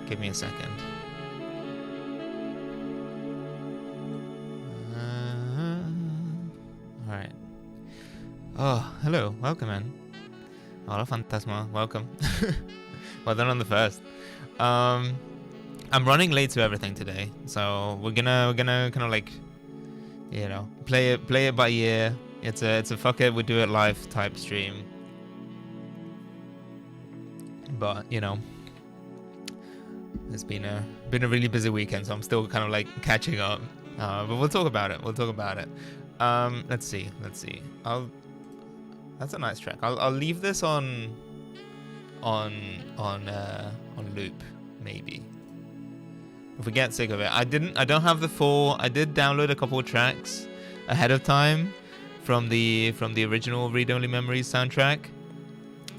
Give me a second. Alright. Oh, hello. Welcome, man. Hola, Fantasma. Welcome. Well done on the first. I'm running late to everything today, so we're gonna kind of like, you know, play it by ear. It's a fuck it, we do it live type stream. But you know, it's been a really busy weekend, so I'm still kind of like catching up. But we'll talk about it. Let's see. That's a nice track. I'll leave this on loop maybe. If we get sick of it. I don't have the full. I did download a couple of tracks ahead of time from the original Read Only Memories soundtrack.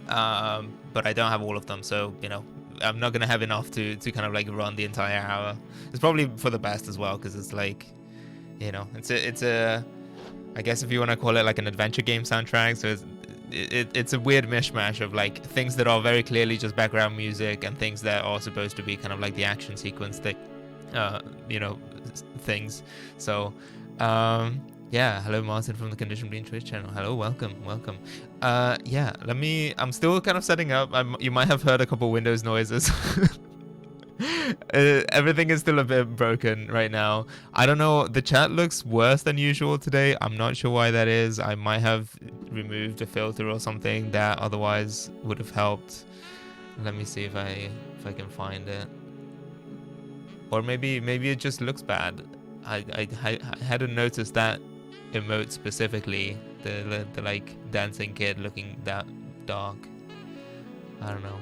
But I don't have all of them, so you know, I'm not gonna have enough to kind of like run the entire hour. It's probably for the best as well, because it's like, you know, it's a I guess if you want to call it like an adventure game soundtrack. So it's a weird mishmash of like things that are very clearly just background music and things that are supposed to be kind of like the action sequence that you know, things. So yeah, hello Martin from the Condition Bean Twitch channel. Hello, welcome. Yeah, I'm still kind of setting up. You might have heard a couple Windows noises. Everything is still a bit broken right now. I don't know, the chat looks worse than usual today. I'm not sure why that is. I might have removed a filter or something that otherwise would have helped. Let me see if I can find it. Or maybe it just looks bad. I hadn't noticed that emote specifically, the like dancing kid looking that dark. I don't know.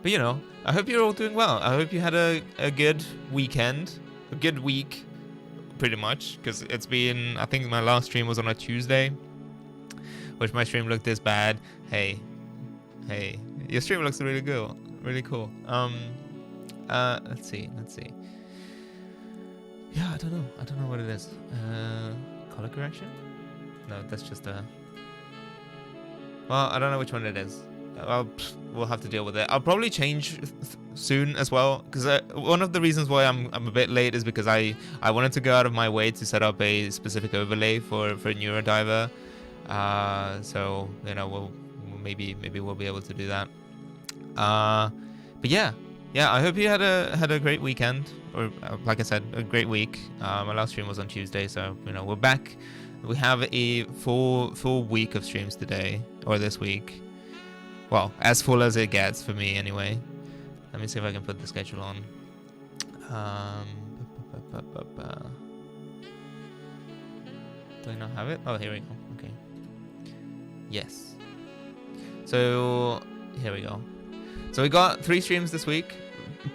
But you know, I hope you're all doing well. I hope you had a good weekend, a good week, pretty much, because it's been, I think my last stream was on a Tuesday, which my stream looked this bad. Hey, your stream looks really good, really cool. Let's see. Yeah, I don't know what it is. Color correction? No, that's just a. Well, I don't know which one it is. We'll have to deal with it. I'll probably change soon as well, because one of the reasons why I'm a bit late is because I wanted to go out of my way to set up a specific overlay for Neurodiver. So you know, we'll maybe we'll be able to do that. But yeah, I hope you had a great weekend, or like I said, a great week. My last stream was on Tuesday, so you know, we're back. We have a full week of streams today, or this week. Well, as full as it gets for me anyway. Let me see if I can put the schedule on. Do I not have it? Oh, here we go. Okay. Yes. So, here we go. So we got 3 streams this week,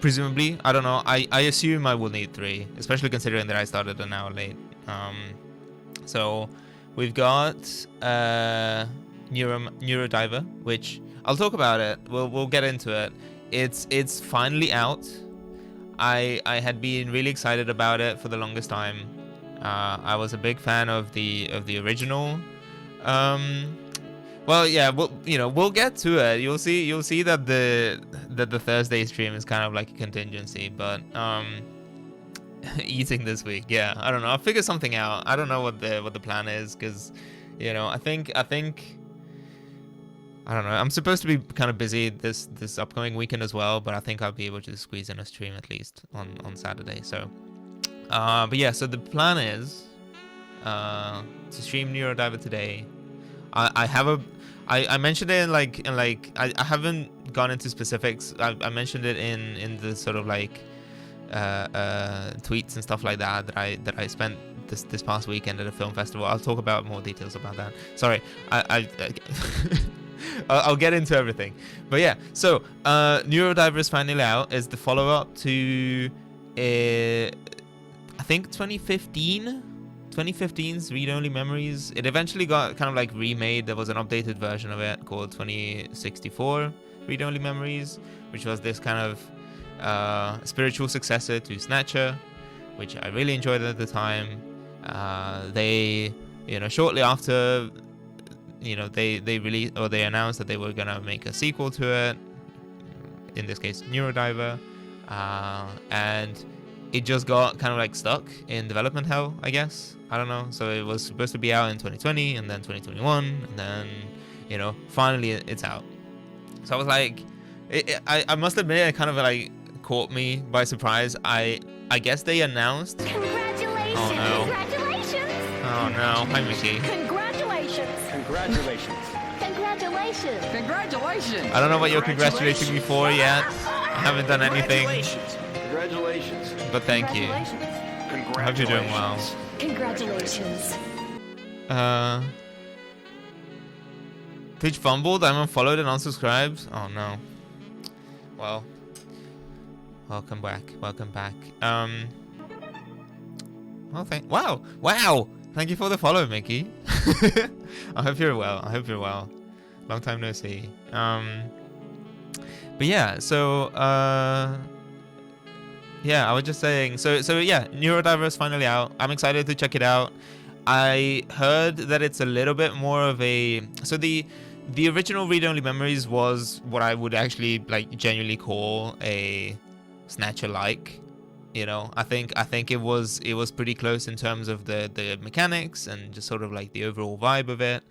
presumably. I don't know. I assume I will need 3, especially considering that I started an hour late. So we've got Neurodiver, which I'll talk about it. We'll get into it. It's finally out. I had been really excited about it for the longest time. I was a big fan of the original. Well, yeah, we'll get to it. You'll see that the Thursday stream is kind of like a contingency, but eating this week, yeah, I don't know. I'll figure something out. I don't know what the plan is, because you know, I think I don't know. I'm supposed to be kind of busy this upcoming weekend as well, but I think I'll be able to squeeze in a stream at least on Saturday. So, but yeah, so the plan is to stream Neurodiver today. I mentioned it in like I haven't gone into specifics. I mentioned it in the sort of like tweets and stuff like that I spent this past weekend at a film festival. I'll talk about more details about that. Sorry, I'll get into everything. But yeah, so Neurodiver is finally out. Is the follow-up to I think 2015's Read Only Memories. It eventually got kind of like remade. There was an updated version of it called 2064 Read Only Memories, which was this kind of spiritual successor to Snatcher, which I really enjoyed at the time. They, you know, shortly after, you know, they released, or they announced that they were gonna make a sequel to it. In this case, Neurodiver. and it just got kind of like stuck in development hell, I guess. I don't know. So it was supposed to be out in 2020 and then 2021, and then, you know, finally it's out. So I was like, I must admit, it kind of like caught me by surprise. I guess they announced. Congratulations! Oh no! Congratulations! Oh no! Hi, Mickey. Congratulations! Congratulations. Congratulations! Congratulations. I don't know what you're congratulating me for yet. I haven't done anything, Congratulations. but thank you. Congratulations! I hope you're doing well. Congratulations! Twitch fumbled. I'm unfollowed and unsubscribed. Oh no. Well, welcome back. Welcome back. Well, wow. Thank you for the follow, Mickey. I hope you're well. I hope you're well. Long time no see. But yeah. So yeah, I was just saying. So yeah, Neurodiver is finally out. I'm excited to check it out. I heard that it's a little bit more of a. So the original read-only memories was what I would actually like genuinely call a Snatcher-like. You know, I think it was pretty close in terms of the mechanics and just sort of like the overall vibe of it.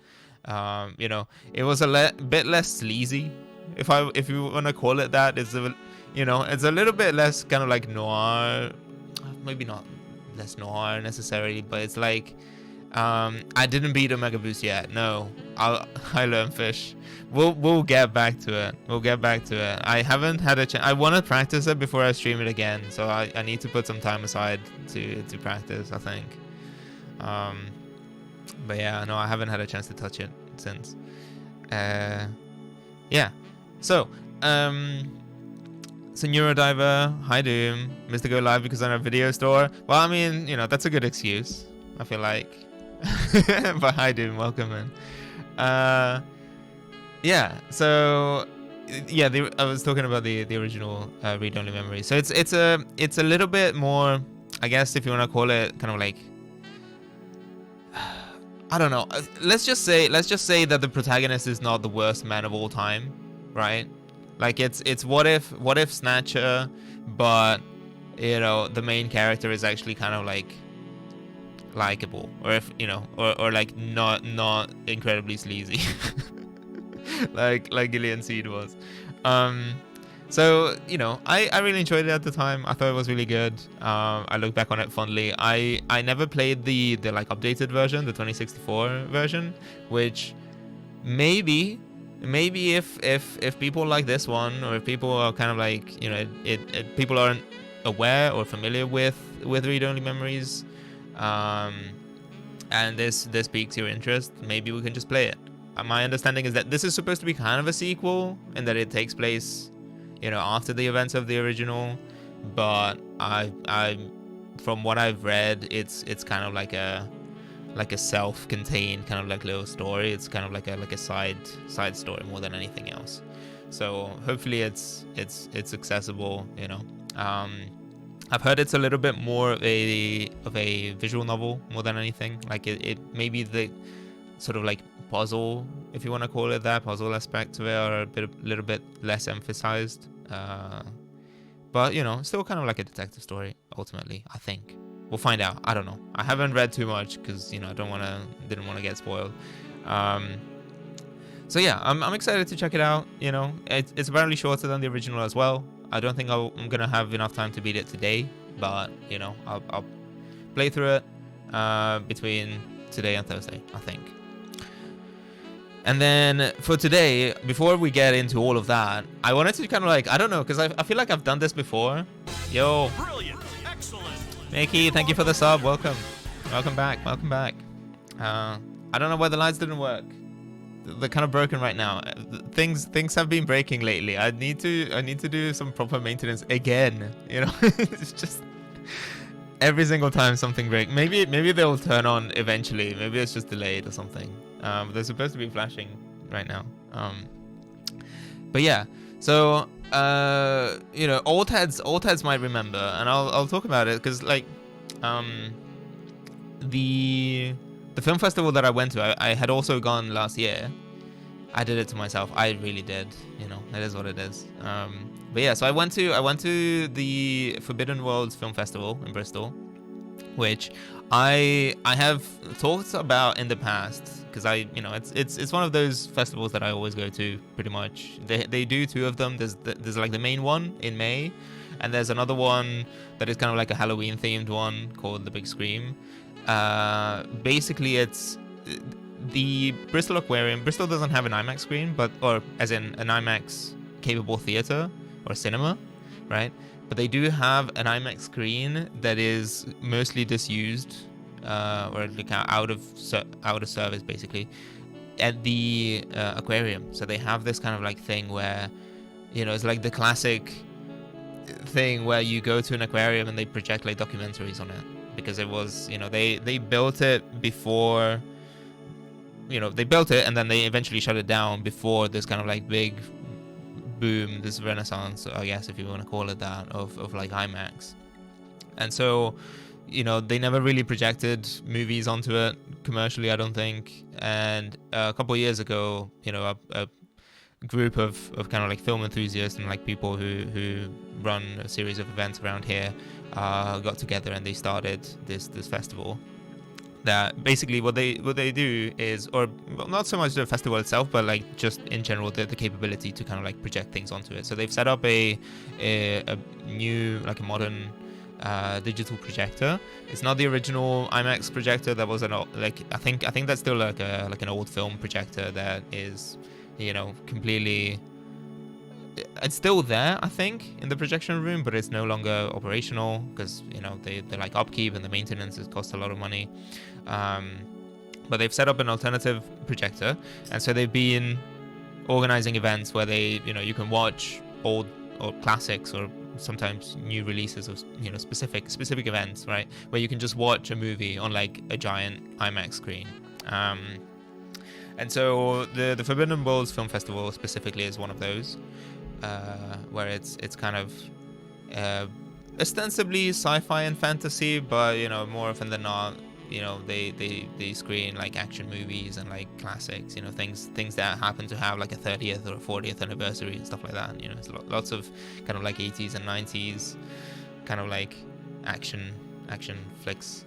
You know, it was a bit less sleazy, if you want to call it that. It's a, you know, it's a little bit less kind of like noir, maybe not less noir necessarily, but it's like. I didn't beat a Mega Boost yet. No, I learned fish. We'll get back to it. We'll get back to it. I haven't had a chance. I want to practice it before I stream it again. So I need to put some time aside to practice, I think. But yeah, no, I haven't had a chance to touch it since. Yeah. So Neurodiver, hi Doom, missed to go live because I'm a video store. Well, I mean, you know, that's a good excuse, I feel like. But hi Doom, welcome in. Yeah, so yeah, I was talking about the original read-only memory. So it's a little bit more, I guess, if you want to call it kind of like, I don't know. Let's just say that the protagonist is not the worst man of all time, right? Like it's what if Snatcher, but you know the main character is actually kind of like likable, or if you know, or like not incredibly sleazy, like Gillian Seed was. So you know, I really enjoyed it at the time. I thought it was really good. I look back on it fondly. I never played the like updated version, the 2064 version, which maybe if people like this one, or if people are kind of like, you know, people aren't aware or familiar with read-only memories, and this piques your interest, maybe we can just play it. My understanding is that this is supposed to be kind of a sequel, and that it takes place, you know, after the events of the original. But I from what I've read, it's kind of like a self-contained kind of like little story. It's kind of like a side story more than anything else. So hopefully it's accessible, you know. I've heard it's a little bit more of a visual novel more than anything. Like it maybe the sort of like puzzle, if you want to call it that, puzzle aspect of it are a little bit less emphasized. But you know, still kind of like a detective story ultimately, I think. We'll find out. I don't know. I haven't read too much because, you know, didn't want to get spoiled. So yeah, I'm excited to check it out. You know, it's apparently shorter than the original as well. I don't think I'm gonna have enough time to beat it today, but you know, I'll play through it between today and Thursday, I think. And then for today, before we get into all of that, I wanted to kind of like, I don't know, because I feel like I've done this before. Yo. Brilliant. Excellent. Mickey, thank you for the sub. Welcome back. I don't know why the lights didn't work. They're kind of broken right now. Things have been breaking lately. I need to do some proper maintenance again. You know, it's just every single time something breaks. Maybe they'll turn on eventually. Maybe it's just delayed or something. They're supposed to be flashing right now. But yeah. So you know, old heads might remember, and I'll talk about it because like the film festival that I went to, I had also gone last year, I did it to myself. I really did. You know, it is what it is. But yeah, so I went to the Forbidden Worlds Film Festival in Bristol, which I have talked about in the past, because it's one of those festivals that I always go to pretty much. They do two of them. There's like the main one in May, and there's another one that is kind of like a Halloween themed one called the Big Scream. Basically it's the Bristol Aquarium. Bristol doesn't have an IMAX screen, or as in an IMAX capable theater or cinema, right? But they do have an IMAX screen that is mostly disused, or like out of service basically, at the aquarium. So they have this kind of like thing where, it's like the classic thing where you go to an aquarium and they project like documentaries on it, because it was, they built it before. They built it and then they eventually shut it down before this kind of like big boom, this renaissance, I guess, if you want to call it that, of like IMAX. And so, they never really projected movies onto it commercially, I don't think. And a couple of years ago, a group of kind of like film enthusiasts and like people who run a series of events around here got together and they started this festival. That basically what they do is, or not so much the festival itself, but like just in general the capability to kind of like project things onto it. So they've set up a new, like a modern digital projector. It's not the original IMAX projector that was I think that's still like an old film projector that is completely. It's still there, I think, in the projection room, but it's no longer operational because they like upkeep and the maintenance. It costs a lot of money. But they've set up an alternative projector, and so they've been organizing events where they you can watch old or classics or sometimes new releases of specific events, right, where you can just watch a movie on like a giant IMAX screen. And so the Forbidden Worlds Film Festival specifically is one of those. Where it's kind of ostensibly sci-fi and fantasy, but more often than not, they screen like action movies and like classics, things that happen to have like a 30th or a 40th anniversary and stuff like that. It's lots of kind of like 80s and 90s kind of like action flicks.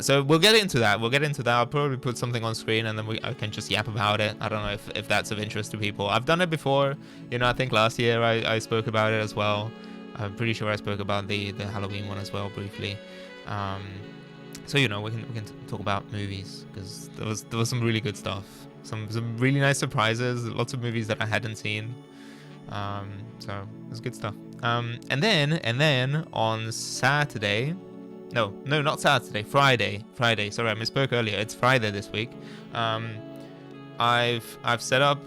So we'll get into that. I'll probably put something on screen and then I can just yap about it. I don't know if that's of interest to people. I've done it before. I think last year I spoke about it as well. I'm pretty sure I spoke about the Halloween one as well briefly. So we can talk about movies, because there was some really good stuff. Some really nice surprises. Lots of movies that I hadn't seen. So it was good stuff. And then on Saturday. No, not Saturday. Friday. Sorry, I misspoke earlier. It's Friday this week. I've set up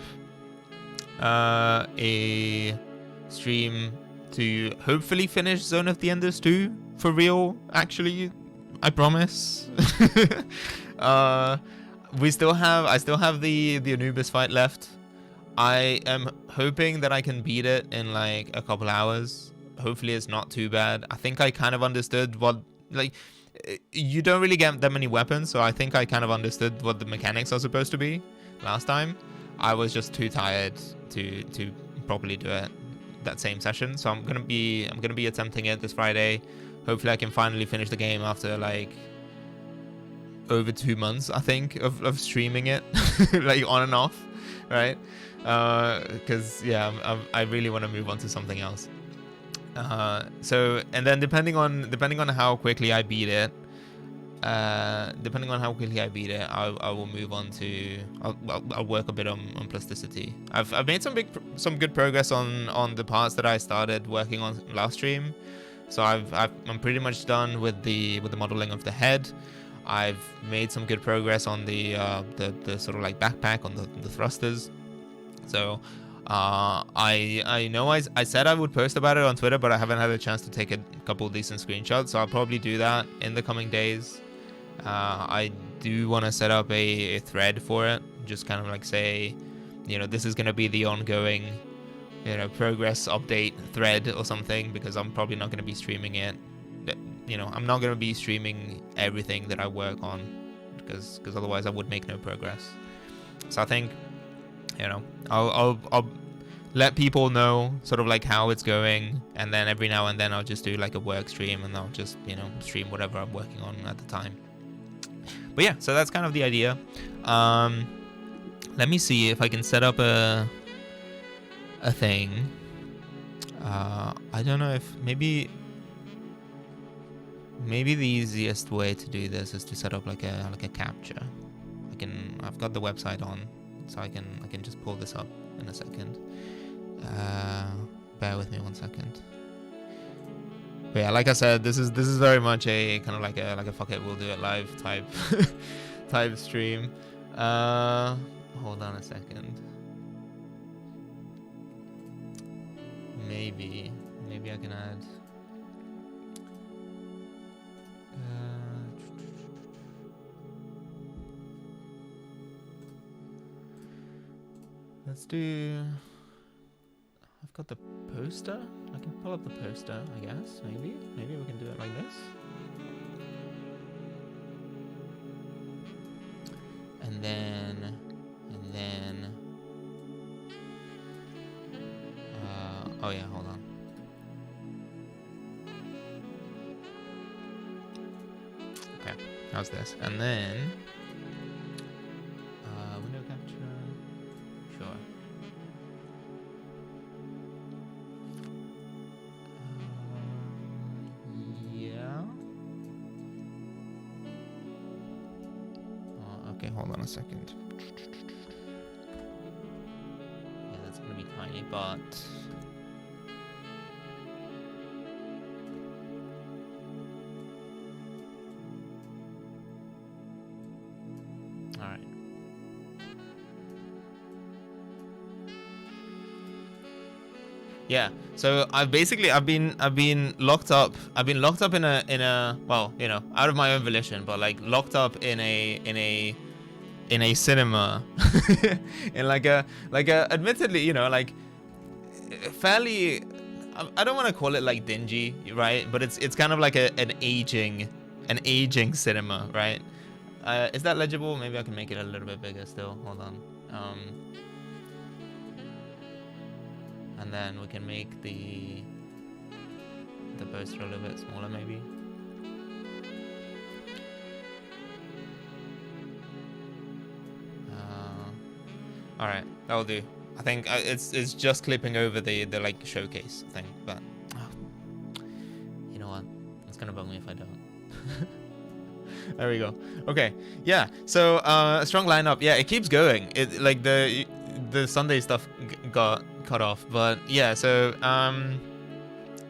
a stream to hopefully finish Zone of the Enders 2 for real. Actually, I promise. I still have the Anubis fight left. I am hoping that I can beat it in like a couple hours. Hopefully, it's not too bad. I think I kind of understood what. Like, you don't really get that many weapons, so I think I kind of understood what the mechanics are supposed to be last time. I was just too tired to properly do it that same session, so I'm gonna be attempting it this Friday. Hopefully I can finally finish the game after like over 2 months, I think, of streaming it like on and off, right? Because I really want to move on to something else. So, and then depending on how quickly I beat it, I will move on to. I'll work a bit on plasticity. I've made some good progress on the parts that I started working on last stream. So I'm pretty much done with the modeling of the head. I've made some good progress on the sort of like backpack on the thrusters. So. I know I said I would post about it on Twitter, but I haven't had a chance to take a couple decent screenshots, so I'll probably do that in the coming days. I do want to set up a thread for it, just kind of like say, this is going to be the ongoing, progress update thread or something, because I'm probably not going to be streaming it. I'm not going to be streaming everything that I work on, because otherwise I would make no progress. So I think you know, I'll let people know sort of like how it's going, and then every now and then I'll just do like a work stream, and I'll just, you know, stream whatever I'm working on at the time. But yeah, so that's kind of the idea. Let me see if I can set up a thing. I don't know if maybe the easiest way to do this is to set up like a capture. I've got the website on, so I can just pull this up in a second. Bear with me 1 second. But yeah, like I said, this is very much a kind of like a fuck it, we'll do it live type type stream. Hold on a second. Maybe I can add. Let's do. I've got the poster. I can pull up the poster, I guess. Maybe we can do it like this. And then. Oh yeah, hold on. Okay, how's this? And then. Window capture. Sure. Yeah. Okay, hold on a second. Yeah, that's gonna be tiny, but. Yeah, so I've been locked up. I've been locked up in a well, you know, out of my own volition, but like locked up in a cinema, in like a admittedly, you know, like fairly. I don't want to call it like dingy, right? But it's kind of like an aging cinema, right? Is that legible? Maybe I can make it a little bit bigger still. Hold on. And then we can make the poster a little bit smaller, maybe. All right, that'll do. I think it's just clipping over the like showcase thing, but you know what? It's gonna bug me if I don't. There we go. Okay, yeah. So a strong lineup. Yeah, it keeps going. It like the Sunday stuff got cut off, but yeah. So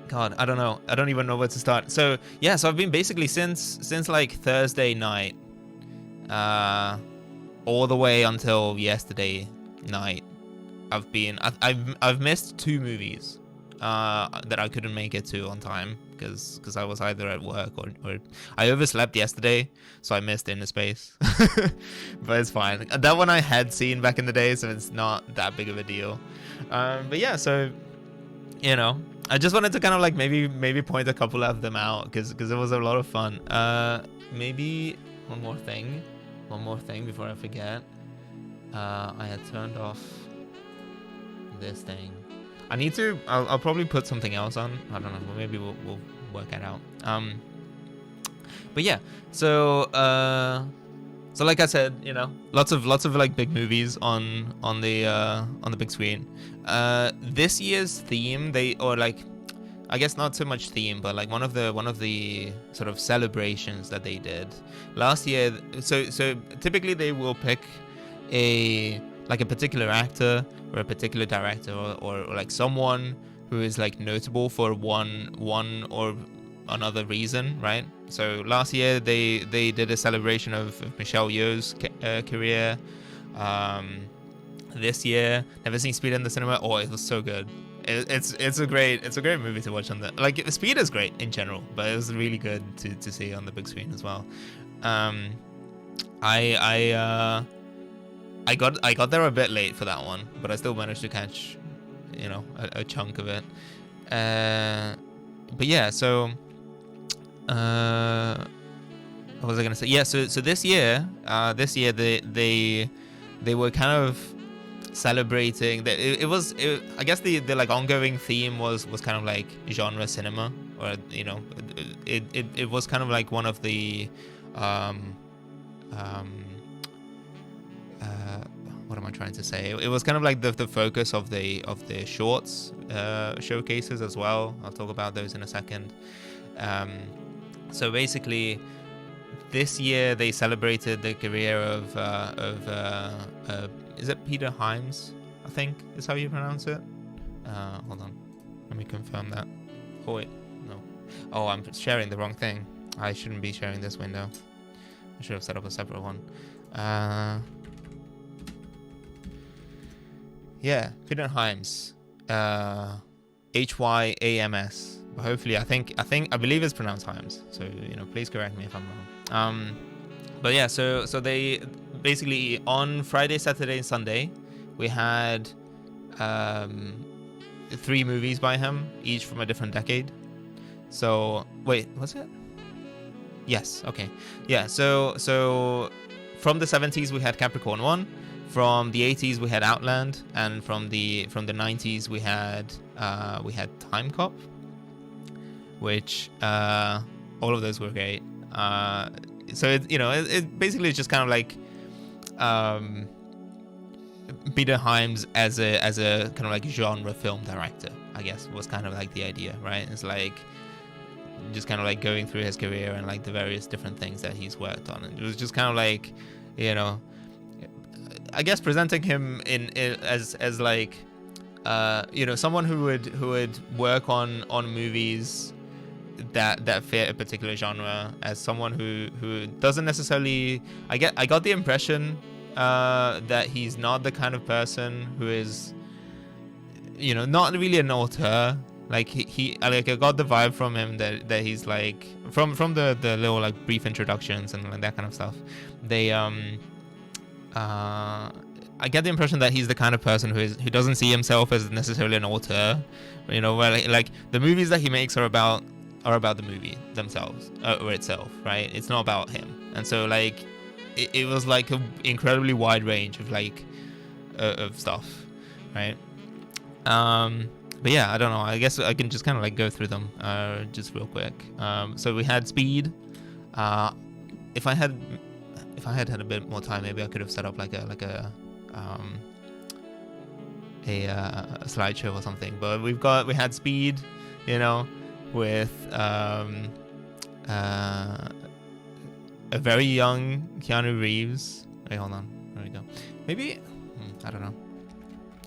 God, I don't know. I don't even know where to start. So yeah. So I've been basically since like Thursday night, all the way until yesterday night. I've missed 2 movies that I couldn't make it to on time because I was either at work or I overslept yesterday, so I missed Inner Space. But it's fine. That one I had seen back in the day, so it's not that big of a deal. But yeah, so you know, I just wanted to kind of like maybe point a couple of them out because it was a lot of fun. Maybe one more thing before I forget. I had turned off this thing. I need to. I'll probably put something else on. I don't know. Maybe we'll work it out. But yeah. So like I said, you know, lots of like big movies on the big screen. This year's theme, I guess not so much theme, but like one of the sort of celebrations that they did last year. So typically they will pick a particular actor or a particular director or like someone who is like notable for one or another reason, right? So last year they did a celebration of Michelle Yeoh's career. This year, never seen Speed in the cinema. Oh, it was so good. It's a great movie to watch on the like. Speed is great in general, but it was really good to see on the big screen as well. I got there a bit late for that one, but I still managed to catch, you know, a chunk of it. But yeah, so what was I gonna say? Yeah, so this year they were kind of celebrating that I guess the like ongoing theme was kind of like genre cinema, or you know, it was kind of like one of the what am I trying to say? It was kind of like the focus of the shorts showcases as well. I'll talk about those in a second. So basically, this year they celebrated the career of is it Peter Hyams? I think is how you pronounce it. Hold on, let me confirm that. Oh wait, no. Oh, I'm sharing the wrong thing. I shouldn't be sharing this window. I should have set up a separate one. Yeah, Peter Hyams. Hyams. But hopefully, I believe it's pronounced Hyams. So you know, please correct me if I'm wrong. But yeah, so they basically on Friday, Saturday, and Sunday, we had 3 movies by him, each from a different decade. So wait, was it? Yes. Okay. Yeah. So from the 70s we had Capricorn 1. From the 80s we had Outland, and from the 90s we had Time Cop, which all of those were great. So it basically is just kind of like Peter Hyams as a kind of like genre film director, I guess, was kind of like the idea, right? It's like just kind of like going through his career and like the various different things that he's worked on, and it was just kind of like, you know, I guess presenting him as like you know, someone who would work on movies that fit a particular genre, as someone who doesn't necessarily, I got the impression that he's not the kind of person who is, you know, not really an auteur. Like he I got the vibe from him that he's like, from the little like brief introductions and like that kind of stuff, they I get the impression that he's the kind of person who doesn't see himself as necessarily an auteur, you know, where like the movies that he makes are about the movie themselves or itself, right? It's not about him. And so like it was like an incredibly wide range of like of stuff, right? But yeah, I don't know, I guess I can just kind of like go through them just real quick. So we had Speed. If I had had a bit more time, maybe I could have set up like a slideshow or something. But we had Speed, you know, with a very young Keanu Reeves. Wait, hold on. There we go. Maybe I don't know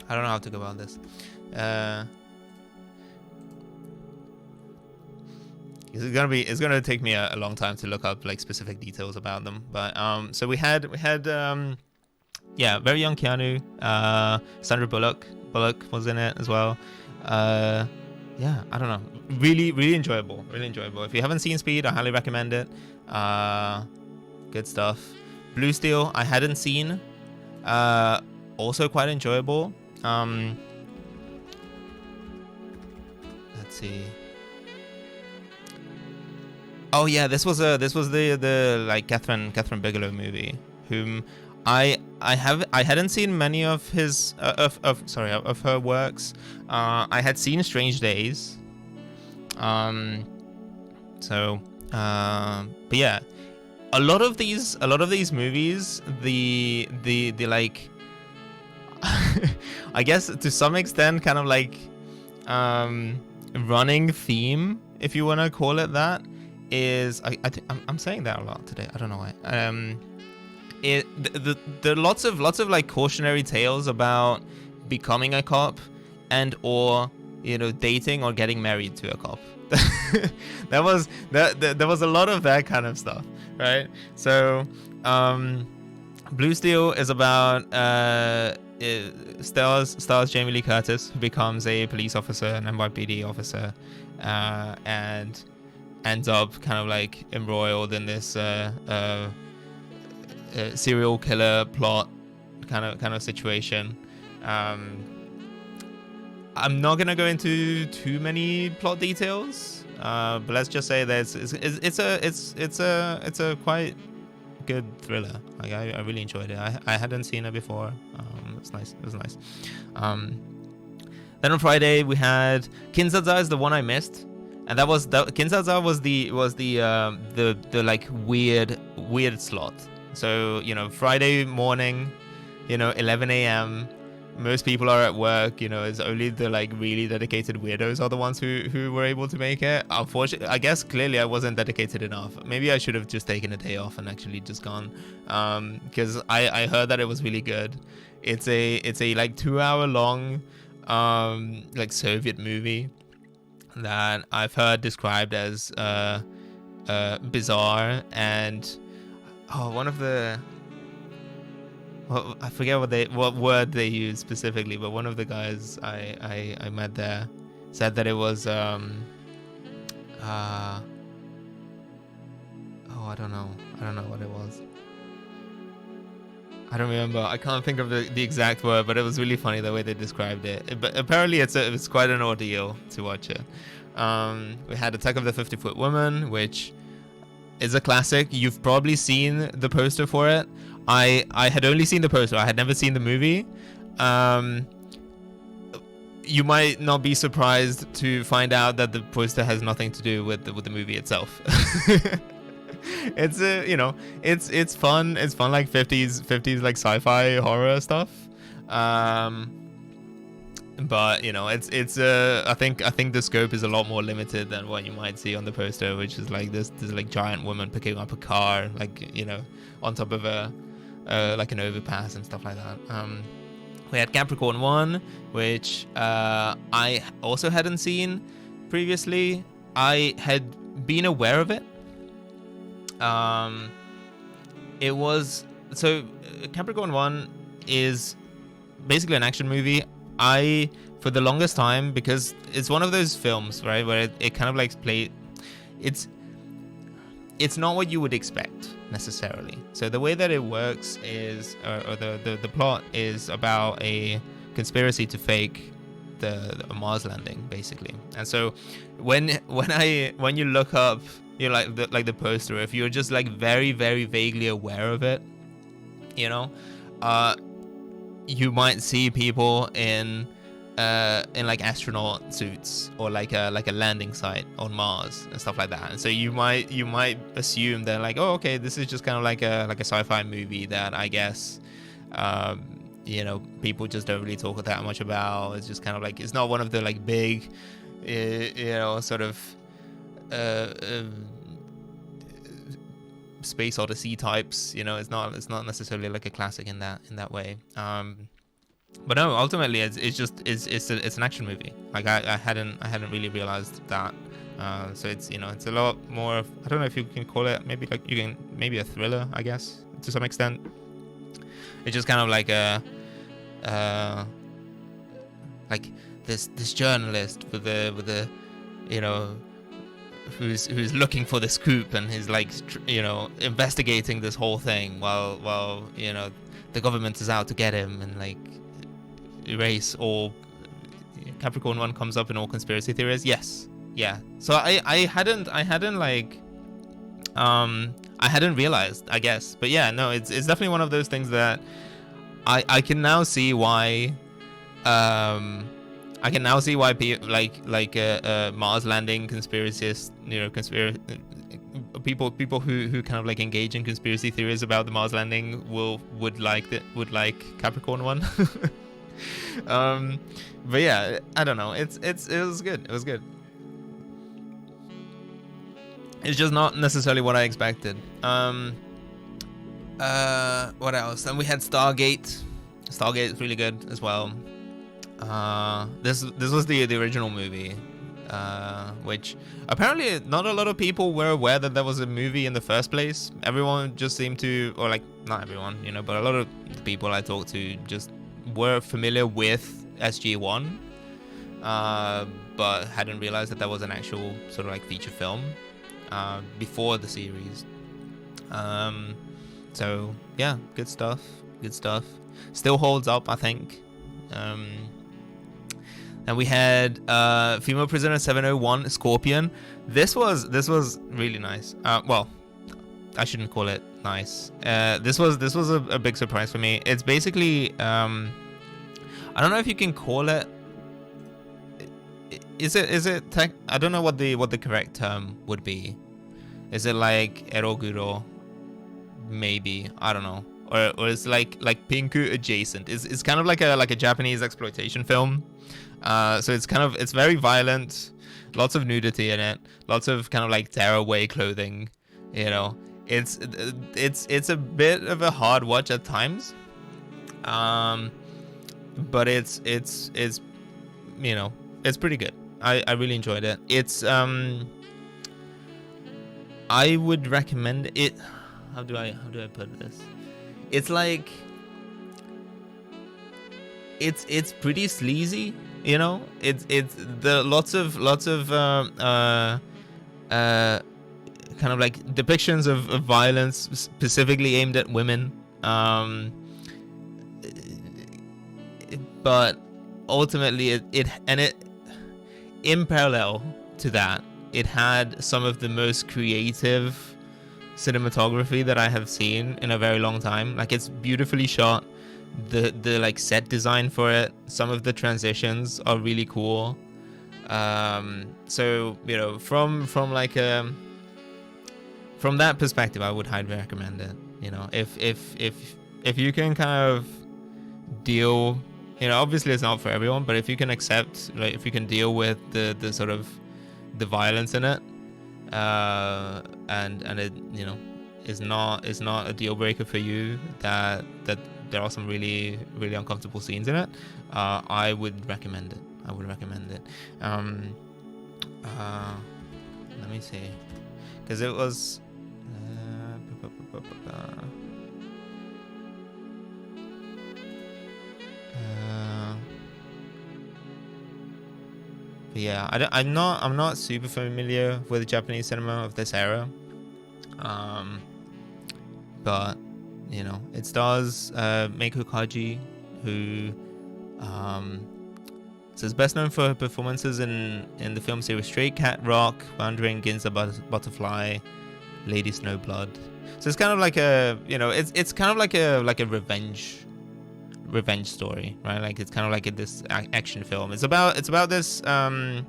how to go about this. It's gonna take me a long time to look up like specific details about them, but so we had yeah, very young Keanu. Sandra Bullock was in it as well. Yeah, I don't know, really enjoyable. If you haven't seen Speed, I highly recommend it. Good stuff. Blue Steel I hadn't seen, also quite enjoyable. Let's see. Oh yeah, this was the like Catherine Bigelow movie, whom I hadn't seen many of his of her works. I had seen Strange Days. So but yeah, a lot of these movies, the like I guess to some extent kind of like running theme, if you want to call it that, is I'm saying that a lot today. I don't know why. There are lots of like cautionary tales about becoming a cop and or, you know, dating or getting married to a cop. there was a lot of that kind of stuff, right? So Blue Steel is about stars Jamie Lee Curtis, who becomes a police officer, an NYPD officer, and ends up kind of like embroiled in this serial killer plot kind of situation. I'm not gonna go into too many plot details, but let's just say that it's a quite good thriller. Like I really enjoyed it. I hadn't seen it before, It was nice. It was nice. Then on Friday we had Kinzaza is the one I missed, and Kinzaza was the like weird slot. So Friday morning, 11 a.m. Most people are at work. It's only the like really dedicated weirdos are the ones who were able to make it. Unfortunately, I guess clearly I wasn't dedicated enough. Maybe I should have just taken a day off and actually just gone, because I heard that it was really good. It's a like 2-hour long like Soviet movie that I've heard described as bizarre, and one of the I forget what word they used specifically, but one of the guys I met there said that it was I don't know what it was. I don't remember. I can't think of the exact word, but it was really funny the way they described it. But apparently it's quite an ordeal to watch it. We had Attack of the 50-Foot Woman, which is a classic. You've probably seen the poster for it. I had only seen the poster. I had never seen the movie. You might not be surprised to find out that the poster has nothing to do with the movie itself. It's it's fun. It's fun, like 50s like sci-fi horror stuff. But it's I think the scope is a lot more limited than what you might see on the poster, which is like this like giant woman picking up a car, like on top of a like an overpass and stuff like that. We had Capricorn 1, which I also hadn't seen previously. I had been aware of it. It was Capricorn 1 is basically an action movie. For the longest time, because it's one of those films, right, where it kind of like it's not what you would expect necessarily. So the way that it works is, or the plot is about a conspiracy to fake the Mars landing, basically. And so when you look up, the poster, if you're just like very, very vaguely aware of it, you might see people in like astronaut suits, or like a landing site on Mars and stuff like that. And so you might assume that like, oh, okay, this is just kind of like a sci-fi movie that I guess people just don't really talk that much about. It's just kind of like, it's not one of the like big sort of space odyssey types. It's not necessarily like a classic in that way. But no, ultimately it's an action movie. Like I hadn't really realized that. So it's it's a lot more of, I don't know if you can call it, maybe a thriller, I guess, to some extent. It's just kind of like like this journalist with a who's looking for the scoop, and he's like investigating this whole thing while the government is out to get him and like erase all. Capricorn 1 comes up in all conspiracy theories. Yes, yeah. So I hadn't realized, I guess. But yeah, no, it's definitely one of those things that I can now see why. I can now see why people like Mars landing conspiracists, people who kind of like engage in conspiracy theories about the Mars landing would like Capricorn 1. But yeah, I don't know. It was good. It was good. It's just not necessarily what I expected. What else? And we had Stargate. Stargate is really good as well. This was the original movie, which apparently not a lot of people were aware that there was a movie in the first place. Everyone just seemed to, or like not everyone, but a lot of the people I talked to just were familiar with SG1, but hadn't realized that there was an actual sort of like feature film before the series. So yeah, good stuff. Still holds up, I think. And we had Female Prisoner 701 Scorpion. This was really nice. Well, I shouldn't call it nice. This was a big surprise for me. It's basically I don't know if you can call it. Is it tech? I don't know what the correct term would be. Is it like eroguro? Maybe, I don't know. Or it's like pinku adjacent. It's kind of like a Japanese exploitation film. So it's very violent, lots of nudity in it, lots of kind of like tearaway clothing. You know, it's a bit of a hard watch at times. But it's you know, it's pretty good. I really enjoyed it. It's I would recommend it. How do I put this? It's like it's pretty sleazy, you know. It's the lots of kind of like depictions of violence specifically aimed at women. But ultimately it in parallel to that, it had some of the most creative cinematography that I have seen in a very long time. Like, it's beautifully shot. The like set design for it, some of the transitions are really cool. So, you know, from like from that perspective, I would highly recommend it. You know, if you can kind of deal, you know, obviously it's not for everyone, but if you can accept, like, if you can deal with the sort of the violence in it, and it, you know, is not a deal breaker for you, that there are some really uncomfortable scenes in it, I would recommend it. Let me see, because it was but yeah, I'm not super familiar with the Japanese cinema of this era, but you know, it stars Meiko Kaji, who is best known for her performances in the film series Stray Cat Rock, Wandering Ginza Butterfly, Lady Snowblood. So it's kind of like a, you know, it's kind of like a revenge story, right? Like, it's kind of like this action film. It's about this I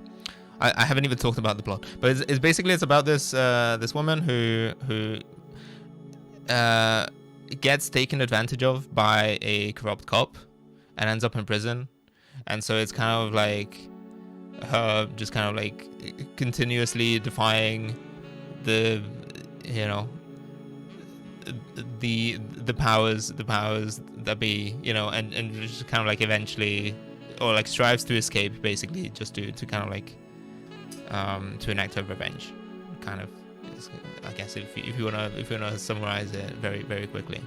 haven't even talked about the plot, but it's basically about this this woman who gets taken advantage of by a corrupt cop and ends up in prison. And so it's kind of like her just kind of like continuously defying the, you know, the powers that be, you know, and just kind of like eventually, or like strives to escape, basically, just to kind of like to enact her revenge, kind of, I guess, if you wanna summarize it very, very quickly.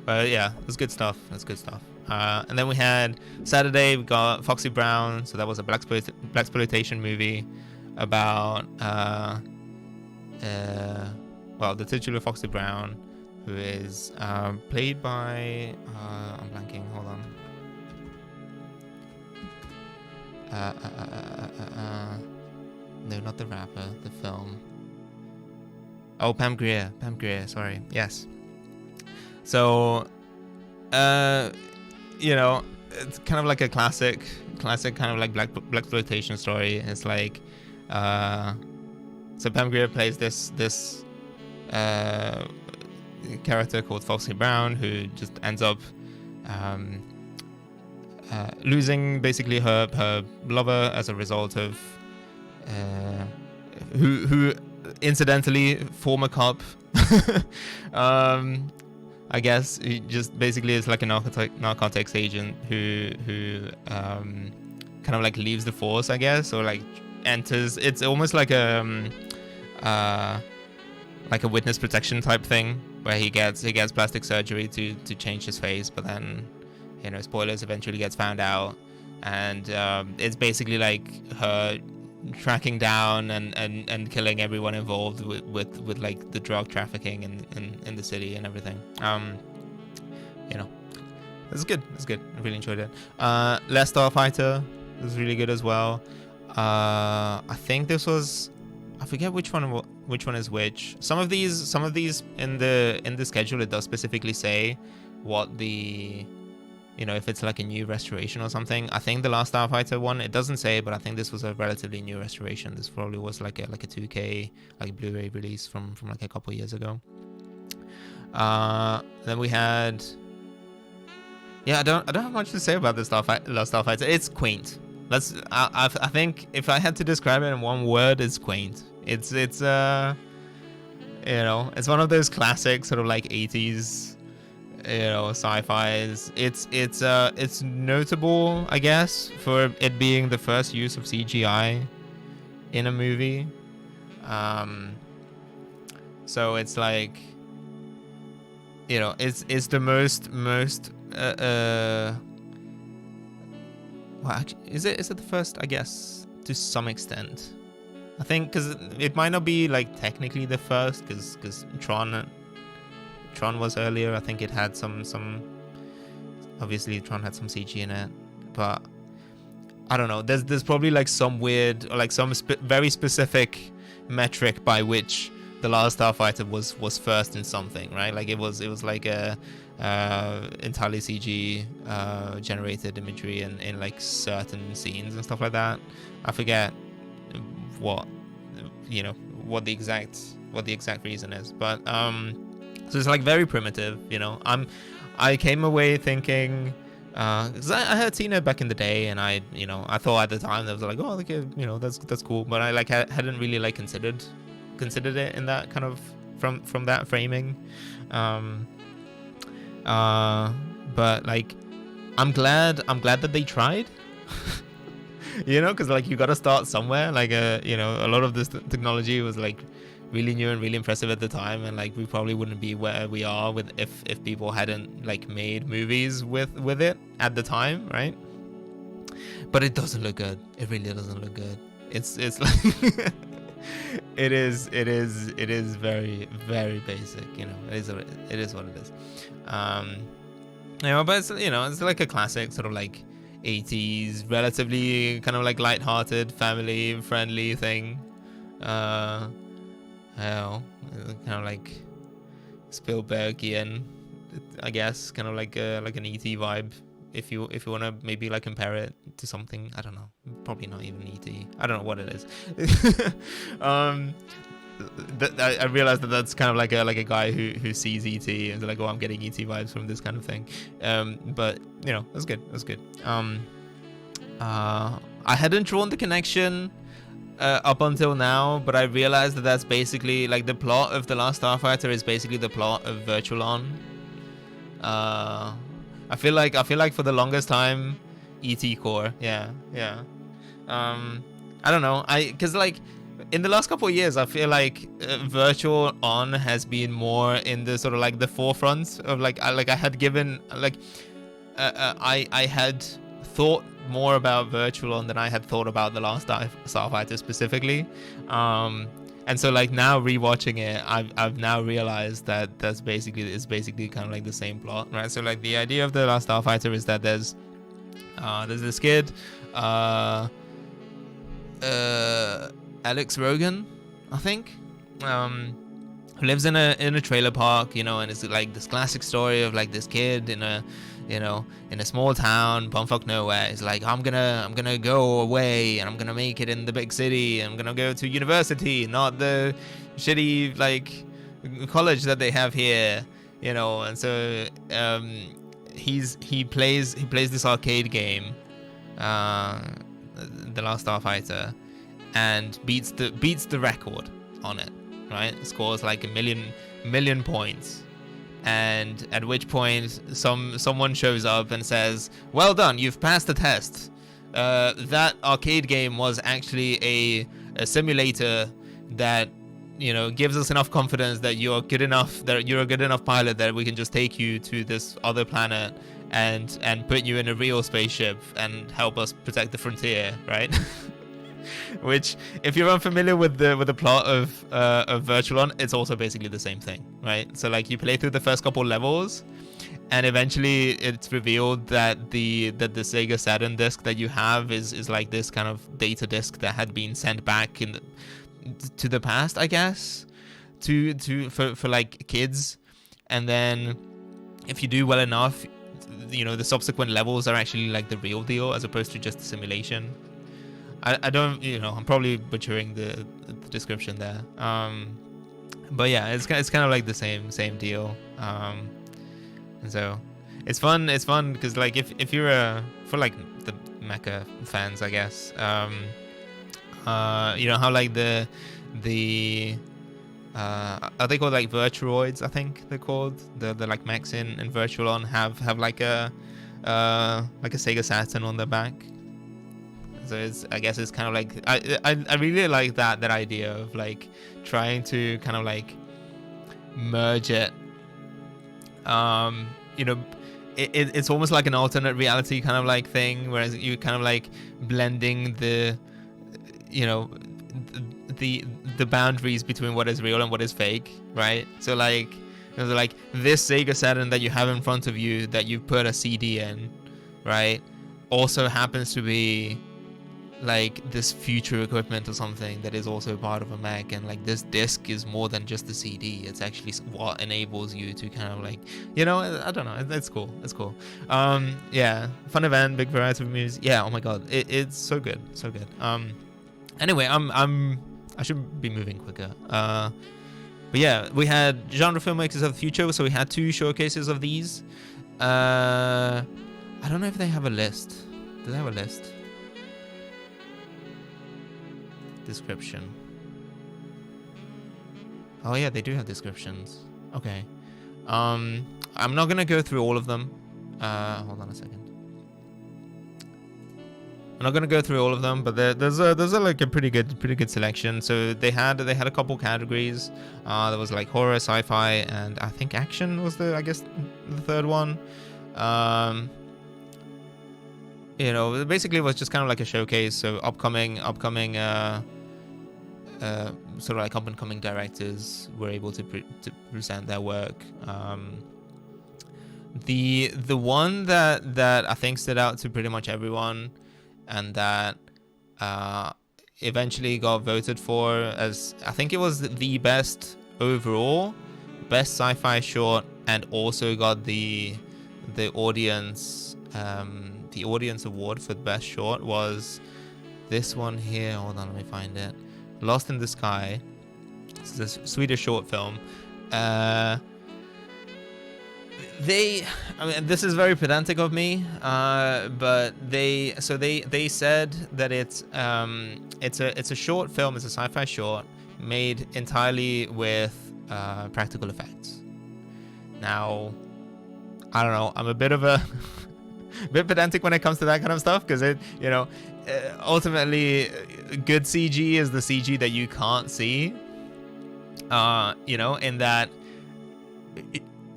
But yeah, it's good stuff. And then we had Saturday, we got Foxy Brown. So that was a blaxploitation movie about well, the titular Foxy Brown, who is played by I'm blanking, hold on. No, not the rapper, the film. Oh, Pam Grier, sorry. Yes. So, you know, it's kind of like a classic kind of like blaxploitation story. It's like, so Pam Grier plays this character called Foxy Brown, who just ends up losing basically her lover as a result of who incidentally, former cop. I guess he just basically is like a narcotics agent who kind of like leaves the force, I guess, or like enters. It's almost like a witness protection type thing, where he gets plastic surgery to change his face, but then, you know, spoilers, eventually gets found out, and it's basically like her tracking down and killing everyone involved with like the drug trafficking in the city and everything. You know, it's good. I really enjoyed it. Last Starfighter was really good as well. I think this was, I forget which one is which. Some of these in the schedule, it does specifically say what the, you know, if it's like a new restoration or something. I think the Last Starfighter one, it doesn't say, but I think this was a relatively new restoration. This probably was like a 2K like Blu-ray release from like a couple years ago. Then we had, yeah, I don't have much to say about the Last Starfighter. It's quaint. I think if I had to describe it in one word, it's quaint. It's you know, it's one of those classic sort of like 80s, you know, sci-fis. It's notable, I guess, for it being the first use of CGI in a movie. So it's like, you know, it's the most well, actually, is it the first? I guess to some extent. I think because it might not be like technically the first, because Tron was earlier. I think it had some obviously Tron had some CG in it, but I don't know. There's probably like some weird or like some very specific metric by which the Last Starfighter was first in something, right? Like it was like a entirely CG generated imagery in like certain scenes and stuff like that. I forget what, you know, what the exact reason is, but so it's like very primitive, you know. I came away thinking, because I had seen it back in the day, and I thought at the time that was like, oh, like, you know, that's cool, but I like hadn't really like considered it in that kind of from that framing. But like I'm glad that they tried. You know, because like you got to start somewhere. Like you know, a lot of this technology was like really new and really impressive at the time, and like we probably wouldn't be where we are with if people hadn't like made movies with it at the time, right? But it doesn't look good. It really doesn't look good. It's like it is very, very basic, you know. It is what it is. You know, but it's, you know, it's like a classic sort of like 80s, relatively kind of like light-hearted, family-friendly thing. Hell, kind of like Spielbergian, I guess, kind of like an ET vibe. If you want to maybe like compare it to something, I don't know, probably not even ET. I don't know what it is. I realized that that's kind of like a guy who sees ET and is like, oh, I'm getting ET vibes from this kind of thing. But you know, that's good. I hadn't drawn the connection up until now, but I realized that that's basically like the plot of The Last Starfighter is basically the plot of Virtual-On. I feel like for the longest time, ET Core, yeah. I don't know, because like in the last couple of years, I feel like Virtual-On has been more in the sort of like the forefront of like I had given like I had thought more about Virtual-On than I had thought about The Last Starfighter specifically. And so like now rewatching it, I've now realized that it's basically kind of like the same plot, right? So like the idea of The Last Starfighter is that there's this kid, Alex Rogan, I think, who lives in a trailer park, you know, and it's like this classic story of like this kid in a small town, bumfuck nowhere. It's like, I'm gonna go away and I'm gonna make it in the big city. I'm gonna go to university, not the shitty like college that they have here, you know. And so he plays this arcade game, The Last Starfighter, and beats the record on it, right? Scores like a million points. And at which point someone shows up and says, well done, you've passed the test. That arcade game was actually a simulator that, you know, gives us enough confidence that you're a good enough pilot that we can just take you to this other planet and put you in a real spaceship and help us protect the frontier, right? Which, if you're unfamiliar with the plot of Virtual-On, it's also basically the same thing, right? So like you play through the first couple levels, and eventually it's revealed that the Sega Saturn disc that you have is like this kind of data disc that had been sent back to the past, I guess, for like kids, and then if you do well enough, the subsequent levels are actually like the real deal as opposed to just a simulation. I don't, I'm probably butchering the description there. But yeah, it's kind of like the same deal. And so it's fun because like if you're for like the mecha fans, I guess, you know how like the are they called like virtuoids? I think they're called the like mechs in Virtual On have like a Sega Saturn on their back. So I guess it's kind of like I really like that idea of like trying to kind of like merge it. It's almost like an alternate reality kind of like thing, whereas you kind of like blending the boundaries between what is real and what is fake, right? So like this Sega Saturn that you have in front of you that you put a CD in, right, also happens to be like this future equipment or something that is also part of a mech, and like this disc is more than just the CD. It's actually what enables you to kind of like, I don't know, it's cool. Yeah, fun event, big variety of music. Yeah, oh my god, it's so good. Anyway, I should be moving quicker. But yeah, we had genre filmmakers of the future, so we had 2 showcases of these. I don't know if they have a list. Do they have a list? Description. Oh yeah, they do have descriptions. Okay. I'm not gonna go through all of them. Hold on a second. I'm not gonna go through all of them, but there's like a pretty good selection. So they had a couple categories. There was like horror, sci-fi, and I think action was the third one. Basically it was just kind of like a showcase. So upcoming sort of like up and coming directors were able to present their work. The one that I think stood out to pretty much everyone, and that eventually got voted for as, I think it was the best overall, best sci-fi short, and also got the audience award for the best short, was this one here. Hold on, let me find it. Lost in the Sky. It's a Swedish short film. This is very pedantic of me, but they said that it's a short film, it's a sci-fi short made entirely with practical effects. Now, I don't know, I'm a bit of a bit pedantic when it comes to that kind of stuff, because ultimately good CG is the CG that you can't see, in that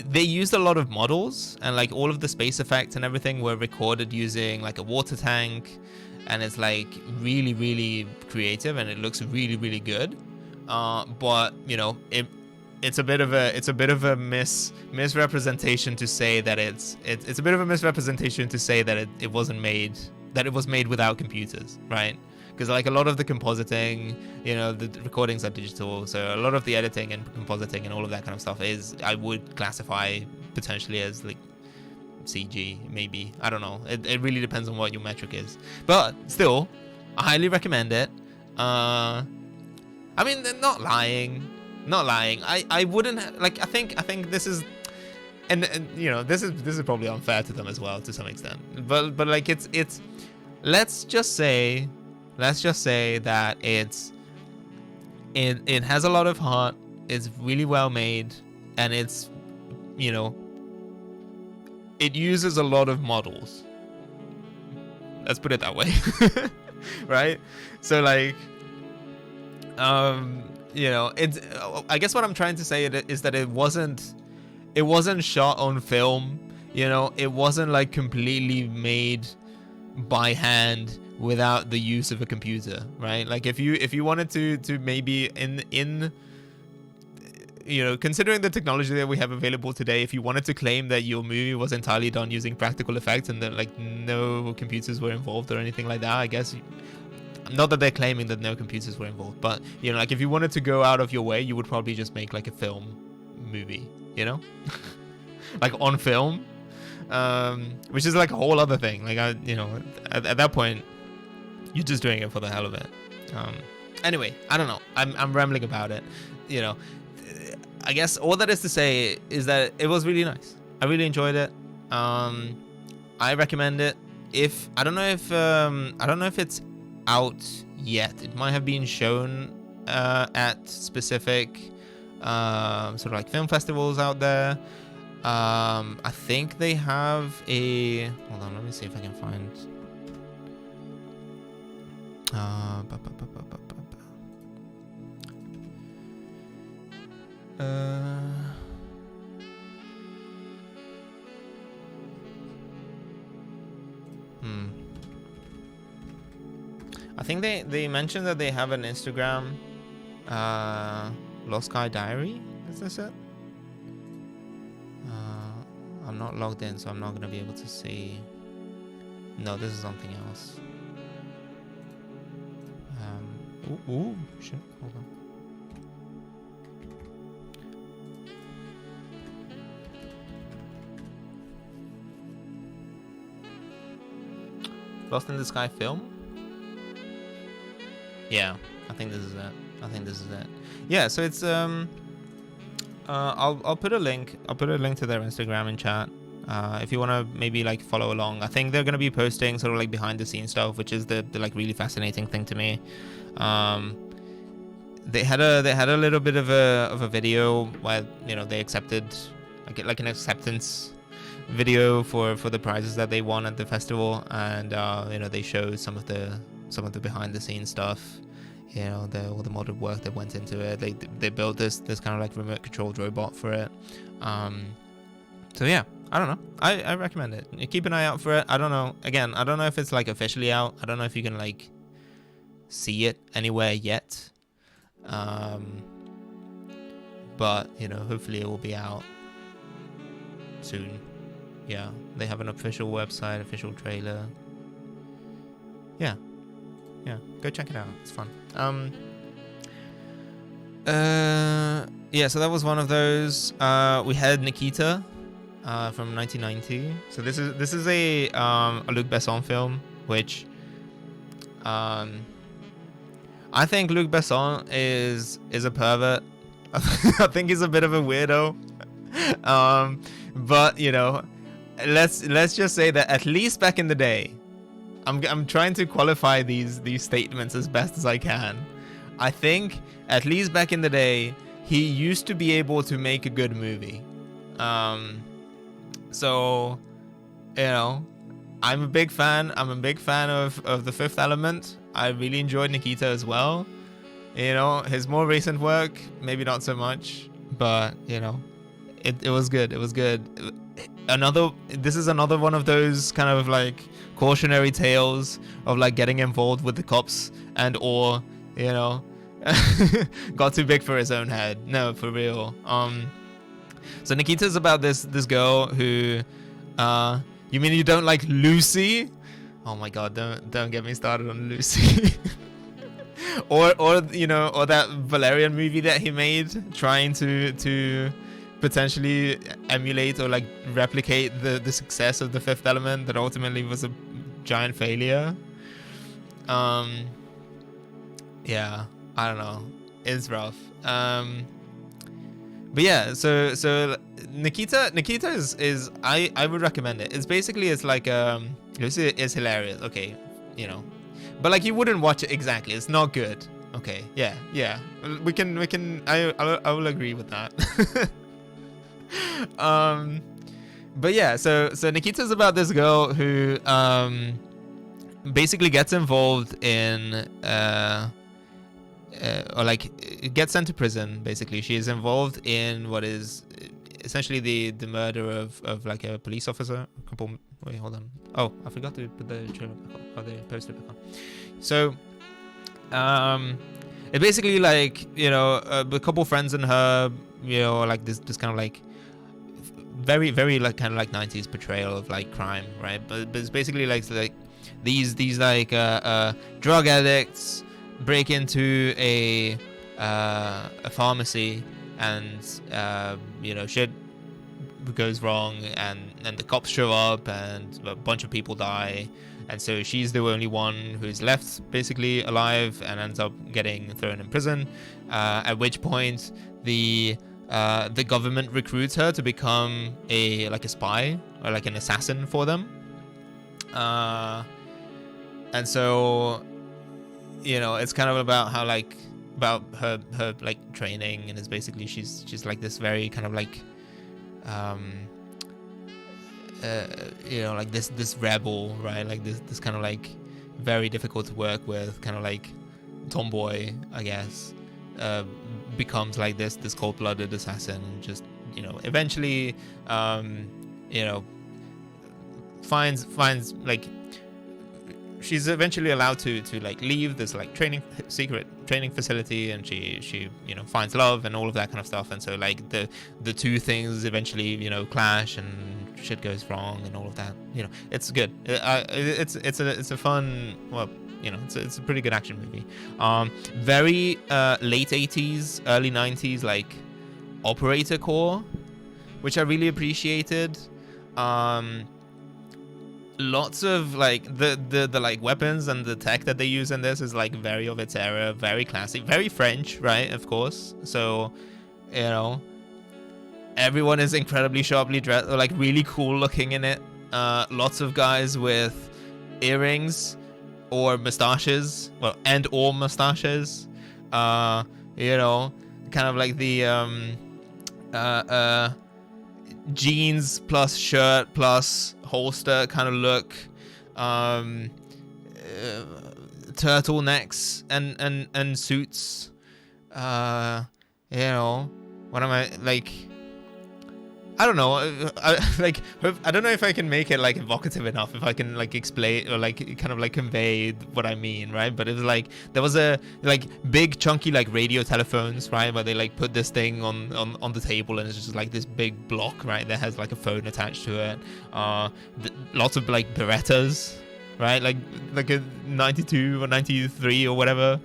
they used a lot of models, and like all of the space effects and everything were recorded using like a water tank, and it's like really, really creative, and it looks really, really good. But it's a bit of a misrepresentation to say that it's a bit of a misrepresentation to say that it was made without computers, right? Because like a lot of the compositing, the recordings are digital, so a lot of the editing and compositing and all of that kind of stuff I would classify potentially as like CG, maybe. I don't know. It really depends on what your metric is. But still, I highly recommend it. Not lying. I wouldn't like. I think this is, and this is probably unfair to them as well to some extent. But like it's. Let's just say that it has a lot of heart. It's really well made, and it's it uses a lot of models. Let's put it that way, right? So like, it's. I guess what I'm trying to say is that it wasn't shot on film. It wasn't like completely made by hand without the use of a computer, right? Like if you wanted to maybe in considering the technology that we have available today, if you wanted to claim that your movie was entirely done using practical effects and that like no computers were involved or anything like that, I guess, not that they're claiming that no computers were involved, but like if you wanted to go out of your way, you would probably just make like a film movie, like on film. Which is like a whole other thing. Like at that point, you're just doing it for the hell of it. Anyway, I don't know. I'm rambling about it. You know, I guess all that is to say is that it was really nice. I really enjoyed it. I recommend it. I don't know if it's out yet. It might have been shown at specific sort of like film festivals out there. I think they have a. Hold on, let me see if I can find. I think they mentioned that they have an Instagram. Lost Sky Diary. Is this it? I'm not logged in, so I'm not gonna be able to see. No, this is something else. Ooh, shit. Hold on. Lost in the Sky film? Yeah, I think this is it. Yeah, so it's I'll put a link. I'll put a link to their Instagram in chat. If you want to maybe like follow along. I think they're gonna be posting sort of like behind the scenes stuff, which is the like really fascinating thing to me. They had a little bit of a video where they accepted like an acceptance video for the prizes that they won at the festival, and they showed some of the behind the scenes stuff. All the modded work that went into it. They built this kind of like remote controlled robot for it. So yeah, I don't know. I recommend it. You keep an eye out for it. I don't know. Again, I don't know if it's like officially out. I don't know if you can like see it anywhere yet. But hopefully it will be out soon. Yeah, they have an official website, official trailer. Yeah, go check it out. It's fun. Yeah, so that was one of those. We had Nikita from 1990. So this is a Luc Besson film, which I think Luc Besson is a pervert. I think he's a bit of a weirdo. But let's just say that at least back in the day, I'm trying to qualify these statements as best as I can. I think at least back in the day, he used to be able to make a good movie. So I'm a big fan. I'm a big fan of The Fifth Element. I really enjoyed Nikita as well. His more recent work, maybe not so much, but it was good. It was good. This is another one of those kind of like cautionary tales of like getting involved with the cops or got too big for his own head. No, for real. So Nikita's about this girl who you mean you don't like Lucy? Oh my god, don't get me started on Lucy. or that Valerian movie that he made trying to potentially emulate or like replicate the success of The Fifth Element that ultimately was a giant failure. Yeah, I don't know, it's rough. But yeah, so Nikita is I would recommend it. It's basically, it's like it's hilarious, okay, but like you wouldn't watch it exactly. It's not good. Okay, yeah, we can I will agree with that. But yeah, so Nikita's about this girl who basically gets involved in or like gets sent to prison. Basically, she is involved in what is essentially the murder of like a police officer. Wait, hold on. Oh, I forgot to put the trailer back on, or the poster back on. So it basically like a couple friends and her, like this kind of like very very like kind of like 90s portrayal of like crime, right? But it's basically like these like drug addicts break into a pharmacy and shit goes wrong, and the cops show up, and a bunch of people die, and so she's the only one who's left basically alive, and ends up getting thrown in prison. At which point the government recruits her to become a spy or like an assassin for them. And so, you know, it's kind of about how like about her like training, and it's basically she's like this very kind of like you know, like this rebel, right? Like this kind of like very difficult to work with, kind of like tomboy, I guess, becomes like this cold-blooded assassin, and just, you know, eventually you know, finds like she's eventually allowed to like leave this like secret training facility, and she you know, finds love and all of that kind of stuff. And so like the two things eventually, you know, clash, and shit goes wrong and all of that. You know, it's good. It's a fun, well, you know, it's a pretty good action movie. Very late 80s, early 90s, like operator core, which I really appreciated. Lots of like the like weapons and the tech that they use in this is like very of its era, very classic, very French, right? Of course. So, you know, everyone is incredibly sharply dressed, or like really cool looking in it. Lots of guys with earrings or mustaches, well, and or mustaches. You know, kind of like the jeans plus shirt plus holster kind of look, turtlenecks and suits. You know, what am I like? I don't know. I don't know if I can make it like evocative enough, if I can like explain or like kind of like convey what I mean, right? But it was like there was a like big chunky like radio telephones, right, where they like put this thing on the table, and it's just like this big block, right, that has like a phone attached to it. Lots of like Berettas, right, like a 92 or 93 or whatever.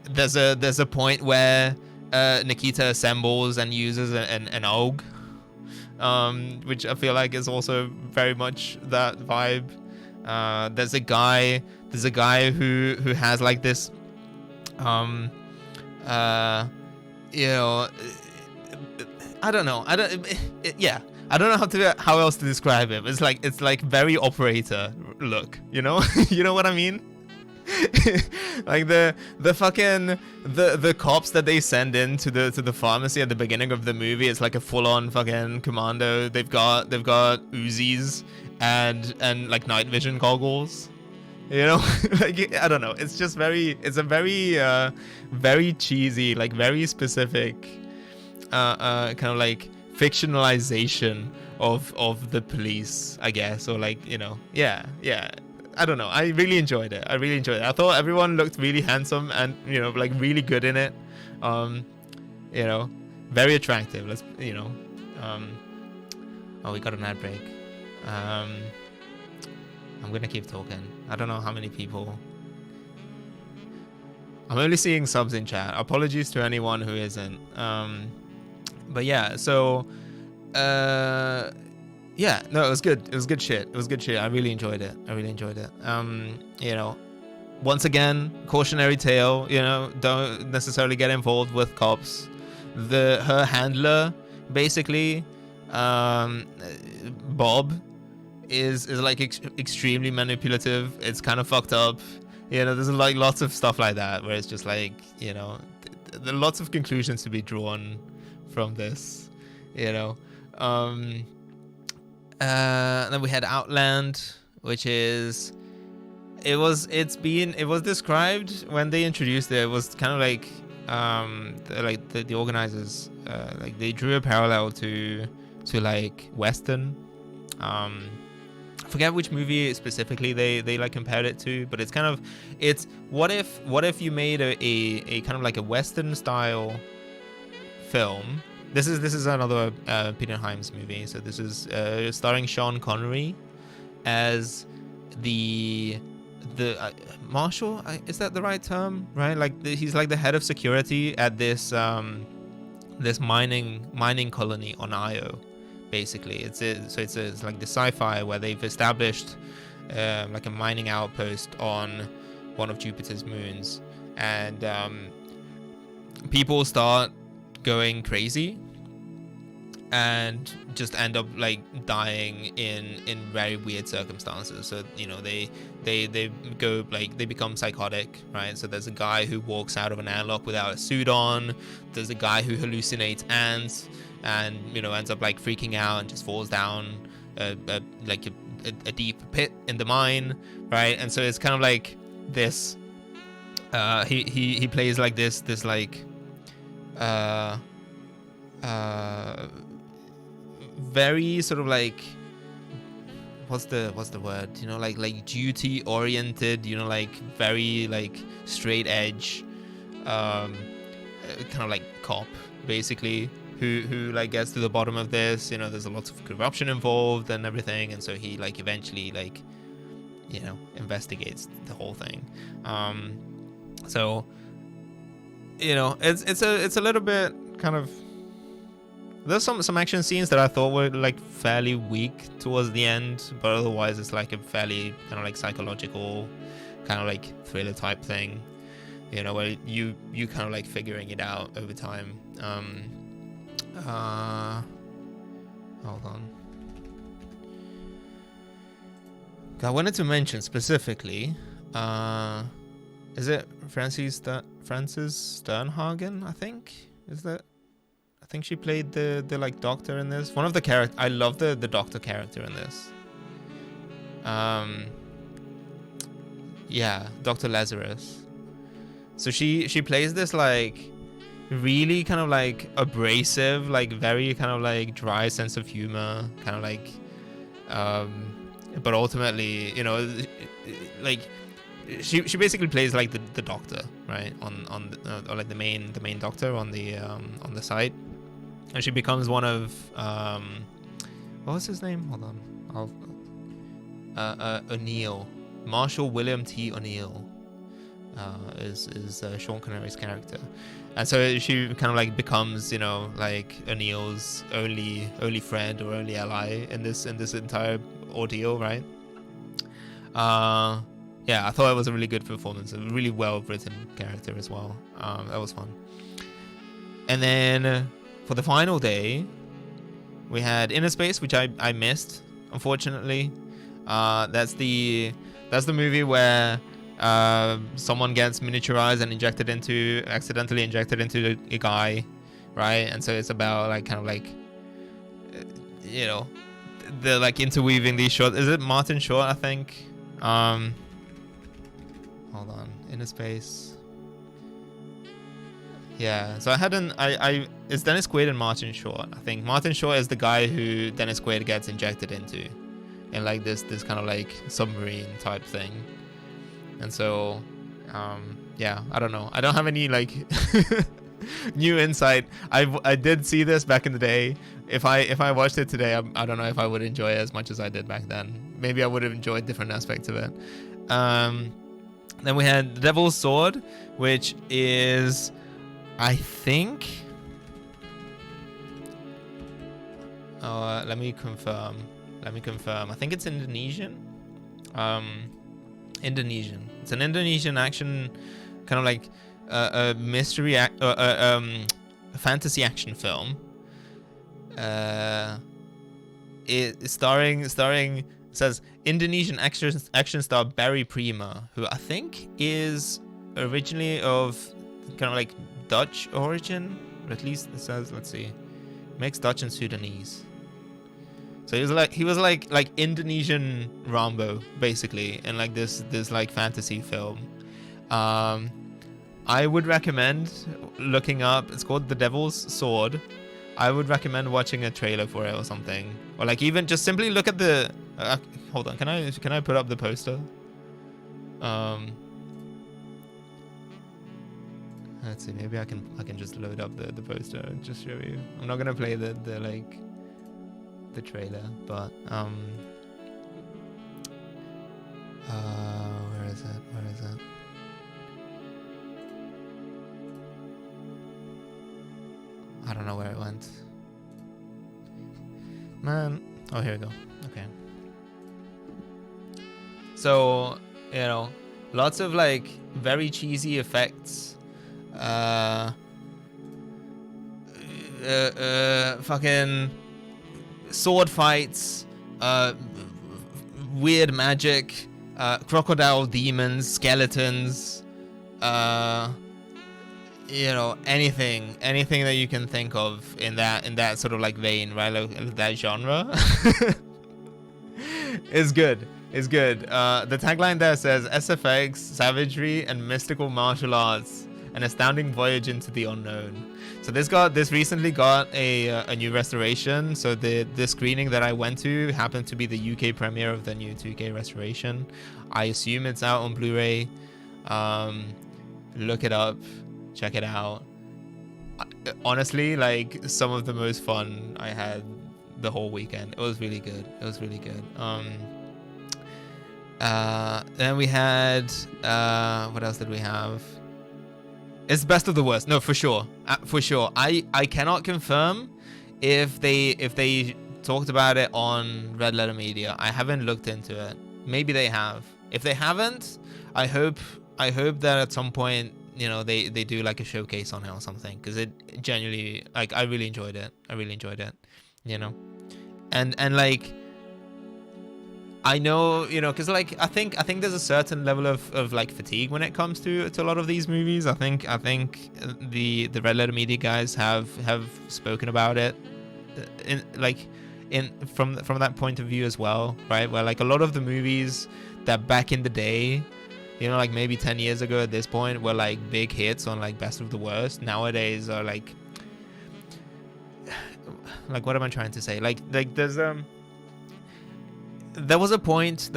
There's a point where Nikita assembles and uses an AUG, which I feel like is also very much that vibe. There's a guy who has like this, you know, I don't know. I don't know how else to describe it. It's like very operator look, you know, you know what I mean? Like the fucking the cops that they send in to the pharmacy at the beginning of the movie, it's like a full-on fucking commando. They've got Uzis and like night vision goggles, you know. Like, I don't know, it's just it's a very cheesy, like very specific kind of like fictionalization of the police, I guess, or like, you know, yeah. I don't know. I really enjoyed it. I thought everyone looked really handsome and, you know, like really good in it. You know, very attractive. Let's, you know, oh, we got an ad break. I'm gonna keep talking. I don't know how many people. I'm only seeing subs in chat. Apologies to anyone who isn't. But yeah, so yeah, no, it was good. It was good shit. I really enjoyed it. You know, once again, cautionary tale, you know, don't necessarily get involved with cops. Her handler, basically, Bob, is like extremely manipulative. It's kind of fucked up. You know, there's like lots of stuff like that where it's just like, you know, there are lots of conclusions to be drawn from this, you know. Then we had Outland, which is, it was described when they introduced it. It was kind of like the organizers like they drew a parallel to like Western. I forget which movie specifically they like compared it to, but it's kind of, it's what if you made a kind of like a Western style film. This is another Peter Hyams movie. So this is starring Sean Connery as the marshal. Is that the right term? Right, like he's like the head of security at this this mining colony on Io. Basically, it's like the sci-fi where they've established like a mining outpost on one of Jupiter's moons, and people start going crazy and just end up like dying in very weird circumstances. So they go like they become psychotic, right? So there's a guy who walks out of an airlock without a suit on. There's a guy who hallucinates ants and ends up like freaking out and just falls down a deep pit in the mine, right? And so it's kind of like this he plays like this like very sort of like what's the word, like duty oriented, like very like straight edge kind of like cop, basically, who like gets to the bottom of this. There's a lot of corruption involved and everything, and so he like eventually like investigates the whole thing. So it's a little bit kind of, there's some action scenes that I thought were like fairly weak towards the end, but otherwise it's like a fairly kind of like psychological kind of like thriller type thing, where you kind of like figuring it out over time. Hold on. I wanted to mention specifically, is it Frances Sternhagen? I think I think she played the like doctor in this. One of the characters. I love the doctor character in this. Yeah, Dr. Lazarus. So she plays this like really kind of like abrasive, like very kind of like dry sense of humor, kind of like but ultimately, like she basically plays like the doctor, right, on or like the main doctor on the site, and she becomes one of what was his name? Hold on, O'Neill, Marshall William T. O'Neill is Sean Connery's character, and so she kind of like becomes like O'Neill's only friend or only ally in this entire ordeal, right? Yeah, I thought it was a really good performance, a really well written character as well. That was fun. And then for the final day, we had Inner Space, which I missed, unfortunately. That's the movie where someone gets miniaturized and accidentally injected into a guy, right? And so it's about like kind of like the like interweaving these shots. Is it Martin Short, I think? Hold on, Inner Space. Yeah, so it's Dennis Quaid and Martin Short. I think Martin Short is the guy who Dennis Quaid gets injected into in like this kind of like submarine type thing. And so yeah, I don't know, I don't have any like new insight. I did see this back in the day. If I watched it today, I don't know if I would enjoy it as much as I did back then. Maybe I would have enjoyed different aspects of it. Then we had The Devil's Sword, which is, I think, let me confirm. I think it's Indonesian. Indonesian. It's an Indonesian action, kind of like a mystery fantasy action film. It starring says Indonesian action star Barry Prima, who I think is originally of kind of like Dutch origin, or at least it says, let's see, mixed Dutch and Sudanese. So he was like Indonesian Rambo, basically, in like this like fantasy film. I would recommend looking up. It's called The Devil's Sword. I would recommend watching a trailer for it or something, or like even just simply look at the. Hold on, can I put up the poster? Let's see, maybe I can just load up the poster and just show you. I'm not gonna play the like the trailer, but where is it? I don't know where it went. Man. Oh, here we go. Okay. So, you know, lots of like very cheesy effects. Fucking sword fights, weird magic, crocodile demons, skeletons, you know, anything that you can think of in that sort of like vein, right? Like that genre is good. Is good. The tagline there says SFX, savagery, and mystical martial arts, an astounding voyage into the unknown. So this recently got a new restoration. So the screening that I went to happened to be the UK premiere of the new 2K restoration. I assume it's out on Blu-ray. Look it up, check it out. Honestly, like some of the most fun I had the whole weekend. It was really good. It was really good. Then we had what else did we have? It's best of the worst. No, for sure. For sure. I cannot confirm if they talked about it on Red Letter Media. I haven't looked into it. Maybe they have. If they haven't, I hope that at some point, you know, they do like a showcase on it or something, because it genuinely, like, I really enjoyed it. You know, and like, I know, you know, because like I think there's a certain level of like fatigue when it comes to a lot of these movies. I think the Red Letter Media guys have spoken about it from that point of view as well, right? Where like a lot of the movies that back in the day, you know, like maybe 10 years ago at this point, were like big hits on like best of the worst, nowadays are like what am I trying to say? Like there's there was a point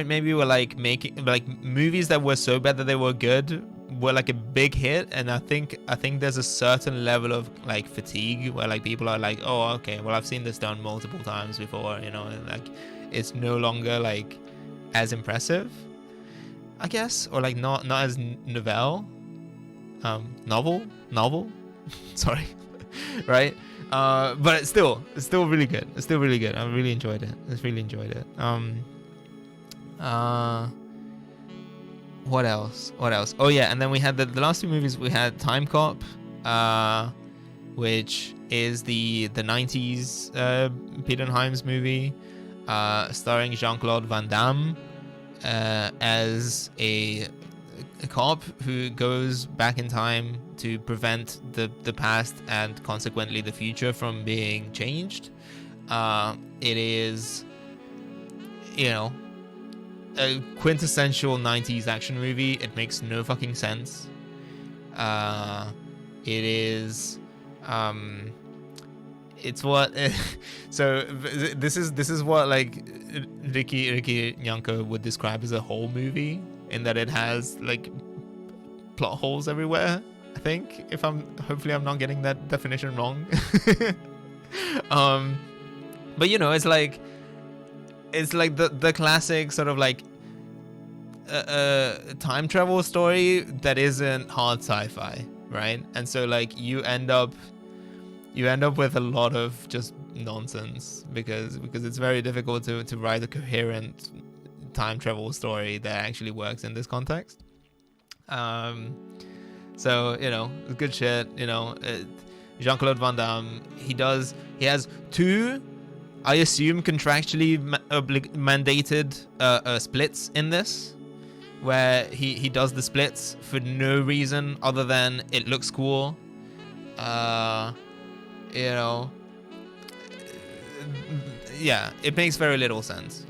maybe where like making like movies that were so bad that they were good were like a big hit, and I think there's a certain level of like fatigue where like people are like, oh, okay, well, I've seen this done multiple times before, you know, and like it's no longer like as impressive, I guess, or like not as novel sorry. Right? But it's still really good. I really enjoyed it. What else? Oh yeah, and then we had the last two movies. We had Time Cop, which is the 90s Peter Hyams movie, starring Jean-Claude Van Damme as a cop who goes back in time to prevent the past and consequently the future from being changed. It is, you know, a quintessential 90s action movie. It makes no fucking sense. It is, it's what so this is what like Ricky Nyonko would describe as a whole movie, in that it has like plot holes everywhere, I think, hopefully I'm not getting that definition wrong. But you know, it's like the classic sort of like time travel story that isn't hard sci-fi, right? And so like you end up with a lot of just nonsense because it's very difficult to write a coherent time travel story that actually works in this context. So, you know, good shit. You know, Jean-Claude Van Damme, he has two, I assume, contractually mandated splits in this, where he does the splits for no reason other than it looks cool. You know, yeah, it makes very little sense.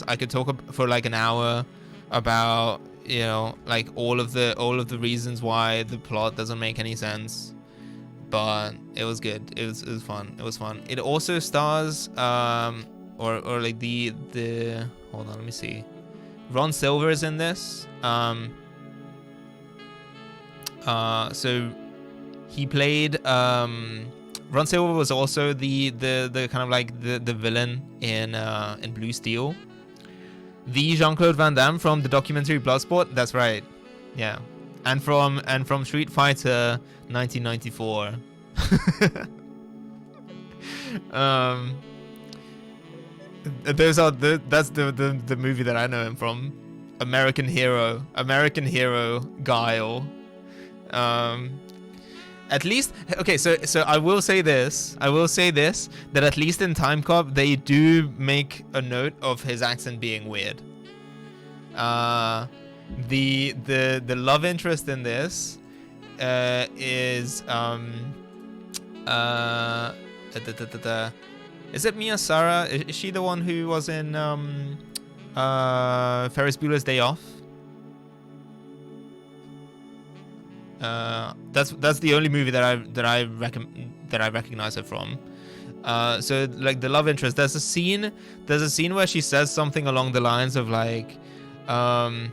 I could talk for like an hour about, you know, like all of the reasons why the plot doesn't make any sense, but it was good. It was fun. It also stars or like the hold on, let me see. Ron Silver is in this. So he played Ron Silver was also the kind of like the villain in Blue Steel. The Jean-Claude Van Damme from the documentary Bloodsport, that's right. Yeah. And from Street Fighter 1994. Those are that's the movie that I know him from. American Hero, Guile. At least, okay, so I will say this, that at least in Time Cop they do make a note of his accent being weird. The love interest in this is is it Mia Sara? Is she the one who was in Ferris Bueller's Day Off? That's the only movie that I recognize her from. So like the love interest, there's a scene where she says something along the lines of like, oh,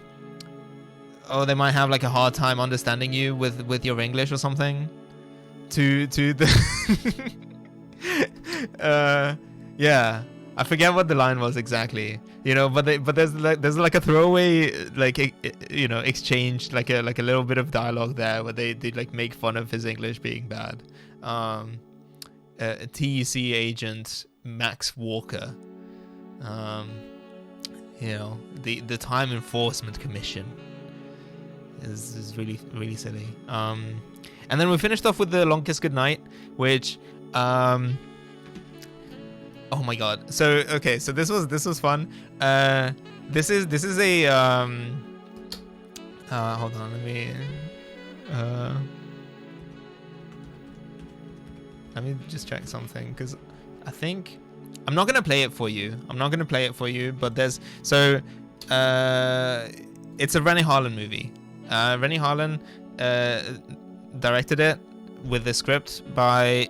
they might have like a hard time understanding you with your English or something. To the yeah, I forget what the line was exactly, you know, but there's like a throwaway like exchange, like a little bit of dialogue there where they like make fun of his English being bad. TEC agent Max Walker, the Time Enforcement Commission is really silly. And then we finished off with The Long Kiss Goodnight, which oh my god. So okay, so this was fun. This is a hold on, let me just check something, because I think I'm not gonna play it for you. But there's it's a Rennie Harlan movie. Rennie Harlan directed it with the script by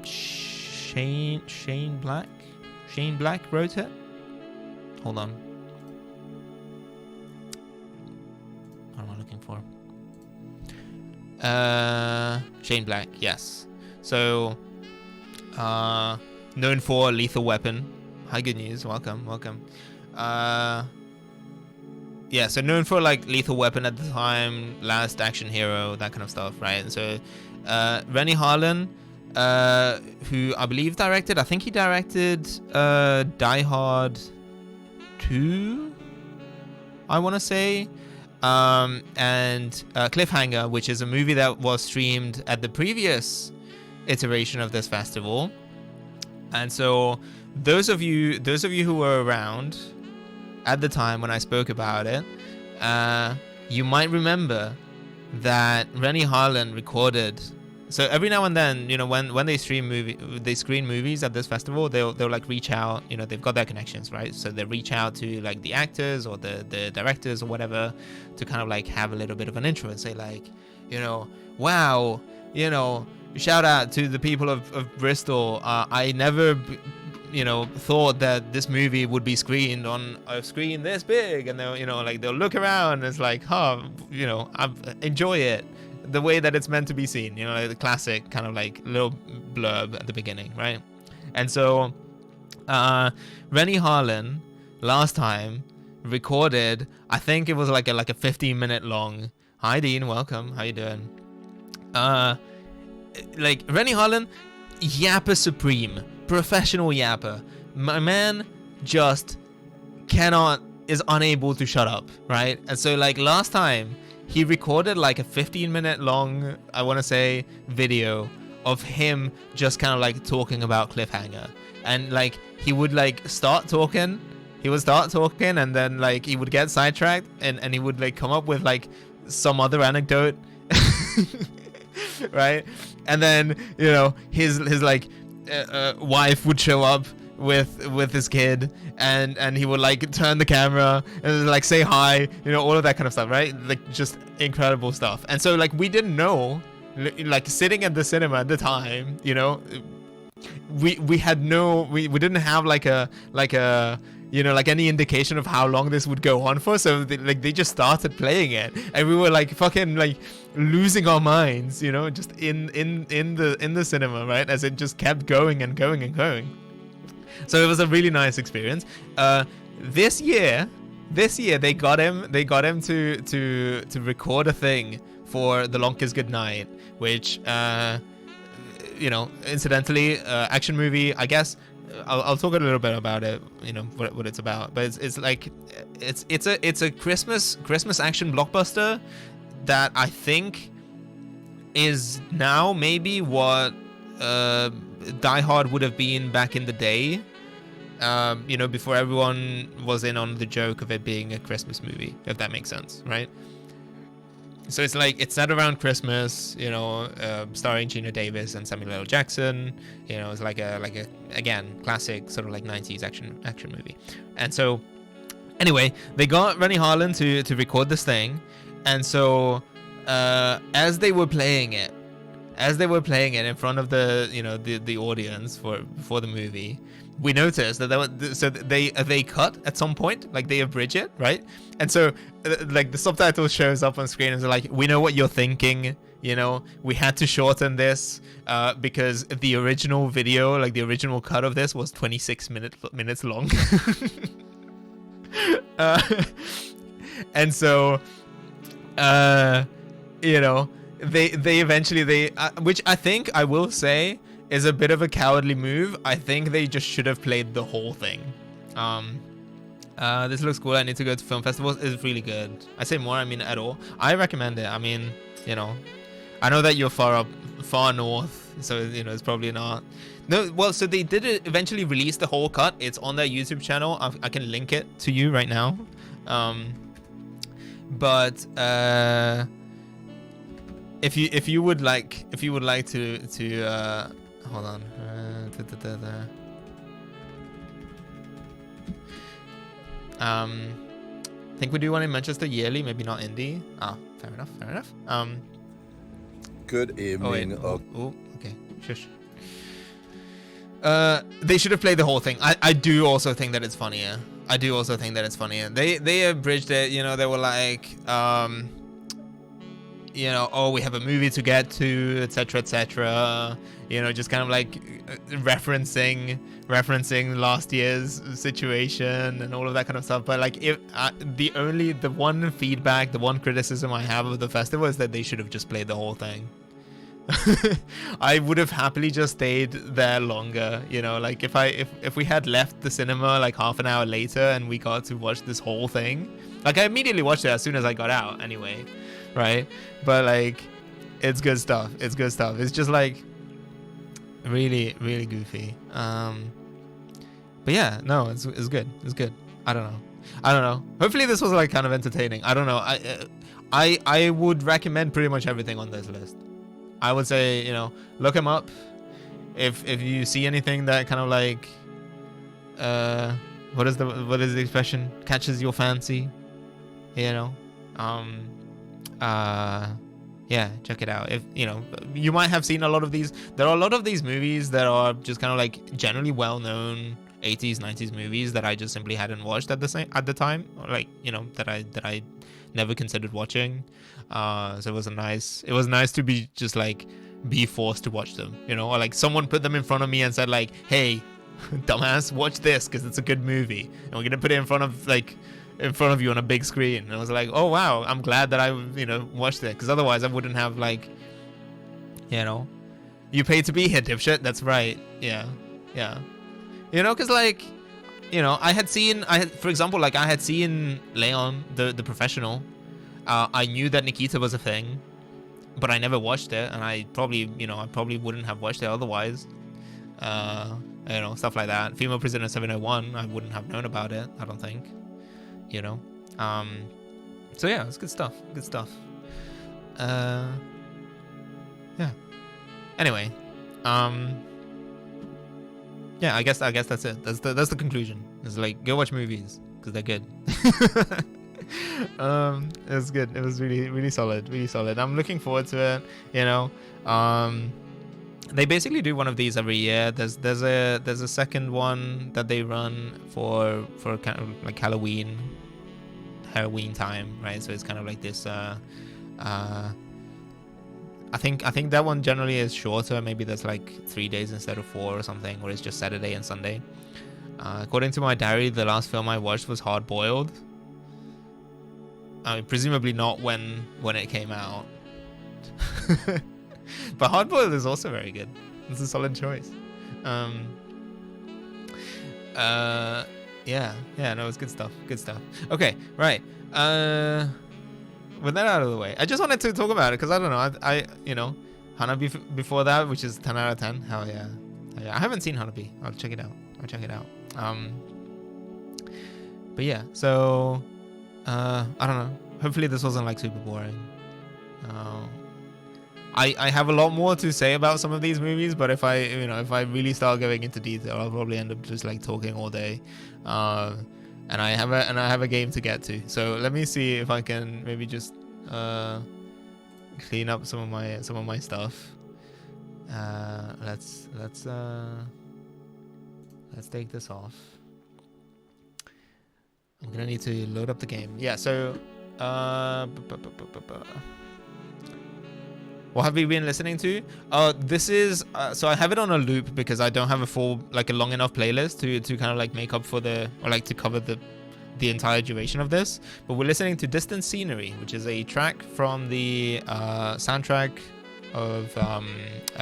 Shane Black. Shane Black wrote it. Hold on. What am I looking for? Shane Black, yes. So, known for Lethal Weapon. Hi, good news. Welcome. Yeah, so known for like Lethal Weapon at the time, Last Action Hero, that kind of stuff, right? And so, Rennie Harlan, who I believe directed, I think he directed Die Hard 2, I want to say, and Cliffhanger, which is a movie that was streamed at the previous iteration of this festival. And so those of you who were around at the time when I spoke about it, you might remember that Rennie Harlan recorded. So every now and then, you know, when they screen movies at this festival, they'll like reach out, you know, they've got their connections, right? So they reach out to like the actors or the directors or whatever to kind of like have a little bit of an intro and say like, you know, wow, you know, shout out to the people of Bristol. I never, you know, thought that this movie would be screened on a screen this big, and they'll, you know, like they'll look around and it's like, you know, enjoy it the way that it's meant to be seen, you know, like the classic kind of like little blurb at the beginning, right? And so Rennie Harlan last time recorded, I think it was like a 15-minute long. Hi Dean, welcome, how you doing? Like Rennie Harlan, yapper supreme, professional yapper. My man just is unable to shut up, right? And so like last time he recorded like a 15-minute long, I want to say, video of him just kind of like talking about Cliffhanger. And like he would like start talking and then like he would get sidetracked and he would like come up with like some other anecdote. Right? And then, you know, his like wife would show up with his kid, and he would like turn the camera and like say hi, you know, all of that kind of stuff, right? Like just incredible stuff. And so like we didn't know, like sitting at the cinema at the time, you know, we didn't have like a you know, like any indication of how long this would go on for. So they just started playing it, and we were like fucking like losing our minds, you know, just in the cinema, right? As it just kept going and going and going. So it was a really nice experience. This year they got him to record a thing for The Long Kiss Goodnight, which you know, incidentally, action movie. I guess I'll talk a little bit about it. You know what it's about, but it's like it's a Christmas action blockbuster that I think is now maybe what Die Hard would have been back in the day. You know, before everyone was in on the joke of it being a Christmas movie, if that makes sense, right? So it's like it's set around Christmas, you know, starring Gina Davis and Samuel L. Jackson. You know, it's like a again classic sort of like 90s action movie. And so anyway, they got Rennie Harlan to record this thing, and so as they were playing it in front of the, you know, the audience for the movie, we noticed that they cut at some point, like they abridge it, right? And so like the subtitle shows up on screen and they're like, we know what you're thinking, you know, we had to shorten this because the original video, like the original cut of this was 26 minutes long. And so you know, they eventually which I think I will say is a bit of a cowardly move. I think they just should have played the whole thing. This looks cool. I need to go to film festivals. It's really good. I say more, I mean at all. I recommend it. I mean, you know, I know that you're far north, so you know it's probably not. No, well, so they did eventually release the whole cut. It's on their YouTube channel. I can link it to you right now. But if you would like to hold on. I think we do one in Manchester yearly, maybe not indie. Ah, fair enough. Good evening. Okay, shush. They should have played the whole thing. I do also think that it's funnier. They abridged it, you know, they were like, you know, oh, we have a movie to get to, etc., you know, just kind of like referencing last year's situation and all of that kind of stuff. But like, if the one feedback, the one criticism I have of the festival is that they should have just played the whole thing. I would have happily just stayed there longer, you know, like if we had left the cinema like half an hour later and we got to watch this whole thing, like I immediately watched it as soon as I got out anyway, right? But like, it's good stuff. It's just like really goofy. But yeah, no, it's good. I don't know. Hopefully this was like kind of entertaining. I don't know. I would recommend pretty much everything on this list. I would say, you know, look him up. If you see anything that kind of like what is the expression, catches your fancy, you know, yeah, check it out. If you know, you might have seen a lot of these. There are a lot of these movies that are just kind of like generally well-known 80s, 90s movies that I just simply hadn't watched at the time, or like, you know, that I never considered watching. So it was nice to be just like be forced to watch them, you know, or like someone put them in front of me and said like, hey, dumbass, watch this because it's a good movie, and we're gonna put it in front of you on a big screen. And I was like, oh wow, I'm glad that I, you know, watched it, because otherwise I wouldn't have, like, you know, you paid to be here, dipshit. That's right. Yeah, you know, because like, you know, for example, like I had seen Leon the Professional. I knew that Nikita was a thing, but I never watched it, and I probably wouldn't have watched it otherwise. You know, stuff like that. Female Prisoner 701, I wouldn't have known about it, I don't think. You know, so yeah, it's good stuff. Yeah. Anyway, yeah, I guess that's it. That's the conclusion. It's like, go watch movies because they're good. It was good. It was really solid. I'm looking forward to it. You know, they basically do one of these every year. There's a second one that they run for kind of like Halloween time, right? So it's kind of like this. I think that one generally is shorter. Maybe there's like 3 days instead of 4 or something, or it's just Saturday and Sunday. According to my diary, the last film I watched was Hard Boiled. I mean, presumably not when it came out. But Hard Boiled is also very good. It's a solid choice. Yeah, no, it's good stuff. Good stuff. Okay, right. With that out of the way, I just wanted to talk about it because I don't know. I Hanabi before that, which is 10 out of 10. Hell yeah. I haven't seen Hanabi. I'll check it out. But yeah, so I don't know. Hopefully this wasn't like super boring. I have a lot more to say about some of these movies, but if I really start going into detail, I'll probably end up just like talking all day. And I have a game to get to. So let me see if I can maybe just clean up some of my stuff. Let's take this off. I'm gonna need to load up the game. Yeah, so what have we been listening to? This is so I have it on a loop because I don't have a long enough playlist to kind of like make up for to cover the entire duration of this. But we're listening to Distant Scenery, which is a track from the soundtrack of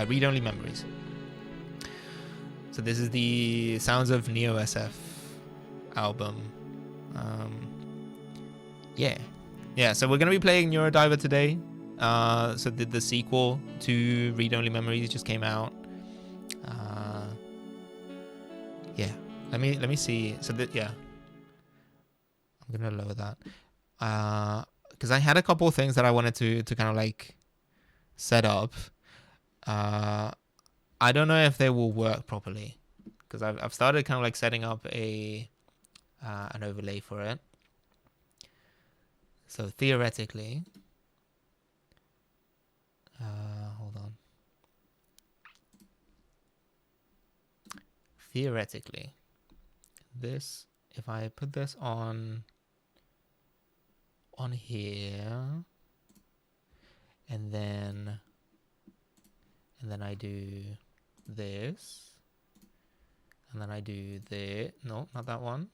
Read Only Memories. So this is the Sounds of Neo SF album. Yeah. So we're gonna be playing Neurodiver today. So the sequel to Read Only Memories just came out. Yeah. Let me see. So yeah. I'm gonna lower that. Because I had a couple of things that I wanted to kind of like set up. I don't know if they will work properly because I've started kind of like setting up an overlay for it. So theoretically, hold on. Theoretically, this, if I put this on here, and then I do this, and then I do this. No, not that one.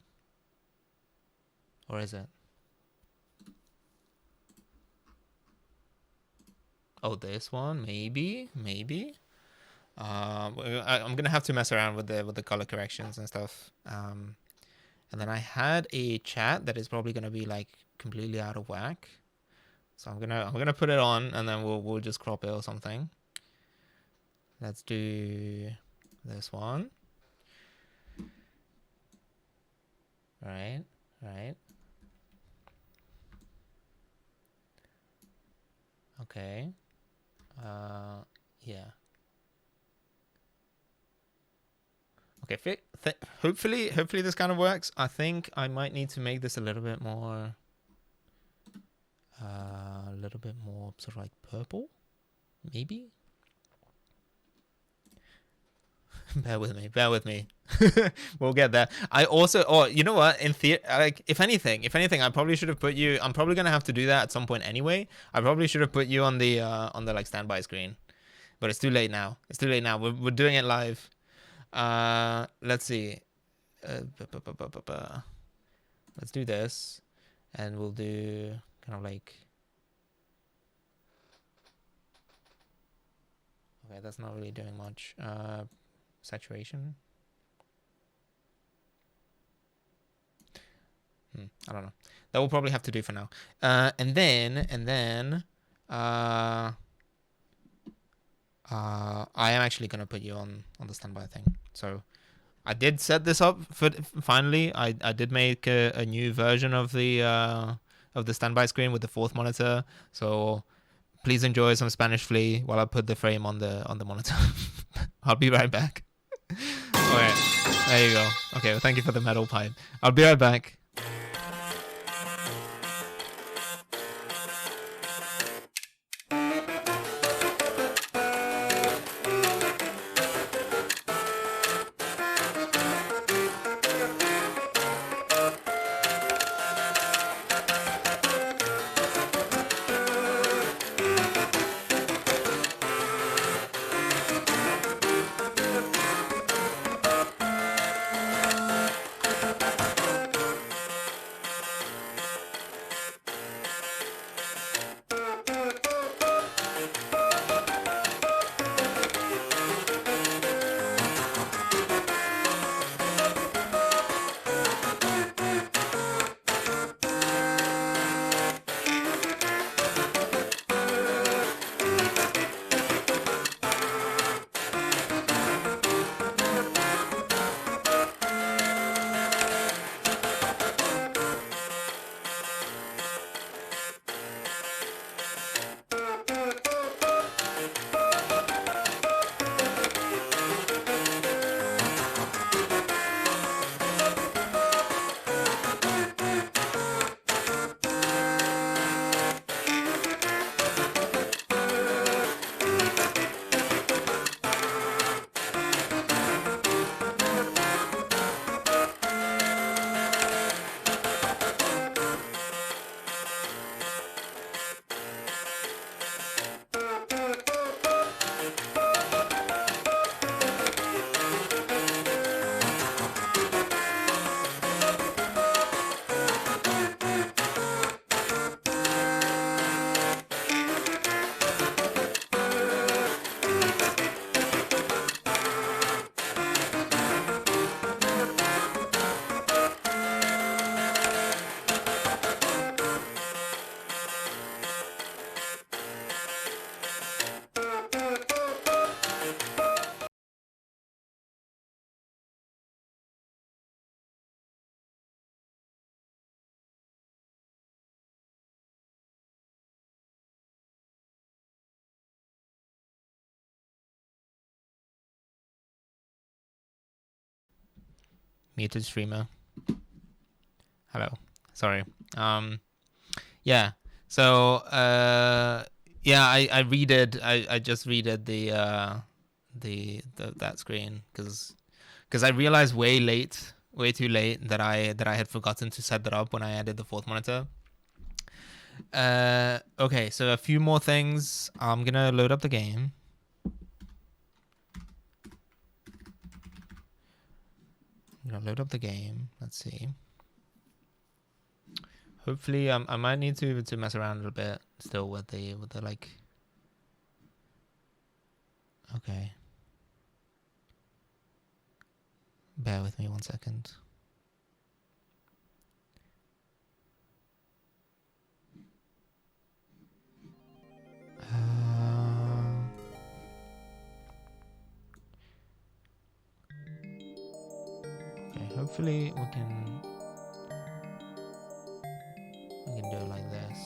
Or is it? Oh, this one, maybe. I'm gonna have to mess around with the color corrections and stuff. And then I had a chat that is probably gonna be like completely out of whack. So I'm gonna put it on, and then we'll just crop it or something. Let's do this one. Right. Okay. Yeah. Okay. Hopefully this kind of works. I think I might need to make this a little bit more sort of like purple, maybe. Bear with me. We'll get there. I also, you know what? In theory, like, if anything, I probably should have put you. I'm probably gonna have to do that at some point anyway. I probably should have put you on the like standby screen, but it's too late now. We're doing it live. Let's see. Let's do this, and we'll do kind of like. Okay, that's not really doing much. Saturation. I don't know. That will probably have to do for now. And then I am actually gonna put you on the standby thing. So I did set this up for finally. I did make a new version of the standby screen with the fourth monitor. So please enjoy some Spanish Flea while I put the frame on the monitor. I'll be right back. Okay, there you go. Okay, well, thank you for the metal pipe. I'll be right back. Muted streamer. Hello. Sorry. Yeah. So yeah, I redid. I just redid the that screen because I realized way too late that I had forgotten to set that up when I added the fourth monitor. Okay, so a few more things. I'm gonna load up the game. I'm gonna load up the game. Let's see. Hopefully, I might need to mess around a little bit still with the like. Okay. Bear with me 1 second. Okay, hopefully we can do it like this.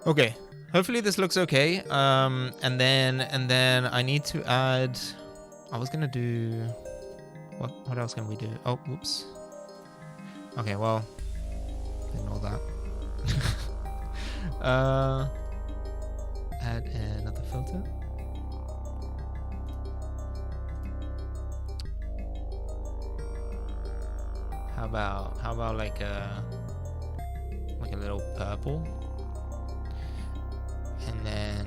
Okay, hopefully this looks okay. And then I need to add. I was gonna do. What else can we do? Oh, whoops. Okay, well, ignore that. Add another filter. How about like a little purple, and then.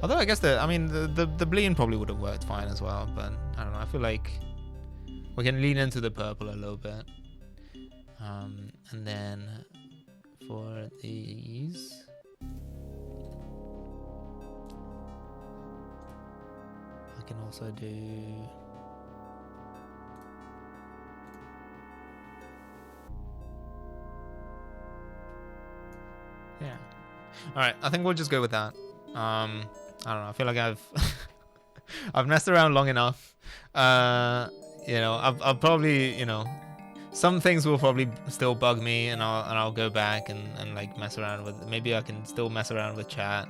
Although I guess the bling probably would have worked fine as well, but I don't know. I feel like we can lean into the purple a little bit, and then for these. I can also do. Yeah. All right. I think we'll just go with that. I don't know. I feel like I've messed around long enough. You know, I'll probably, you know, some things will probably still bug me, and I'll go back and like mess around with. Maybe I can still mess around with chat.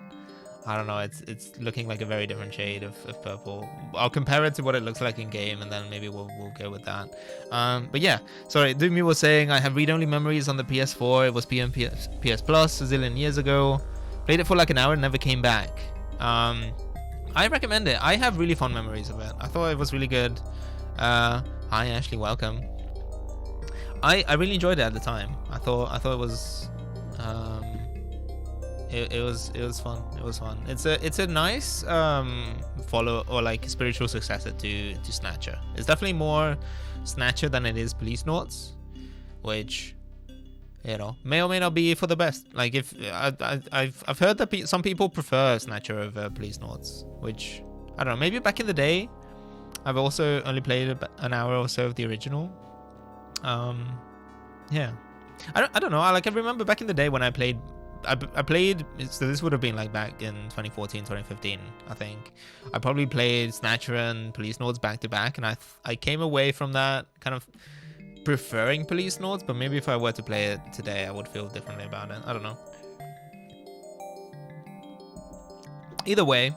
I don't know. It's looking like a very different shade of purple. I'll compare it to what it looks like in game, and then maybe we'll go with that. But yeah, sorry. Doomy was saying I have read-only memories on the PS4. It was PS Plus a zillion years ago. Played it for like an hour and never came back. I recommend it. I have really fond memories of it. I thought it was really good. Hi Ashley, welcome. I really enjoyed it at the time. I thought it was it was fun. It was fun. It's a nice follow or like spiritual successor to Snatcher. It's definitely more Snatcher than it is Police Notes, which, you know, may or may not be for the best. Like, if I've heard that some people prefer Snatcher over Police Notes, which I don't know. Maybe back in the day, I've also only played an hour or so of the original. Yeah, I don't know. I remember back in the day when I played. I played. So this would have been like back in 2014, 2015. I think I probably played Snatcher and Police Notes back to back, and I came away from that kind of preferring Police Notes, but maybe if I were to play it today, I would feel differently about it. I don't know. Either way,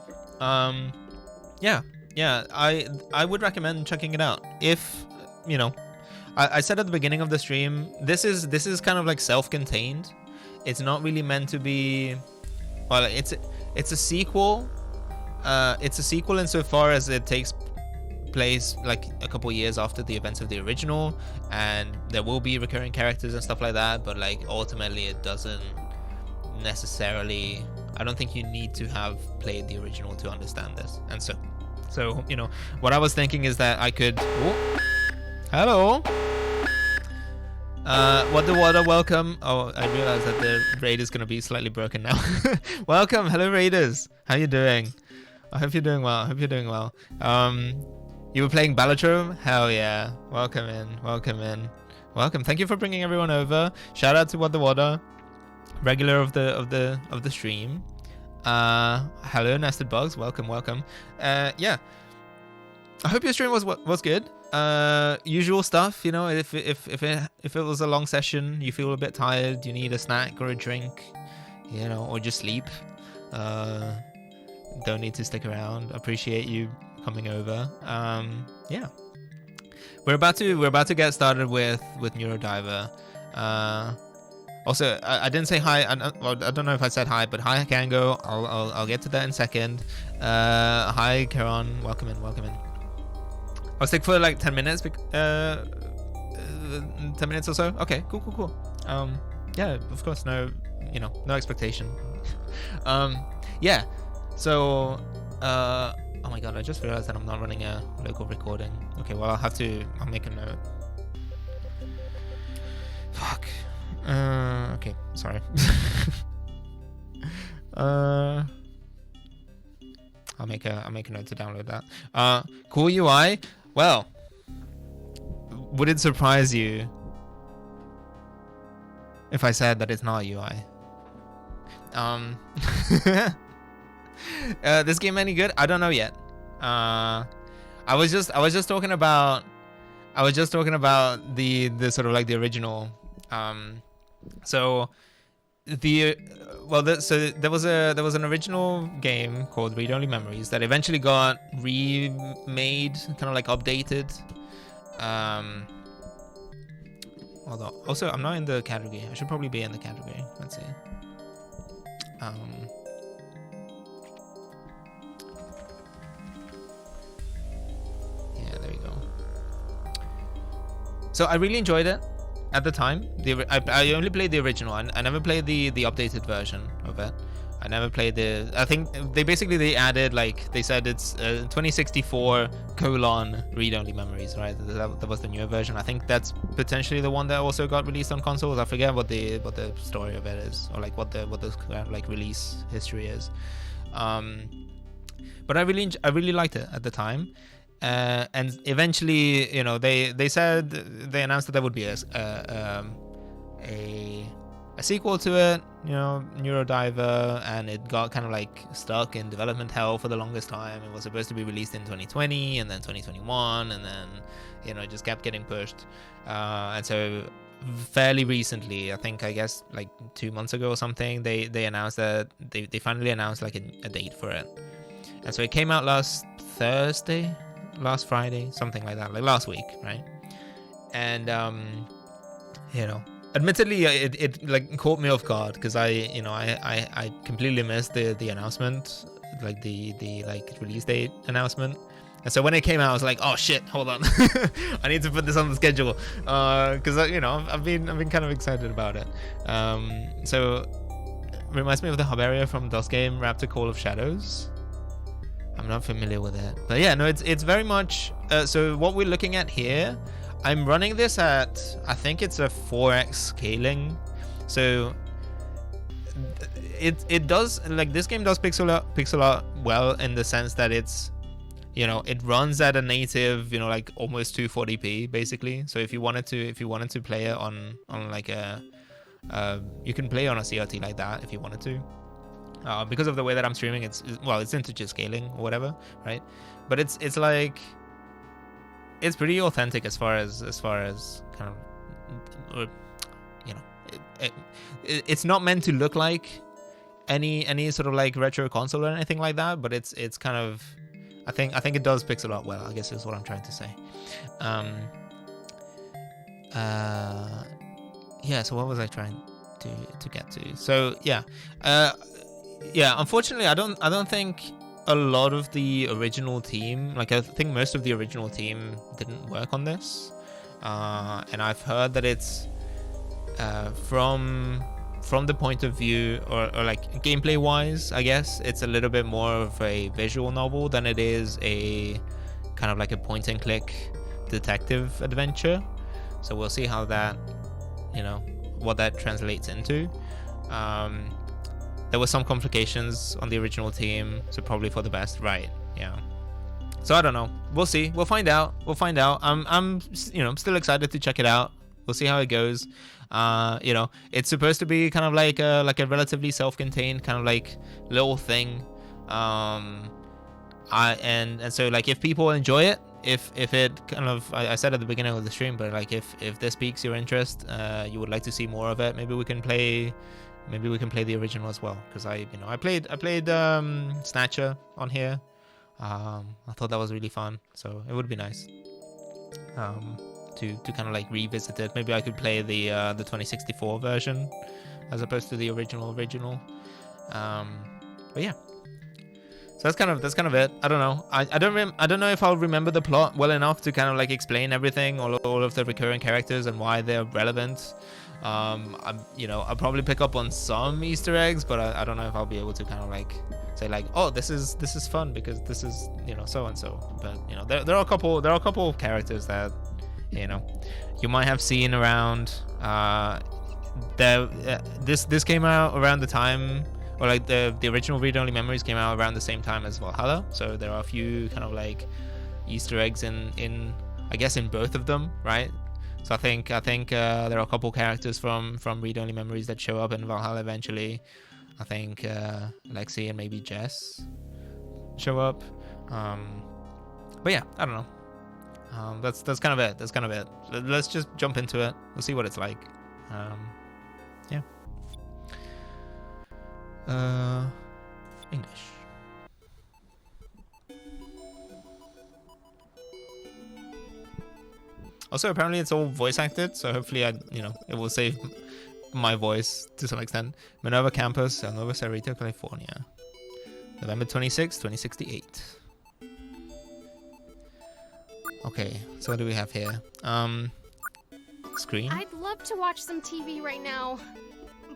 yeah, I would recommend checking it out. If, you know, I said at the beginning of the stream, this is kind of like self-contained. It's not really meant to be. Well, it's a sequel. It's a sequel insofar as it takes place like a couple years after the events of the original, and there will be recurring characters and stuff like that, but like ultimately it doesn't necessarily. I don't think you need to have played the original to understand this. And so you know, what I was thinking is that I could. Oh, hello. What the water, welcome. Oh, I realized that the raid is gonna be slightly broken now. Welcome, hello raiders. How you doing? I hope you're doing well. You were playing Balatron? Hell yeah. Welcome in. Welcome. Thank you for bringing everyone over. Shout out to What the Water, regular of the stream. Hello Nested Bugs. Welcome. Yeah. I hope your stream was good. Usual stuff, you know. If it was a long session, you feel a bit tired, you need a snack or a drink, you know, or just sleep. don't need to stick around. Appreciate you coming over. Yeah, we're about to get started with Neurodiver. Also, I didn't say hi. Well, I don't know if I said hi, but hi, Kango. I'll get to that in a second. Hi, Karan. Welcome in. I'll stick for like 10 minutes. 10 minutes or so. Okay, cool. Yeah, of course, no expectation. Yeah. So, oh my god, I just realized that I'm not running a local recording. Okay, well, I'll make a note. Fuck. Okay, sorry. I'll make a note to download that. Cool UI. Well, would it surprise you if I said that it's not UI? This game any good? I don't know yet. I was just talking about the sort of like the original. So there was an original game called Read Only Memories that eventually got remade, kind of like updated. Although also I'm not in the category. I should probably be in the category. Let's see. Yeah, there we go. So I really enjoyed it. At the time, I only played the original. I never played the updated version of it. I never played the. I think they added, like, they said it's 2064 : read only memories, right? That was the newer version. I think that's potentially the one that also got released on consoles. I forget what the story of it is, or like what the like release history is. But I really liked it at the time. And eventually, they said, they announced that there would be a sequel to it, Neurodiver, and it got kind of like stuck in development hell for the longest time. It was supposed to be released in 2020 and then 2021, and then it just kept getting pushed. And so fairly recently, I guess like 2 months ago or something, they announced that they finally announced like a date for it. And so it came out last Friday, something like that, like last week, right? And admittedly, it like caught me off guard because I completely missed the announcement, like the like release date announcement. And so when it came out, I was like, oh shit, hold on, I need to put this on the schedule, because I've been kind of excited about it. So it reminds me of the Herbaria from DOS game Raptor Call of Shadows. I'm not familiar with it, but yeah, no, it's very much. So what we're looking at here, I'm running this at, I think it's a 4x scaling. So it does, like, this game does pixel art well, in the sense that it's, it runs at a native, like almost 240p basically. So if you wanted to play it on like you can play on a CRT like that if you wanted to. Because of the way that I'm streaming, it's integer scaling or whatever, right? But it's like, it's pretty authentic as far as kind of, it's not meant to look like any sort of like retro console or anything like that, but it's kind of, I think it does pixel art well, I guess is what I'm trying to say. Yeah, so what was I trying to get to? So yeah, unfortunately, I don't think a lot of the original team, like I think most of the original team didn't work on this, and I've heard that it's from the point of view, or like gameplay wise, I guess it's a little bit more of a visual novel than it is a kind of like a point and click detective adventure. So we'll see how that, what that translates into. There were some complications on the original team, so probably for the best, right? Yeah. So I don't know. We'll see. We'll find out. I'm still excited to check it out. We'll see how it goes. It's supposed to be kind of like a relatively self-contained kind of like little thing. And so like if people enjoy it, if it kind of, I said at the beginning of the stream, but like if this piques your interest, you would like to see more of it, maybe we can play maybe we can play the original as well, because I played Snatcher on here. I thought that was really fun, so it would be nice to kind of like revisit it. Maybe I could play the 2064 version as opposed to the original. But yeah, so that's kind of it. I don't know. I don't know if I'll remember the plot well enough to kind of like explain everything, all of the recurring characters and why they're relevant. I'll probably pick up on some Easter eggs, but I don't know if I'll be able to kind of like say like, oh, this is fun because this is so and so. But there are a couple of characters that you might have seen around. This came out around the time, or like the original read-only memories came out around the same time as Valhalla. So there are a few kind of like Easter eggs in I guess in both of them, right? So I think there are a couple characters from read-only memories that show up in Valhalla eventually. I think Lexi and maybe Jess show up. But yeah, I don't know. That's kind of it. Let's just jump into it. We'll see what it's like. Yeah. English. Also, apparently it's all voice acted, so hopefully it will save my voice to some extent. Minerva Campus, El Nuevo Cerrito, California. November 26, 2068. Okay, so what do we have here? Screen? I'd love to watch some TV right now,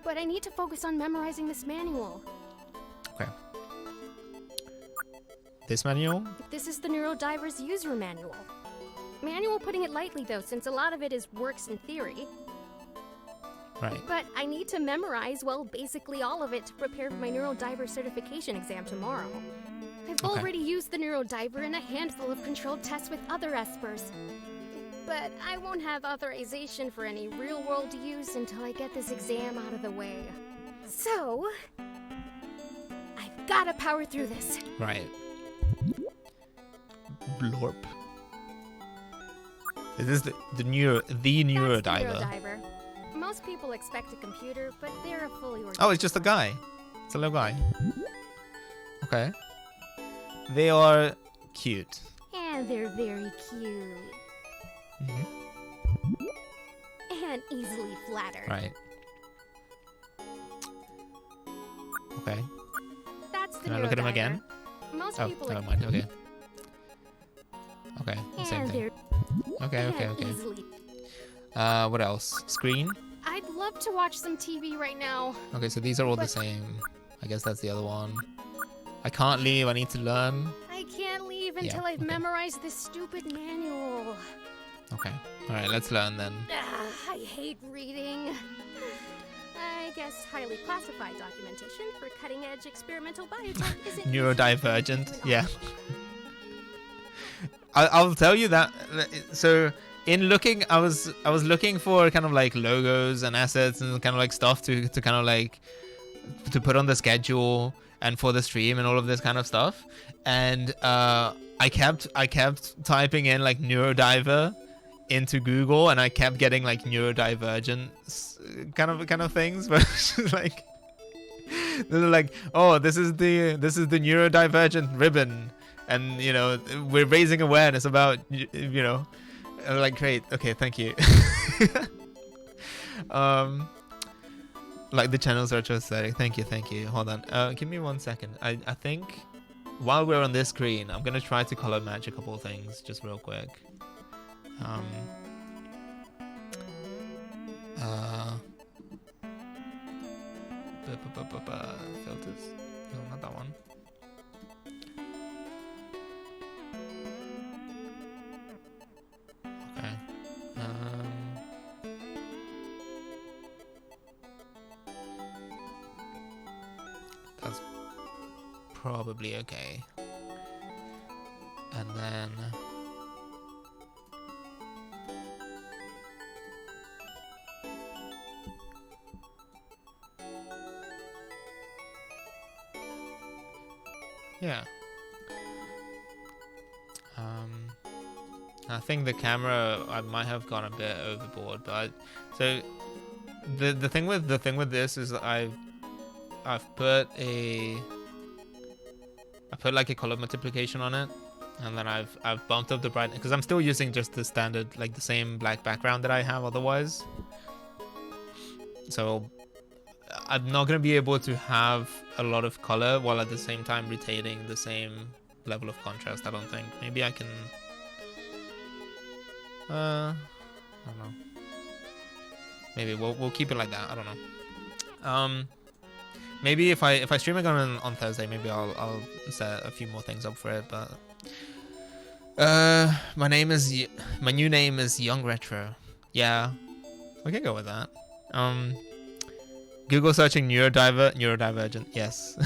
but I need to focus on memorizing this manual. Okay. This manual? This is the Neurodiver's user manual. Manual putting it lightly though, since a lot of it is works in theory. Right. But I need to memorize, well, basically all of it to prepare for my Neurodiver certification exam tomorrow. I've already used the Neurodiver in a handful of controlled tests with other espers. But I won't have authorization for any real-world use until I get this exam out of the way. So, I've gotta power through this. Right. Blorp. Is this the Neurodiver? That's the Neurodiver. Most people expect a computer, but they're a fully organized. Oh, it's just a guy. It's a little guy. Okay. They are cute. And they're very cute. And easily flattered. Right. Okay. That's the Can I look at him again? Most Oh, people never mind. Okay. Okay, the same and thing. they're Okay. easily. What else? Screen? I'd love to watch some TV right now. Okay, so these are all the same. I guess that's the other one. I can't leave. I need to learn. I can't leave until I've memorized this stupid manual. Okay. All right, let's learn then. I hate reading. I guess highly classified documentation for cutting-edge experimental biotech isn't Neurodivergent. Yeah. I'll tell you that. So in looking, I was looking for kind of like logos and assets and kind of like stuff to kind of like to put on the schedule and for the stream and all of this kind of stuff. And I kept typing in like Neurodiver into Google, and I kept getting like neurodivergent kind of things, but like they're like, oh, this is the neurodivergent ribbon, and we're raising awareness about I'm like, great, okay, thank you. Like the channel's retro aesthetic. Thank you. Hold on. Give me 1 second. I think while we're on this screen, I'm gonna try to color match a couple of things just real quick. Filters. No, not that one. Okay. That's probably okay. And then yeah. I think the camera, I might have gone a bit overboard, but so The thing with this is that I've put like a color multiplication on it, and then I've bumped up the brightness because I'm still using just the standard, like the same black background that I have otherwise. So I'm not gonna be able to have a lot of color while at the same time retaining the same level of contrast. I don't think. Maybe I can. I don't know. Maybe we'll keep it like that. I don't know. Maybe if I stream again on Thursday, maybe I'll set a few more things up for it. But my new name is Young Retro. Yeah, we can go with that. Google searching neurodivergent. Yes.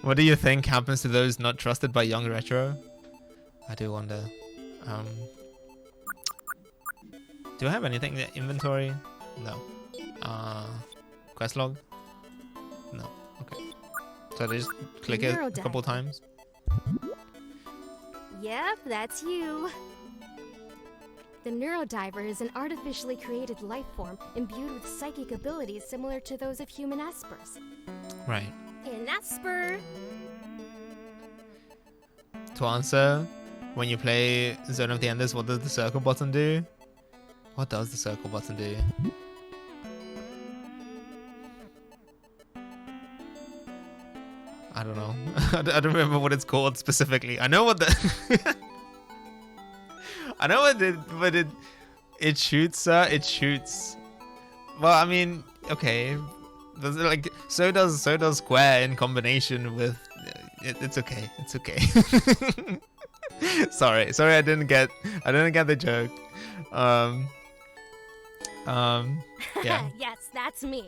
What do you think happens to those not trusted by Young Retro? I do wonder. Do I have anything in the inventory? No. Quest log? No. Okay. So I just click it a couple times. Yep, that's you. The Neurodiver is an artificially created life form imbued with psychic abilities similar to those of human espers. Right. An esper. To answer, when you play Zone of the Enders, what does the circle button do? What does the circle button do? I don't know. I don't remember what it's called specifically. I know what the... I know what it shoots. It shoots. Well, I mean, okay. Like so does Square in combination with. It's okay. It's okay. sorry. I didn't get the joke. Yeah. Yes, that's me.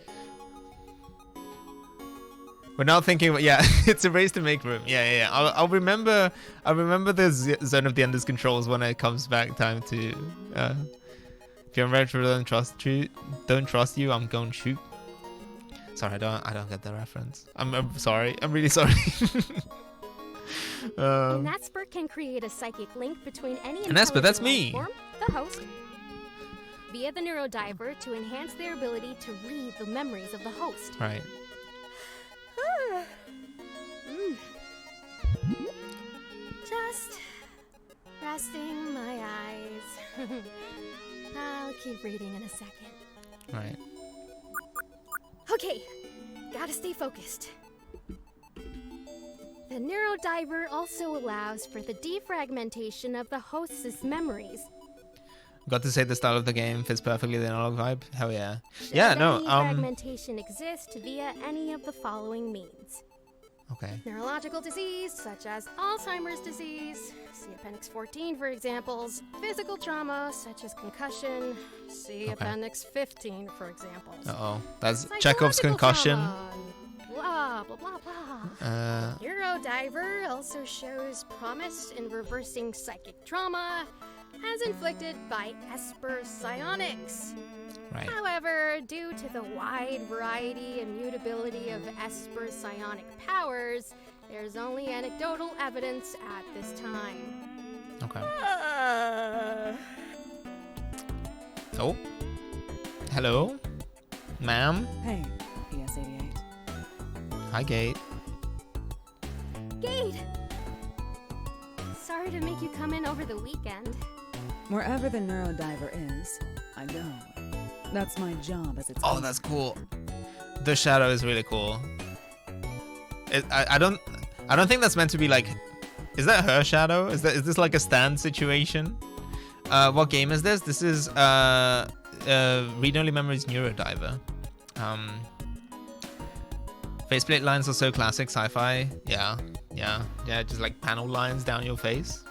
We're not thinking, yeah, it's a race to make room. Yeah. I'll remember the Zone of the Enders controls when it comes back time to. If you're retro, don't trust you, I'm going to shoot. Sorry, I don't get the reference. I'm sorry. I'm really sorry. An esper can create a psychic link between any an esper, that's intelligent me. Form, the host, via the Neurodiver to enhance their ability to read the memories of the host. Right. Just resting my eyes. I'll keep reading in a second. Right. Okay, gotta stay focused. The Neurodiver also allows for the defragmentation of the host's memories. Got to say the style of the game fits perfectly the analog vibe. Hell yeah. Should Yeah, no. any fragmentation exist via any of the following means. Okay. Neurological disease, such as Alzheimer's disease, see Appendix 14 for examples. Physical trauma, such as concussion, see Appendix 15 for examples. Uh-oh. That's Chekhov's concussion. Trauma, blah, blah, blah, blah. Neurodiver also shows promise in reversing psychic trauma as inflicted by Esper psionics. Right. However, due to the wide variety and mutability of Esper psionic powers, there's only anecdotal evidence at this time. Okay. Oh. Hello? Ma'am? Hey, PS88. Hi, Gate. Gate! Sorry to make you come in over the weekend. Wherever the Neurodiver is, I go. That's my job as its Oh, that's cool. The shadow is really cool. I don't think that's meant to be like. Is that her shadow? Is this like a stand situation? What game is this? This is Read Only Memories Neurodiver. Faceplate lines are so classic sci-fi. Yeah. Just like panel lines down your face.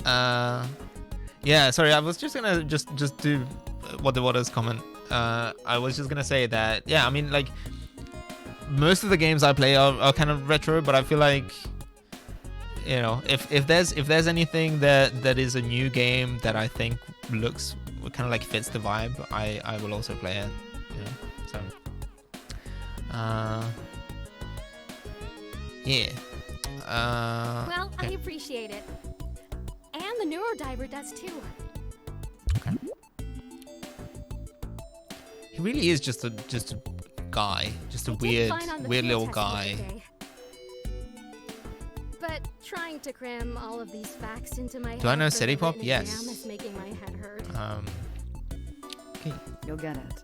Yeah. Sorry, I was just gonna just do what the waters comment. I was just gonna say that. Yeah, I mean, like most of the games I play are kind of retro, but I feel like, you know, if there's anything that is a new game that I think looks kind of like fits the vibe, I will also play it. You know, so yeah. Well, okay. I appreciate it. And the Neurodiver does too. Okay. He really is just a guy, just a I did weird fine on the weird field little test guy. today. But trying to cram all of these facts into my head Do I know for City the Pop? written Yes. exam is making my head hurt. Okay. You'll get it.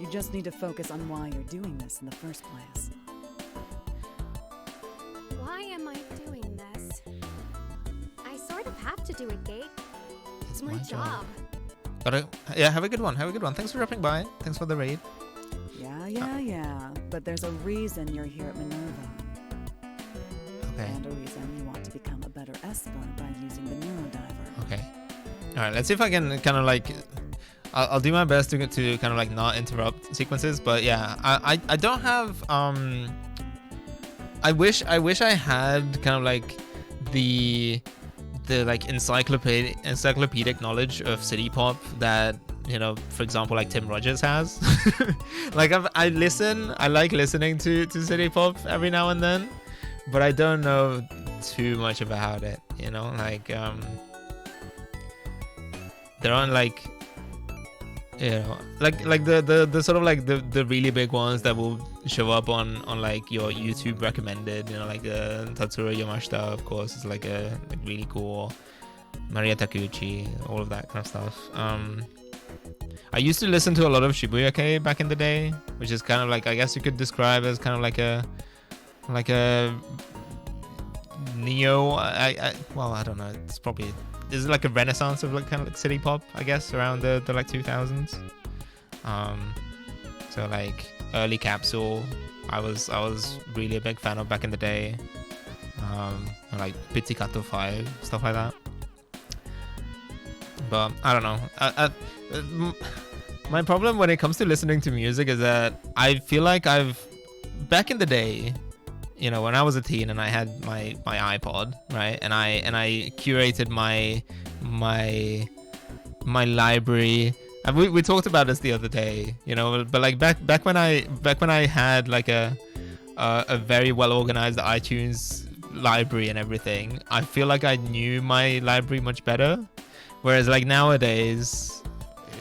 You just need to focus on why you're doing this in the first place. Why am I doing this? I sort of have to do it, Gate. It's my job. Yeah, have a good one. Have a good one. Thanks for dropping by. Thanks for the raid. Yeah. But there's a reason you're here at Minerva. Okay. And a reason you want to become a better Esper by using the Neurodiver. Okay. All right. Let's see if I can kind of like. I'll do my best to kind of like not interrupt sequences, but yeah, I don't have I wish I had kind of like the like encyclopedic knowledge of City Pop that, you know, for example, like Tim Rogers has. Like I like listening to City Pop every now and then, but I don't know too much about it, you know, like there aren't like, you know, like the sort of like the really big ones that will show up on like your YouTube recommended, you know, like Tatsuro Yamashita, of course, is like a really cool, Maria Takuchi, all of that kind of stuff. I used to listen to a lot of Shibuya-kei back in the day, which is kind of like, I guess you could describe as kind of like a neo. Well, I don't know. It's probably, is it like a renaissance of like kind of like City Pop, I guess, around the like 2000s. So like early Capsule, I was really a big fan of back in the day. And like Pizzicato 5, stuff like that. But I don't know. My problem when it comes to listening to music is that I feel like back in the day, you know, when I was a teen and I had my iPod, right, and I curated my library. And we talked about this the other day, you know, but like back when I had like a very well organized iTunes library and everything, I feel like I knew my library much better. Whereas like nowadays,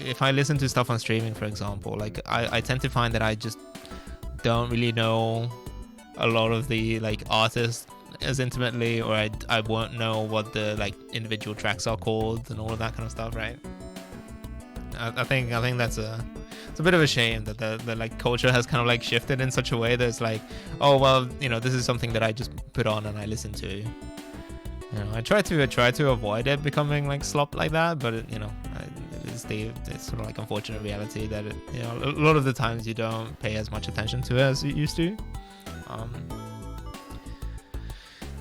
if I listen to stuff on streaming, for example, like I tend to find that I just don't really know a lot of the like artists as intimately, or I won't know what the like individual tracks are called and all of that kind of stuff, right? I think it's a bit of a shame that the like culture has kind of like shifted in such a way that it's like, oh well, you know, this is something that I just put on and I listen to. You know, I try to avoid it becoming like slop like that, but it, you know, it's sort of like unfortunate reality that it, you know, a lot of the times you don't pay as much attention to it as you used to.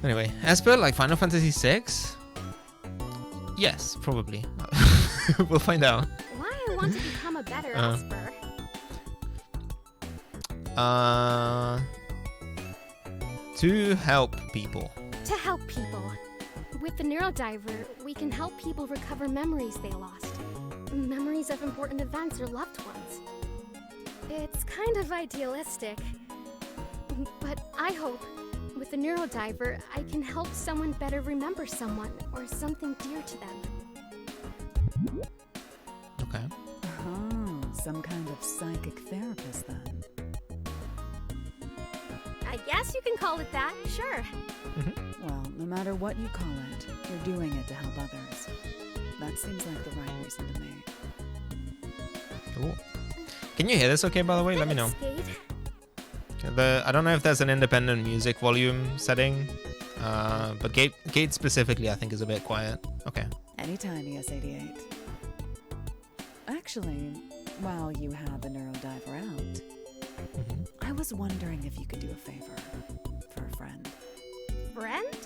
Anyway, Esper, like Final Fantasy VI? Yes, probably. We'll find out. Why I want to become a better Esper? To help people. To help people. With the Neurodiver, we can help people recover memories they lost. Memories of important events or loved ones. It's kind of idealistic. But I hope, with the Neurodiver, I can help someone better remember someone or something dear to them. Okay. Oh, some kind of psychic therapist then. I guess you can call it that, sure. Well, no matter what you call it, you're doing it to help others. That seems like the right reason to me. Cool. Can you hear this okay, by the way? Let me know. I don't know if there's an independent music volume setting, but Gate specifically I think is a bit quiet. Okay. Anytime, ES88. Actually, while you had the Neurodiver out, I was wondering if you could do a favor for a friend. Friend?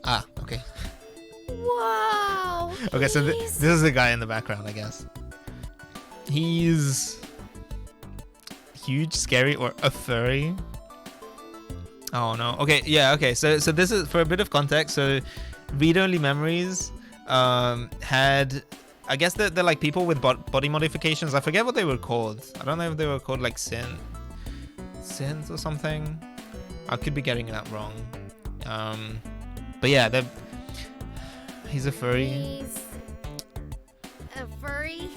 Ah, okay. Whoa! Okay, so this is the guy in the background, I guess. He's huge, scary, or a furry. Oh no. Okay, yeah, okay. So this is for a bit of context. So read-only memories had, I guess they're like people with body modifications. I forget what they were called. I don't know if they were called like sins or something. I could be getting that wrong. But yeah, he's a furry. He's a furry?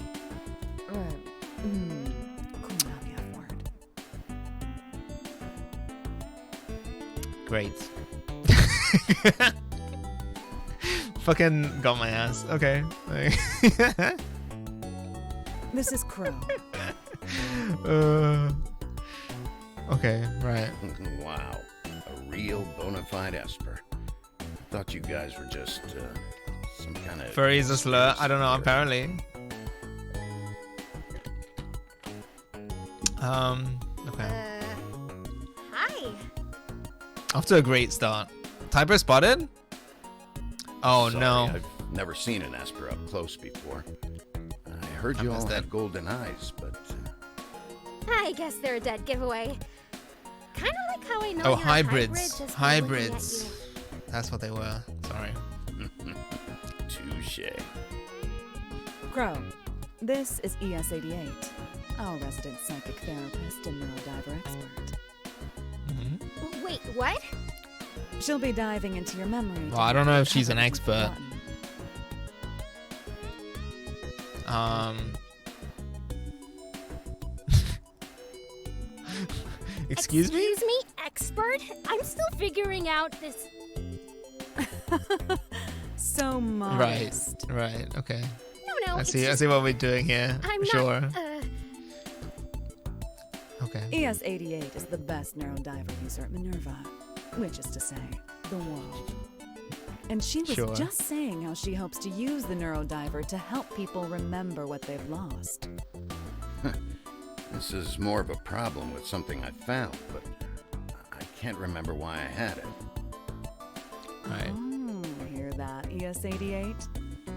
Great. Fucking got my ass. Okay. This is Crow. Okay, right. Wow, a real bona fide Esper. I thought you guys were just some kind of... Furry's a slur. I don't know, apparently. Okay. Hi. Off to a great start. Typo spotted? Oh, Sorry, no. I've never seen an Esper up close before. I heard you all missed had it. golden eyes, but... I guess they're a dead giveaway. Kind of like how I know Oh, you're hybrids. a hybrid just by looking at Hybrids. you. That's what they were. Sorry. Touche. Crow, this is ES88, our resident psychic therapist and neurodiver expert. Wait, what? She'll be diving into your memory. Well, I don't know if she's an you've expert. forgotten. Excuse me? Excuse me, expert? I'm still figuring out this. So Right. modest. Right. Okay. No, I it's see. I just, see what we're doing here. I'm Sure. not. Okay. ES88 is the best neurodiver user at Minerva, which is to say, the world. And she was Sure. just saying how she hopes to use the neurodiver to help people remember what they've lost. This is more of a problem with something I found, but I can't remember why I had it. Right. Oh, hear that, ES88?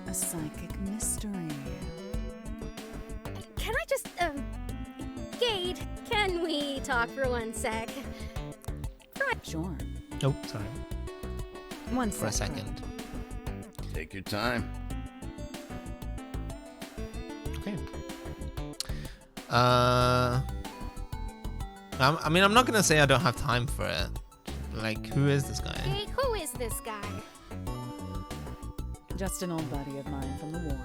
A psychic mystery. Can I just, Gade, can we talk for 1 sec? Sure. Oh, sorry. One For a sec, Crow. second. Take your time. Okay. I mean, I'm not gonna say I don't have time for it. Like, who is this guy? Gade, who is this guy? Just an old buddy of mine from the war.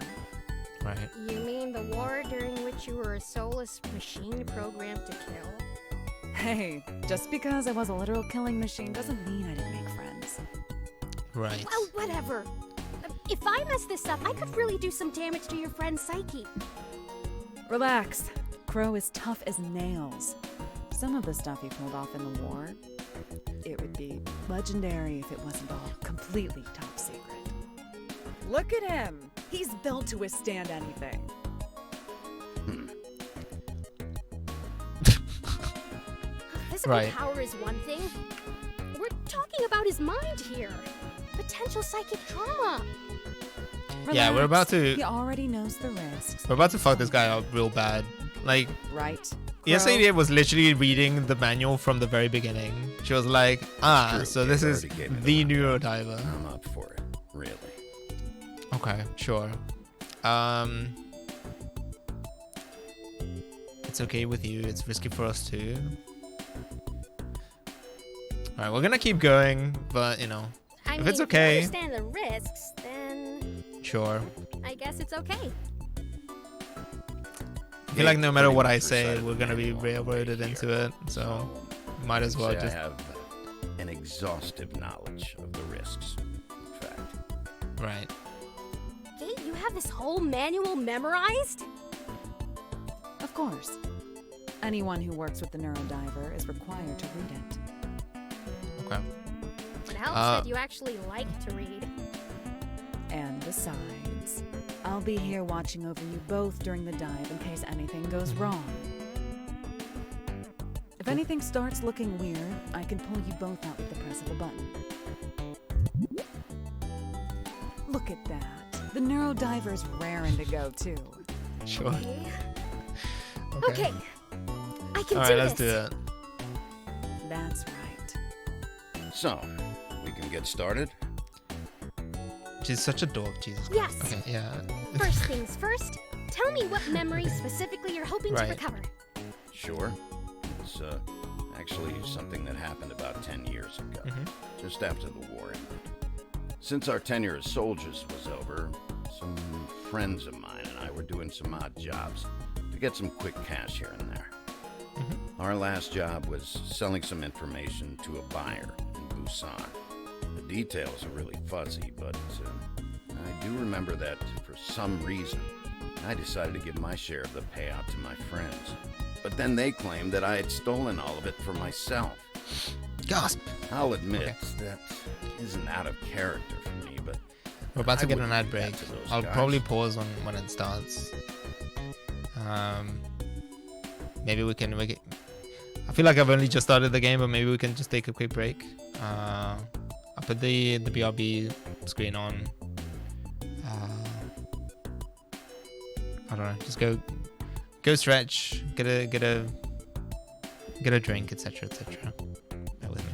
Right. You mean the war during which you were a soulless machine programmed to kill? Hey, just because I was a literal killing machine doesn't mean I didn't make friends. Right. Well, whatever. If I mess this up, I could really do some damage to your friend's psyche. Relax. Crow is tough as nails. Some of the stuff he pulled off in the war, it would be legendary if it wasn't all completely top secret. Look at him! He's built to withstand anything. Physical Right. power is one thing. We're talking about his mind here. Potential psychic trauma. Yeah, we're about Relax. to- He already knows the risks. We're about to fuck this guy up real bad. Like, Right? ES88 was literally reading the manual from the very beginning. She was like, True, so you this is already gave me the the Neurodiver. I'm up for it, really. Okay, sure. It's okay with you. It's risky for us too. Alright, we're gonna keep going, but you know, I If mean, it's okay. If you understand the risks, then sure. I guess it's okay. I feel like no matter Pretty what I much say, recited we're the gonna be manual on the way railroaded here. into it. So might as well Say just I have an exhaustive knowledge of the risks. In fact, right. Gade, you have this whole manual memorized? Of course. Anyone who works with the Neurodiver is required to read it. Okay. It helps that you actually like to read. And besides, I'll be here watching over you both during the dive in case anything goes wrong. If anything starts looking weird, I can pull you both out with the press of a button. Look at that. The Neurodiver's raring to go, too. Sure. Okay. I can All do right, let's this. do it. That's right. so we can get started. She's such a dork, Jesus. Yes. Okay, yeah. First things first, tell me what memory specifically you're hoping Right. to recover. Sure. It's actually something that happened about 10 years ago, just after the war ended. Since our tenure as soldiers was over, some friends of mine and I were doing some odd jobs to get some quick cash here and there. Our last job was selling some information to a buyer in Busan. The details are really fuzzy, but I do remember that for some reason, I decided to give my share of the payout to my friends. But then they claimed that I had stolen all of it for myself. Gasp. I'll admit that isn't out of character for me, but We're about to I get an wouldn't ad do break. that to those I'll guys. probably pause when it starts. Maybe we can I feel like I've only just started the game, but maybe we can just take a quick break. I'll put the BRB screen on. I don't know. Just go stretch, get a drink, etc., etc. Bear with me.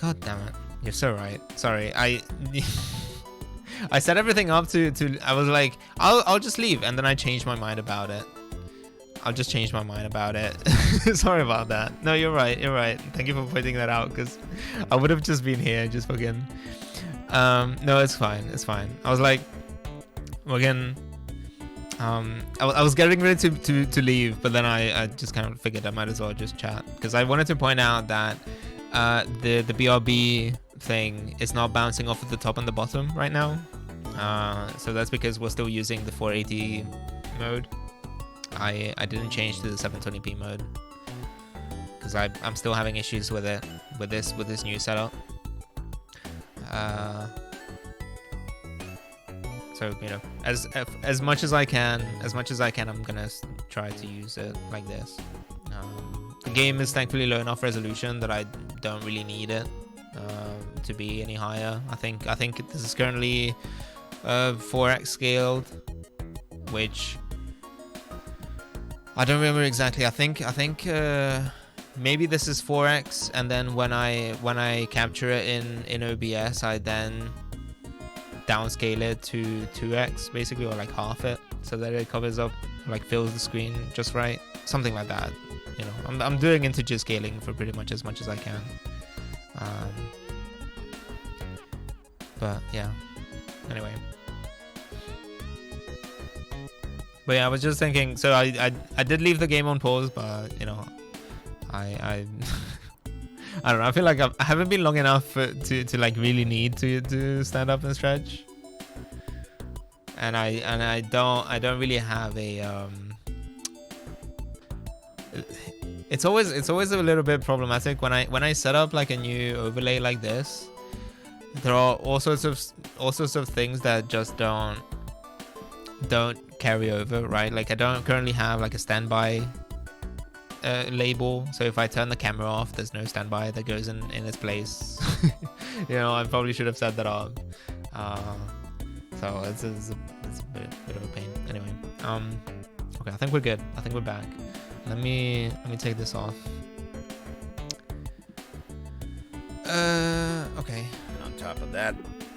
God damn it. You're so right. Sorry. I set everything up to I was like, I'll just leave, and then I changed my mind about it. I'll just change my mind about it. Sorry about that. No, you're right. You're right. Thank you for pointing that out, because I would have just been here just fucking. No, it's fine. It's fine. I was like, fucking. I was getting ready to leave, but then I just kind of figured I might as well just chat, because I wanted to point out that the BRB thing is not bouncing off at the top and the bottom right now. So that's because we're still using the 480 mode. I didn't change to the 720p mode because I'm still having issues with it with this new setup. So, you know, as much as I can, I'm gonna try to use it like this. The game is thankfully low enough resolution that I don't really need it to be any higher. I think this is currently 4x scaled, which I don't remember exactly. I think maybe this is 4x, and then when I capture it in OBS, I then downscale it to 2x basically, or like half it, so that it covers up, like fills the screen just right, something like that. You know, I'm doing integer scaling for pretty much as I can. But yeah, anyway. But yeah, I was just thinking, so I did leave the game on pause, but you know, I I don't know, I feel like I haven't been long enough to like really need to stand up and stretch. And I don't really have a It's always a little bit problematic when I set up like a new overlay like this. There are all sorts of things that just don't carry over, right? Like I don't currently have like a standby label, so if I turn the camera off, there's no standby that goes in its place. You know, I probably should have set that up. So it's a bit of a pain. Anyway, okay, I think we're good. I think we're back. Let me take this off. Okay. And on top of that,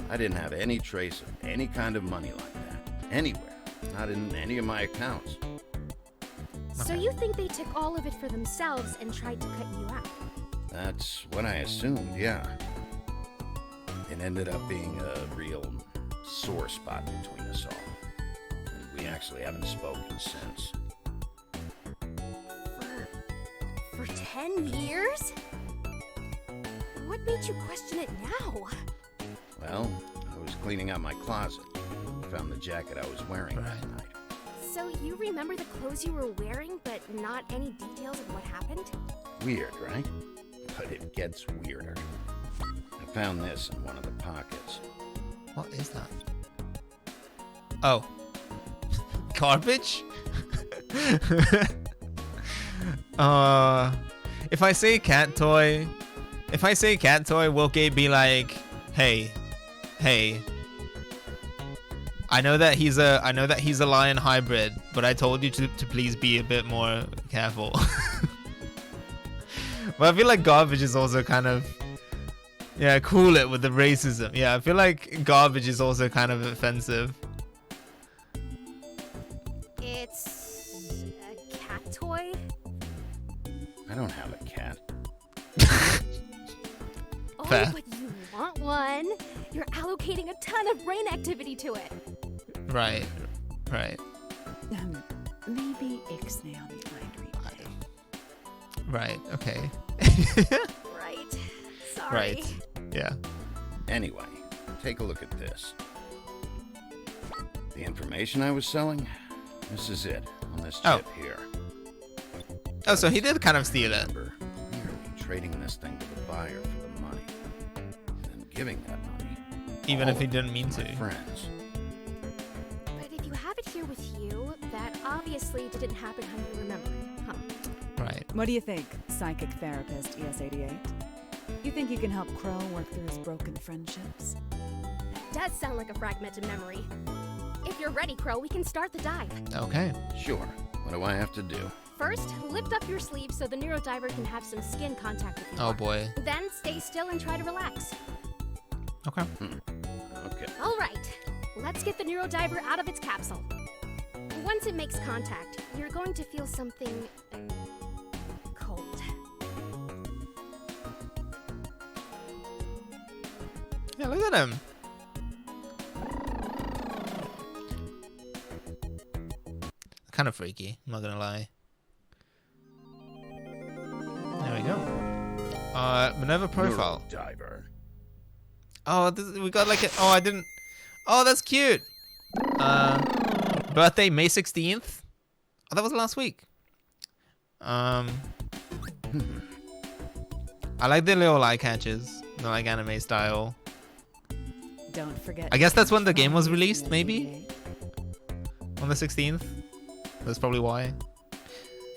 I didn't have any trace of any kind of money like that anywhere. Not in any of my accounts. So you think they took all of it for themselves and tried to cut you out? That's what I assumed, yeah. It ended up being a real sore spot between us all. And we actually haven't spoken since. For 10 years? What made you question it now? Well, I was cleaning out my closet. Found the jacket I was wearing that night. So you remember the clothes you were wearing, but not any details of what happened? Weird, right? But it gets weirder. I found this in one of the pockets. What is that? Oh. Garbage? If I say cat toy, will Gabe be like, hey, I know that he's a lion hybrid, but I told you to please be a bit more careful. But I feel like garbage is also kind of, yeah, cool it with the racism. Yeah, I feel like garbage is also kind of offensive. It's a cat toy? I don't have a cat. Oh, Fair. but you want one. You're allocating a ton of brain activity to it. Right. Maybe Ixnay on the mind replay. Right, okay. Right. Sorry. Right. Yeah. Anyway, take a look at this. The information I was selling? This is it, on this chip here. Oh, so he did kind of steal it. Remember, clearly trading this thing to the buyer for the money. And then giving that money. Even if he all didn't mean to. to. My friends. But if you have it here with you, that obviously didn't happen how you remember it, huh? Right. What do you think, psychic therapist ES88? You think you can help Crow work through his broken friendships? That does sound like a fragmented memory. If you're ready, Crow, we can start the dive. Okay. Sure. What do I have to do? First, lift up your sleeve so the Neurodiver can have some skin contact with you. Oh boy. Then stay still and try to relax. Okay. Okay. All right, let's get the Neurodiver out of its capsule. Once it makes contact, you're going to feel something cold. Yeah, look at him. Kind of freaky, I'm not gonna lie. There we go. Minerva profile. Diver. Oh, we got like a. Oh, I didn't. Oh, that's cute. Birthday May 16th. Oh, that was last week. I like the little eye catches, like anime style. Don't forget. I guess that's when the game was released, maybe? On the 16th. That's probably why.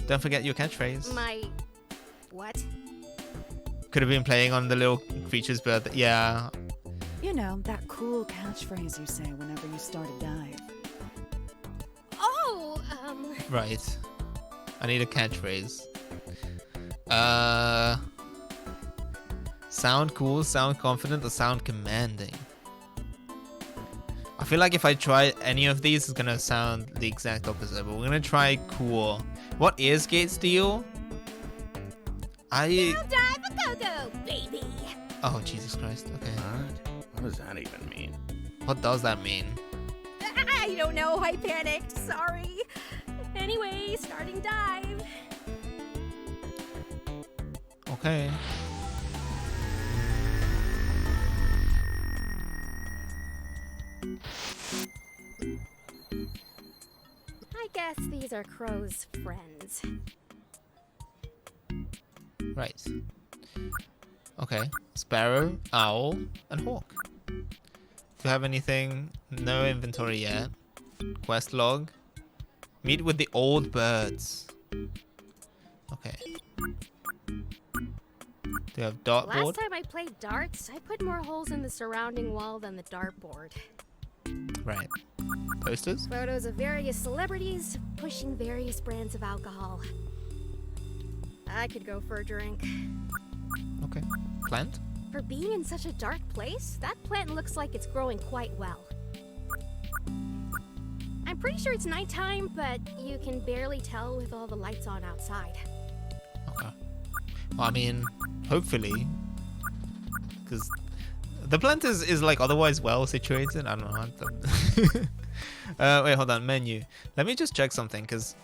Don't forget your catchphrase. My... what? Could have been playing on the little creature's birthday. Yeah. You know, that cool catchphrase you say whenever you start a dive. Oh, Right. I need a catchphrase. Sound cool, sound confident, or sound commanding? I feel like if I try any of these, it's gonna sound the exact opposite. But we're gonna try cool. What is Gate Steal? dive a go-go, baby! Oh, Jesus Christ. Okay. What does that even mean? What does that mean? I don't know, I panicked, sorry. Anyway, starting dive. Okay. I guess these are Crow's friends. Right. Okay. Sparrow, owl, and hawk. Do you have anything? No inventory yet. Quest log. Meet with the old birds. Okay. Do you have dartboard? Last time I played darts, I put more holes in the surrounding wall than the dartboard. Right. Posters? Photos of various celebrities pushing various brands of alcohol. I could go for a drink. Okay. Plant? For being in such a dark place, that plant looks like it's growing quite well. I'm pretty sure it's nighttime, but you can barely tell with all the lights on outside. Okay. Well, I mean, hopefully, because the plant is like otherwise well situated. I don't know. Wait, hold on. Menu. Let me just check something, because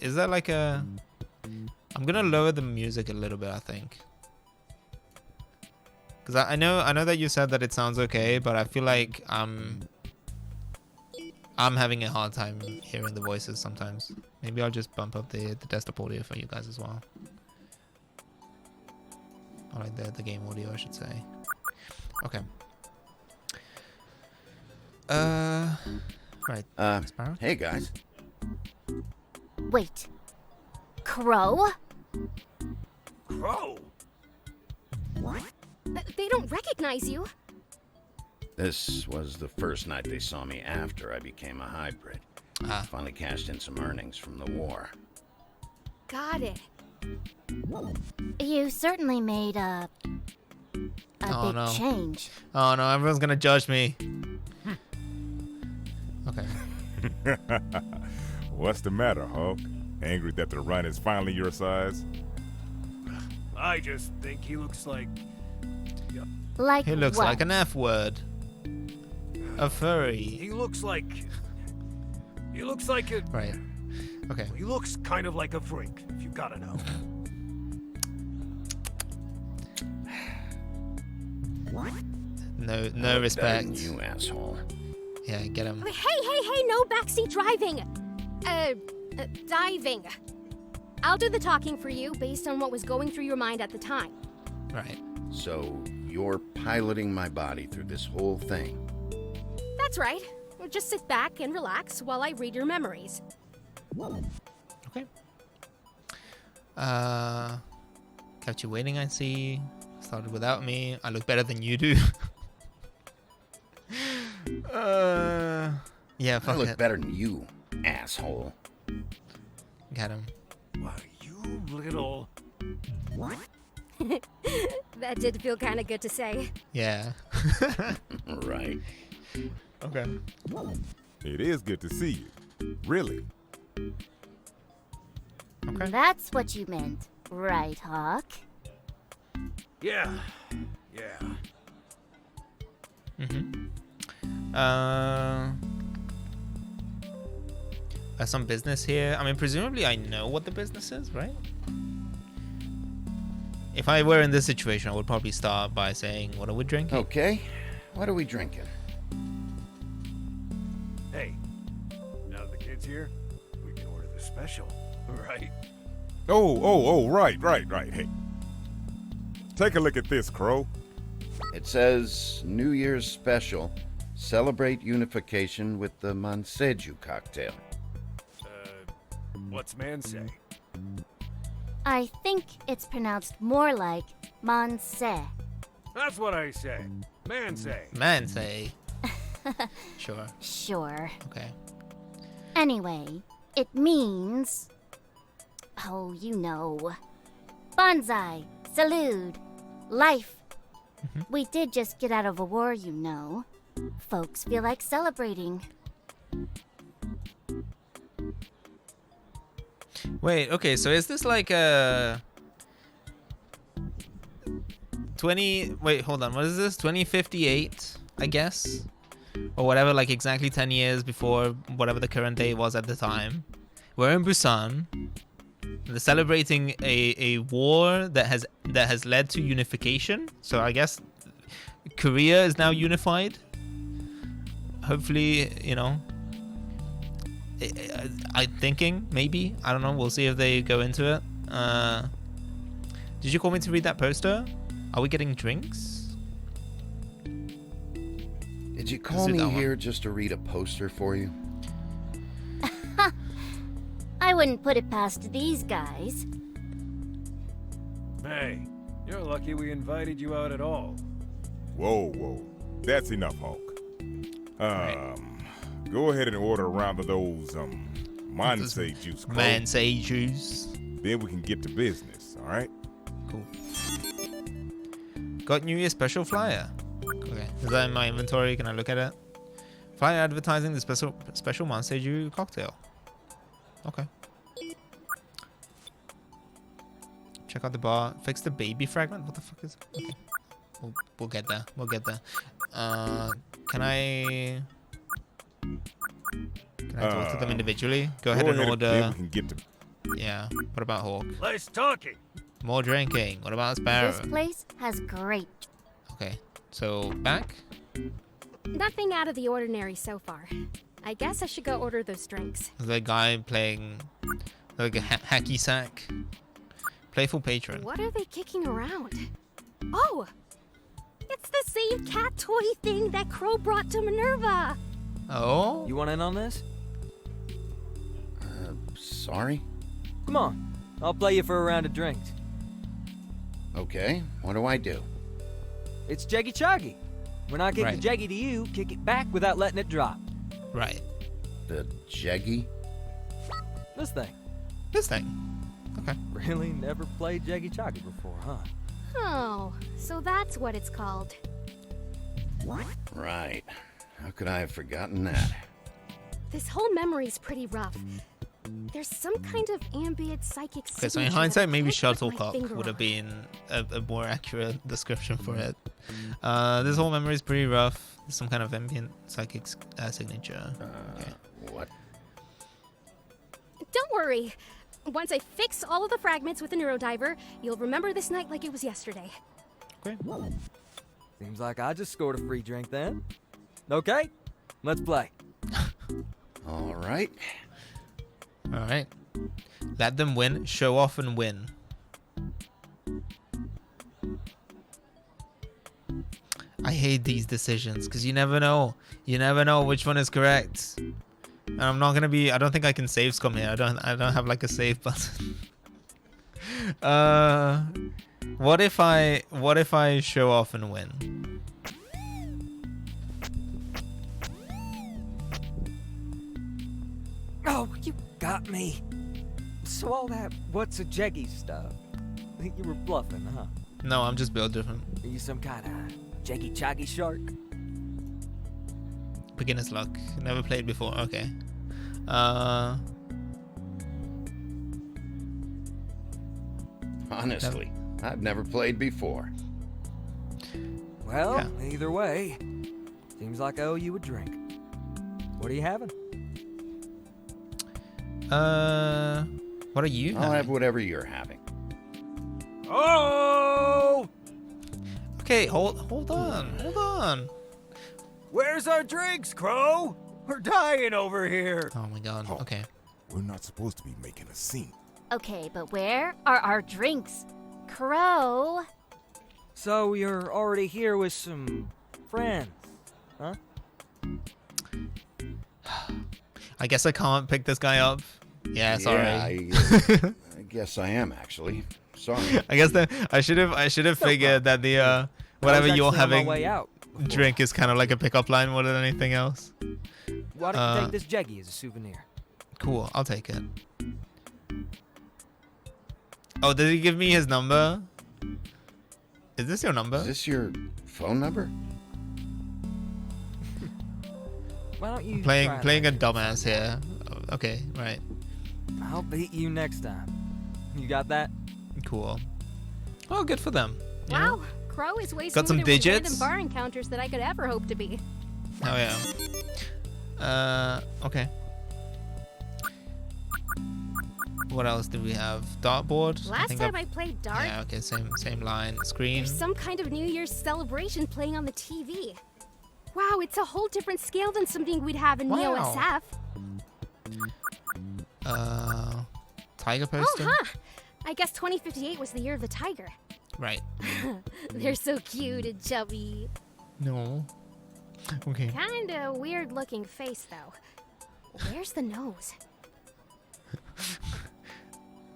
is there like a... I'm gonna lower the music a little bit, I think. Because I know that you said that it sounds okay, but I feel like I'm having a hard time hearing the voices sometimes. Maybe I'll just bump up the desktop audio for you guys as well. Or like the game audio, I should say. Okay. Right. Sparrow? Hey guys. Wait. Crow? Crow? They don't recognize you. This was the first night they saw me after I became a hybrid. Finally cashed in some earnings from the war. Got it. You certainly made a Oh, big no. change. Oh no, everyone's gonna judge me. Okay. What's the matter, Hulk? Angry that the run is finally your size? I just think he looks like... Like He looks what? like an F word. A furry. He looks like a... Right. Okay. He looks kind of like a freak, if you gotta know. No respect. You asshole. Yeah, get him. Hey, no backseat driving! Diving. I'll do the talking for you based on what was going through your mind at the time. Right. So you're piloting my body through this whole thing. That's right. Well, just sit back and relax while I read your memories. Okay. Kept you waiting, I see. Started without me. I look better than you do. Yeah, I fuck look it. better than you, asshole. Get him. Why, you little... That did feel kind of good to say. Yeah. Right. Okay. It is good to see you. Really. Okay. That's what you meant, right, Hawk? Yeah. There's some business here. I mean, presumably I know what the business is, right? If I were in this situation, I would probably start by saying, what are we drinking? Okay. What are we drinking? Hey, now that the kid's here, we can order the special, right? Oh, right. Hey. Take a look at this, Crow. It says New Year's special. Celebrate unification with the Manseju cocktail. What's man say? I think it's pronounced more like Monse. That's what I say. Man say. Man say. Sure. Sure. Okay. Anyway, it means... Oh, you know. Bonsai, salute, life. We did just get out of a war, you know. Folks feel like celebrating. Wait, okay, so is this like a 20... Wait, hold on. What is this? 2058, I guess? Or whatever, like exactly 10 years before whatever the current date was at the time. We're in Busan. They're celebrating a war that has led to unification. So I guess Korea is now unified. Hopefully, you know. I'm thinking, maybe. I don't know. We'll see if they go into it. Did you call me to read that poster? Are we getting drinks? Did you call do me that one. here just to read a poster for you? I wouldn't put it past these guys. Hey, you're lucky we invited you out at all. Whoa, whoa. That's enough, Hulk. Go ahead and order a round of those, Mansei juice, Crow. Mansei juice. Then we can get to business, alright? Cool. Got New Year special flyer. Okay. Is that in my inventory? Can I look at it? Flyer advertising the special Manseju cocktail. Okay. Check out the bar. Fix the baby fragment. What the fuck is? Okay. We'll get there. We'll get there. Can I talk to them individually? Go ahead and order. Then we can get to. Yeah. What about Hawk? Less talking. More drinking. What about Sparrow? This place has great. Okay. So back. Nothing out of the ordinary so far. I guess I should go order those drinks. The guy playing like a hacky sack. Playful patron. What are they kicking around? Oh! It's the same cat toy thing that Crow brought to Minerva! Oh? You want in on this? Sorry? Come on. I'll play you for a round of drinks. Okay, what do I do? It's Jeggy Choggy. When I kick Right. the Jeggy to you, kick it back without letting it drop. Right. The Jeggy? This thing. This thing. Okay. Really never played Jeggy Choggy before, huh? Oh, so that's what it's called. Right. How could I have forgotten that? This whole memory's pretty rough. There's some kind of ambient psychic Okay, so in signature hindsight, that I maybe can't put my Shuttlecock finger would have on. been a more accurate description for it. This whole memory is pretty rough. There's some kind of ambient psychic signature. Okay. What? Don't worry. Once I fix all of the fragments with the Neurodiver, you'll remember this night like it was yesterday. Okay. Seems like I just scored a free drink then. Okay, let's play. All right. All right. Let them win. Show off and win. I hate these decisions because you never know. You never know which one is correct. And I'm not gonna be. I don't think I can save scum here. I don't have like a save button. What if I show off and win? Oh, you got me. So all that what's a Jeggy stuff? Think you were bluffing, huh? No, I'm just built different. Are you some kind of Jeggy Choggy shark? Beginner's luck. Never played before. Okay. Honestly, I've never played before. Well, either way, seems like I owe you a drink. What are you having? What are you I'll having? have whatever you're having. Oh! Okay, hold on. Where's our drinks, Crow? We're dying over here. Oh my god. Hulk. Okay. We're not supposed to be making a scene. Okay, but where are our drinks? Crow? So you're already here with some friends, huh? I guess I can't pick this guy up. Yeah, sorry. Yeah, I guess I am actually. Sorry. I guess that I should have figured that the whatever I was you're actually on my having way out before. drink is kind of like a pickup line more than anything else. Why don't you take this Jeggy as a souvenir? Cool, I'll take it. Oh, did he give me his number? Is this your number? Is this your phone number? Why don't you Playing try a that? dumbass here. Okay, right. I'll beat you next time. You got that? Cool. Oh, good for them. you know? Wow, Crow is way Got some smoother with random digits? bar encounters than I could ever hope to be. Oh yeah. Okay. What else do we have? Dartboard. Last think time I played Dart, Yeah. Okay. Same line. Screen. there's some kind of New Year's celebration playing on the TV. Wow, it's a whole different scale than something we'd have in Neo Wow. SF. Tiger poster. Oh, huh. I guess 2058 was the year of the tiger. Right. They're so cute and chubby. No. Okay. Kinda weird looking face, though. Where's the nose?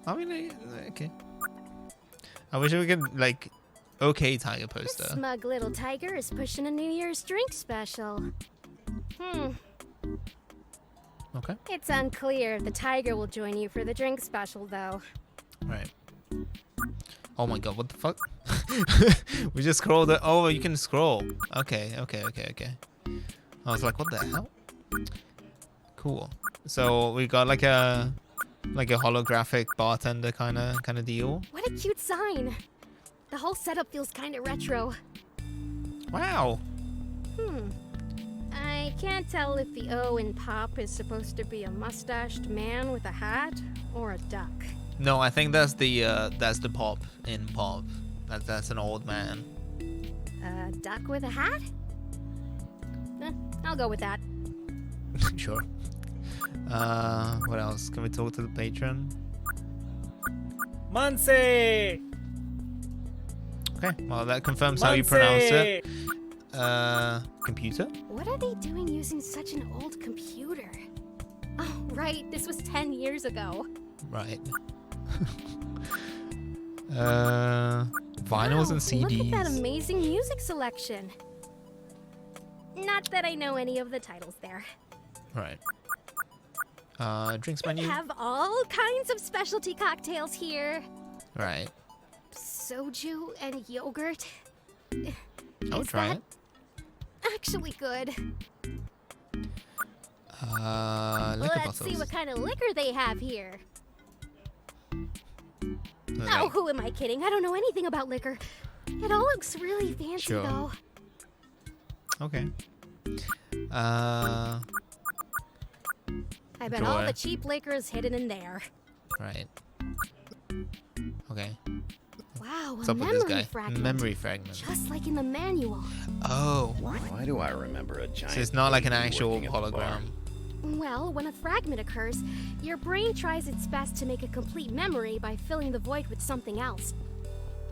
I mean, okay. I wish we could, like, okay tiger The poster. smug little tiger is pushing a New Year's drink special. Okay. It's unclear if the tiger will join you for the drink special, though. Right. Oh my god, what the fuck? We just scrolled it. Oh, you can scroll. Okay. I was like, what the hell? Cool. So we got like a holographic bartender kind of deal. What a cute sign. The whole setup feels kind of retro. Wow. I can't tell if the O in pop is supposed to be a mustached man with a hat or a duck. No, I think that's the pop in pop. That's an old man. A duck with a hat? I'll go with that. Sure. What else? Can we talk to the patron? Muncie! Okay, well that confirms how you pronounce it. Computer? What are they doing using such an old computer? Oh, right, this was 10 years ago. Right. Vinyls and CDs. Look at that amazing music selection. Not that I know any of the titles there. Right. Drinks They menu. have all kinds of specialty cocktails here. Right. Soju and yogurt. I'll Is try that it. actually good? Liquor Let's bottles. see what kind of liquor they have here. Right. Oh, who am I kidding? I don't know anything about liquor. It all looks really fancy, Sure. though. Okay. I bet all Drawer. the cheap liquor is hidden in there. Right. Okay. Wow, What's a up with this memory guy? fragment. Memory fragment. Just like in the manual. Oh. Why do I remember a giant... So it's not like an lady actual working at the bar? hologram. Well, when a fragment occurs, your brain tries its best to make a complete memory by filling the void with something else.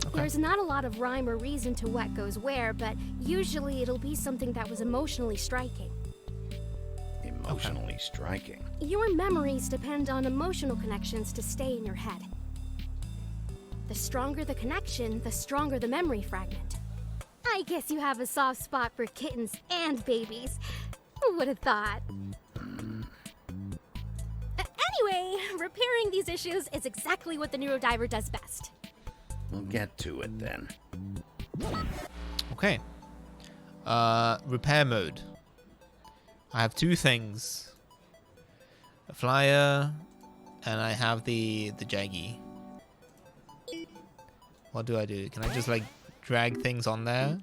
Okay. There's not a lot of rhyme or reason to what goes where, but usually it'll be something that was emotionally striking. Emotionally striking. Your memories depend on emotional connections to stay in your head. The stronger the connection, the stronger the memory fragment. I guess you have a soft spot for kittens and babies. Who would have thought? Anyway, repairing these issues is exactly what the Neurodiver does best. We'll get to it then. Okay. Repair mode. I have two things. A flyer, and I have the jaggy. What do I do? Can I just like drag things on there?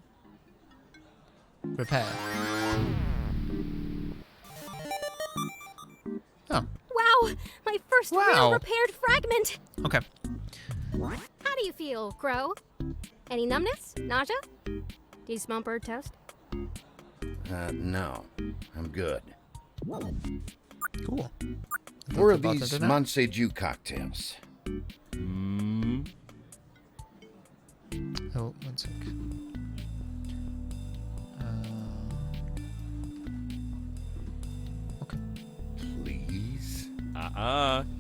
Repair. Oh, Wow, my first real Wow. repaired fragment. okay. How do you feel, Crow? Any numbness? Nausea? Do you smell burnt toast? No. I'm good. Cool. Four of About to these do that? Monseju cocktails. Oh, one sec. Okay. Please.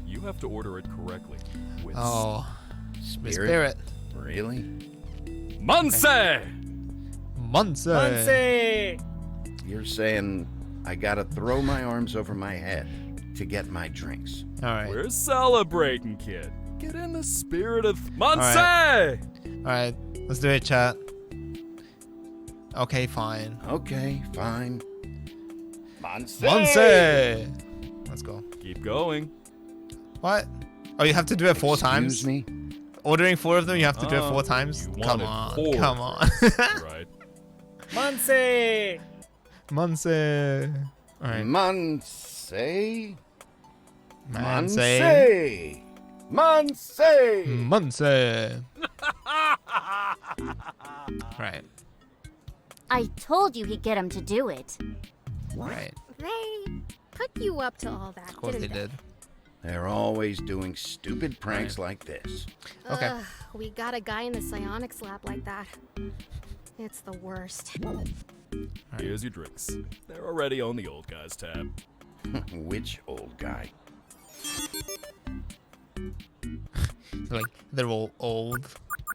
You have to order it correctly. With Oh, Miss Spirit? Spirit. Really? Muncie! Muncie. You're saying I gotta throw my arms over my head to get my drinks. All right. We're celebrating, kid. Get in the spirit of Muncie! All right. Let's do it, chat. Okay, fine. Okay, fine. Monse! Muncie. Let's go. Keep going. What? Oh, you have to do it 4 times? Excuse me? Ordering 4 of them, you have to do it 4 times? You Come wanted on. 4 Come on. right. Muncie! Muncie. All right. Monse? Muncie. Monse! Muncie. Right. I told you he'd get him to do it. Right. They put you up to all that, Of course they didn't did. They're always doing stupid pranks like this. Okay. We got a guy in the psionics lab like that. It's the worst. Here's your drinks. They're already on the old guy's tab. Which old guy? Like, they're all old.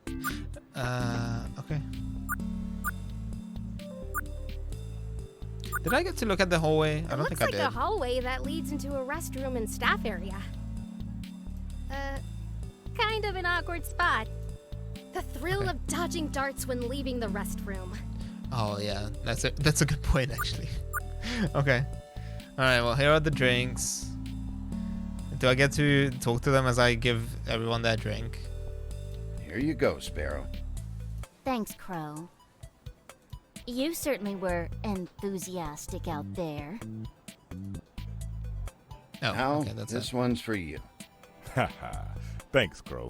Okay. Did I get to look at the hallway? I don't think I did. Looks like a hallway that leads into a restroom and staff area. Kind of an awkward spot. The thrill of dodging darts when leaving the restroom. Oh yeah, that's a good point actually. Okay. All right. Well, here are the drinks. Do I get to talk to them as I give everyone their drink? Here you go, Sparrow. Thanks, Crow. You certainly were enthusiastic out there. Oh, Now, okay, that's this it. one's for you. Haha. Thanks, Crow.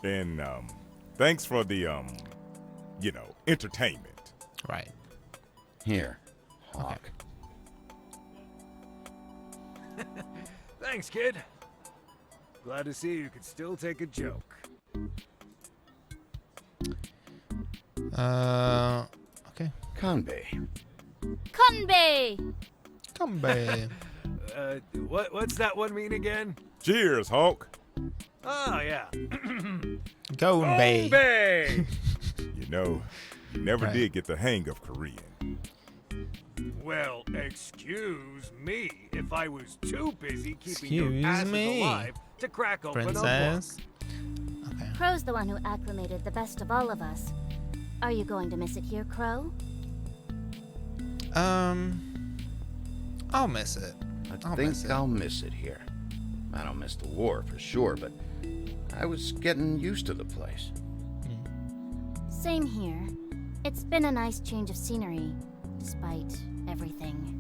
And thanks for the entertainment. Right. Here, Hawk. Thanks, kid. Glad to see you can still take a joke. Okay. Kanbei. Conbay! Come back. What's that one mean again? Cheers, Hawk. Oh, yeah. Go Bay. Bay! You never Right. did get the hang of Korean. Well, excuse me if I was too busy keeping Excuse your asses me, alive to crack open Princess. a book. Okay. Crow's the one who acclimated the best of all of us. Are you going to miss it here, Crow? I'll miss it. I I'll think miss it. I'll miss it here. I don't miss the war for sure, but I was getting used to the place. Same here. It's been a nice change of scenery, despite everything.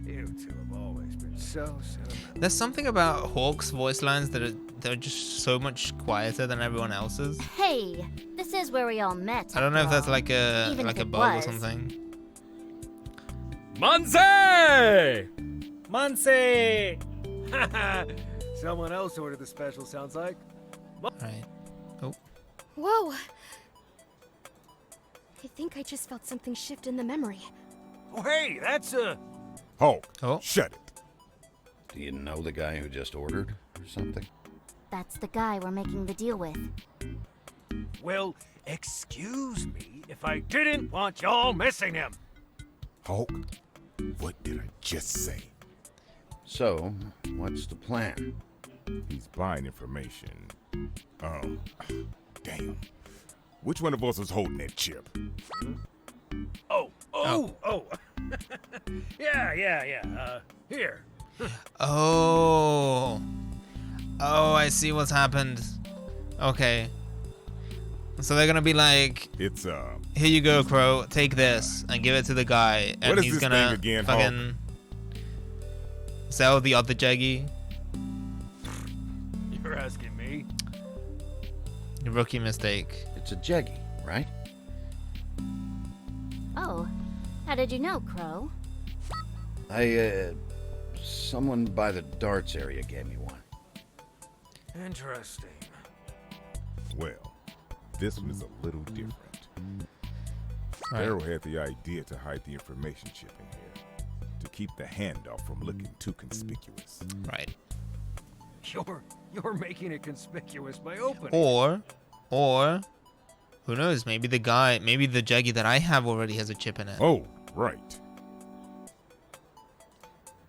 You two have always been so There's something about Hawk's voice lines that they're just so much quieter than everyone else's. Hey, this is where we all met. I don't know if after that's all. like a Even like if a it bug or was. something. Manze! Muncie! Someone else ordered the special, sounds like. Right. Oh. Whoa! I think I just felt something shift in the memory. Oh, hey, that's a... Hawk, Oh. shut it. Do you know the guy who just ordered or something? That's the guy we're making the deal with. Well, excuse me if I didn't want y'all missing him. Hawk, what did I just say? So, what's the plan? He's buying information. Damn. Which one of us was holding that chip? Oh. Yeah. Here. Oh. Oh, I see what's happened. Okay. So they're gonna be like, It's here you go, Crow. Take this and give it to the guy, and What is he's this gonna thing again, fucking sell the other Jeggy. You're asking me? Rookie mistake. It's a Jeggy, right? Oh, how did you know, Crow? Someone by the darts area gave me one. Interesting. well, this one is a little different. Right. Sparrow had the idea to hide the information chip in here to keep the handoff from looking too conspicuous. Right. You're making it conspicuous by opening. Or, who knows? Maybe the Jeggy that I have already has a chip in it. Oh, right.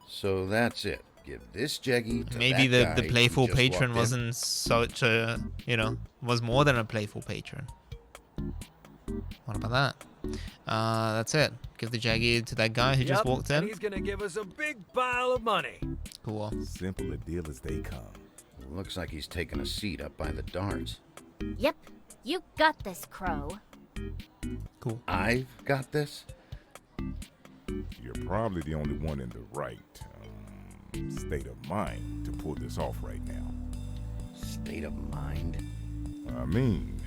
So that's it. Give this Jeggy to Maybe that the guy playful who just patron walked in. wasn't such a, was more than a playful patron. What about that? That's it. Give the Jaggy to that guy who just Yep, walked and in. he's gonna give us a big pile of money. Cool. Simple a deal as they come. Looks like he's taking a seat up by the darts. Yep, you got this, Crow. Cool. I've got this? You're probably the only one in the right state of mind to pull this off right now. State of mind? I mean,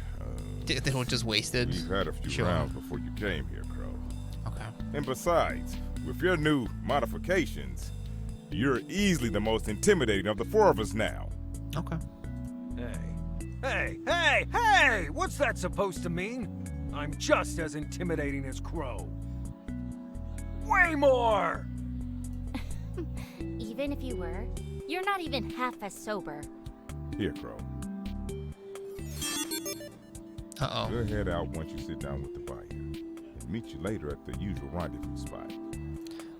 They were just wasted. we've had a few Sure. rounds before you came here, Crow. Okay. And besides, with your new modifications, you're easily the most intimidating of the four of us now. Okay. Hey! What's that supposed to mean? I'm just as intimidating as Crow. Way more! Even if you were, you're not even half as sober. Here, Crow. Uh-oh. We'll head out once you sit down with the buyer. And meet you later at the usual rendezvous spot.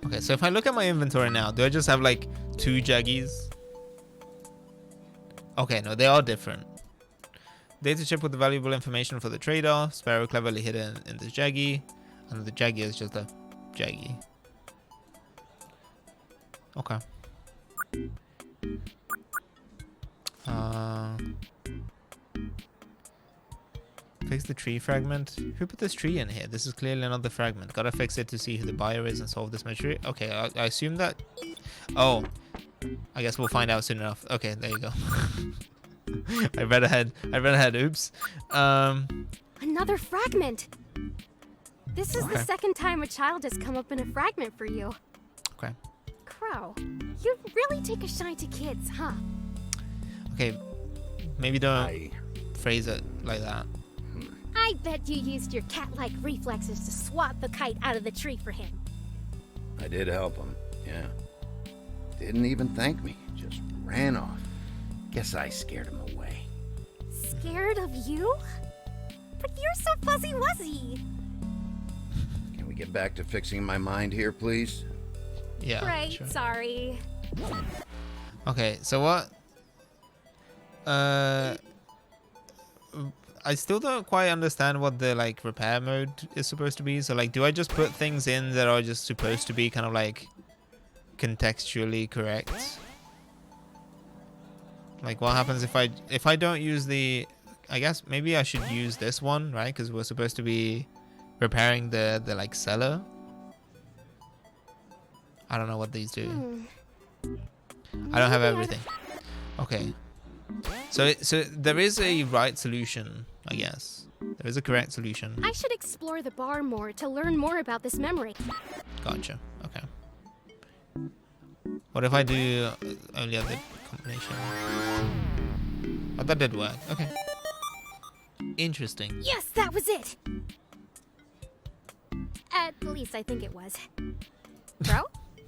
Okay, so if I look at my inventory now, do I just have like 2 Jaggies? Okay, no, they are different. Data chip with the valuable information for the trader. Sparrow cleverly hidden in this Jaggy. And the Jaggy is just a Jaggy. Okay. Fix the tree fragment. Who put this tree in here? This is clearly not the fragment. Gotta fix it to see who the buyer is and solve this mystery. Okay, I assume that... Oh. I guess we'll find out soon enough. Okay, there you go. I read ahead. Oops. Another fragment! This is the second time a child has come up in a fragment for you. Okay. Crow, you really take a shine to kids, huh? Okay, maybe don't phrase it like that. I bet you used your cat-like reflexes to swat the kite out of the tree for him. I did help him, yeah. Didn't even thank me, just ran off. Guess I scared him away. Scared of you? But you're so fuzzy-wuzzy. Can we get back to fixing my mind here, please? Yeah. Right, sure. sorry. Okay, so what? I still don't quite understand what the like repair mode is supposed to be. So like, do I just put things in that are just supposed to be kind of like contextually correct? Like, what happens if I don't use the? I guess maybe I should use this one, right? Because we're supposed to be repairing the like cellar. I don't know what these do. I don't have everything. Okay. So there is a right solution, I guess. There is a correct solution. I should explore the bar more to learn more about this memory. Gotcha. Okay. What if I do only other combination? Oh, that did work. Okay. Interesting. Yes, that was it! At least I think it was. Bro?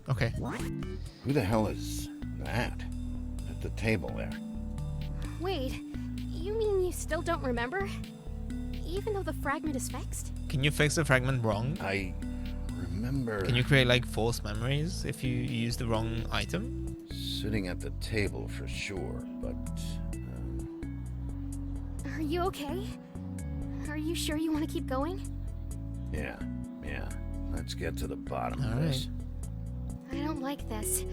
Okay. Who the hell is that? At the table there. Wait, you mean you still don't remember? Even though the fragment is fixed? Can you fix the fragment wrong? I remember... Can you create like false memories if you use the wrong item? Sitting at the table for sure, but... Are you okay? Are you sure you want to keep going? Yeah. Let's get to the bottom of All this. I don't like this.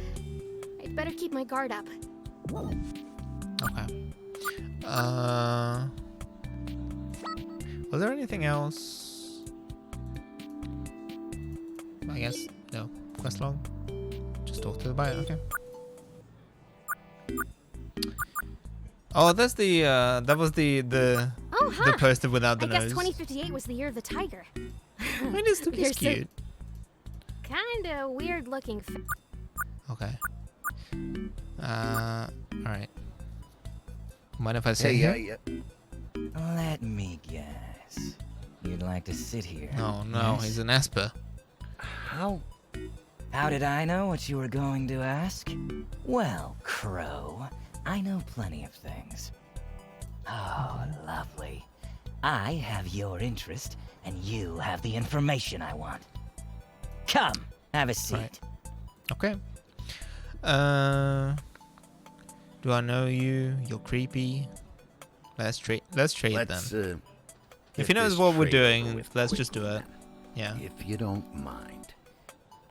I'd better keep my guard up. Okay. Was there anything else? I guess no. Quest log. Just talk to the buyer. Okay. Oh, that's the that was the Oh, huh. the poster without the I nose. guess 2058 was the year of the tiger. I mean, it's There's cute. Kinda weird looking. Okay. All right. Mind if I sit here? Yeah. Let me guess. You'd like to sit here. Oh no, yes? he's an Esper. How did I know what you were going to ask? Well, Crow, I know plenty of things. Oh, lovely. I have your interest, and you have the information I want. Come, have a seat. Right. Okay. Do I know you? You're creepy. Let's trade then. If he knows what we're doing, let's just do it. Yeah. If you don't mind.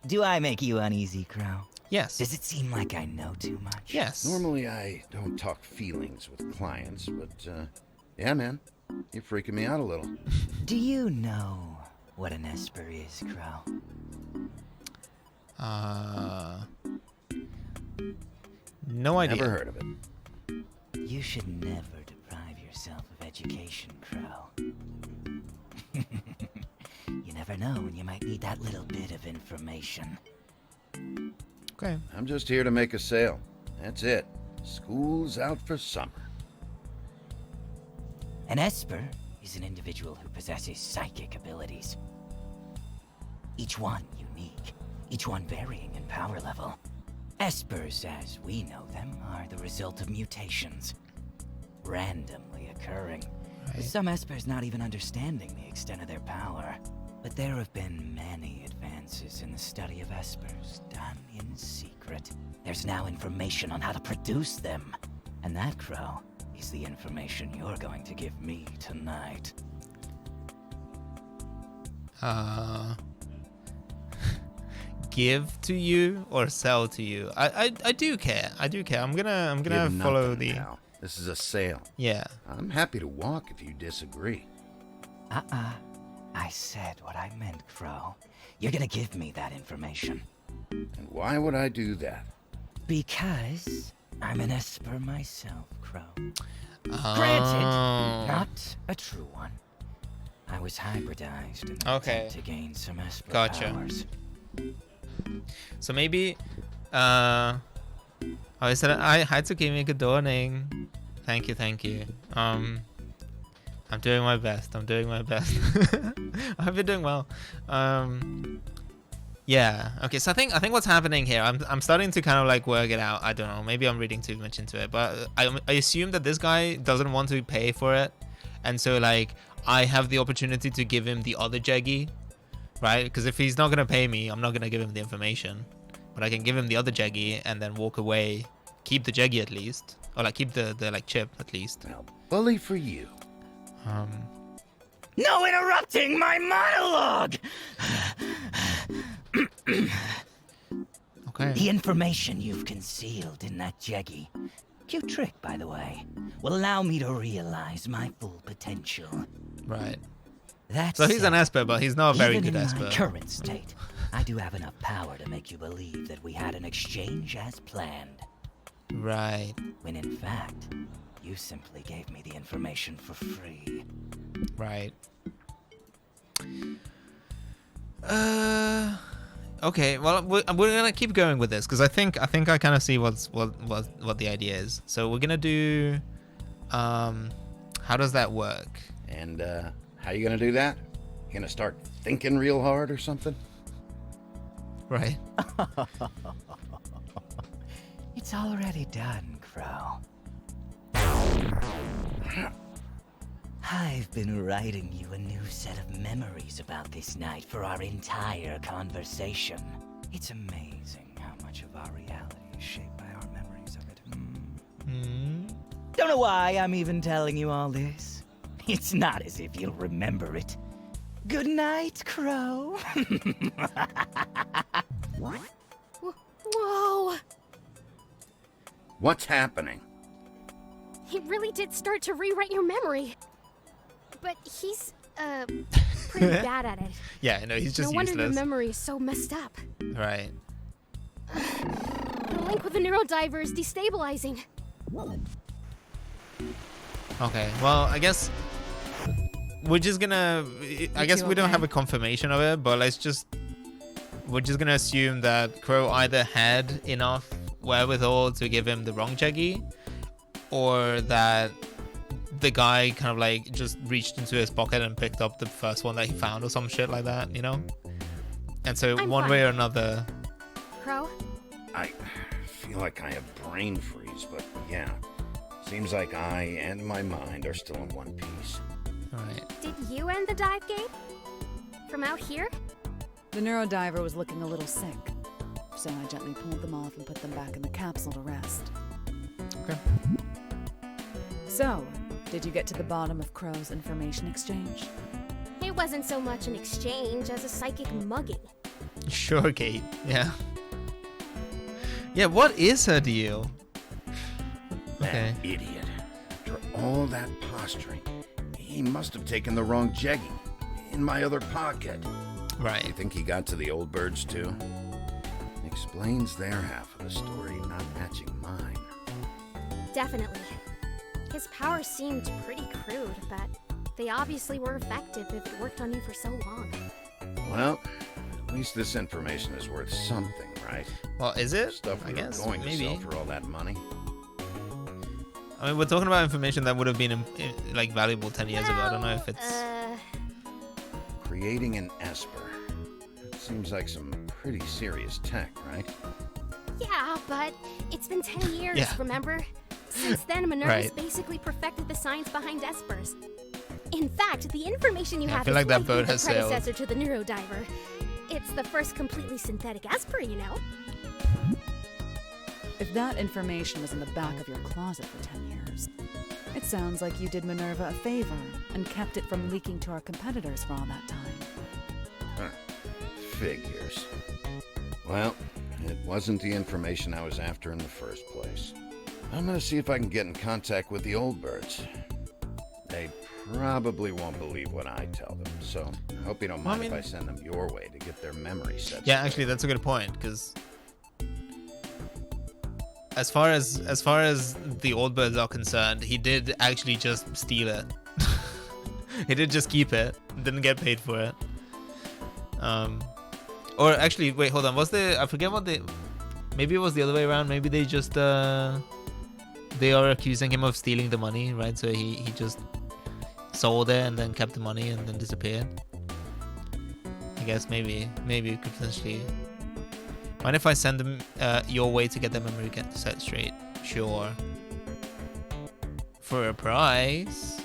Do I make you uneasy, Crow? Yes. Does it seem like I know too much? Yes. Normally I don't talk feelings with clients, but yeah, man. You're freaking me out a little. Do you know what an Esper is, Crow? No idea. Never heard of it. You should never deprive yourself of education, Crow. You never know when you might need that little bit of information. Okay. I'm just here to make a sale. That's it. School's out for summer. An Esper is an individual who possesses psychic abilities. Each one unique, each one varying in power level. Espers, as we know them, are the result of mutations, randomly occurring. With some Espers not even understanding the extent of their power. But there have been many advances in the study of Espers, done in secret. There's now information on how to produce them. And that, Crow, is the information you're going to give me tonight. Give to you or sell to you? I do care. I do care. I'm gonna Give follow nothing, the. pal. This is a sale. Yeah. I'm happy to walk if you disagree. I said what I meant, Crow. You're gonna give me that information. And why would I do that? Because I'm an Esper myself, Crow. Oh. Granted, not a true one. I was hybridized in an attempt to gain some Esper powers. So maybe, I said hi to Kimi. Good morning. Thank you. I'm doing my best. I hope you're doing well. Yeah. Okay. So I think what's happening here, I'm starting to kind of like work it out. I don't know. Maybe I'm reading too much into it, but I assume that this guy doesn't want to pay for it, and so like I have the opportunity to give him the other Jeggy, right? Because if he's not gonna pay me, I'm not gonna give him the information, but I can give him the other Jeggy and then walk away, keep the Jeggy at least, or like keep the like chip at least. Well, bully for you. No interrupting my monologue! Okay. The information you've concealed in that Jeggy, cute trick by the way, will allow me to realize my full potential. Right. That's So he's an Esper, but he's not a very good in Esper. my current state, I do have enough power to make you believe that we had an exchange as planned. Right. When in fact, you simply gave me the information for free. Right. Okay. Well, we're gonna keep going with this because I think I kind of see what the idea is. So we're gonna do. How does that work? And how you gonna do that? You gonna start thinking real hard or something? Right. It's already done, Crow. I've been writing you a new set of memories about this night for our entire conversation. It's amazing how much of our reality is shaped by our memories of it. Don't know why I'm even telling you all this. It's not as if you'll remember it. Good night, Crow. Whoa! What's happening? He really did start to rewrite your memory. But he's, pretty bad at it. Yeah, I know, he's just no wonder useless. your memory is so messed up. Right. The link with the Neurodiver is destabilizing. Okay, well, I guess we're just gonna... I guess we don't have a confirmation of it, but we're just gonna assume that Crow either had enough wherewithal to give him the wrong Jeggy, or that the guy kind of like just reached into his pocket and picked up the first one that he found or some shit like that, you know? And so I'm one fine. way or another... Crow? I feel like I have brain freeze, but yeah. Seems like I and my mind are still in one piece. Right. Did you end the dive gate? From out here? The Neurodiver was looking a little sick, so I gently pulled them off and put them back in the capsule to rest. Okay. So, did you get to the bottom of Crow's information exchange? It wasn't so much an exchange as a psychic mugging. Sure, Kate. Yeah. Yeah, what is her deal? Okay. That idiot. After all that posturing, he must have taken the wrong Jeggy in my other pocket. Right. You think he got to the old birds too? Explains their half of the story not matching mine. Definitely. His powers seemed pretty crude, but they obviously were effective if it worked on you for so long. Well, at least this information is worth something, right? Well, is it? Stuff I we guess were going to maybe. sell for all that money. I mean, we're talking about information that would have been like valuable 10 years ago. I don't know if it's. Creating an Esper. It seems like some pretty serious tech, right? Yeah, but it's been 10 years, Yeah. remember? Since then, Minerva's Right. basically perfected the science behind Espers. In fact, the information you Yeah, I have feel is like that likely boat the has sailed. predecessor to the Neurodiver. It's the first completely synthetic Esper, you know? If that information was in the back of your closet for 10 years, it sounds like you did Minerva a favor and kept it from leaking to our competitors for all that time. Huh. Figures. Well, it wasn't the information I was after in the first place. I'm gonna see if I can get in contact with the old birds. They probably won't believe what I tell them, so I hope you don't mind if I send them your way to get their memory set. Yeah, actually, that's a good point, because as far as the old birds are concerned, he did actually just steal it. He did just keep it, didn't get paid for it. Or actually, wait, hold on. I forget what maybe it was the other way around. Maybe they just they are accusing him of stealing the money, right? So he just sold it and then kept the money and then disappeared. I guess maybe you could potentially. Mind if I send them your way to get their memory set straight? Sure. For a price.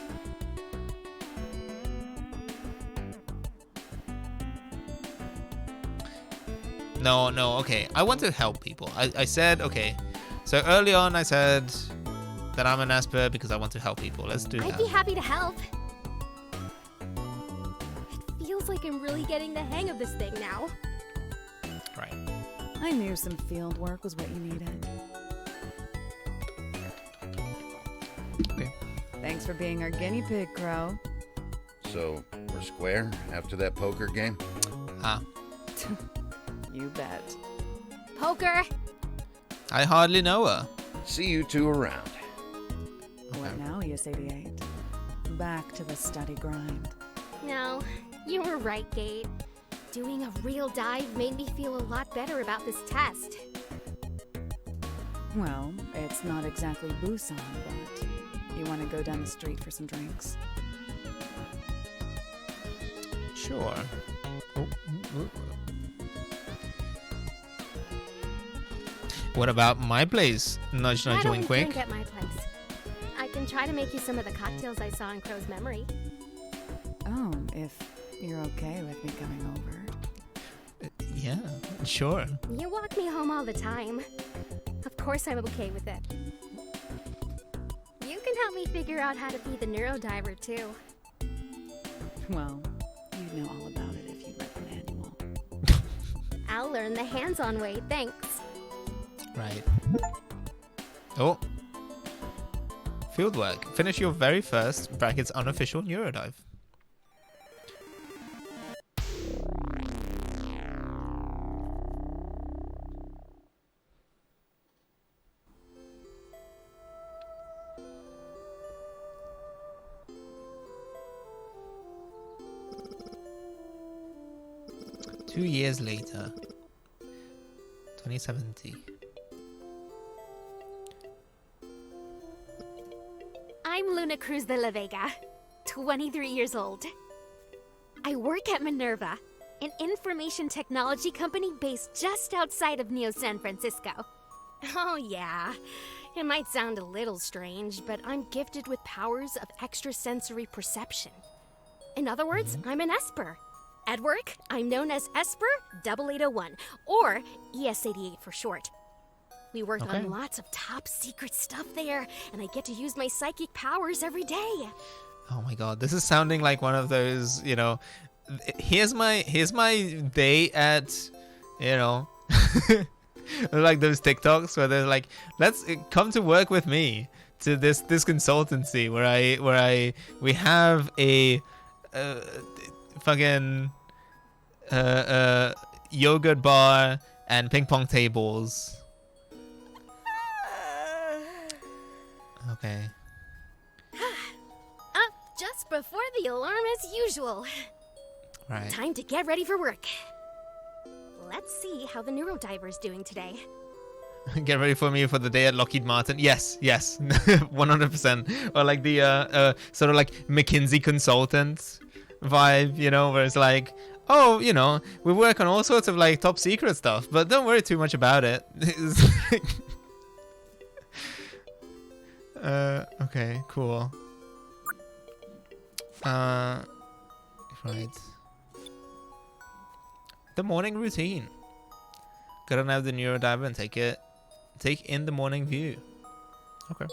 No, okay. I want to help people. I said, okay. So early on I said that I'm an Esper because I want to help people. Let's do I'd that. be happy to help. It feels like I'm really getting the hang of this thing now. Right. I knew some field work was what you needed. Okay. Thanks for being our guinea pig, Crow. So, we're square after that poker game? Ah. You bet. Poker! I hardly know her. See you two around. What now, ES88? Back to the steady grind. No, you were right, Gate. Doing a real dive made me feel a lot better about this test. Well, it's not exactly Busan, but you want to go down the street for some drinks? Sure. Oh. What about my place? Nudge, Why nudge, don't wink, we wink. drink at my place? I can try to make you some of the cocktails I saw in Crow's memory. Oh, if you're okay with me coming over. Yeah, sure. You walk me home all the time. Of course I'm okay with it. You can help me figure out how to be the Neurodiver, too. Well, you'd know all about it if you read the manual. I'll learn the hands-on way, thanks. Right. Oh. Fieldwork. Finish your very first brackets unofficial Neurodive. Two years later. 2070. I'm Luna Cruz de la Vega, 23 years old. I work at Minerva, an information technology company based just outside of Neo San Francisco. Oh yeah, it might sound a little strange, but I'm gifted with powers of extrasensory perception. In other words, I'm an Esper. At work, I'm known as Esper 8801, or ES88 for short. We work on lots of top secret stuff there, and I get to use my psychic powers every day. Oh my god, this is sounding like one of those, you know, here's my day at, you know, like those TikToks where they're like, let's come to work with me to this consultancy where we have a fucking yogurt bar and ping pong tables. Okay. Up just before the alarm as usual. Right. Time to get ready for work. Let's see how the Neurodiver's doing today. Get ready for me for the day at Lockheed Martin. Yes, 100%. Or like the sort of like McKinsey consultant vibe, you know, where it's like, oh, you know, we work on all sorts of like top secret stuff, but don't worry too much about it. Okay, cool. Right. The morning routine. Gotta have the Neurodiver and take in the morning view. Okay.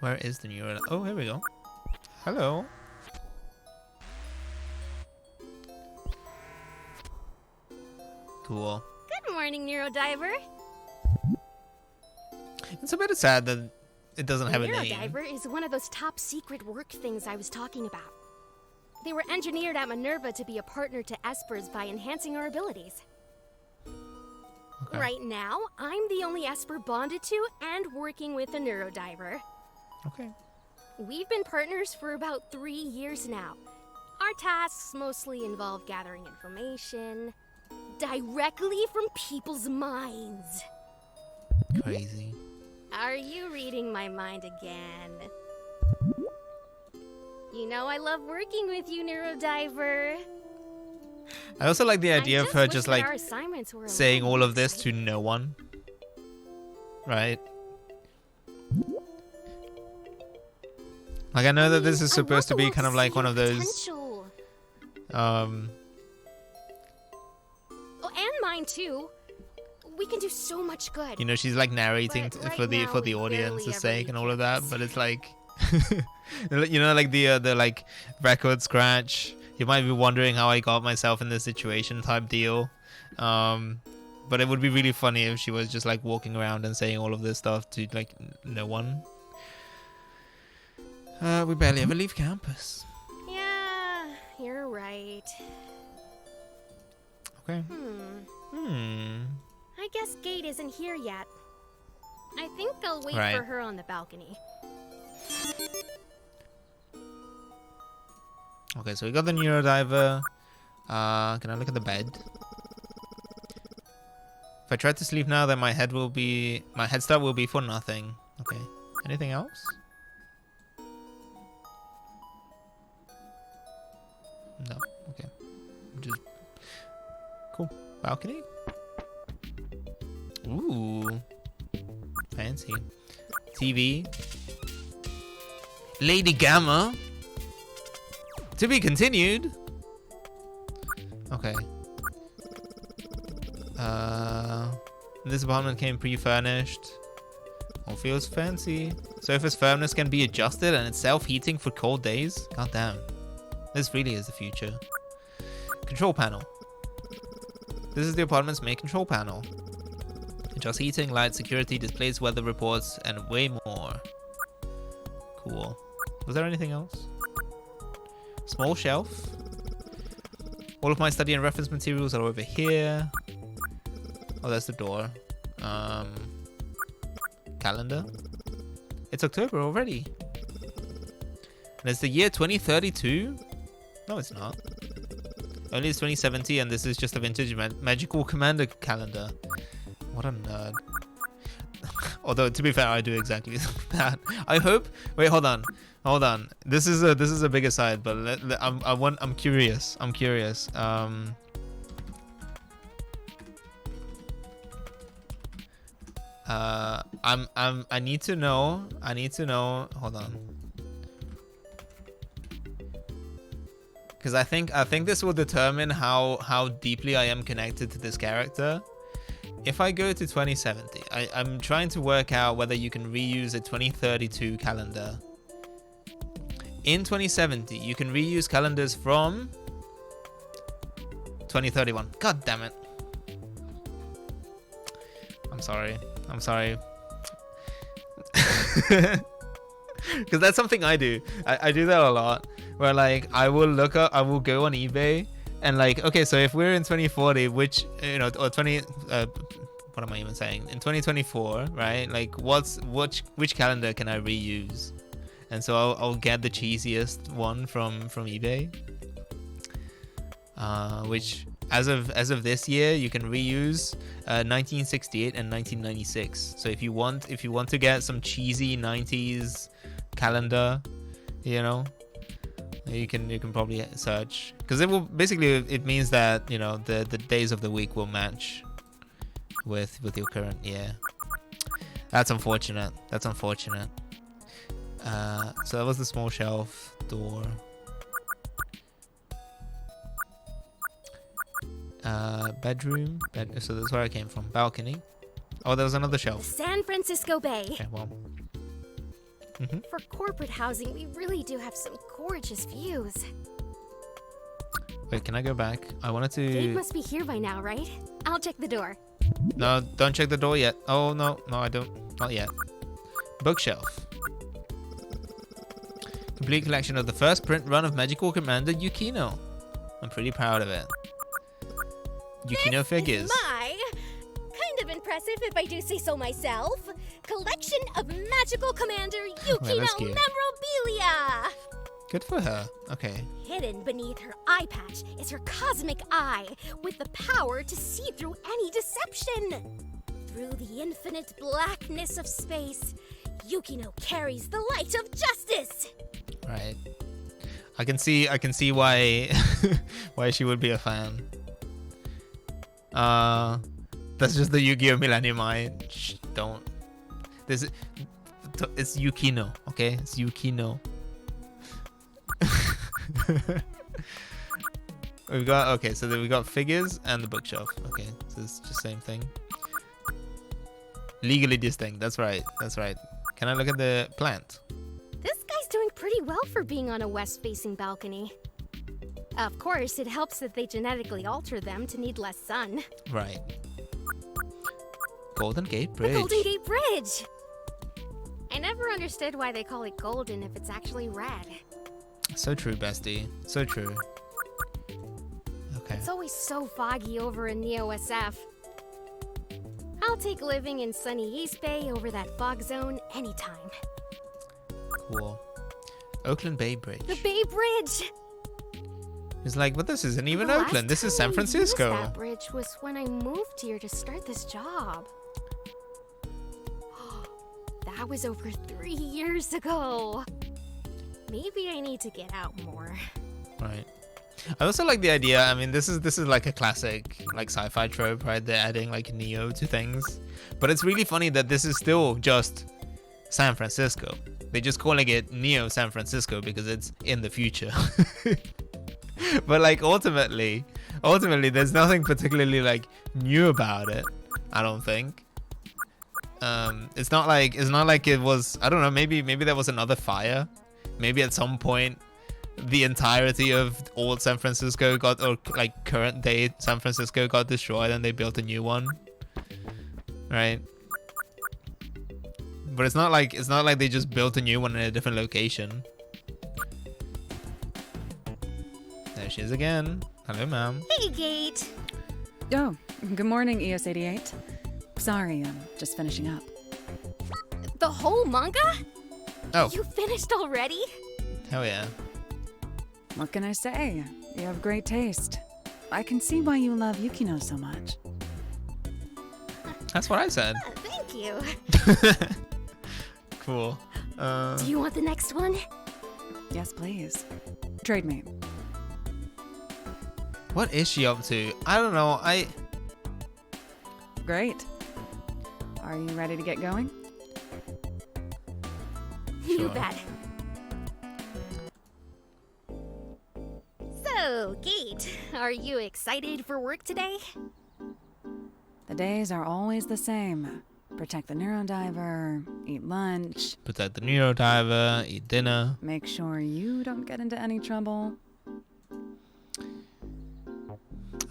Where is the Neurodiver? Oh, here we go. Hello. Cool. Good morning, Neurodiver. It's a bit sad that it doesn't have a name. Neurodiver is one of those top secret work things I was talking about. They were engineered at Minerva to be a partner to Espers by enhancing our abilities. Okay. Right now, I'm the only Esper bonded to and working with a Neurodiver. Okay. We've been partners for about 3 years now. Our tasks mostly involve gathering information directly from people's minds. Crazy. Are you reading my mind again? You know I love working with you, Neurodiver. I also like the idea of her wish just that like our assignments were a saying little all of this easier. to no one. Right? Like I know that this is I supposed to want the be world kind of see like one your of those potential. Oh, and mine too. We can do so much good. you know, she's like narrating But right for the now, we audience's barely ever sake and all of leave that, but it's like you know, like the like record scratch. You might be wondering how I got myself in this situation type deal. But it would be really funny if she was just like walking around and saying all of this stuff to like no one. We barely ever leave campus. Yeah, you're right. Okay. I guess Gate isn't here yet. I think I'll wait Right. for her on the balcony. Okay, so we got the Neurodiver. Can I look at the bed? If I try to sleep now, then my head start will be for nothing. Okay. Anything else? No. Okay. Just cool. Balcony. Ooh. Fancy. TV. Lady Gamma. To be continued. Okay. This apartment came pre-furnished. All feels fancy. Sofa's firmness can be adjusted and it's self-heating for cold days. God damn. This really is the future. Control panel. This is the apartment's main control panel. Adjusts heating, light, security, displays weather reports, and way more. Cool. Was there anything else? Small shelf. All of my study and reference materials are over here. Oh, that's the door. Calendar. It's October already. And it's the year 2032? No, it's not. Only it's 2070 and this is just a vintage magical commander calendar. What a nerd. Although, to be fair, I do exactly that. I hope... Wait, hold on. Hold on. This is a big aside, but I'm curious. I'm curious. I need to know. Hold on. Because I think this will determine how deeply I am connected to this character. If I go to 2070, I'm trying to work out whether you can reuse a 2032 calendar. In 2070, you can reuse calendars from 2031. God damn it. I'm sorry. Because that's something I do. I do that a lot. Where like I will go on eBay and like, okay, so if we're in 2040, which, you know, or 20, what am I even saying? In 2024, right? Like which calendar can I reuse? And so I'll get the cheesiest one from eBay. which as of this year you can reuse 1968 and 1996. So if you want to get some cheesy 90s calendar, you know, you can probably search, because it will basically, it means that, you know, the days of the week will match with your current year. That's unfortunate. So that was the small shelf door. Bedroom. So that's where I came from. Balcony. Oh, there was another shelf. San Francisco Bay. Okay, well. For corporate housing, we really do have some gorgeous views. Wait, can I go back? I wanted to... Gabe must be here by now, right? I'll check the door. No, don't check the door yet. Oh, no, I don't. Not yet. Bookshelf. Complete collection of the first print run of Magical Commander Yukino. I'm pretty proud of it. Yukino figures. Is my kind of impressive, if I do say so myself, collection of Magical Commander Yukino memorabilia. Good for her. Okay. Hidden beneath her eye patch is her cosmic eye, with the power to see through any deception. Through the infinite blackness of space, Yukino carries the light of justice. Right. I can see why why she would be a fan. That's just the Yu-Gi-Oh! Millennium Eye. Shh, don't. It's Yukino, okay? It's Yukino. we got figures and the bookshelf. Okay, so it's just same thing. Legally distinct. That's right. Can I look at the plant? This guy's doing pretty well for being on a west-facing balcony. Of course, it helps that they genetically alter them to need less sun. Right. Golden Gate Bridge. The Golden Gate Bridge! I never understood why they call it golden if it's actually red. So true, bestie. So true. Okay. It's always so foggy over in the OSF. I'll take living in sunny East Bay over that fog zone anytime. Cool. Oakland Bay Bridge. The Bay Bridge! It's like, but this isn't even The last Oakland. This is time San Francisco. I used that bridge was when I moved here to start this job. That was over 3 years ago. Maybe I need to get out more. Right. I also like the idea. I mean, this is like a classic like sci-fi trope, right? They're adding like Neo to things, but it's really funny that this is still just San Francisco. They're just calling it Neo San Francisco because it's in the future. But like ultimately, there's nothing particularly like new about it. I don't think. It's not like it was. I don't know. Maybe there was another fire. Maybe at some point, the entirety of old San Francisco or like current day San Francisco got destroyed, and they built a new one. Right. But it's not like they just built a new one in a different location. There she is again. Hello, ma'am. Hey, Gate. Oh, good morning, ES88. Sorry, I'm just finishing up. The whole manga? Oh. You finished already? Hell yeah. What can I say? You have great taste. I can see why you love Yukino so much. That's what I said. Thank you. Cool. Do you want the next one? Yes, please. Trade me. What is she up to? I don't know. Great. Are you ready to get going? You Sure. bet. So, Gate, are you excited for work today? The days are always the same. Protect the Neurodiver, eat lunch, Protect the Neurodiver, eat dinner. make sure you don't get into any trouble.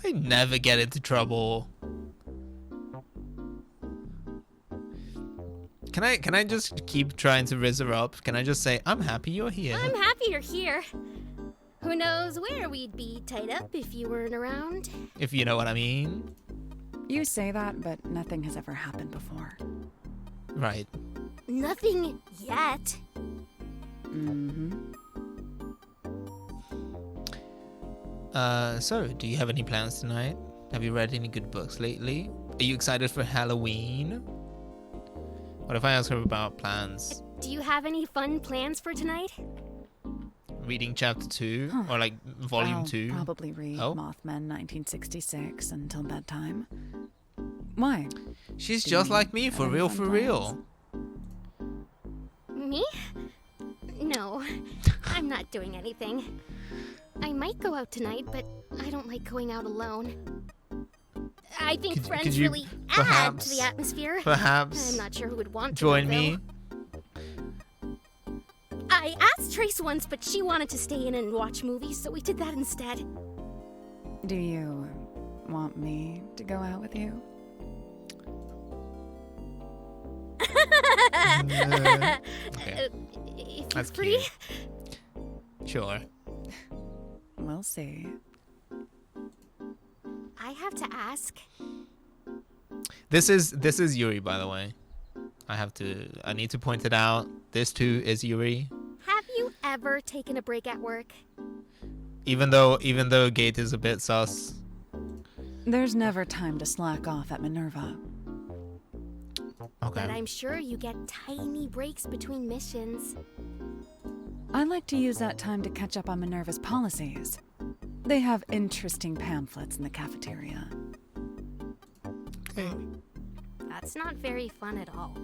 I never get into trouble. Can I just keep trying to rizz her up? Can I just say, I'm happy you're here? I'm happy you're here. Who knows where we'd be tied up if you weren't around? If you know what I mean. You say that, but nothing has ever happened before. Right. Nothing yet. Mm-hmm. So, do you have any plans tonight? Have you read any good books lately? Are you excited for Halloween? What if I ask her about plans? Do you have any fun plans for tonight? Reading chapter 2 or like volume I'll 2? Probably read Oh. Mothman 1966 until bedtime. Why? She's Do just you like me, have for any real, fun for plans? real. Me? No, I'm not doing anything. I might go out tonight, but I don't like going out alone. I think Could friends you really add perhaps- to the atmosphere. Perhaps I'm not sure who would want to join go, me. though. I asked Trace once, but she wanted to stay in and watch movies, so we did that instead. Do you want me to go out with you? Okay, If you're that's free. cute. Sure. We'll see. I have to ask. This is Yuri, by the way. I need to point it out. This too is Yuri. Have you ever taken a break at work? Even though Gate is a bit sus. There's never time to slack off at Minerva. Okay. But I'm sure you get tiny breaks between missions. I like to use that time to catch up on Minerva's policies. They have interesting pamphlets in the cafeteria. Okay. That's not very fun at all.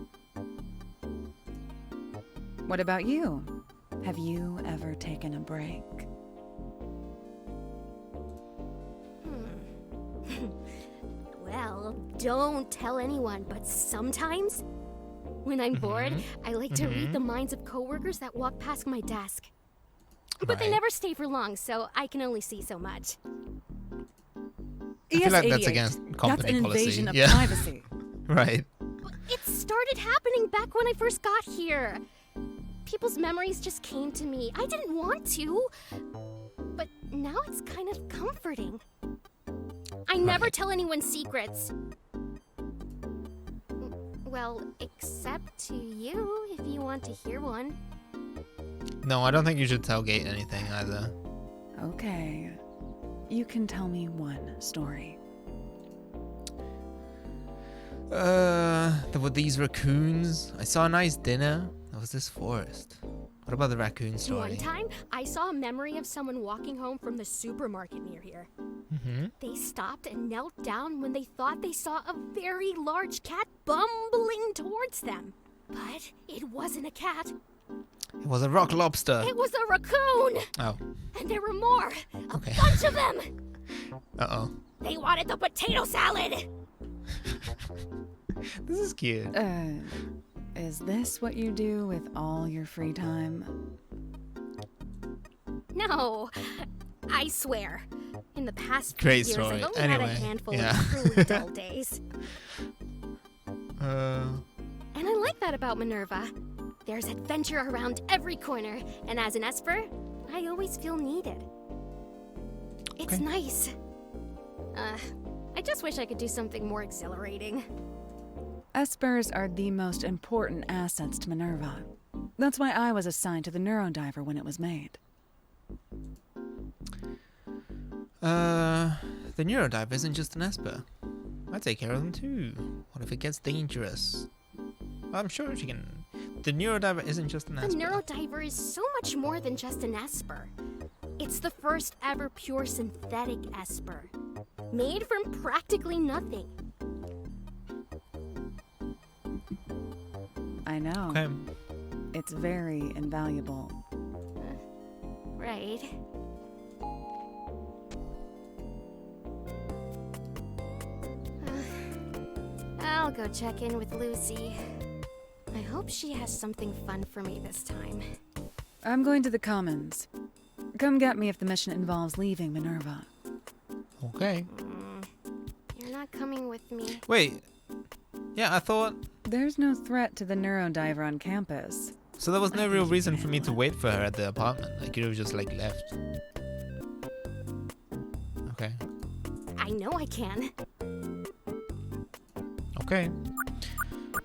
What about you? Have you ever taken a break? Well, don't tell anyone, but sometimes, when I'm bored, I like to read the minds of coworkers that walk past my desk. But they Right. never stay for long, so I can only see so much. I feel like that's ES88. against That's company an policy. invasion of Yeah. privacy. Right. It started happening back when I first got here. People's memories just came to me. I didn't want to, but now it's kind of comforting. I never Right. tell anyone secrets. Well, except to you, if you want to hear one. No, I don't think you should tell Gate anything either. Okay. You can tell me one story. There were these raccoons. I saw a nice dinner. There was this forest. What about the raccoon story? One time, I saw a memory of someone walking home from the supermarket near here. Mm-hmm. They stopped and knelt down when they thought they saw a very large cat bumbling towards them. But it wasn't a cat. It was a rock lobster. It was a raccoon! Oh. And there were more. A Okay. bunch of them! Uh-oh. They wanted the potato salad! This is cute. Is this what you do with all your free time? No, I swear. In the past few Great years, story. I've only had a Anyway, handful yeah. of truly dull days. And I like that about Minerva. There's adventure around every corner, and as an Esper, I always feel needed. It's Okay. nice. I just wish I could do something more exhilarating. Espers are the most important assets to Minerva. That's why I was assigned to the Neurodiver when it was made. The Neurodiver isn't just an Esper. I take care of them too. What if it gets dangerous? I'm sure she can. The Neurodiver isn't just an The Esper. Neurodiver is so much more than just an Esper. It's the first ever pure synthetic Esper, made from practically nothing. I know. Okay. It's very invaluable. Right. I'll go check in with Lucy. I hope she has something fun for me this time. I'm going to the Commons. Come get me if the mission involves leaving Minerva. Okay. You're not coming with me. Wait. Yeah, I thought. There's no threat to the Neurodiver on campus. So there was no real reason for me to wait for her at the apartment. Like, you just, like, left. Okay. I know I can. Okay.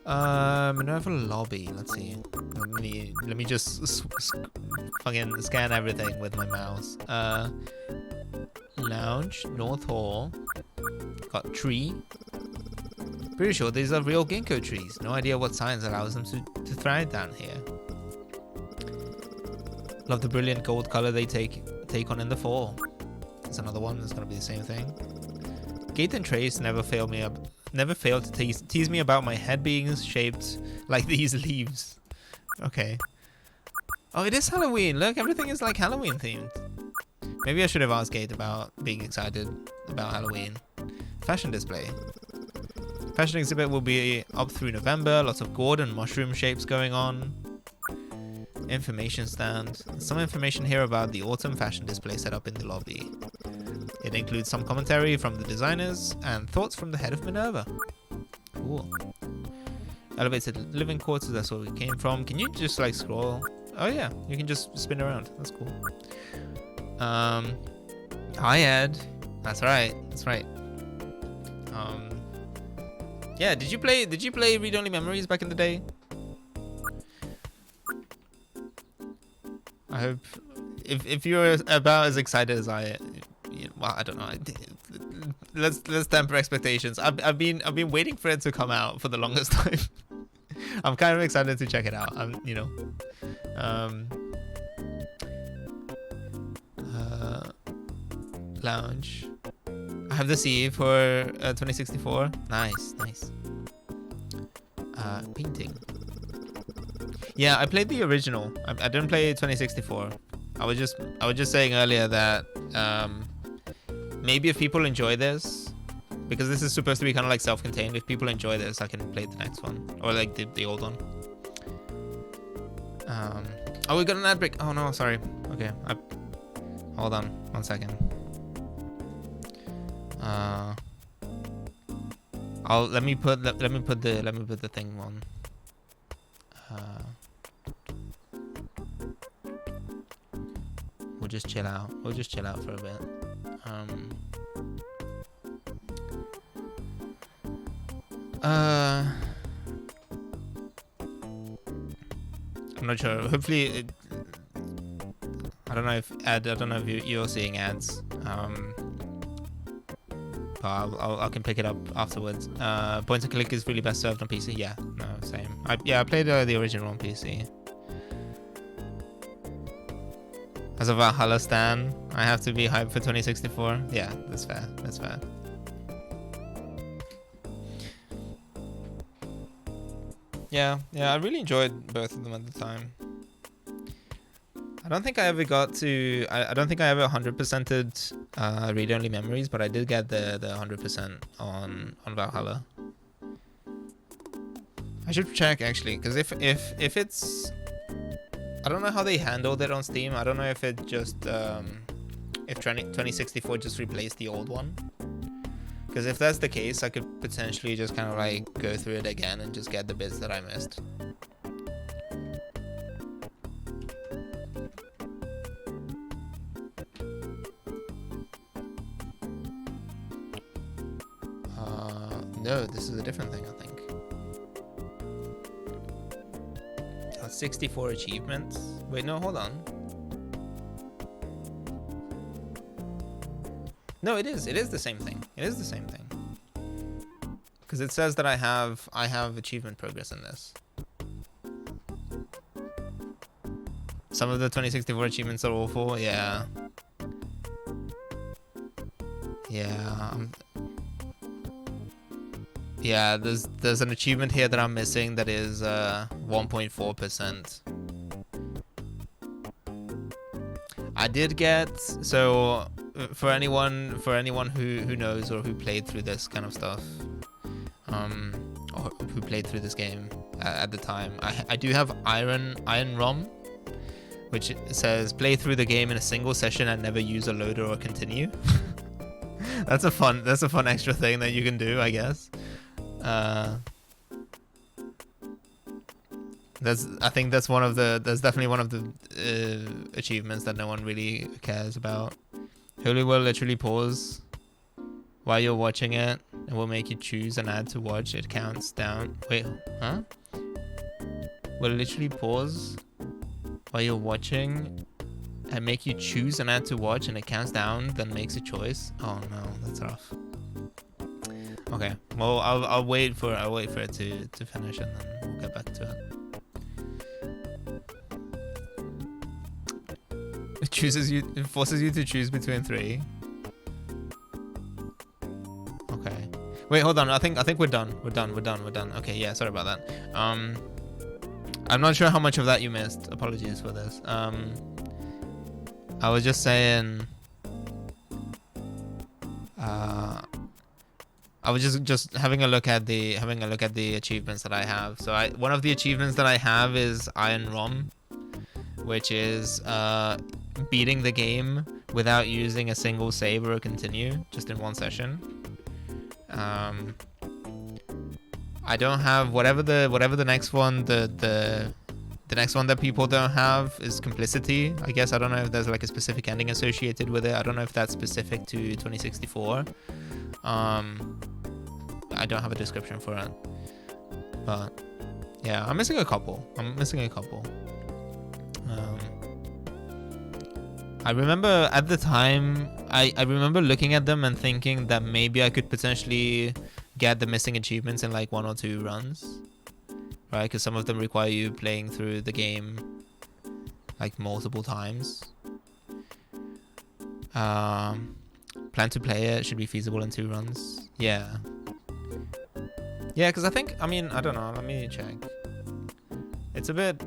Minerva lobby. Let's see. Let me just fucking scan everything with my mouse. Lounge, North Hall. Got tree. Pretty sure these are real ginkgo trees. No idea what science allows them to thrive down here. Love the brilliant gold color they take on in the fall. There's another one that's gonna be the same thing. Gate and Trace never fail to tease me about my head being shaped like these leaves. Okay. Oh, it is Halloween. Look, everything is like Halloween themed. Maybe I should have asked Gate about being excited about Halloween. Fashion display. Fashion exhibit will be up through November. Lots of gourd and mushroom shapes going on. Information stand. Some information here about the autumn fashion display set up in the lobby. It includes some commentary from the designers and thoughts from the head of Minerva. Cool. Elevated living quarters, that's where we came from. Can you just like scroll? Oh yeah, you can just spin around. That's cool. Hi Ed. That's right. That's right. Yeah, did you play Read Only Memories back in the day? I hope if you're about as excited as I, well, I don't know. Let's temper expectations. I've been waiting for it to come out for the longest time. I'm kind of excited to check it out. Lounge. I have the CE for 2064. Nice. Painting. Yeah, I played the original. I didn't play 2064. I was just saying earlier that maybe if people enjoy this, because this is supposed to be kind of like self-contained, if people enjoy this, I can play the next one or like the old one. Oh, we got an ad break. Oh no, sorry. Okay, hold on 1 second. Let me put the thing on. We'll just chill out. We'll just chill out for a bit. I'm not sure. Hopefully, I don't know if you're seeing ads. I can pick it up afterwards. Point and click is really best served on PC. Yeah, no, same. I played the original on PC. As a Valhalla stan, I have to be hyped for 2064. Yeah, that's fair. That's fair. Yeah, I really enjoyed both of them at the time. I don't think I ever got to. I don't think I ever 100%ed Read Only Memories, but I did get the 100% on Valhalla. I should check actually, because if it's, I don't know how they handled it on Steam. I don't know if it just if 2064 just replaced the old one. Because if that's the case, I could potentially just kind of like go through it again and just get the bits that I missed. No, this is a different thing, I think. 64 achievements. Wait, no, hold on. No, it is the same thing. It is the same thing. Because it says that I have achievement progress in this. Some of the 2064 achievements are awful. Yeah. Yeah, there's an achievement here that I'm missing that is 1.4%. I did get, so for anyone who knows or who played through this kind of stuff, or who played through this game at the time, I do have Iron ROM, which says play through the game in a single session and never use a loader or continue. That's a fun extra thing that you can do, I guess. That's definitely one of the achievements that no one really cares about. Hulu will literally pause while you're watching it. It will make you choose an ad to watch. It counts down. Wait, huh? Will literally pause while you're watching and make you choose an ad to watch, and it counts down, then makes a choice. Oh no, that's rough. Okay, well I'll wait for it to finish, and then we'll get back to it. It forces you to choose between 3. Okay. Wait, hold on. I think we're done. We're done. Okay, yeah, sorry about that. I'm not sure how much of that you missed. Apologies for this. I was just saying I was just having a look at the achievements that I have. So one of the achievements that I have is Iron Rom, which is beating the game without using a single save or a continue, just in one session. I don't have whatever the next one the next one that people don't have is Complicity. I guess I don't know if there's like a specific ending associated with it. I don't know if that's specific to 2064. I don't have a description for it, but yeah, I'm missing a couple. I remember at the time, I remember looking at them and thinking that maybe I could potentially get the missing achievements in like 1 or 2 runs, right? Because some of them require you playing through the game like multiple times. Plan to play it, should be feasible in 2 runs. Yeah, because I don't know, let me check. It's a bit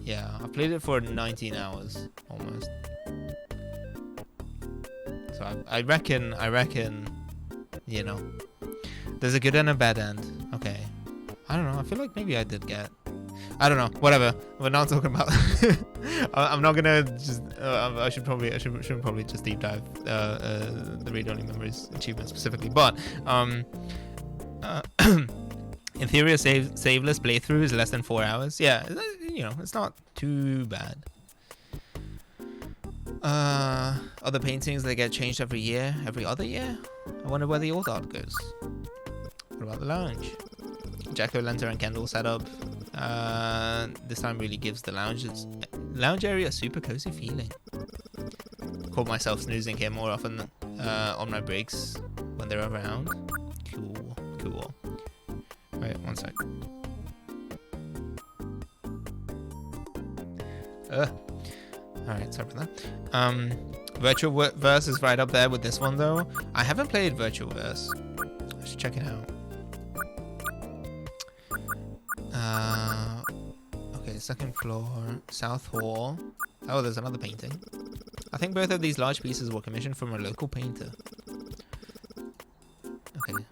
yeah, I played it for 19 hours almost. So I reckon, you know, there's a good and a bad end. Okay, I don't know, I feel like maybe I did get, I don't know, whatever, we're not talking about I'm not gonna just I shouldn't probably just deep dive the read-only memories achievement specifically, but in theory a saveless playthrough is less than 4 hours. Yeah, you know, it's not too bad. Other paintings, they get changed every other year. I wonder where the old art goes. What about the lounge? Jack-o'-lantern and candle setup. This time really gives the lounge area a super cozy feeling. Caught myself snoozing here more often on my breaks when they're around. Cool. Wait, one sec. Alright, sorry for that. Virtual Verse is right up there with this one though. I haven't played Virtual Verse. I should check it out. Okay, second floor, South Hall. Oh, there's another painting. I think both of these large pieces were commissioned from a local painter. Okay.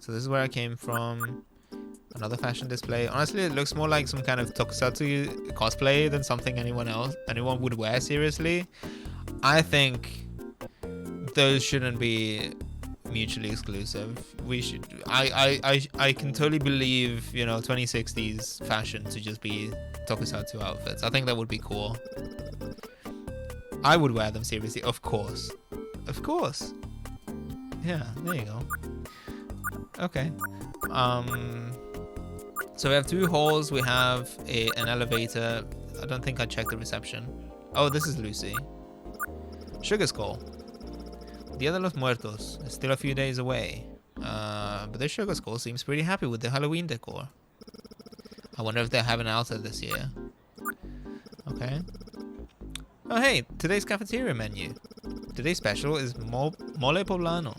So this is where I came from. Another fashion display. Honestly, it looks more like some kind of tokusatsu cosplay than something anyone would wear seriously. I think those shouldn't be mutually exclusive. We should. I can totally believe, you know, 2060s fashion to just be tokusatsu outfits. I think that would be cool. I would wear them seriously, of course. Yeah, there you go. Okay. So we have 2 halls. We have an elevator. I don't think I checked the reception. Oh, this is Lucy. Sugar Skull. Dia de los Muertos is still a few days away. But this Sugar Skull seems pretty happy with the Halloween decor. I wonder if they have an altar this year. Okay. Oh hey, today's cafeteria menu. Today's special is mole poblano.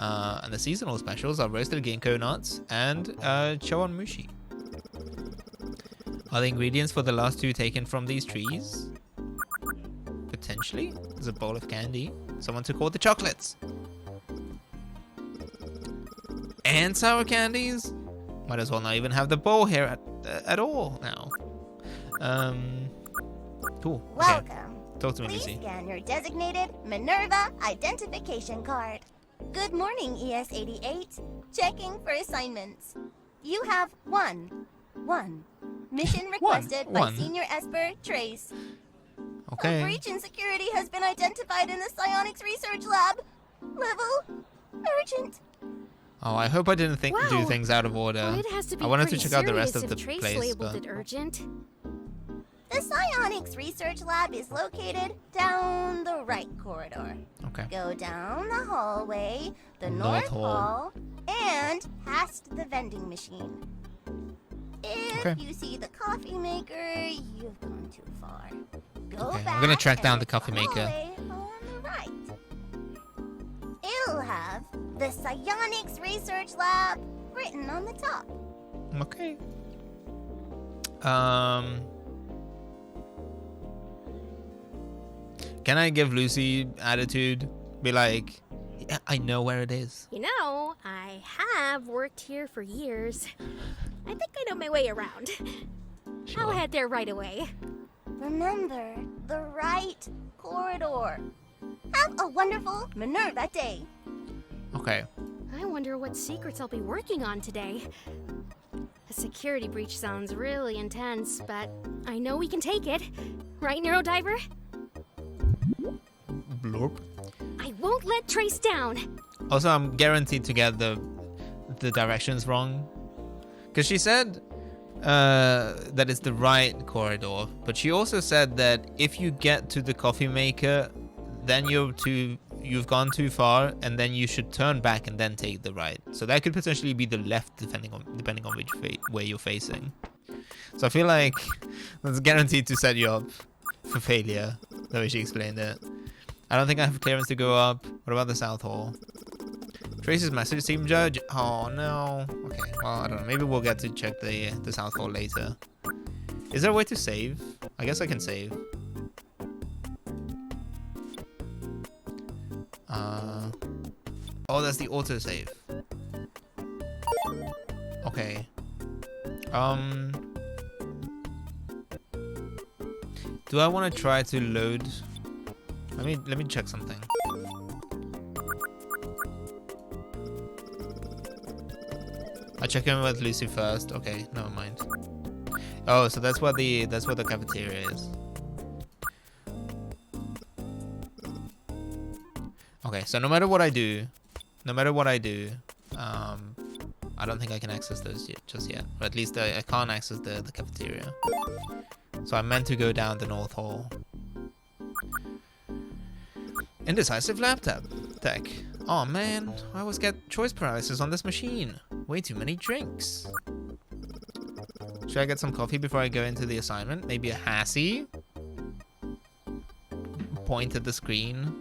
And the seasonal specials are roasted ginkgo nuts and chawanmushi. Are the ingredients for the last 2 taken from these trees? Potentially. There's a bowl of candy. Someone took all the chocolates. And sour candies? Might as well not even have the bowl here at all now. Cool. Okay. Welcome. Talk to me, Please Lucy. scan your designated Minerva identification card. Good morning, ES-88. Checking for assignments. You have one. Mission requested by One. Senior Esper Trace. Okay. A breach in security has been identified in the psionics research lab. Level Urgent. Oh, I hope I didn't do Wow. things out of order. Well, it has to be I wanted to pretty check out the rest serious of the if Trace place, labeled but it urgent. The psionics research lab is located down the right corridor. okay. Go down the hallway, the North north hall. hall, and past the vending machine. If Okay. you see the coffee maker, you've gone too far. Go Okay, back I'm gonna track and down the it's coffee maker. hallway on the right. It'll have the psionics research lab written on the top. Okay. Can I give Lucy attitude? Be like, yeah, I know where it is. You know, I have worked here for years. I think I know my way around. I'll head there right away. Remember, the right corridor. Have a wonderful Minerva day. Okay. I wonder what secrets I'll be working on today. A security breach sounds really intense, but I know we can take it. Right, Neurodiver? Blorp. I won't let Trace down. Also, I'm guaranteed to get the directions wrong. Because she said that it's the right corridor. But she also said that if you get to the coffee maker, then you've gone too far, and then you should turn back and then take the right. So that could potentially be the left, depending on which way you're facing. So I feel like that's guaranteed to set you up for failure, the way she explained it. I don't think I have clearance to go up. What about the South Hall? Trace's message team judge. Oh no. Okay, well, I don't know. Maybe we'll get to check the South Hall later. Is there a way to save? I guess I can save. Oh, that's the autosave. Okay. Do I want to try to load? Let me check something. I check in with Lucy first. Okay, never mind. Oh, so that's what the cafeteria is. Okay, so no matter what I do, I don't think I can access those just yet. Or at least I can't access the cafeteria. So I'm meant to go down the North Hall. Indecisive laptop tech. Oh man, I always get choice paralysis on this machine. Way too many drinks. Should I get some coffee before I go into the assignment? Maybe a Hassie? Point at the screen.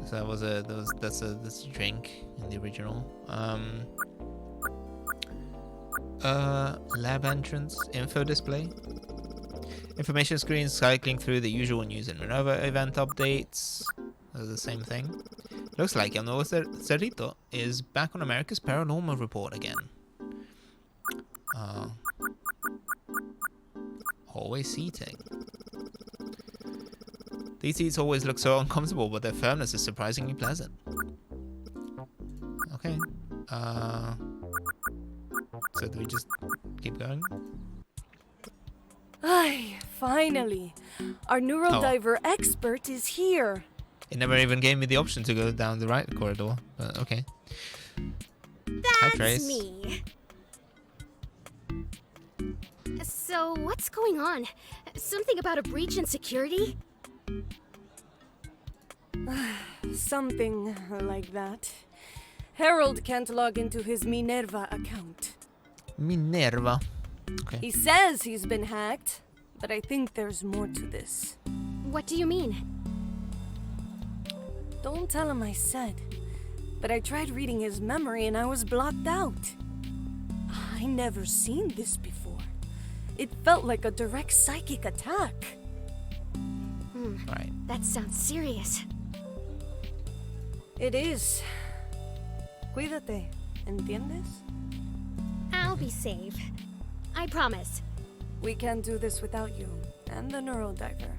So that's a drink in the original. Lab entrance, info display. Information screen cycling through the usual news and Minerva event updates. Those are the same thing. Looks like El Nuevo Cerrito is back on America's Paranormal Report again. Hallway seating. These seats always look so uncomfortable, but their firmness is surprisingly pleasant. Okay. So do we just keep going? Ay, finally. Our Neurodiver expert is here. It never even gave me the option to go down the right corridor, but okay. Hi, Trace. That's me. So, what's going on? Something about a breach in security? Something like that. Harold can't log into his Minerva account. Minerva. Okay. He says he's been hacked, but I think there's more to this. What do you mean? Don't tell him I said, but I tried reading his memory and I was blocked out. I never seen this before. It felt like a direct psychic attack. Right. That sounds serious. It is. Cuídate, ¿entiendes? I'll be safe. I promise. We can't do this without you and the Neurodiver.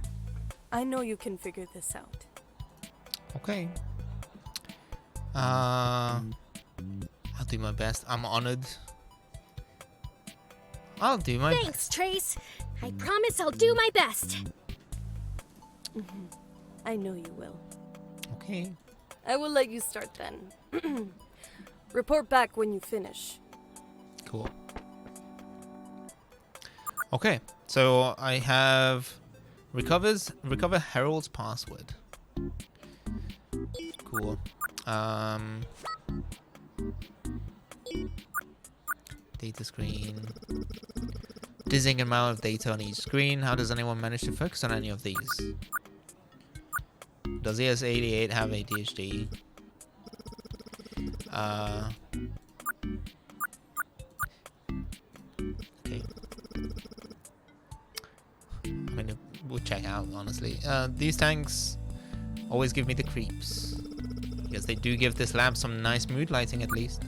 I know you can figure this out. Okay. I'll do my best. I'm honored. I'll do my best. Thanks, Trace. I promise I'll do my best. I know you will. Okay. I will let you start then. Report back when you finish. Cool. Okay, so I have recover Harold's password. Cool. Data screen. Dizzying amount of data on each screen. How does anyone manage to focus on any of these? Does ES88 have ADHD? Okay. I mean, we'll check out, honestly. These tanks always give me the creeps. Because they do give this lab some nice mood lighting, at least.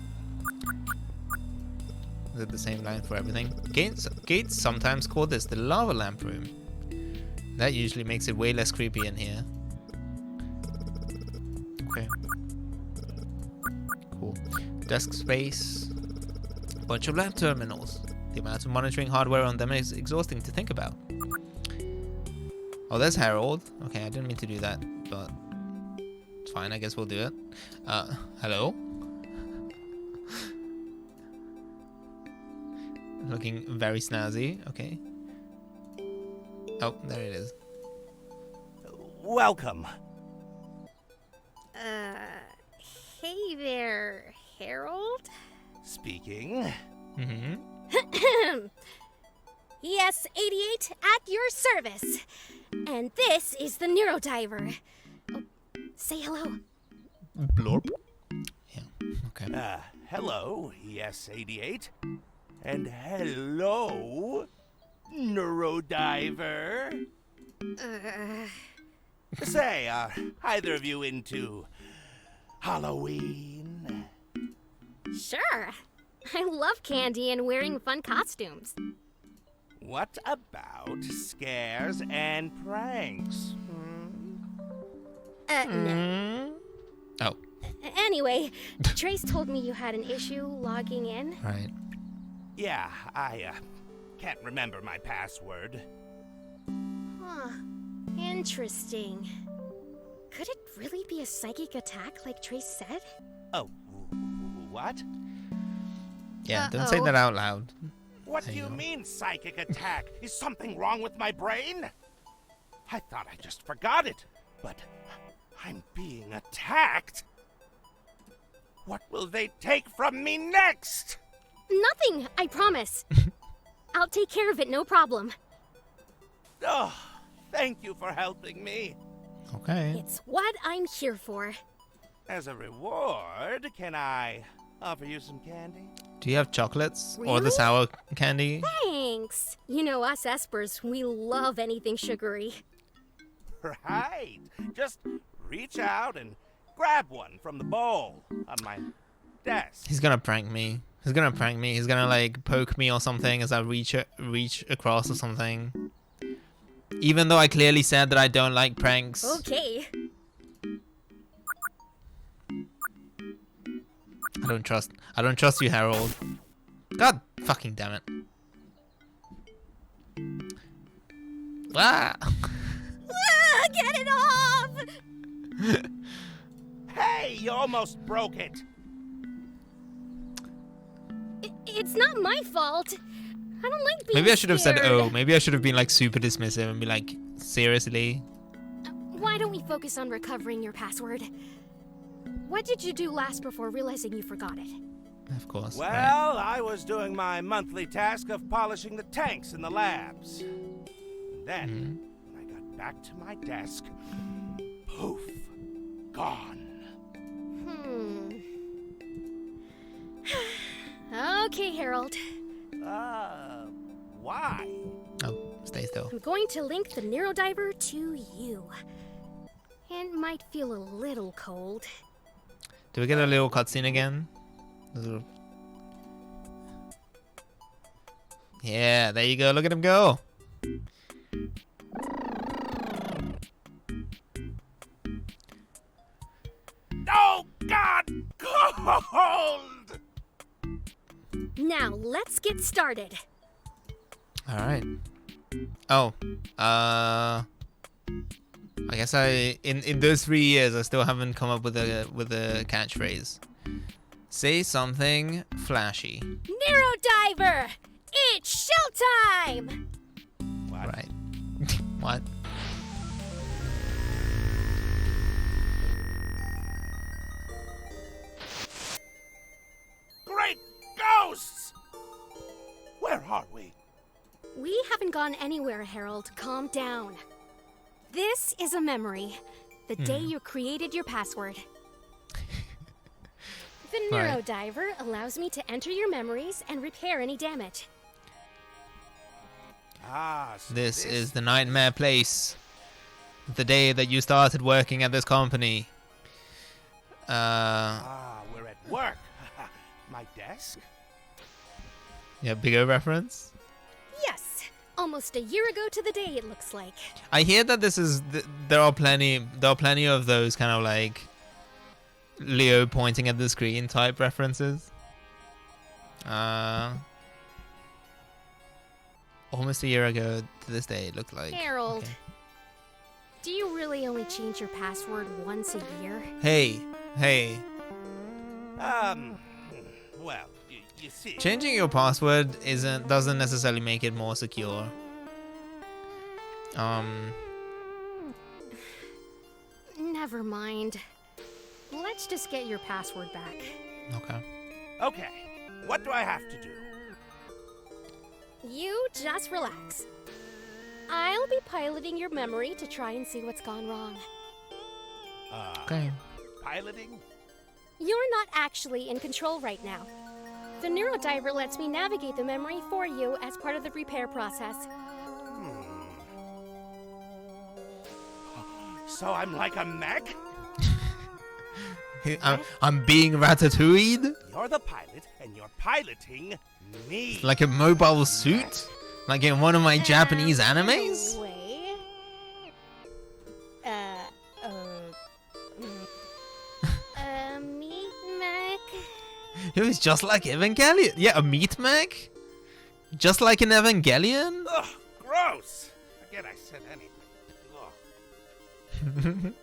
Is it the same line for everything? Gates sometimes call this the lava lamp room. That usually makes it way less creepy in here. Okay. Cool. Desk space. Bunch of lab terminals. The amount of monitoring hardware on them is exhausting to think about. Oh, there's Harold. Okay, I didn't mean to do that, but it's fine. I guess we'll do it. Hello? Looking very snazzy. Okay. Oh, there it is. Welcome. Hey there, Harold? Speaking. Mm-hmm. ES88 at your service. And this is the Neurodiver. Oh, say hello. Blorp. Yeah, okay. Hello, ES88. And hello, Neurodiver. Say, are either of you into Halloween? Sure. I love candy and wearing fun costumes. What about scares and pranks? No. Oh. Anyway, Trace told me you had an issue logging in. Right. Yeah, I can't remember my password. Huh. Interesting. Could it really be a psychic attack like Trace said? Oh, what? Yeah, don't say that out loud. What do you mean, psychic attack? Is something wrong with my brain? I thought I just forgot it, but I'm being attacked. What will they take from me next? Nothing, I promise. I'll take care of it, no problem. Oh, thank you for helping me. Okay. It's what I'm here for. As a reward, can I offer you some candy? Do you have chocolates or the Really? sour candy? Thanks. You know us Espers, we love anything sugary. Right. Just reach out and grab one from the bowl on my desk. He's gonna prank me. He's gonna prank me. He's gonna like poke me or something as I reach across or something. Even though I clearly said that I don't like pranks. Okay. I don't trust you, Harold. God fucking damn it. Ah! Get it off! Hey, you almost broke it. It's not my fault. I don't like being Maybe I should have said scared. oh. Maybe I should have been like super dismissive and be like, seriously? Why don't we focus on recovering your password? What did you do last before realizing you forgot it? Of course. Well, right. I was doing my monthly task of polishing the tanks in the labs. Then, when I got back to my desk, poof, gone. Okay, Harold. Why? Oh, stay still. I'm going to link the Neurodiver to you. It might feel a little cold. Do we get a little cutscene again? Yeah, there you go. Look at him go. Oh, God! Cold! Now, let's get started. All right. Oh, I guess in those 3 years I still haven't come up with a catchphrase. Say something flashy. Neurodiver! It's showtime! What? Right. What? Great ghosts! Where are we? We haven't gone anywhere, Harold. Calm down. This is a memory. The day you created your password. The Neurodiver allows me to enter your memories and repair any damage. Ah, so This is the nightmare place. The day that you started working at this company. we're at work. My desk? Yeah, bigger reference. Yes, almost a year ago to the day, it looks like. I hear that this is there are plenty of those kind of like Leo pointing at the screen type references. Almost a year ago to this day, it looked like. Harold, Okay. do you really only change your password once a year? Hey. Well, you see. Changing your password doesn't necessarily make it more secure. Never mind. Let's just get your password back. Okay. Okay, what do I have to do? You just relax. I'll be piloting your memory to try and see what's gone wrong. Okay. Piloting? You're not actually in control right now. The Neurodiver lets me navigate the memory for you as part of the repair process. So I'm like a mech? I'm being ratatouille'd? You're the pilot, and you're piloting me. Like a mobile suit? Like in one of my Japanese animes? Wait. Meat mech? It was just like Evangelion. Yeah, a meat mech? Just like an Evangelion? Ugh, gross. Forget I said anything. Ugh.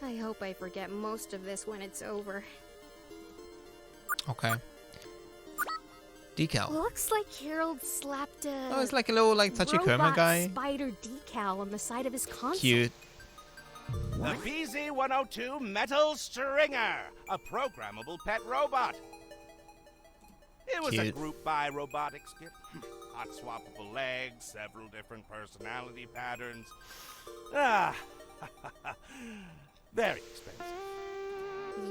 I hope I forget most of this when it's over. Okay. Decal. Looks like Harold slapped a Oh, it's like a little like Tachikoma robot guy. spider decal on the side of his console. Cute. The BZ-102 Metal Stringer, a programmable pet robot. It was a Cute. group buy robotics kit. Hot swappable legs, several different personality patterns. Ah, very expensive.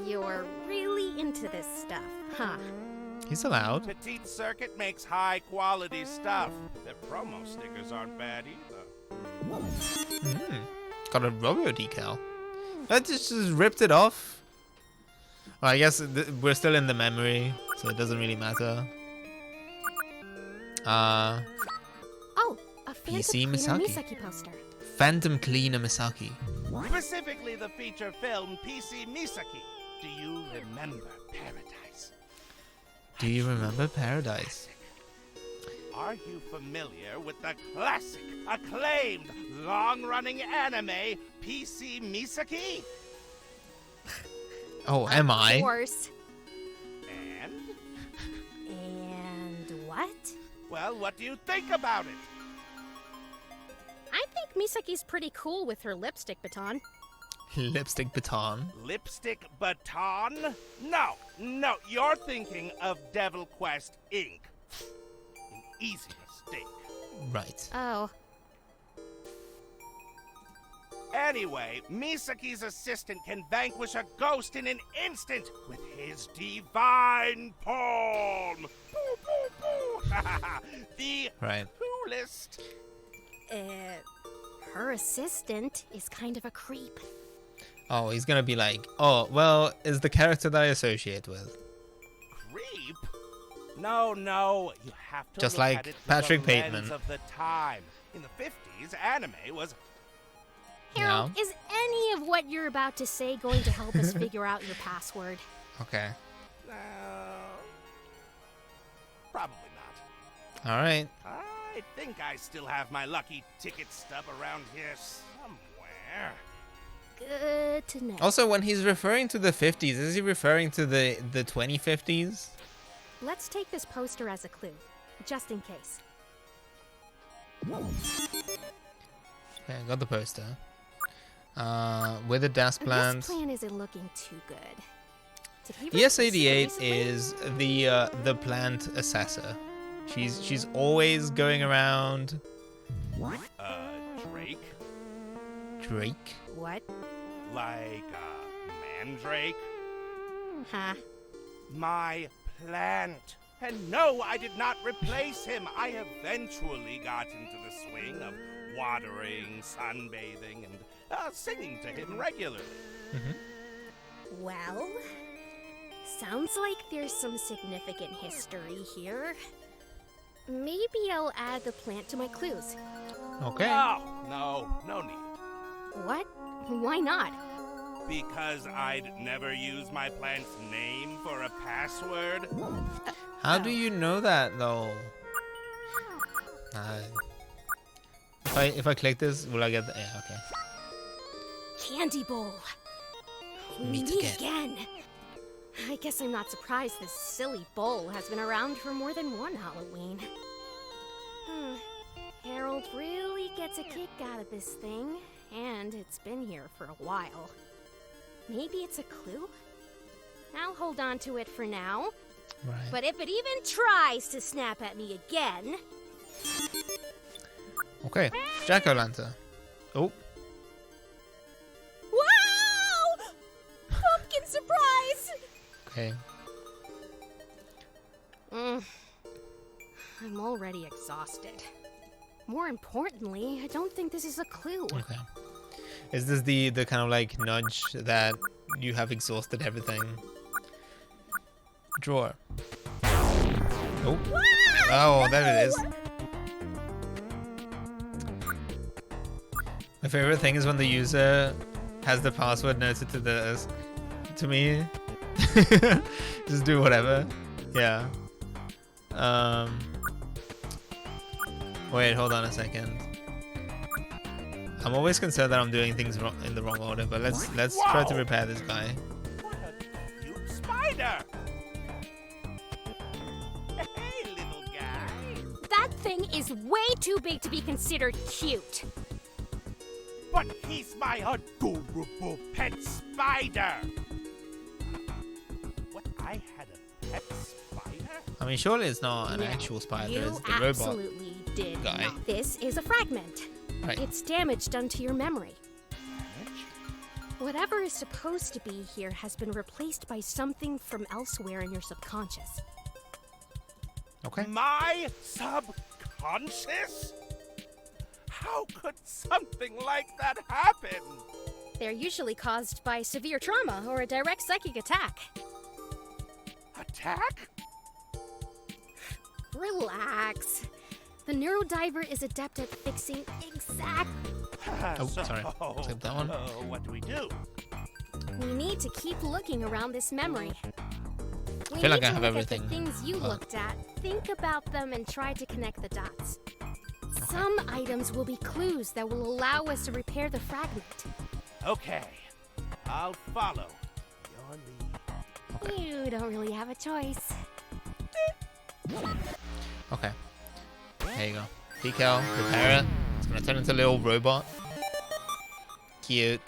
You're really into this stuff, huh? He's allowed. Petite Circuit makes high quality stuff. Their promo stickers aren't bad either. Got a robo decal. I just ripped it off. Well, I guess we're still in the memory, so it doesn't really matter. Oh, a Phantom PC Cleaner Misaki. Misaki poster. Phantom Cleaner Misaki. Specifically the feature film PC Misaki. Do you remember Paradise? Do you remember Paradise? Are you familiar with the classic, acclaimed, long-running anime PC Misaki? Oh, am Of I? course. And? And what? Well, what do you think about it? I think Misaki's pretty cool with her lipstick baton. Lipstick baton. Lipstick baton? No, you're thinking of Devil Quest Inc. An easy mistake. Right. Oh. Anyway, Misaki's assistant can vanquish a ghost in an instant with his divine palm. Boo, boo, boo. The Right. coolest. Her assistant is kind of a creep. Oh, he's gonna be like, oh, well, is the character that I associate with. Creep? No, you have to Just look like at it through Patrick the lens Bateman. of the time. In the 50s, anime was Harold, is any of what you're about to say going to help us figure out your password? Okay. probably not. All right. I think I still have my lucky ticket stub around here somewhere. Good to know. Also, when he's referring to the 50s, is he referring to the 2050s? Let's take this poster as a clue, just in case. Okay, I got the poster. With a DAS plant. This plan isn't looking too good. Did he ES88 is the plant assessor. She's always going around. Drake? Drake? What? Like, Mandrake? Huh? My plant. And no, I did not replace him. I eventually got into the swing of watering, sunbathing, and singing to him regularly. Well, sounds like there's some significant history here. Maybe I'll add the plant to my clues. Okay. No need. What? Why not? Because I'd never use my plant's name for a password. How do you know that though? If I click this, will I get the... Yeah, okay. Candy bowl. Meet Me again. I guess I'm not surprised this silly bowl has been around for more than one Halloween. Harold really gets a kick out of this thing, and it's been here for a while. Maybe it's a clue? I'll hold on to it for now. Right. But if it even tries to snap at me again... Okay, jack-o'-lantern. Oh. Wow! Pumpkin surprise! Okay. I'm already exhausted. More importantly, I don't think this is a clue. Okay. Is this the kind of like nudge that you have exhausted everything? Drawer. Oh. Oh, there it is. My favorite thing is when the user has the password noted to me. Just do whatever. Yeah. Wait, hold on a second. I'm always concerned that I'm doing things in the wrong order, but let's try to repair this guy. What a cute spider! Hey, little guy. That thing is way too big to be considered cute. But he's my adorable pet spider. What, I had a pet spider? I mean, surely it's not an actual spider, it's the robot absolutely did guy. not. This is a fragment. Right. It's damage done to your memory. Whatever is supposed to be here has been replaced by something from elsewhere in your subconscious. Okay. My subconscious? How could something like that happen? They're usually caused by severe trauma or a direct psychic attack. Attack? Relax. The Neurodiver is adept at fixing exact... Oh, sorry. Skip that one. What do we do? We need to keep looking around this memory. I feel like I have everything. The things you looked at, think about them and try to connect the dots. Some items will be clues that will allow us to repair the fragment. Okay, I'll follow your lead. Okay. You don't really have a choice. Okay. There you go. Decal, repair it. It's gonna turn into a little robot. Cute.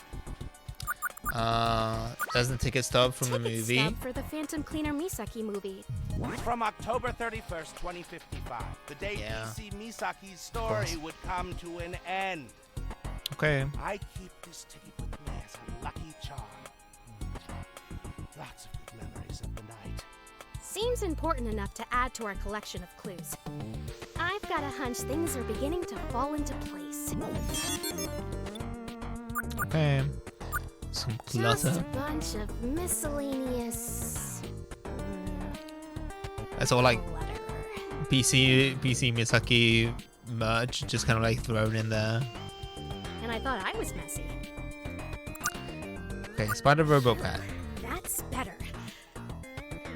There's the ticket stub from the movie. Stub for the Phantom Cleaner Misaki movie. From October 31st, 2055, the day PC Misaki's story would come to an end. Okay. I keep this ticket with me as a lucky charm. Lots of good memories of the night. Seems important enough to add to our collection of clues. I've got a hunch things are beginning to fall into place. Okay. Some Just a clutter. bunch of miscellaneous... It's all like PC Misaki merch, just kind of like thrown in there. And I thought I was messy. Okay, Spider Robo Pad. That's better.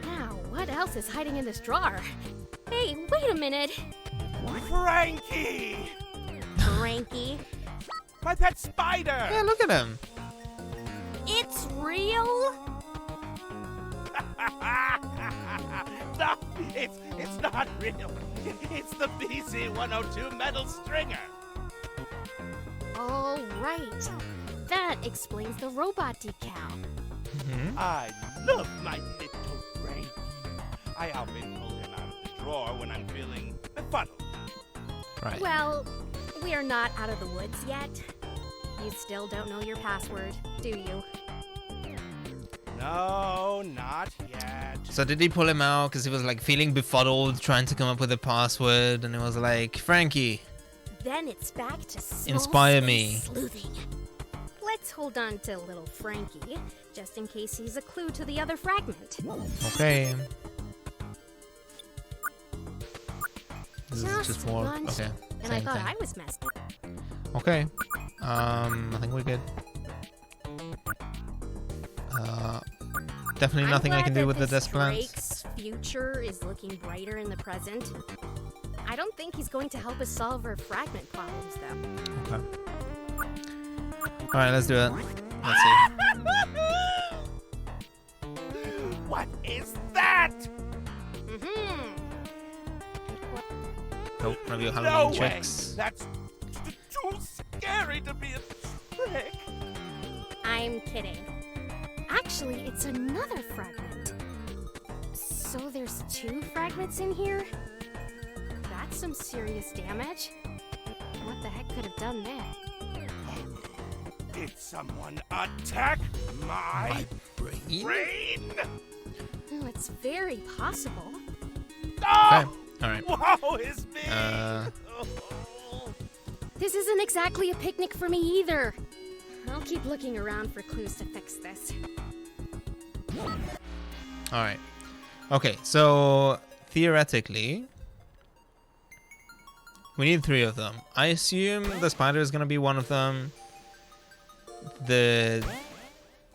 Now, what else is hiding in this drawer? Hey, wait a minute. Frankie! Frankie? My pet spider! Yeah, look at him. It's real? No, it's not real. It's the BC-102 metal stringer. Oh, right. That explains the robot decal. I love my little brain. I often pull him out of the drawer when I'm feeling befuddled. Right. Well, we are not out of the woods yet. You still don't know your password, do you? No, not yet. So did he pull him out because he was like feeling befuddled, trying to come up with a password, and it was like, Frankie, Then it's back to small inspire space me. sleuthing. Let's hold on to little Frankie, just in case he's a clue to the other fragment. Okay. This is Just just more. once, Okay. And I same thought thing. I was messed up. Okay. I think we're good. Definitely nothing I can do with the desk plans. Drake's future is looking brighter in the present. I don't think he's going to help us solve our fragment problems, though. Okay. All right, let's do it. Let's see. What is that? Oh, review No Halloween way. checks. That's too scary to be a trick. I'm kidding. Actually, it's another fragment. So there's 2 fragments in here? That's some serious damage. What the heck could have done that? Did someone attack my brain? Oh, it's very possible. Oh! Okay. All right. Woe is me! This isn't exactly a picnic for me either. I'll keep looking around for clues to fix this. All right. Okay, so theoretically, we need 3 of them. I assume the spider is gonna be one of them. Wait,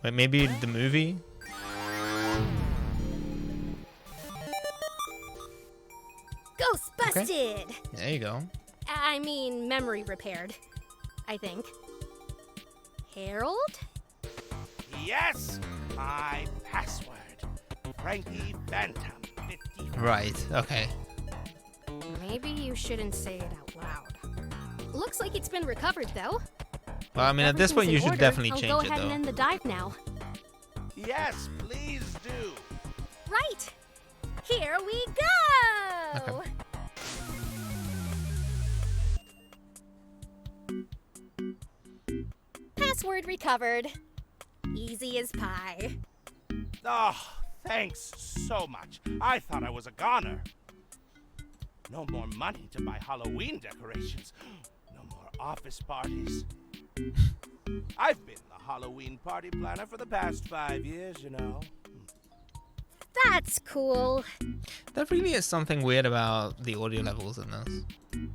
maybe the movie. Ghost busted! Okay. There you go. I mean, memory repaired. I think. Harold? Yes, my password. Frankie Phantom 55. Right. Okay. Maybe you shouldn't say it out loud. Looks like it's been recovered, though. Well, I mean, at this point, you should definitely I'll change go it, ahead and though. end the dive now. Yes, please do. Right! Here we go! Okay. Password recovered. Easy as pie. Oh, thanks so much. I thought I was a goner. No more money to buy Halloween decorations. No more office parties. I've been the Halloween party planner for the past 5 years, you know. That's cool. There really is something weird about the audio levels in this.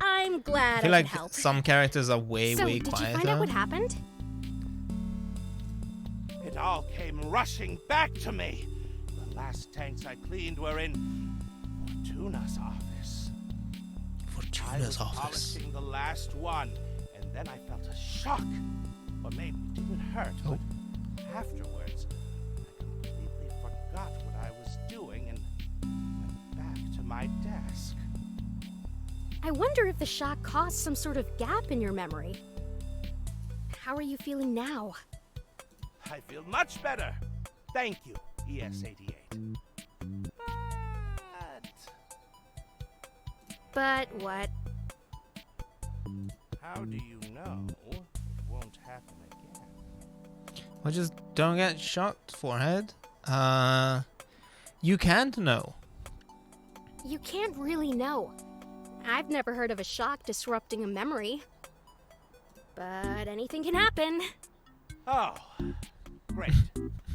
I'm glad I feel I like could help. some characters are way So, quieter. did you find out what happened? It all came rushing back to me. The last tanks I cleaned were in Fortuna's office. I was polishing the last one, and then I felt a shock. Or maybe it didn't hurt, but afterwards, I completely forgot what I was doing and went back to my desk. I wonder if the shock caused some sort of gap in your memory. How are you feeling now? I feel much better. Thank you, ES88. But what? How do you know it won't happen again? Well, just don't get shot, forehead. You can't know. You can't really know. I've never heard of a shock disrupting a memory. But anything can happen. Oh, great.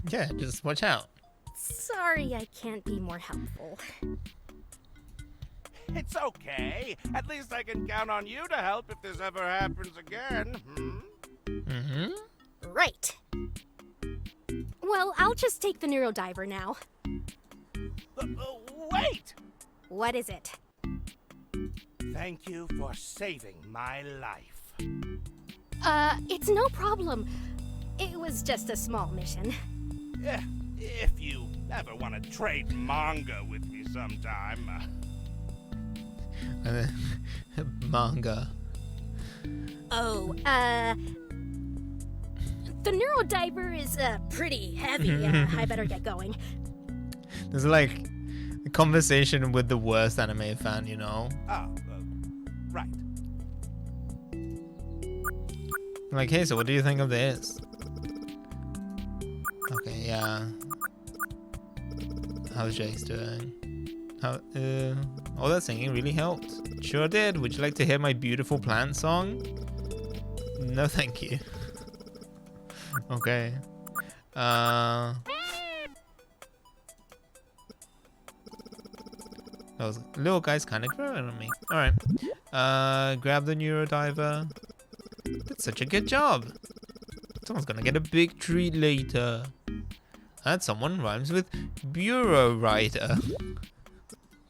Yeah, just watch out. Sorry I can't be more helpful. It's okay. At least I can count on you to help if this ever happens again. Mm-hmm. Right. Well, I'll just take the Neurodiver now. Wait! What is it? Thank you for saving my life. It's no problem. It was just a small mission. Yeah, if you ever want to trade manga with me sometime. Manga. Oh, the Neurodiver is pretty heavy. I better get going. There's like a conversation with the worst anime fan, you know? Right. Like, hey, so what do you think of this? Okay, yeah. How's Jace doing? All that singing really helped. Sure did. Would you like to hear my beautiful plant song? No, thank you. Okay. Those little guys kind of growing on me. Alright. Grab the Neurodiver. Did such a good job. Someone's gonna get a big treat later. And someone rhymes with bureau writer.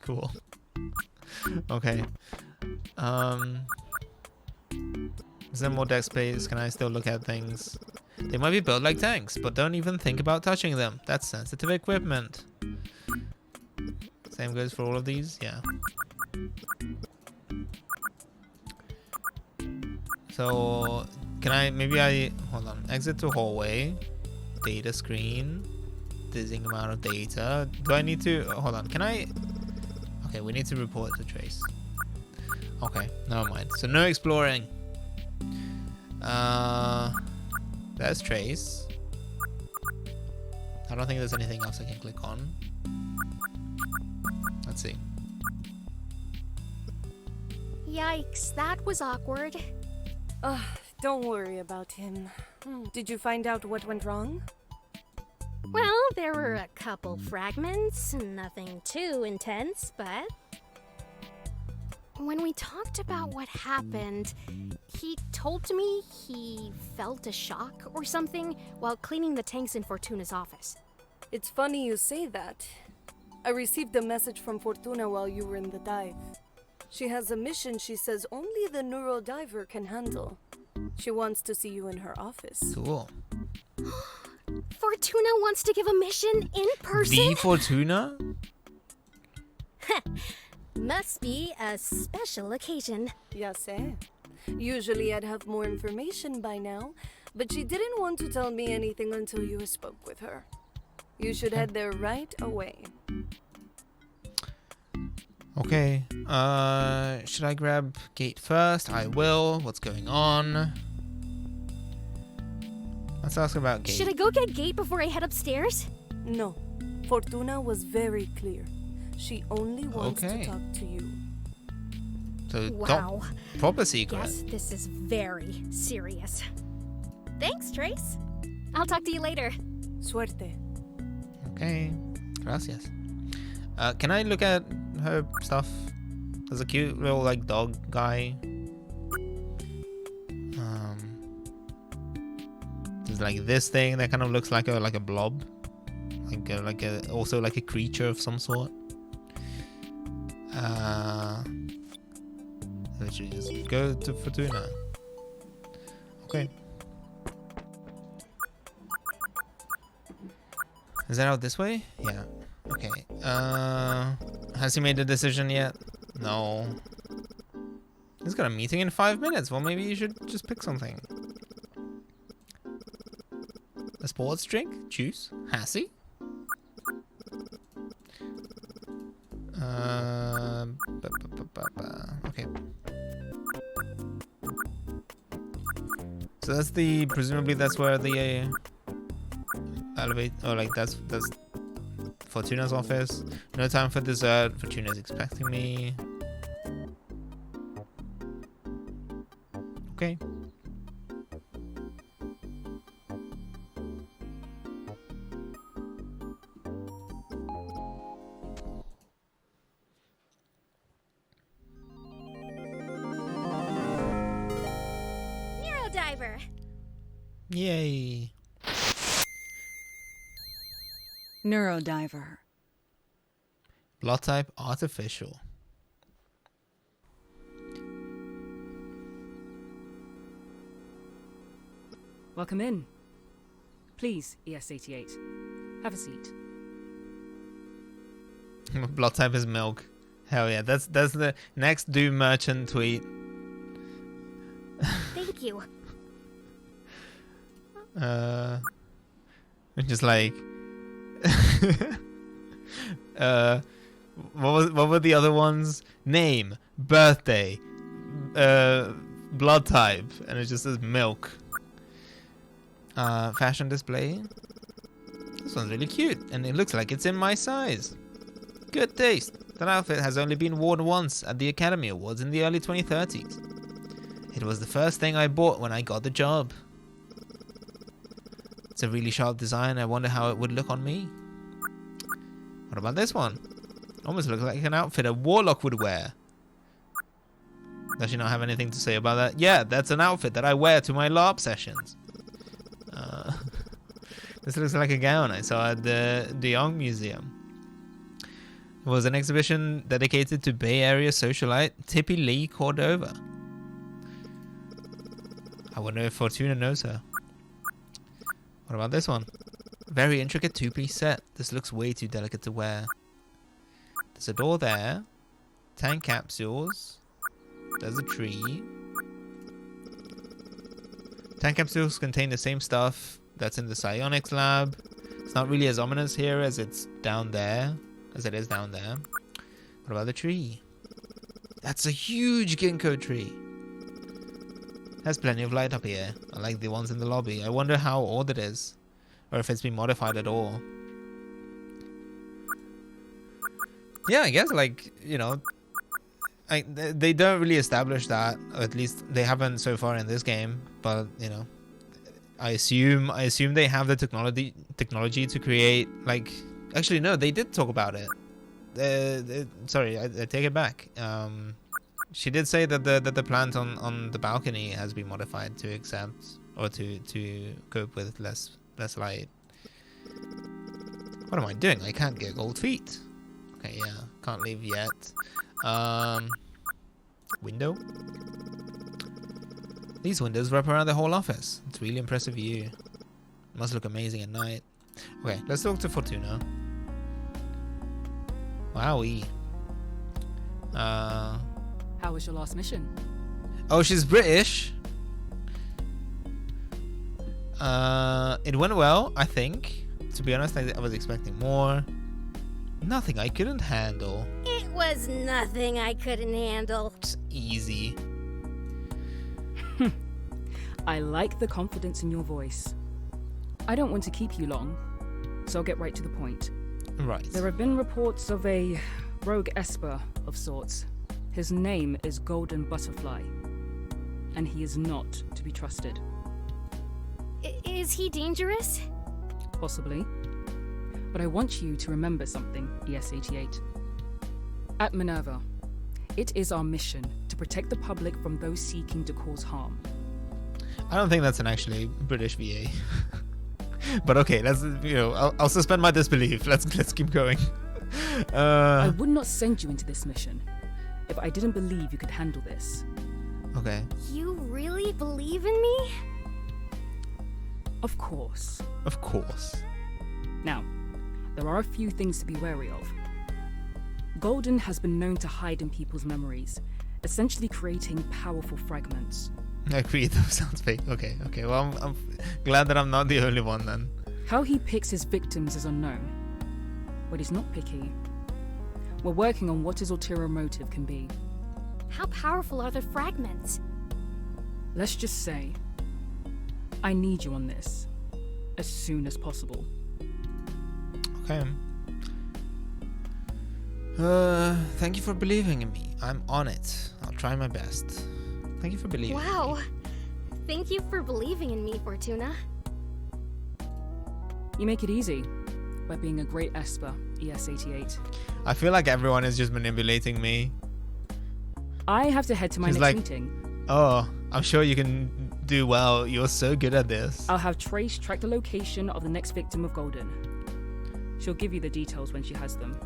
Cool. Okay. Is there more deck space? Can I still look at things? They might be built like tanks, but don't even think about touching them. That's sensitive equipment. Same goes for all of these? Yeah. So, can I, hold on, exit to hallway, data screen, dizzying amount of data. Do I need to, hold on, can I, okay, we need to report to Trace. Okay, never mind. So no exploring. There's Trace. I don't think there's anything else I can click on. Let's see. Yikes, that was awkward. Don't worry about him. Did you find out what went wrong? Well, there were a couple fragments, nothing too intense, but... When we talked about what happened, he told me he felt a shock or something while cleaning the tanks in Fortuna's office. It's funny you say that. I received a message from Fortuna while you were in the dive. She has a mission she says only the Neurodiver can handle. She wants to see you in her office. Cool. Fortuna wants to give a mission in person? The Fortuna? Must be a special occasion. Yes, eh? Usually I'd have more information by now, but she didn't want to tell me anything until you spoke with her. You should head there right away. Okay. Should I grab gate first? I will. What's going on? Let's ask about gate. Should I go get Gate before I head upstairs? No. Fortuna was very clear. She only wants to talk to you. So wow. Proper secret. Yes, this is very serious. Thanks, Trace. I'll talk to you later. Suerte. Okay. Gracias. Can I look at her stuff? There's a cute little like dog guy. There's like this thing that kind of looks like a blob, also like a creature of some sort. Literally just go to Fortuna. Okay. Is that out this way? Yeah. Okay. Has he made a decision yet? No. He's got a meeting in 5 minutes. Well, maybe you should just pick something. A sports drink? Juice? Hassie? Okay. So that's the, presumably that's where the elevate, or like that's Fortuna's office. No time for dessert. Fortuna's expecting me. Okay. Neurodiver. Yay. Neurodiver. Blood type artificial. Welcome in. Please, ES88. Have a seat. Blood type is milk. Hell yeah, that's the next do merchant tweet. Thank you. Just like what were the other ones? Name, birthday, blood type, and it just says milk. Fashion display. This one's really cute, and it looks like it's in my size. Good taste. That outfit has only been worn once at the Academy Awards in the early 2030s. It was the first thing I bought when I got the job. It's a really sharp design. I wonder how it would look on me. What about this one? Almost looks like an outfit a warlock would wear. Does she not have anything to say about that? Yeah, that's an outfit that I wear to my LARP sessions. This looks like a gown I saw at the De Young Museum. It was an exhibition dedicated to Bay Area socialite Tippi Lee Cordova. I wonder if Fortuna knows her. What about this one? Very intricate two-piece set. This looks way too delicate to wear. There's a door there. Tank capsules. There's a tree. Tank capsules contain the same stuff that's in the psionics lab. It's not really as ominous here as it's down there. As it is down there. What about the tree? That's a huge ginkgo tree. Has plenty of light up here. I like the ones in the lobby. I wonder how old it is. Or if it's been modified at all. Yeah, I guess, like, you know, they don't really establish that. Or at least they haven't so far in this game. But, you know, I assume they have the technology to create, like... Actually, no, they did talk about it. Sorry, I take it back. She did say that the plant on the balcony has been modified to accept or to cope with less light. What am I doing? I can't get gold feet. Okay, yeah, can't leave yet. Window. These windows wrap around the whole office. It's really impressive view. Must look amazing at night. Okay, let's talk to Fortuna. Wowie. How was your last mission? Oh, she's British. It went well, I think. To be honest, I was expecting more. Nothing I couldn't handle. It was nothing I couldn't handle. It's easy. I like the confidence in your voice. I don't want to keep you long, so I'll get right to the point. Right. There have been reports of a rogue Esper of sorts. His name is Golden Butterfly, and he is not to be trusted. Is he dangerous? Possibly. But I want you to remember something, ES88. At Minerva, it is our mission to protect the public from those seeking to cause harm. I don't think that's an actually British VA. But okay, let's, you know, I'll suspend my disbelief. Let's keep going. I would not send you into this mission if I didn't believe you could handle this. Okay. You really believe in me? Of course. Of course. Now, there are a few things to be wary of. Golden has been known to hide in people's memories, essentially creating powerful fragments. Creative sounds fake. Okay. Well, I'm glad that I'm not the only one then. How he picks his victims is unknown, but he's not picky. We're working on what his ulterior motive can be. How powerful are the fragments? Let's just say, I need you on this, as soon as possible. Okay. Thank you for believing in me. I'm on it. I'll try my best. Thank you for believing in me. Wow. Thank you for believing in me, Fortuna. You make it easy by being a great Esper, ES88. I feel like everyone is just manipulating me. I have to head to my She's next like, meeting. Oh, I'm sure you can do well. You're so good at this. I'll have Trace track the location of the next victim of Golden. She'll give you the details when she has them.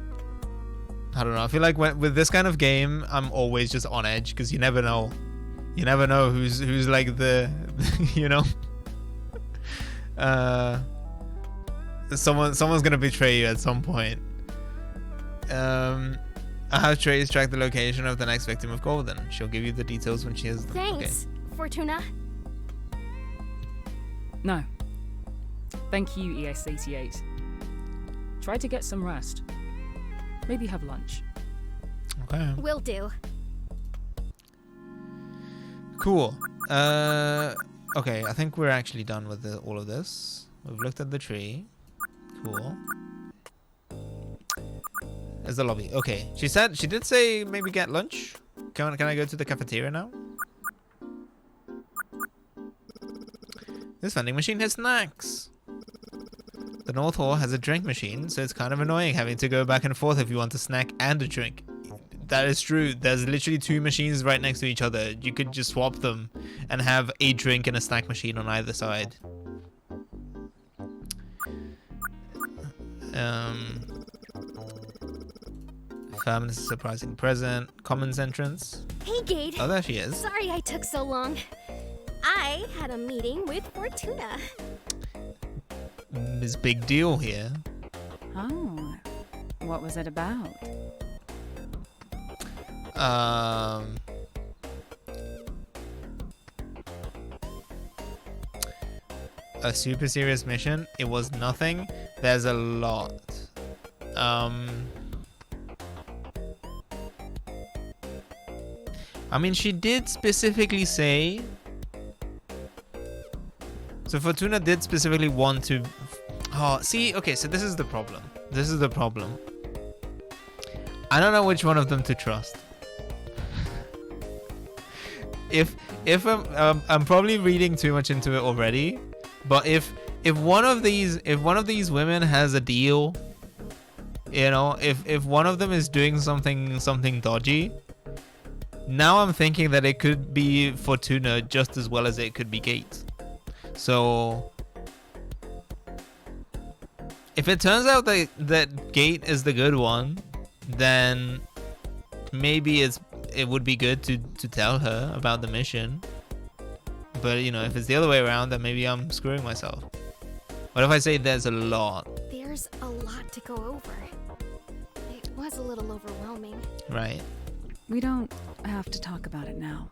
I don't know. I feel like with this kind of game, I'm always just on edge because you never know. You never know who's like the, you know. someone's gonna betray you at some point. I have Trace track the location of the next victim of Golden. She'll give you the details when she has them. Thanks, Fortuna. No. Thank you, ES88. Try to get some rest. Maybe have lunch. Okay. Will do. Cool. Okay, I think we're actually done with all of this. We've looked at the tree. Cool. There's the lobby. Okay. She did say maybe get lunch. Can I go to the cafeteria now? This vending machine has snacks. The North Hall has a drink machine, so it's kind of annoying having to go back and forth if you want a snack and a drink. That is true. There's literally 2 machines right next to each other. You could just swap them and have a drink and a snack machine on either side. Firmness is surprising present. Commons entrance. Hey, Gade. Oh, there she is. Sorry I took so long. I had a meeting with Fortuna. This big deal here. Oh, what was it about? A super serious mission. It was nothing. There's a lot. I mean, she did specifically say. So Fortuna did specifically want to. Oh, see, okay. So this is the problem. This is the problem. I don't know which one of them to trust. If I'm probably reading too much into it already, but if one of these women has a deal, you know, if one of them is doing something dodgy, now I'm thinking that it could be Fortuna just as well as it could be Gate. So if it turns out that Gate is the good one, then maybe it would be good to tell her about the mission. But you know, if it's the other way around, then maybe I'm screwing myself. What if I say there's a lot? There's a lot to go over. It was a little overwhelming. Right. We don't have to talk about it now.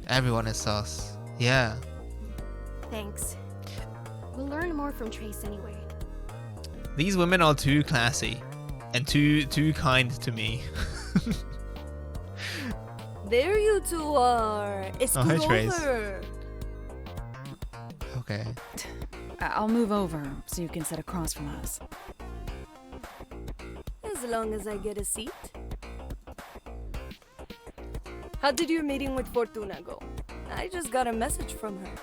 Everyone is sus. Yeah. Thanks. We'll learn more from Trace anyway. These women are too classy and too kind to me. There you two are. It's Oh, hi, Trace. over. Okay. I'll move over so you can sit across from us. As long as I get a seat. How did your meeting with Fortuna go? I just got a message from her.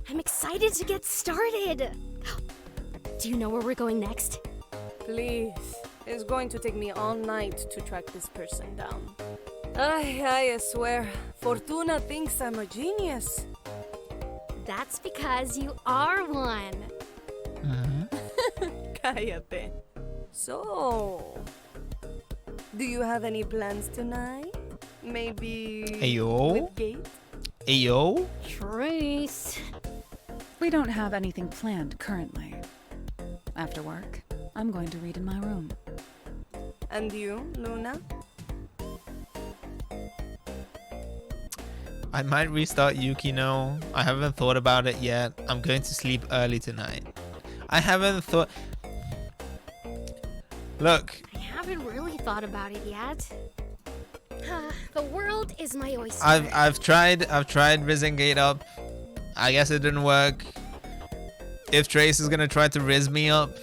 I'm excited to get started. Do you know where we're going next? Please. It's going to take me all night to track this person down. I swear, Fortuna thinks I'm a genius. That's because you are one. Cállate. So, do you have any plans tonight? Maybe Ayo? with Gate? Ayo? Trace. We don't have anything planned currently. After work, I'm going to read in my room. And you, Luna? I might restart Yukino. I haven't thought about it yet. I'm going to sleep early tonight. I haven't thought... Look. I haven't really thought about it yet. The world is my oyster. I've tried rizzing Gate up. I guess it didn't work. If Trace is gonna try to rizz me up,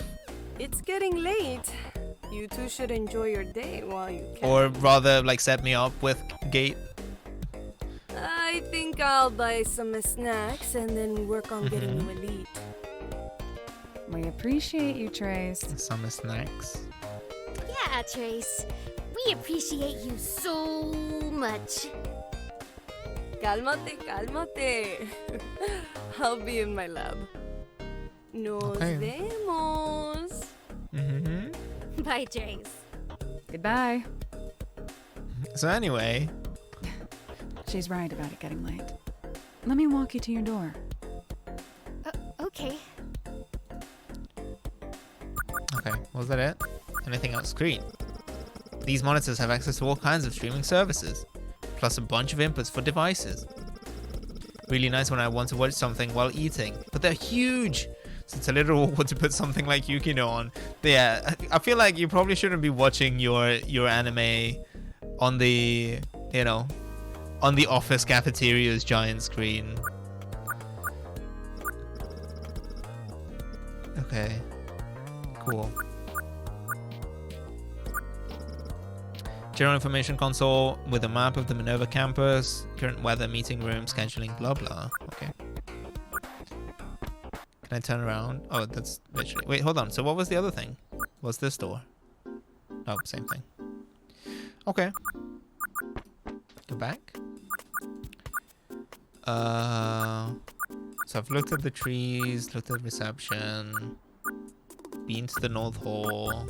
It's getting late. You two should enjoy your day while you can. or rather like set me up with Gate. I think I'll buy some snacks and then work on getting you a lead. We appreciate you, Trace. Some snacks. Yeah, Trace. We appreciate you so much. Cálmate, cálmate. I'll be in my lab. Nos vemos. Bye, Trace. Goodbye. So anyway. She's right about it getting late. Let me walk you to your door. Okay. Was that it? Anything else? Screen. These monitors have access to all kinds of streaming services, plus a bunch of inputs for devices. Really nice when I want to watch something while eating, but they're huge, so it's a little awkward to put something like Yukino on. But yeah, I feel like you probably shouldn't be watching your anime on the, you know, on the office cafeteria's giant screen. Okay, cool. General information console with a map of the Minerva campus, current weather, meeting room, scheduling, blah blah. Okay. Can I turn around? Oh, that's literally... Wait, hold on. So what was the other thing? What's this door? Oh, same thing. Okay. Go back. So I've looked at the trees, looked at reception, been to the North Hall.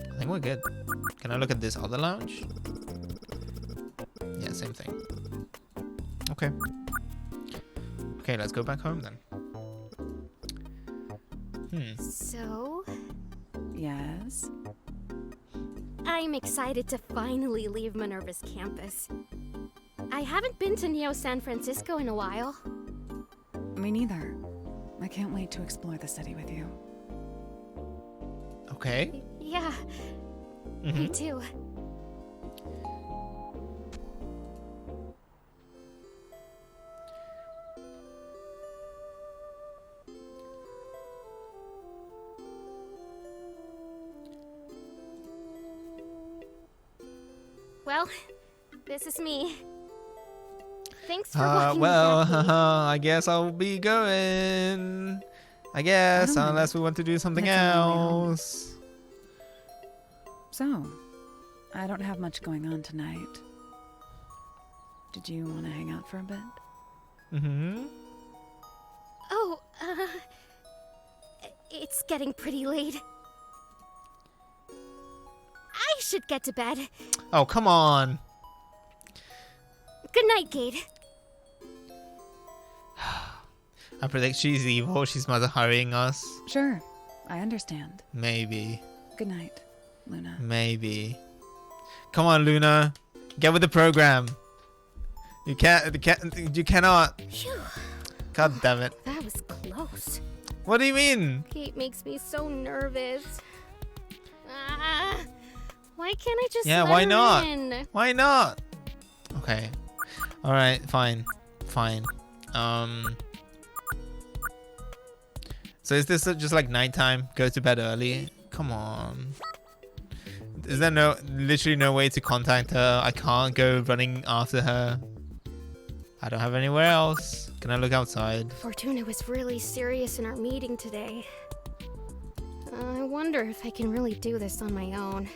I think we're good. Can I look at this other lounge? Yeah, same thing. Okay. Okay, let's go back home then. So? Yes? I'm excited to finally leave Minerva's campus. I haven't been to Neo San Francisco in a while. Me neither. I can't wait to explore the city with you. Okay. Yeah, me too. Well, this is me. Thanks for walking well, me back. I guess I'll be going. I guess, unless we want to do something else. So, I don't have much going on tonight. Did you want to hang out for a bit? Oh, it's getting pretty late. I should get to bed. Oh, come on. Good night, Gate. I predict she's evil. She's mother hurrying us. Sure, I understand. Maybe. Good night, Luna. Maybe. Come on, Luna. Get with the program. You cannot. Phew. God damn it. That was close. What do you mean? Gate makes me so nervous. Why can't I just Yeah, let why her not? in? Why not? Okay. All right, fine. So is this just like nighttime? Go to bed early? Come on. Is there literally no way to contact her? I can't go running after her. I don't have anywhere else. Can I look outside? Fortuna was really serious in our meeting today. I wonder if I can really do this on my own.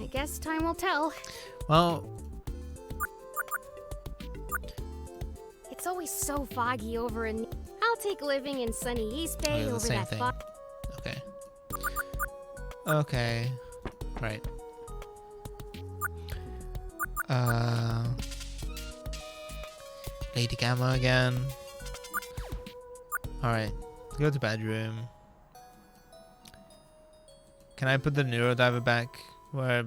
I guess time will tell. Well, it's always so foggy over in... I'll take living in sunny East Bay over same that thing. fog. Okay. Okay. Right. Lady Gamma again. Alright. Go to bedroom. Can I put the Neurodiver back where...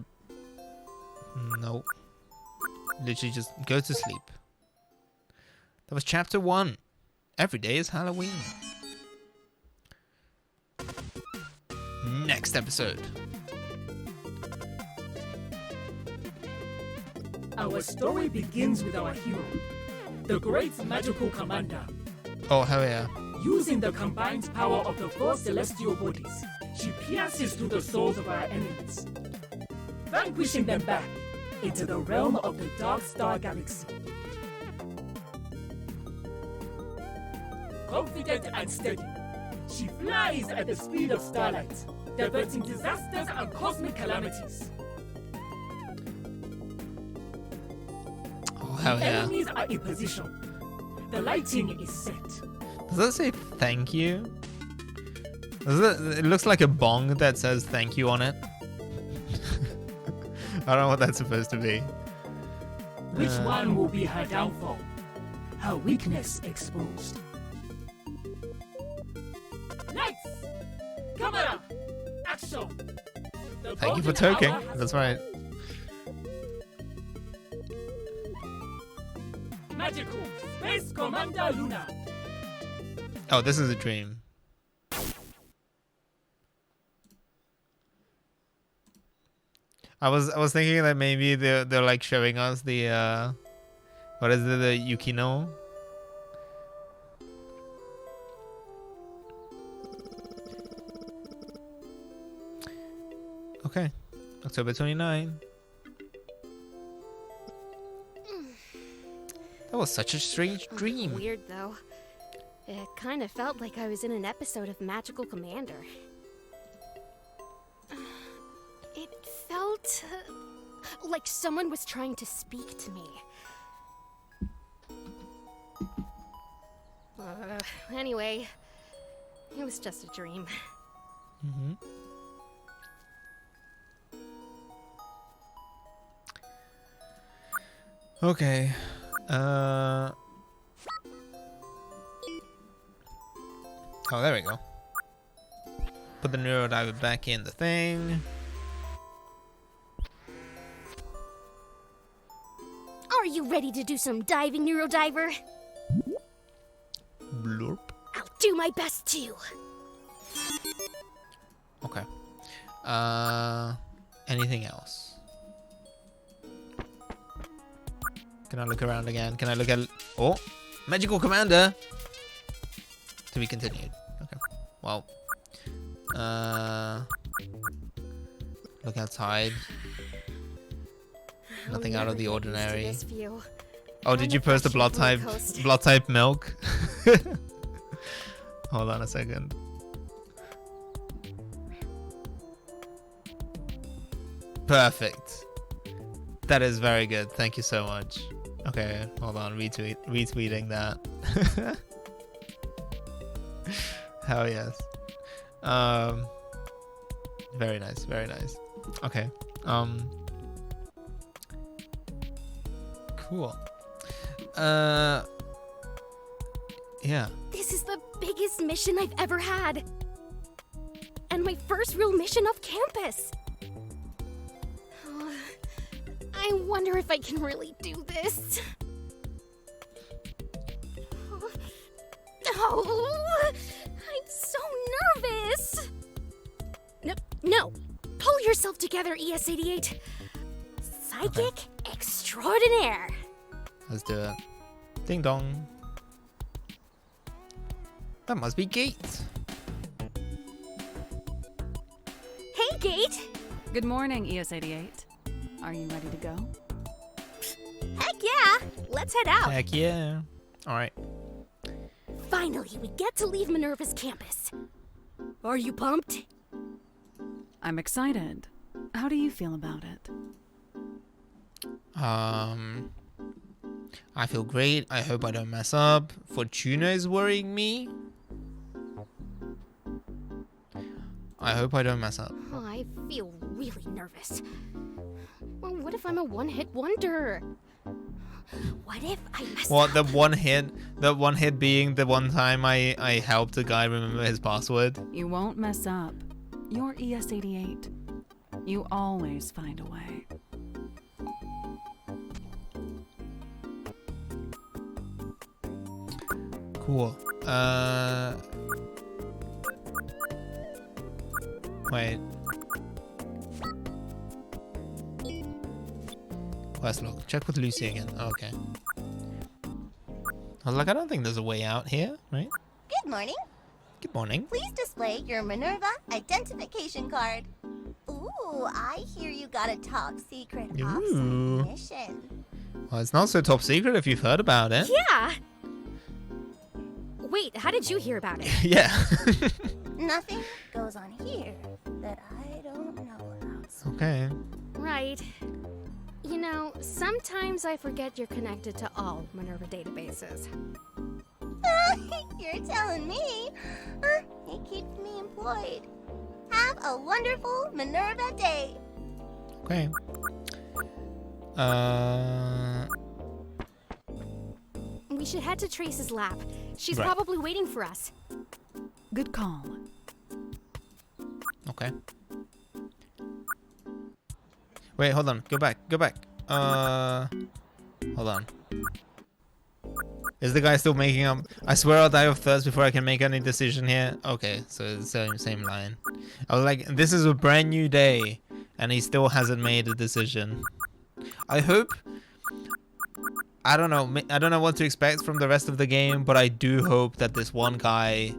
Nope. Literally just go to sleep. That was chapter 1. Every day is Halloween. Next episode. Our story begins with our hero, the great magical commander. Oh, hell yeah. Using the combined power of the four celestial bodies, she pierces through the souls of our enemies, vanquishing them back into the realm of the Dark Star Galaxy. Confident and steady, she flies at the speed of starlight, diverting disasters and cosmic calamities. Oh, hell yeah. Enemies are in position. The lighting is set. Does that say thank you? It looks like a bong that says thank you on it. I don't know what that's supposed to be. Which one will be her downfall? Her weakness exposed. Lights! Camera! Action! The Thank you for golden toking. hour has That's right. Magical Space Commander Luna. Oh, this is a dream. I was thinking that maybe they're like showing us the what is it, the Yukino? Okay. October 29. That was such a strange dream. Weird though. It kind of felt like I was in an episode of Magical Commander. It felt like someone was trying to speak to me. Anyway, it was just a dream. Mm-hmm. Okay. Oh, there we go. Put the Neurodiver back in the thing. Are you ready to do some diving, Neurodiver? Blurp. I'll do my best too. Okay. Anything else? Can I look around again? Can I look at... Oh! Magical Commander! To be continued. Okay. Well. Look outside. Nothing out of the ordinary. Oh, did you post the blood type milk? Hold on a second. Perfect. That is very good. Thank you so much. Okay, hold on. Retweeting that. Hell yes. Very nice. Very nice. Okay. Cool. Yeah. This is the biggest mission I've ever had. And my first real mission off campus. I wonder if I can really do this. Oh, I'm so nervous. No. Pull yourself together, ES88. Psychic extraordinaire. Let's do it. Ding dong. That must be Gate. Hey, Gate. Good morning, ES88. Are you ready to go? Heck yeah. Let's head out. Heck yeah. All right. Finally, we get to leave Minerva's campus. Are you pumped? I'm excited. How do you feel about it? I feel great. I hope I don't mess up. Fortuna is worrying me. I hope I don't mess up. Oh, I feel really nervous. Well, what if I'm a one-hit wonder? What if I mess up? What, the one hit being the one time I helped a guy remember his password? You won't mess up. You're ES88. You always find a way. Cool. Wait. Quest log. Check with Lucy again. Oh, okay. I was like, I don't think there's a way out here, right? Good morning. Good morning. Please display your Minerva identification card. Ooh, I hear you got a top secret off-site mission. Well, it's not so top secret if you've heard about it. Yeah. Wait, how did you hear about it? Yeah. Nothing goes on here that I don't know about. Okay. Right. You know, sometimes I forget you're connected to all Minerva databases. You're telling me. It keeps me employed. Have a wonderful Minerva day. Okay. We should head to Trace's lab. She's Right. probably waiting for us. Good call. Okay. Wait, hold on. Go back. Hold on. Is the guy still making up? I swear I'll die of thirst before I can make any decision here. Okay, so it's the same line. I was like, this is a brand new day, and he still hasn't made a decision. I hope. I don't know what to expect from the rest of the game, but I do hope that this one guy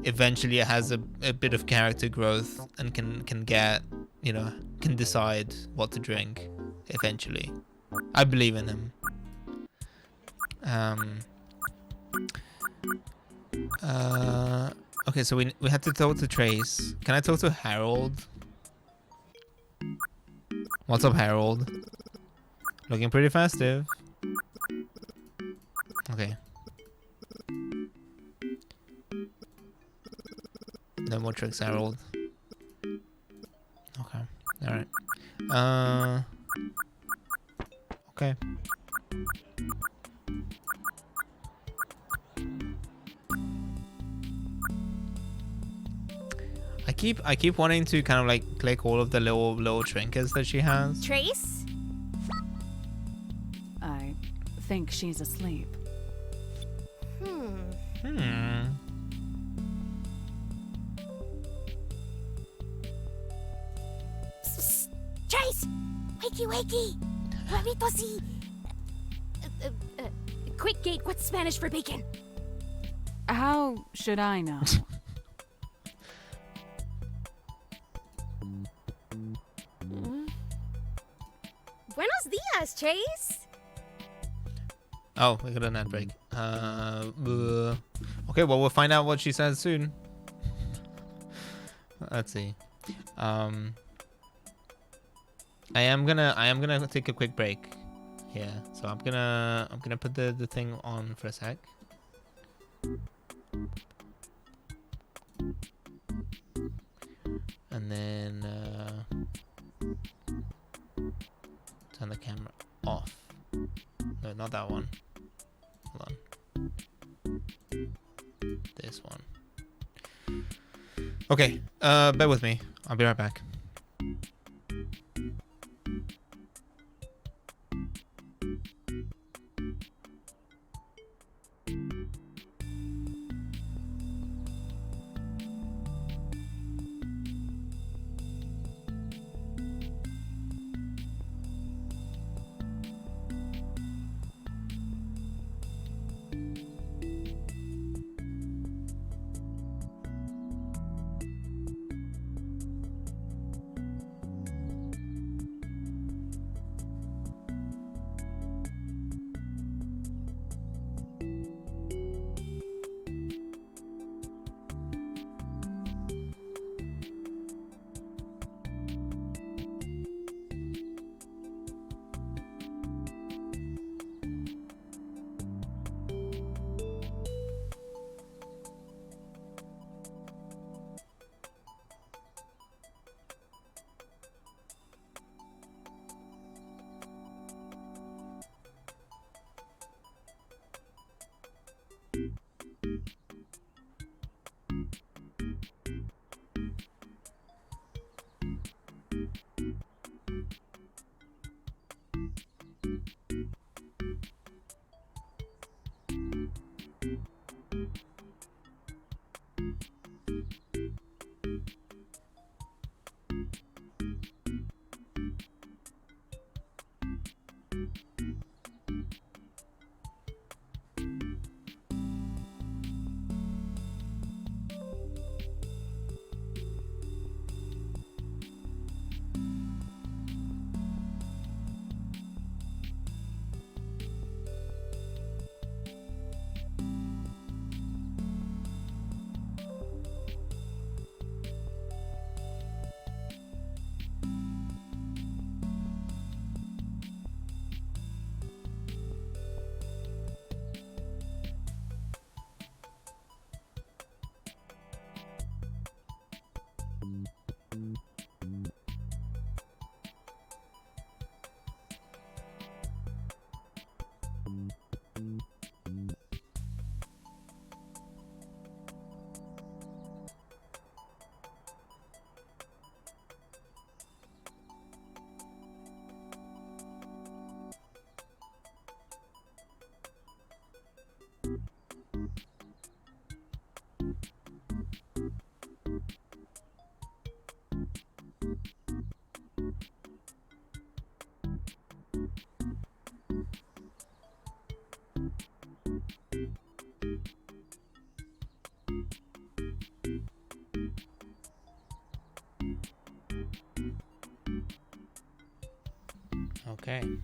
eventually has a bit of character growth and can get, you know, can decide what to drink eventually. I believe in him. Okay, so we had to talk to Trace. Can I talk to Harold? What's up, Harold? Looking pretty festive. Okay. No more tricks, Harold. Okay. Alright. Okay. I keep wanting to kind of like click all of the little trinkets that she has. Trace? I think she's asleep. Trace! Wakey, wakey! Huevito si! Quick gate, what's Spanish for bacon? How should I know? Buenos dias, Chase! Oh, we got an ad break. Okay, well, we'll find out what she says soon. Let's see. I am gonna take a quick break here. So I'm gonna put the thing on for a sec. And then turn the camera off. No, not that one. Hold on. This one. Okay, bear with me. I'll be right back. Okay. And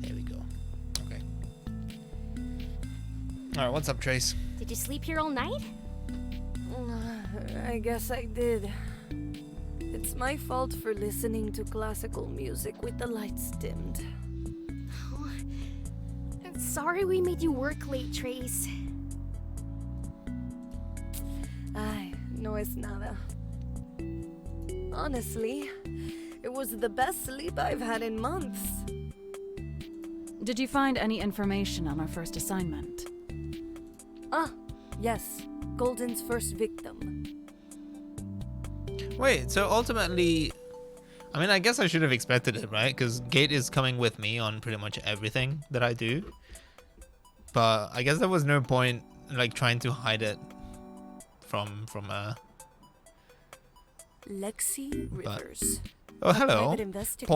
there we go. Okay. All right, what's up, Trace? Did you sleep here all night? I guess I did. It's my fault for listening to classical music with the lights dimmed. Oh, I'm sorry we made you work late, Trace. Ay, no es nada. Honestly, it was the best sleep I've had in months. Did you find any information on our first assignment? Ah, yes. Golden's first victim. Wait, so ultimately, I mean, I guess I should have expected it, right? Because Gate is coming with me on pretty much everything that I do. But I guess there was no point, like, trying to hide it from Lexi Rivers. Oh, hello. Private investigator.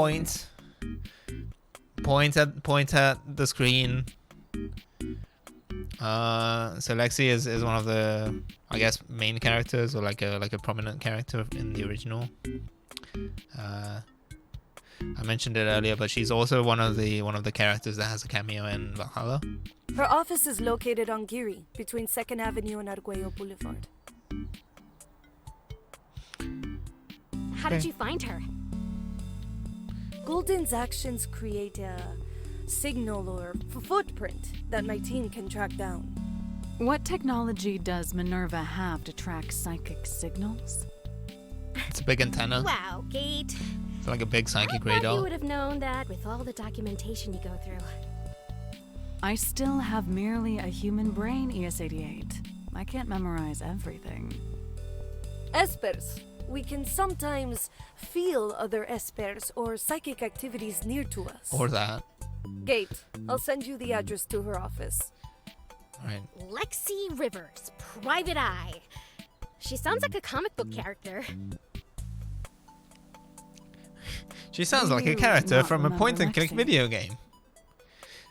Point at the screen. So Lexi is one of the, I guess, main characters, or like a prominent character in the original. I mentioned it earlier, but she's also one of the characters that has a cameo in Valhalla. Her office is located on Geary, between 2nd Avenue and Arguello Boulevard. How did you find her? Golden's actions create a signal or footprint that my team can track down. What technology does Minerva have to track psychic signals? It's a big antenna. Wow, Gate. It's like a big psychic I thought radar. you would have known that with all the documentation you go through. I still have merely a human brain, ES-88. I can't memorize everything. Espers. We can sometimes feel other espers or psychic activities near to us. Or that. Gate, I'll send you the address to her office. Right. Lexi Rivers, Private Eye. She sounds like a comic book character. She sounds like a character from a point-and-click video game.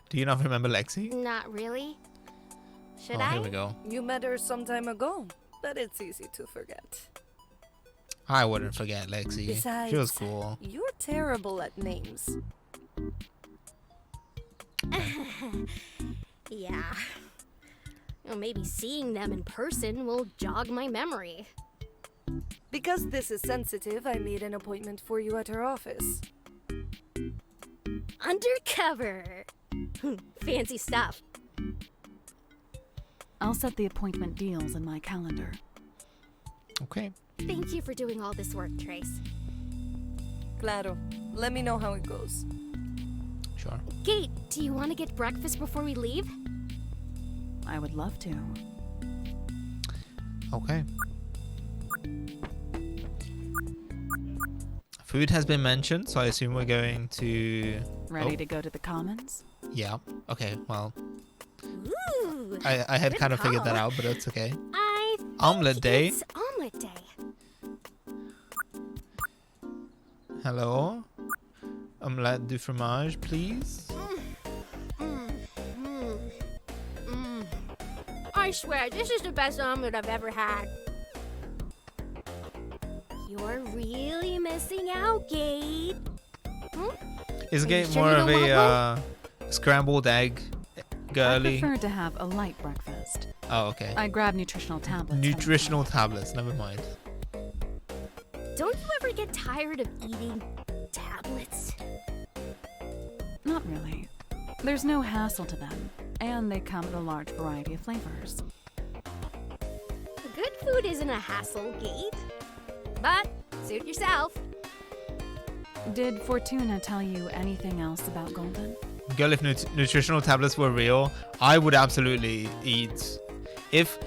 Do you not remember Lexi? Not really. Should Oh, I? here we go. You met her some time ago, but it's easy to forget. I wouldn't forget Lexi. Besides, She was cool. You're terrible at names. Yeah. Well, maybe seeing them in person will jog my memory. Because this is sensitive, I made an appointment for you at her office. Undercover. Fancy stuff. I'll set the appointment deals in my calendar. Okay. Thank you for doing all this work, Trace. Claro. Let me know how it goes. Sure. Gate, do you want to get breakfast before we leave? I would love to. Okay. Food has been mentioned, so I assume we're going to... Ready to go to the Commons? Yeah. Okay, well... Ooh, I had good kind of figured that call. out, but it's okay. I think Omelette day. It's omelet day. Hello? Omelette du fromage, please? I swear, this is the best omelet I've ever had. You're really missing out, Gate. Is Are Gate you sure more you of don't a scrambled egg girly? I prefer to have a light breakfast. Oh, okay. I grab nutritional tablets. Nutritional tablets, never mind. Don't you ever get tired of eating tablets? Not really. There's no hassle to them, and they come in a large variety of flavors. Good food isn't a hassle, Gate. But suit yourself. Did Fortuna tell you anything else about Golden? Girl, if nutritional tablets were real, I would absolutely eat. If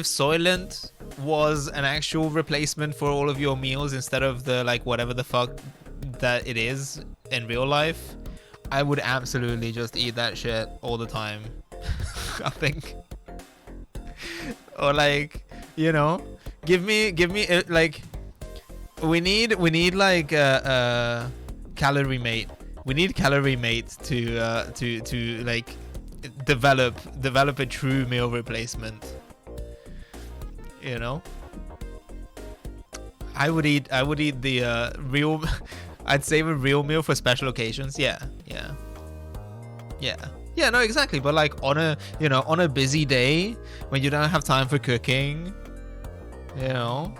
Soylent was an actual replacement for all of your meals instead of the whatever the fuck that it is in real life, I would absolutely just eat that shit all the time. I think. Or give me we need calorie mate. We need calorie mate to develop a true meal replacement. You know, I would eat the real. I'd save a real meal for special occasions. Yeah. No, exactly. But like on a busy day when you don't have time for cooking, you know,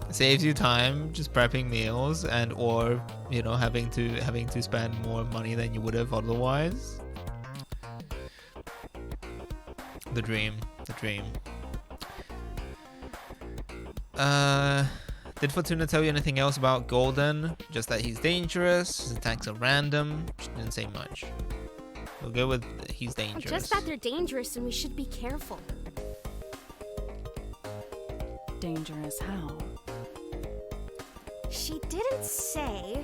it saves you time just prepping meals or having to spend more money than you would have otherwise. The dream. Did Fortuna tell you anything else about Golden? Just that he's dangerous, his attacks are random. She didn't say much. We'll go with he's dangerous. Just that they're dangerous and we should be careful. Dangerous how? She didn't say,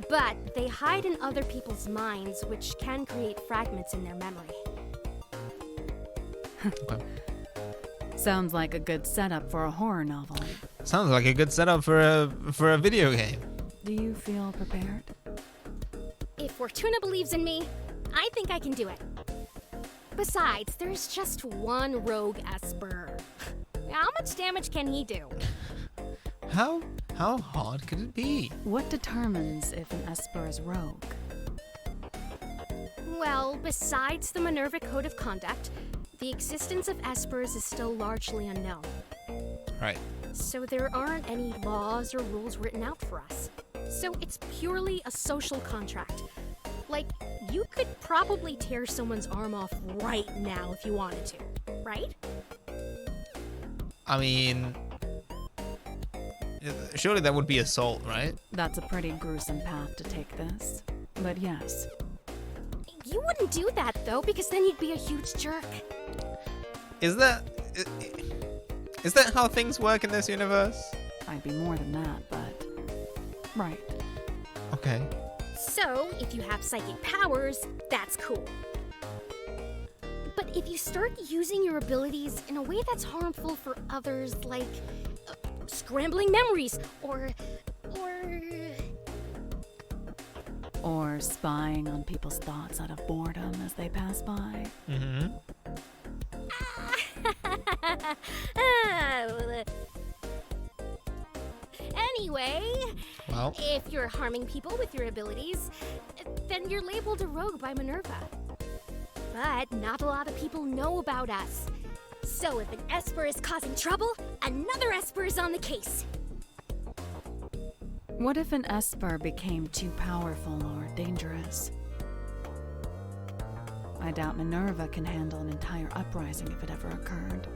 but they hide in other people's minds, which can create fragments in their memory. Okay. Sounds like a good setup for a horror novel. Sounds like a good setup for a video game. Do you feel prepared? If Fortuna believes in me, I think I can do it. Besides, there's just one rogue Esper. How much damage can he do? How hard could it be? What determines if an Esper is rogue? Well, besides the Minerva Code of Conduct, the existence of Espers is still largely unknown. Right. So there aren't any laws or rules written out for us. So it's purely a social contract. Like, you could probably tear someone's arm off right now if you wanted to, right? I mean, surely that would be assault, right? That's a pretty gruesome path to take this. But yes. You wouldn't do that, though, because then you'd be a huge jerk. Is that how things work in this universe? I'd be more than that, but... Right. Okay. So, if you have psychic powers, that's cool. But if you start using your abilities in a way that's harmful for others, like scrambling memories, or spying on people's thoughts out of boredom as they pass by. Mm-hmm. Anyway, well, if you're harming people with your abilities, then you're labeled a rogue by Minerva. But not a lot of people know about us. So if an Esper is causing trouble, another Esper is on the case. What if an Esper became too powerful or dangerous? I doubt Minerva can handle an entire uprising if it ever occurred.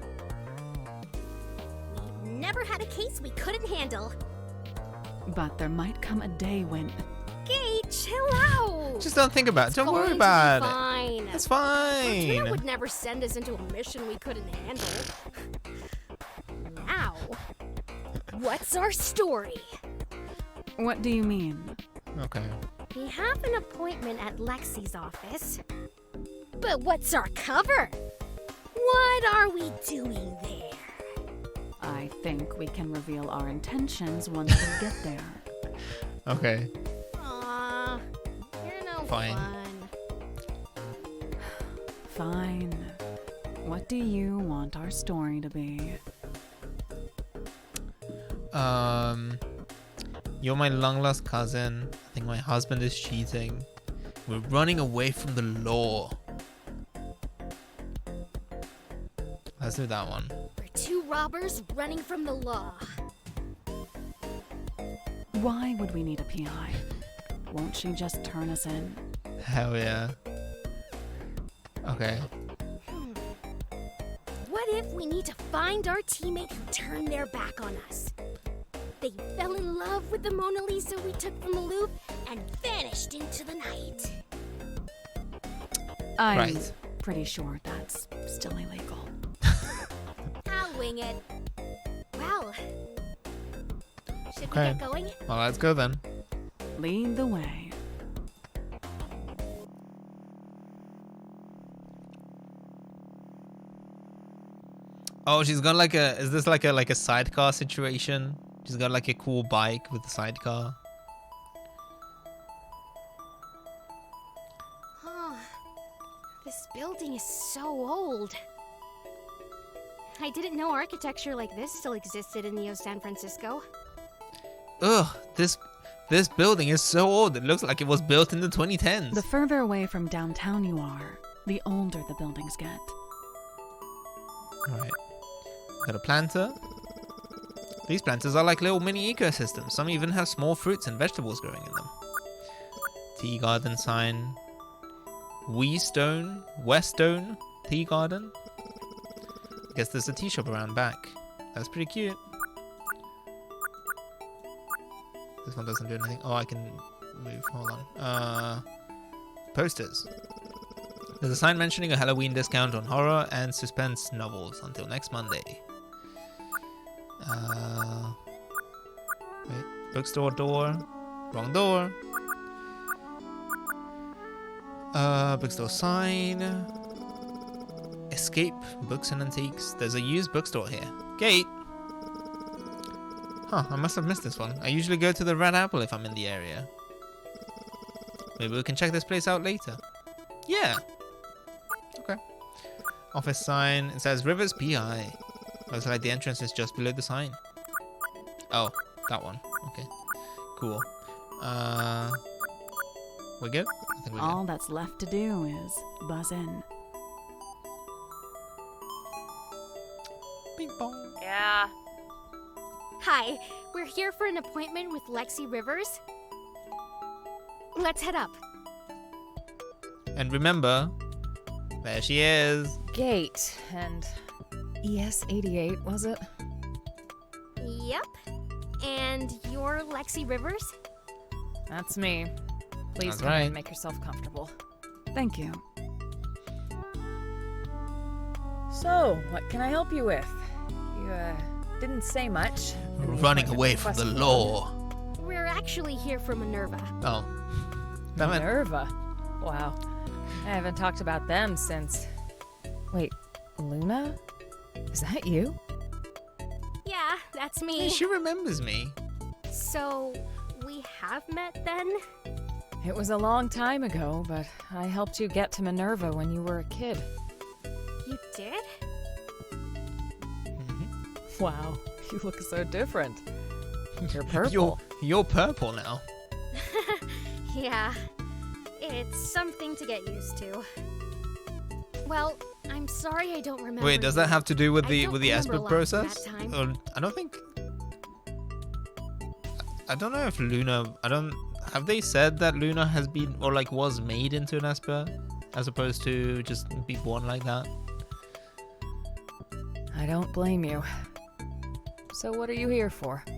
We've never had a case we couldn't handle. But there might come a day when... Gage, chill out! Just don't think about it. Don't worry about it. Fine. It's fine. Fortuna would never send us into a mission we couldn't handle. Now, what's our story? What do you mean? Okay. We have an appointment at Lexi's office. But what's our cover? What are we doing there? I think we can reveal our intentions once we get there. Okay. Aw, you're no Fine. fun. Fine. What do you want our story to be? You're my long-lost cousin. I think my husband is cheating. We're running away from the law. Let's do that one. We're two robbers running from the law. Why would we need a PI? Won't she just turn us in? Hell yeah. Okay. What if we need to find our teammate who turned their back on us? They fell in love with the Mona Lisa we took from the Louvre and vanished into the night. I'm pretty sure that's still illegal. I'll wing it. Well, should we Okay. get going? Well, let's go then. Lead the way. Oh, she's got like a. Is this like a sidecar situation? She's got like a cool bike with a sidecar. This building is so old. I didn't know architecture like this still existed in Neo San Francisco. Ugh, this building is so old. It looks like it was built in the 2010s. The further away from downtown you are, the older the buildings get. Alright. Got a planter. These planters are like little mini ecosystems. Some even have small fruits and vegetables growing in them. Tea garden sign. Westone Tea Garden. I guess there's a tea shop around back. That's pretty cute. This one doesn't do anything. Oh, I can move. Hold on. Posters. There's a sign mentioning a Halloween discount on horror and suspense novels until next Monday. Wait. Bookstore door. Wrong door. Bookstore sign. Escape Books and Antiques. There's a used bookstore here. Gate. Huh, I must have missed this one. I usually go to the Red Apple if I'm in the area. Maybe we can check this place out later. Yeah. Okay. Office sign. It says Rivers PI. Looks like the entrance is just below the sign. Oh, that one. Okay. Cool. We good? I think we're All that's left to do is buzz in. Bing bong. Yeah. Hi, we're here for an appointment with Lexi Rivers. Let's head up. And remember, there she is. Gate and ES88, was it? Yep. And you're Lexi Rivers? That's me. Please That's come in right. and make yourself comfortable. Thank you. So, what can I help you with? You, didn't say much. Running away from the law. We're actually here for Minerva. Oh. Damn it. Minerva? Wow. I haven't talked about them since... Wait, Luna? Is that you? Yeah, that's me. Hey, she remembers me. So, we have met then? It was a long time ago, but I helped you get to Minerva when you were a kid. You did? Wow, you look so different. You're purple. You're purple now. Yeah, it's something to get used to. Well, I'm sorry I don't remember. Wait, does that have to do with the remember Esper a lot from process? that time. Or I don't think. I don't know if Luna. Have they said that Luna has been or like was made into an Esper, as opposed to just be born like that? I don't blame you. So what are you here for? Can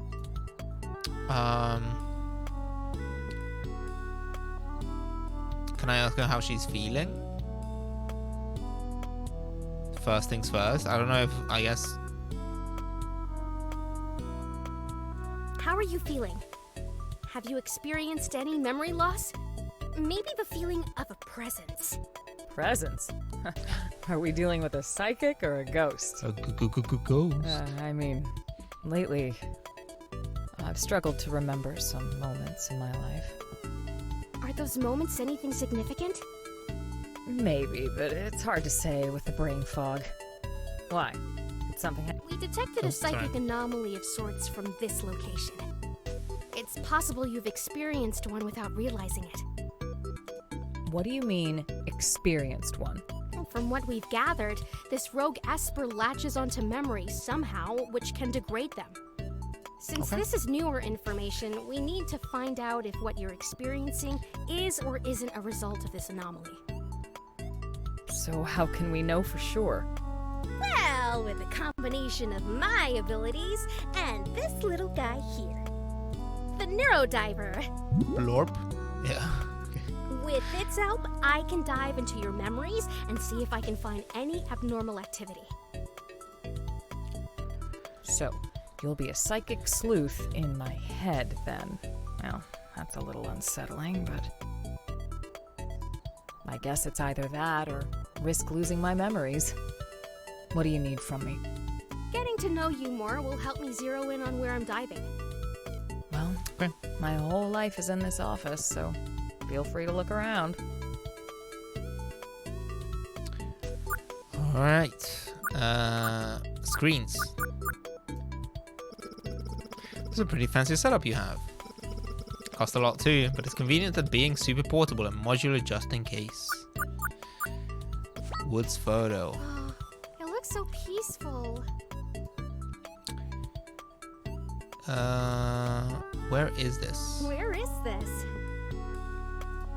I ask her how she's feeling? First things first. I don't know if I guess. How are you feeling? Have you experienced any memory loss? Maybe the feeling of a presence. Presence? Are we dealing with a psychic or a ghost? A ghost. I mean, lately, I've struggled to remember some moments in my life. Are those moments anything significant? Maybe, but it's hard to say with the brain fog. Why? Did something We detected a psychic anomaly of sorts from this location. It's possible you've experienced one without realizing it. What do you mean, experienced one? From what we've gathered, this rogue Esper latches onto memories somehow, which can degrade them. Since this is newer information, we need to find out if what you're experiencing is or isn't a result of this anomaly. So how can we know for sure? Well, with a combination of my abilities and this little guy here. The Neurodiver. Blorp? Yeah. With its help, I can dive into your memories and see if I can find any abnormal activity. So, you'll be a psychic sleuth in my head, then. Well, that's a little unsettling, but... I guess it's either that or risk losing my memories. What do you need from me? Getting to know you more will help me zero in on where I'm diving. Well, my whole life is in this office, so feel free to look around. Alright. Screens. This is a pretty fancy setup you have. Cost a lot too, but it's convenient at being super portable and modular just in case. Woods photo. It looks so peaceful. Where is this? Where is this?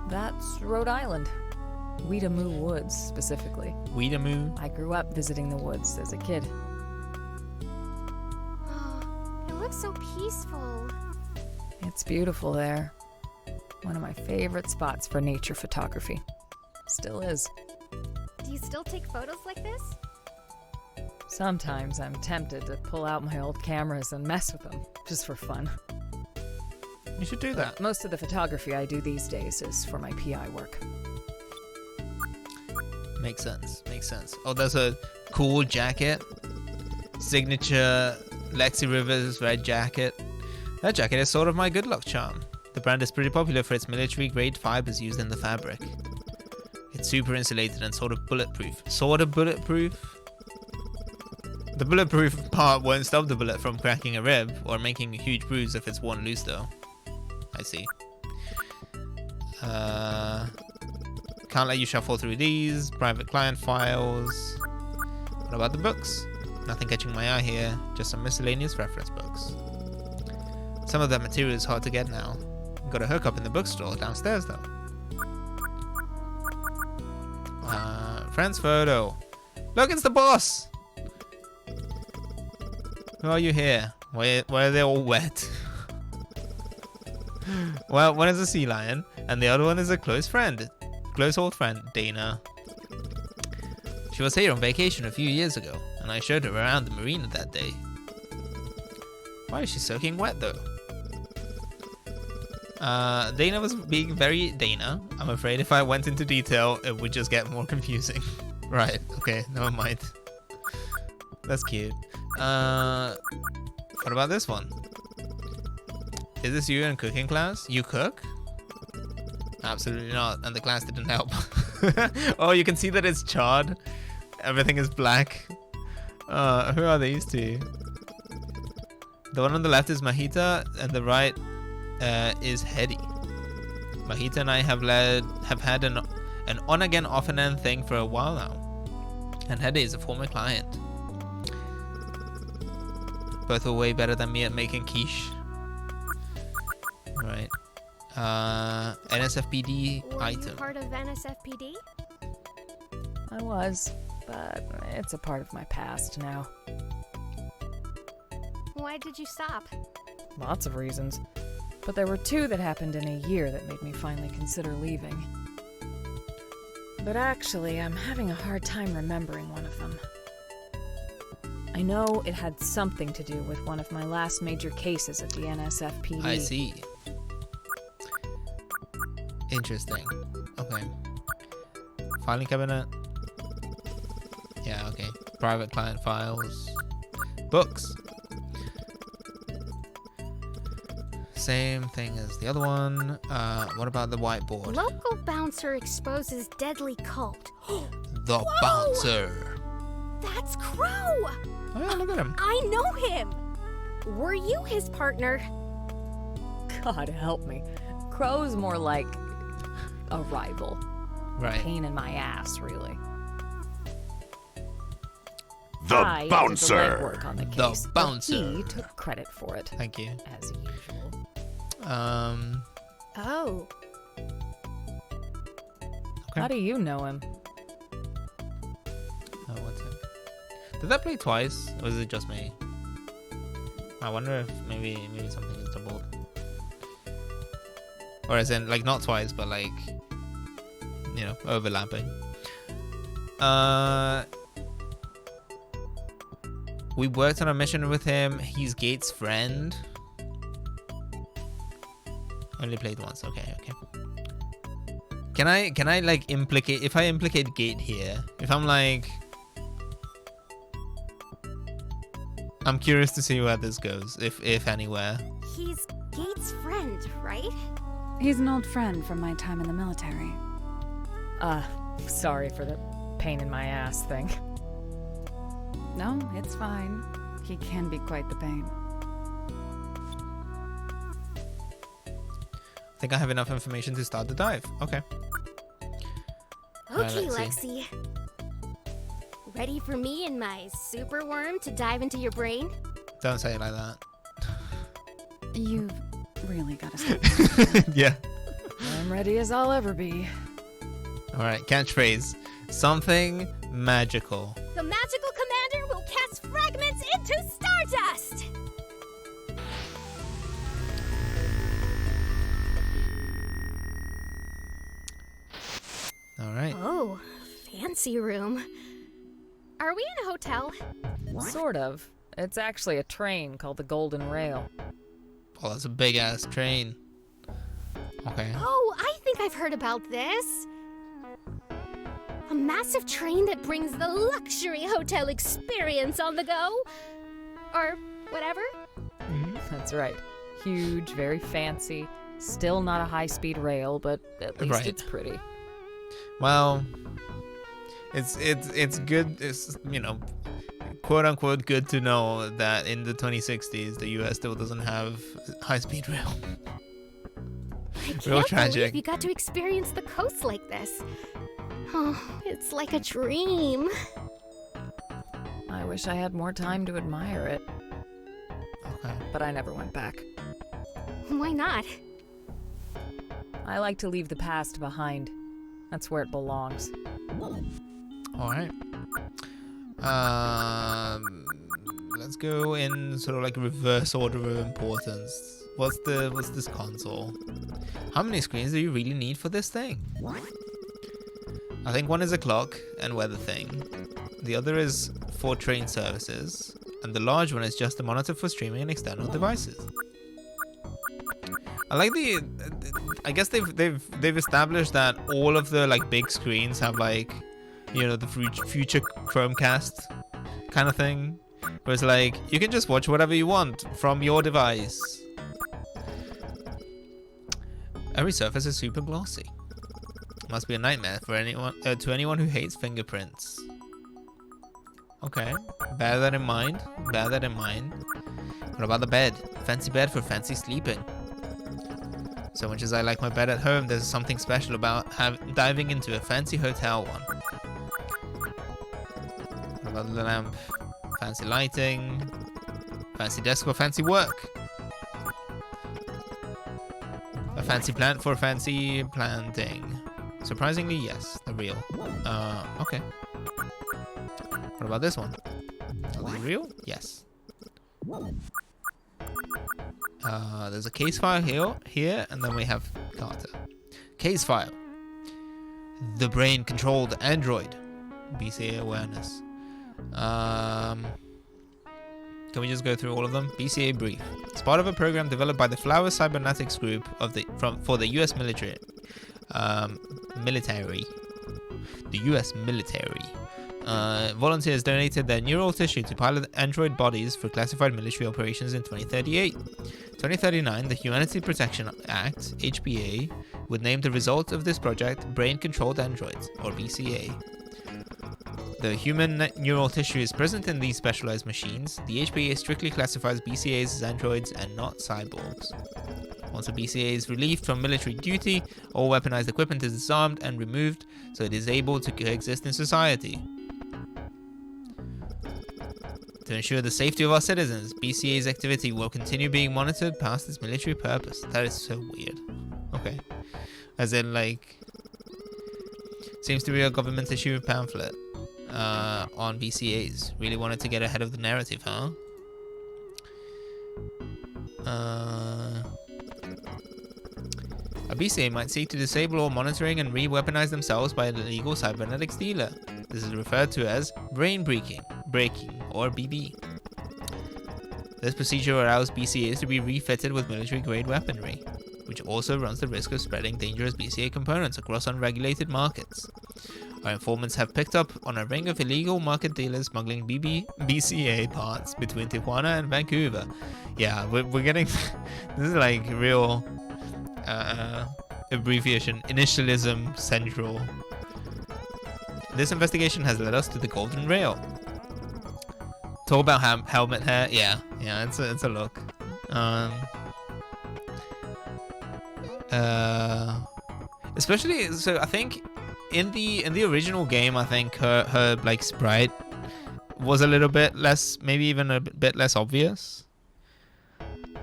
That's Rhode Island. Weedamoo Woods, specifically. Weedamoo? I grew up visiting the woods as a kid. It looks so peaceful. It's beautiful there. One of my favorite spots for nature photography. Still is. Do you still take photos like this? Sometimes I'm tempted to pull out my old cameras and mess with them, just for fun. You should do that. Most of the photography I do these days is for my PI work. Makes sense. Makes sense. Oh, there's a cool jacket. Signature Lexi Rivers red jacket. That jacket is sort of my good luck charm. The brand is pretty popular for its military-grade fibers used in the fabric. It's super insulated and sort of bulletproof. Sort of bulletproof? The bulletproof part won't stop the bullet from cracking a rib or making a huge bruise if it's worn loose though. I see. Can't let you shuffle through these. Private client files. What about the books? Nothing catching my eye here. Just some miscellaneous reference books. Some of that material is hard to get now. Got a hookup in the bookstore downstairs though. Friend's photo. Look, it's the boss! Who are you here? Why are they all wet? Well, one is a sea lion, and the other one is a close old friend, Dana. She was here on vacation a few years ago, and I showed her around the marina that day. Why is she soaking wet though? Dana was being very Dana. I'm afraid if I went into detail, it would just get more confusing. Right, okay, never mind. That's cute. What about this one? Is this you in cooking class? You cook? Absolutely not, and the class didn't help. Oh, you can see that it's charred. Everything is black. Who are these two? The one on the left is Mahita, and the right is Hedy. Mahita and I have had an on-again, off-and-end thing for a while now. And Hedy is a former client. Both were way better than me at making quiche. Right. NSFPD item. Were you part of NSFPD? I was, but it's a part of my past now. Why did you stop? Lots of reasons. But there were two that happened in a year that made me finally consider leaving. But actually, I'm having a hard time remembering one of them. I know it had something to do with one of my last major cases at the NSFPD. I see. Interesting. Okay. Filing cabinet. Yeah, okay. Private client files. Books. Same thing as the other one. What about the whiteboard? Local bouncer exposes deadly cult. The Whoa! bouncer. That's Crow! Oh yeah, look at him. I know him! Were you his partner? God help me. Crow's more like a rival. Right. Pain in my ass, really. The I bouncer! did the legwork on the case, The but bouncer. he took credit for it. Thank you. As usual. Oh. Okay. How do you know him? Oh, what's it? Did that play twice, or is it just me? I wonder if maybe something is doubled, or as in like not twice, but like overlapping. We worked on a mission with him. He's Gate's friend. Only played once. Okay. Can I like implicate? If I implicate Gate here, if I'm like, I'm curious to see where this goes, if anywhere. He's Gate's friend, right? He's an old friend from my time in the military. Sorry for the pain in my ass thing. No, it's fine. He can be quite the pain. I think I have enough information to start the dive. Okay. Okay, let's see. Lexi. Ready for me and my super worm to dive into your brain? Don't say it like that. You've really got to stop. Yeah. I'm ready as I'll ever be. Alright, catchphrase. Something magical. The magical commander will cast fragments into stardust! Alright. Oh, fancy room. Are we in a hotel? Sort of. It's actually a train called the Golden Rail. Oh, that's a big ass train. Okay. Oh, I think I've heard about this. A massive train that brings the luxury hotel experience on the go. Or whatever. That's right. Huge, very fancy. Still not a high-speed rail, but at least it's pretty. Well, it's good. It's, you know, quote unquote good to know that in the 2060s the US still doesn't have high-speed rail. Real Can't tragic. believe you got to experience the coast like this. Oh, it's like a dream. I wish I had more time to admire it. Okay. But I never went back. Why not? I like to leave the past behind. That's where it belongs. Alright. Let's go in sort of like reverse order of importance. What's this console? How many screens do you really need for this thing? I think one is a clock and weather thing. The other is for train services, and the large one is just a monitor for streaming and external devices. I like I guess they've established that all of the like big screens have like, you know, the future Chromecast kind of thing, where it's like you can just watch whatever you want from your device. Every surface is super glossy. Must be a nightmare for anyone to anyone who hates fingerprints. Okay, bear that in mind. Bear that in mind. What about the bed? Fancy bed for fancy sleeping. So much as I like my bed at home, there's something special about diving into a fancy hotel one. What about the lamp? Fancy lighting. Fancy desk for fancy work. A fancy plant for fancy planting. Surprisingly, yes, they're real. Okay. What about this one? Are they real? Yes. There's a case file here, and then we have Carter. Case file. The brain-controlled android. BCA awareness. Can we just go through all of them? BCA brief. It's part of a program developed by the Flower Cybernetics Group for the U.S. military. The U.S. military. Volunteers donated their neural tissue to pilot android bodies for classified military operations in 2038. 2039, the Humanity Protection Act, HPA, would name the result of this project Brain-Controlled Androids, or BCA. The human neural tissue is present in these specialized machines. The HPA strictly classifies BCAs as androids and not cyborgs. Once a BCA is relieved from military duty, all weaponized equipment is disarmed and removed, so it is able to coexist in society. To ensure the safety of our citizens, BCA's activity will continue being monitored past its military purpose. That is so weird. Okay. As in, like, seems to be a government issue pamphlet on BCAs. Really wanted to get ahead of the narrative, huh? A BCA might seek to disable all monitoring and re-weaponize themselves by an illegal cybernetics dealer. This is referred to as brain breaking, or BB. This procedure allows BCAs to be refitted with military-grade weaponry, which also runs the risk of spreading dangerous BCA components across unregulated markets. Our informants have picked up on a ring of illegal market dealers smuggling BCA parts between Tijuana and Vancouver. Yeah, we're getting... this is like real... abbreviation, Initialism Central. This investigation has led us to the Golden Rail. Talk about helmet hair. Yeah, it's a look. Especially, so I think in the original game, I think her like sprite was a little bit less, maybe even a bit less obvious.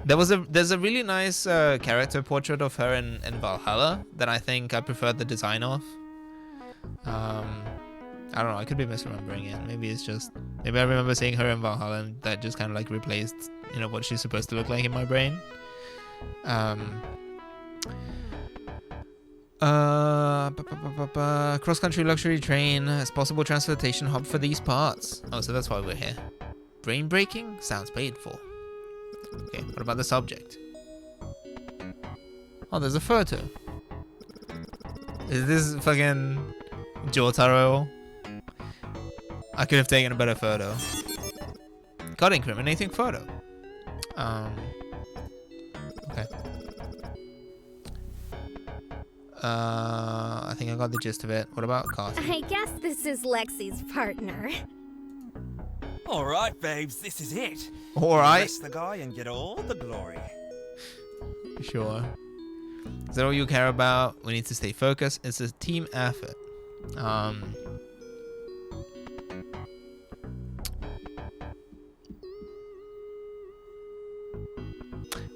There's a really nice character portrait of her in Valhalla that I think I preferred the design of. I don't know, I could be misremembering it. Maybe I remember seeing her in Valhalla and that just kind of like replaced, what she's supposed to look like in my brain. Cross-country luxury train as possible transportation hub for these parts. Oh, so that's why we're here. Brain breaking? Sounds painful. Okay, what about the subject? Oh, there's a photo. Is this fucking Jotaro? I could have taken a better photo. Got incriminating photo. Okay. I think I got the gist of it. What about Carter? I guess this is Lexi's partner. All right, babes, this is it. All right. Arrest the guy and get all the glory. Sure. Is that all you care about? We need to stay focused. It's a team effort.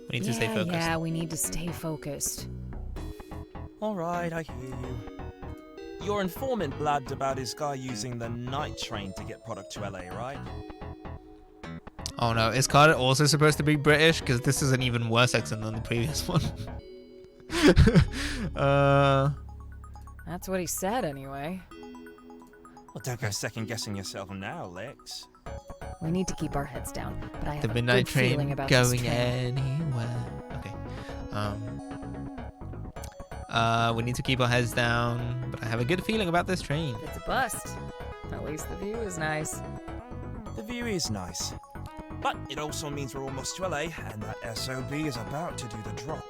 We need to stay focused. Yeah, we need to stay focused. All right, I hear you. Your informant blabbed about his guy using the night train to get product to LA, right? Oh no, is Carter also supposed to be British? Because this is an even worse accent than the previous one. That's what he said anyway. Well, don't go second-guessing yourself now, Lex. We need to keep our heads down, but I have The a midnight good train feeling about this going train. anywhere. Okay. We need to keep our heads down, but I have a good feeling about this train. It's a bust. At least the view is nice. The view is nice. But it also means we're almost to LA, and that SOB is about to do the drop.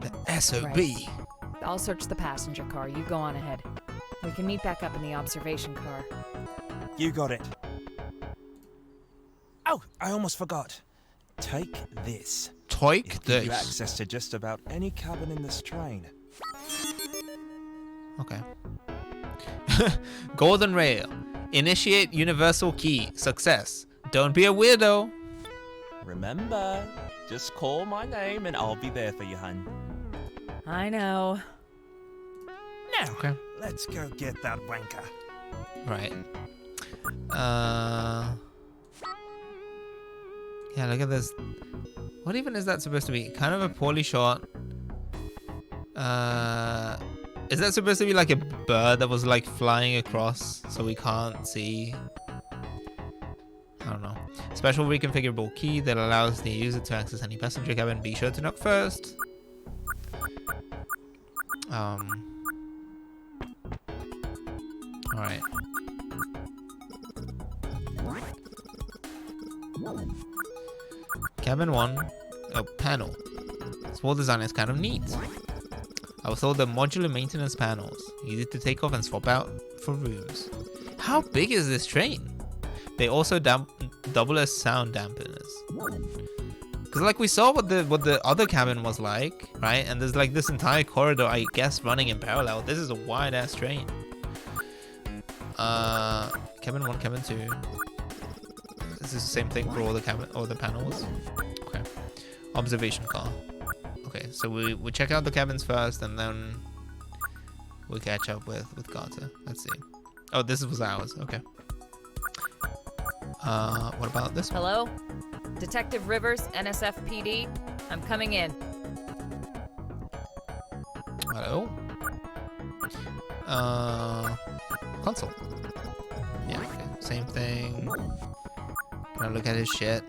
The SOB? Right. I'll search the passenger car. You go on ahead. We can meet back up in the observation car. You got it. Oh, I almost forgot. Take this. Take It'll this. give you access to just about any cabin in this train. Okay. Golden rail. Initiate universal key. Success. Don't be a weirdo. Remember, just call my name and I'll be there for you, hun. I know. Now, okay. Let's go get that wanker. Right. Yeah, look at this. What even is that supposed to be? Kind of a poorly shot. Is that supposed to be like a bird that was like flying across so we can't see? I don't know. Special reconfigurable key that allows the user to access any passenger cabin. Be sure to knock first. Alright. Cabin 1. Oh, panel. This wall design is kind of neat. I was told they're modular maintenance panels. Easy to take off and swap out for rooms. How big is this train? They also double as sound dampeners. Because like we saw what the other cabin was like, right? And there's like this entire corridor, I guess, running in parallel. This is a wide ass train. Cabin 1, cabin 2. This is the same thing for all the panels. Okay. Observation car. Okay, so we check out the cabins first, and then we catch up with Carter. Let's see. Oh, this was ours. Okay. What about this one? Hello? Detective Rivers, NSFPD. I'm coming in. Hello? Console. Yeah, okay. Same thing. Gonna look at his shit.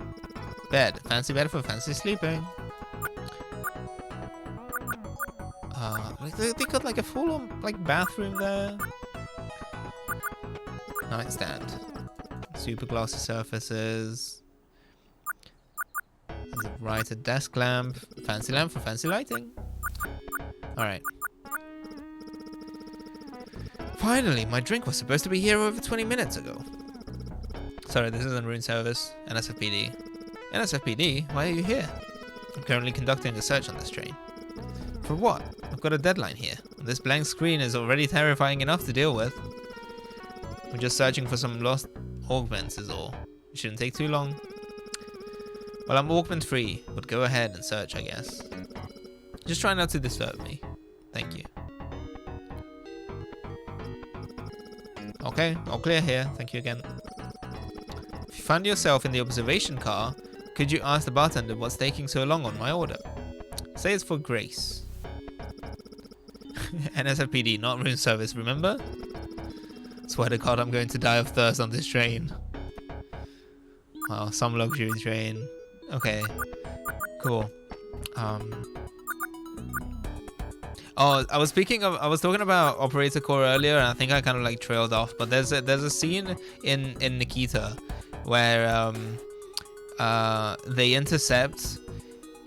Bed. Fancy bed for fancy sleeping. They got like a full like bathroom there. Nightstand. Super glossy surfaces. There's a writer desk lamp. Fancy lamp for fancy lighting. Alright. Finally, my drink was supposed to be here over 20 minutes ago. Sorry, this isn't room service. NSFPD. NSFPD? Why are you here? I'm currently conducting a search on this train. For what? I've got a deadline here. This blank screen is already terrifying enough to deal with. We're just searching for some lost augments is all. It shouldn't take too long. Well, I'm augment free, but go ahead and search, I guess. Just try not to disturb me. Thank you. Okay, all clear here. Thank you again. If you find yourself in the observation car, could you ask the bartender what's taking so long on my order? Say it's for Grace. NSFPD, not room service, remember? Swear to God, I'm going to die of thirst on this train. Wow, some luxury train. Okay, cool. Oh, I was talking about Operator Core earlier, and I think I kind of like trailed off. But there's a scene in Nikita where they intercept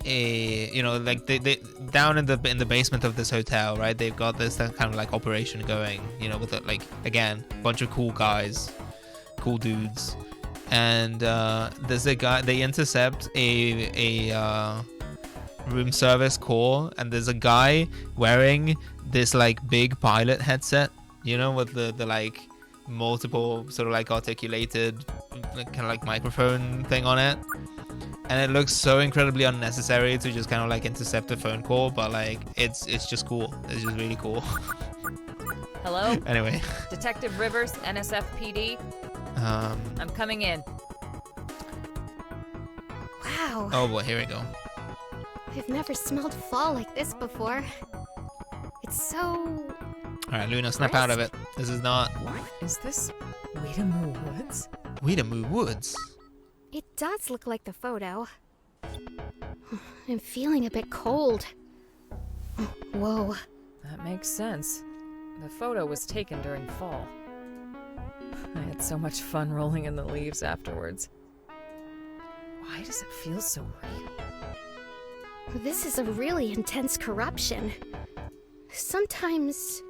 they down in the basement of this hotel, right? They've got this kind of like operation going, with again, bunch of cool guys, cool dudes, and there's a guy. They intercept a room service core, and there's a guy wearing this like big pilot headset, with the like multiple sort of like articulated kind of like microphone thing on it. And it looks so incredibly unnecessary to just kind of like intercept a phone call, but like it's just cool. It's just really cool. Hello? Anyway. Detective Rivers, NSFPD. I'm coming in. Wow. Oh boy, here we go. I've never smelled fall like this before. It's so... Alright, Luna, snap out of it. This is not... Is this Weedamoo Woods? Weedamoo Woods? It does look like the photo. I'm feeling a bit cold. Whoa. That makes sense. The photo was taken during fall. I had so much fun rolling in the leaves afterwards. Why does it feel so real? This is a really intense corruption. Sometimes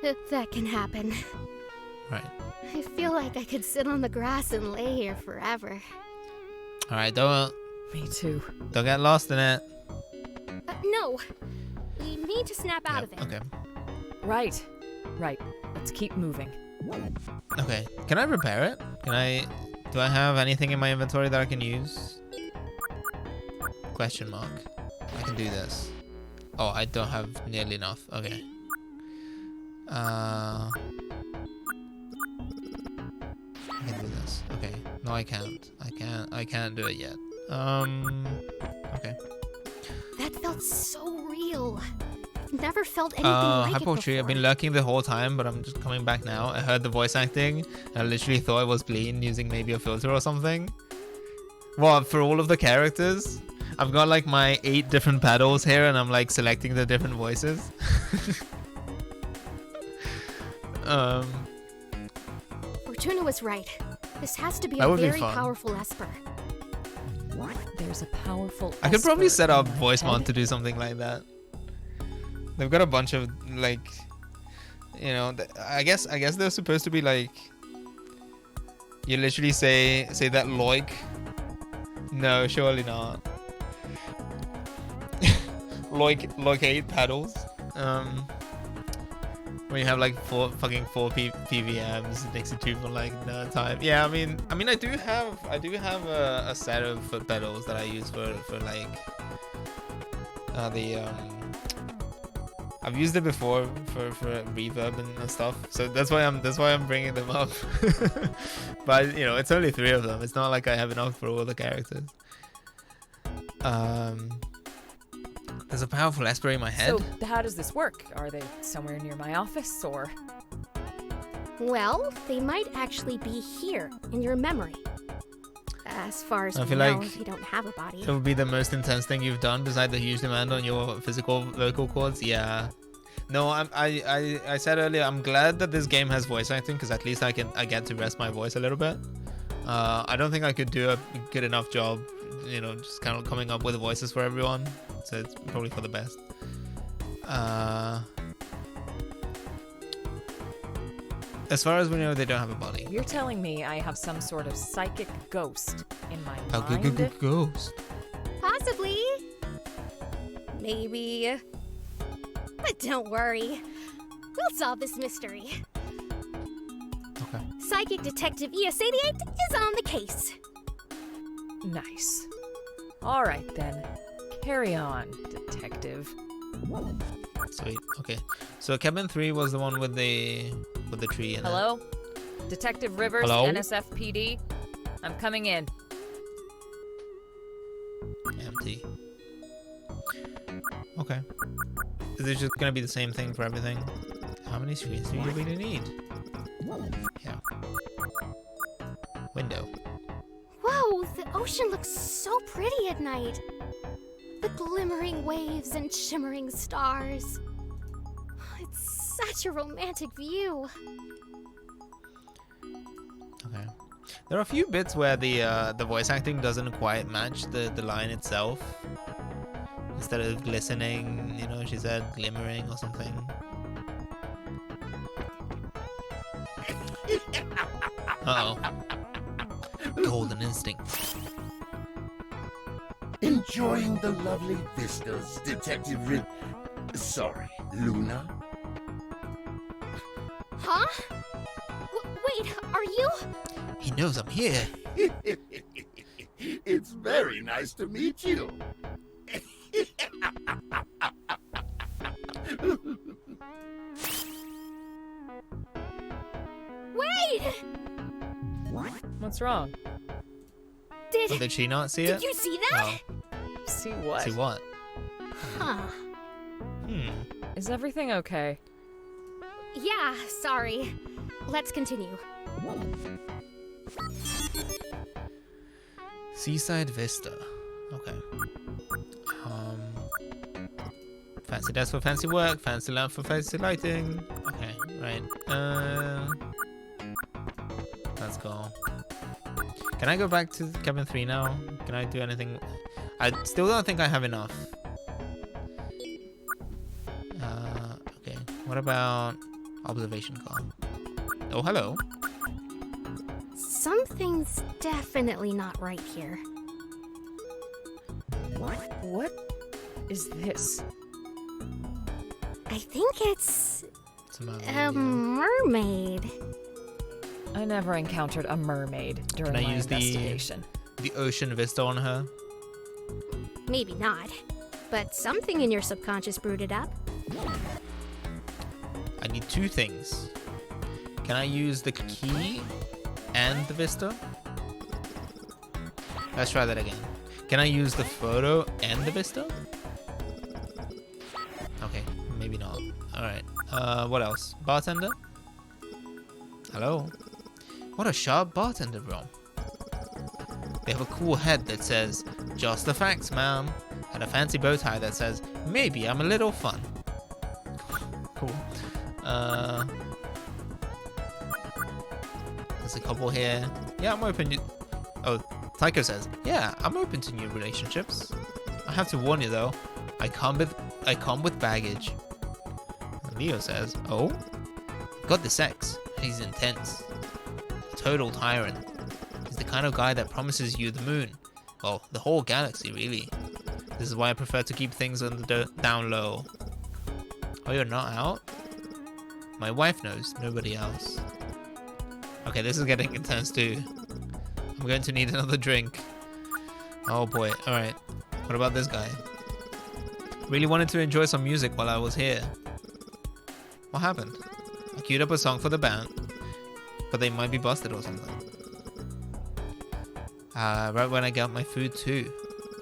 that can happen. Right. I feel like I could sit on the grass and lay here forever. Alright, don't... Me too. Don't get lost in it. No. We need to snap out of it. Okay. Right. Let's keep moving. Okay. Can I repair it? Do I have anything in my inventory that I can use? Question mark. I can do this. Oh, I don't have nearly enough. Okay. I can do this. Okay. No, I can't. I can't do it yet. Okay. That felt so real. I've never felt anything like hi it Poultry. before. I've been lurking the whole time, but I'm just coming back now. I heard the voice acting. I literally thought it was Bleen using maybe a filter or something. Well, for all of the characters, I've got like my 8 different paddles here, and I'm like selecting the different voices. Fortuna was right. This has to be That a would be very fun. powerful Esper. What? There's a powerful I could probably Esper set in up my VoiceMon head? to do something like that. They've got a bunch of like, I guess they're supposed to be like. You literally say that Loik. No, surely not. Loik 8 paddles. When you have like 4 PVMs next to you for like no time. Yeah, I mean I do have a set of foot pedals that I use for like I've used it before for reverb and stuff, so that's why I'm bringing them up. But it's only 3 of them. It's not like I have enough for all the characters. There's a powerful Esper in my head. So how does this work? Are they somewhere near my office, or? Well, they might actually be here in your memory. As far as I we feel know, like if you don't have a body. It would be the most intense thing you've done, besides the huge demand on your physical vocal cords. Yeah. No, I said earlier, I'm glad that this game has voice acting, because at least I get to rest my voice a little bit. I don't think I could do a good enough job, just kind of coming up with voices for everyone. So it's probably for the best. As far as we know, they don't have a body. You're telling me I have some sort of psychic ghost in my A mind? ghost. Possibly. Maybe. But don't worry. We'll solve this mystery. Okay. Psychic Detective ES88 is on the case. Nice. All right then. Carry on, detective. Sweet. Okay. So cabin 3 was the one with the tree in it. Hello? Detective Rivers, Hello? NSFPD. I'm coming in. Empty. Okay. Is it just gonna be the same thing for everything? How many screens do you really need? Yeah. Window. Whoa, the ocean looks so pretty at night. The glimmering waves and shimmering stars. It's such a romantic view. Okay. There are a few bits where the voice acting doesn't quite match the line itself. Instead of glistening, you know, she said glimmering or something. Uh-oh. Golden instinct. Enjoying the lovely vistas, Detective Sorry, Luna? Huh? Wait, are you? He knows I'm here. It's very nice to meet you. Wait! What's wrong? Did she not see it? Did you see that? See what? See what? Huh. Is everything okay? Yeah, sorry. Let's continue. Seaside Vista. Okay. Fancy desk for fancy work, fancy lamp for fancy lighting. Okay, right. Let's go. Can I go back to cabin 3 now? Can I do anything? I still don't think I have enough. Okay. What about observation car? Oh, hello. Something's definitely not right here. What is this? I think it's a mermaid. I never encountered a mermaid during Can I my use investigation. the ocean vista on her? Maybe not. But something in your subconscious brewed it up. I need two things. Can I use the key and the vista? Let's try that again. Can I use the photo and the vista? Okay, maybe not. Alright. What else? Bartender? Hello? What a sharp bartender, bro. They have a cool head that says, "Just the facts, ma'am," and a fancy bow tie that says, "Maybe I'm a little fun." Cool. There's a couple here. Yeah, I'm open. Oh, Tycho says, "Yeah, I'm open to new relationships. I have to warn you though, I come with baggage." And Leo says, "Oh, got the sex. He's intense. A total tyrant. He's the kind of guy that promises you the moon. Well, the whole galaxy, really. This is why I prefer to keep things on the down low." Oh, you're not out? My wife knows, nobody else. Okay, this is getting intense too. I'm going to need another drink. Oh boy, alright. What about this guy? Really wanted to enjoy some music while I was here. What happened? I queued up a song for the band, but they might be busted or something. Right when I got my food too.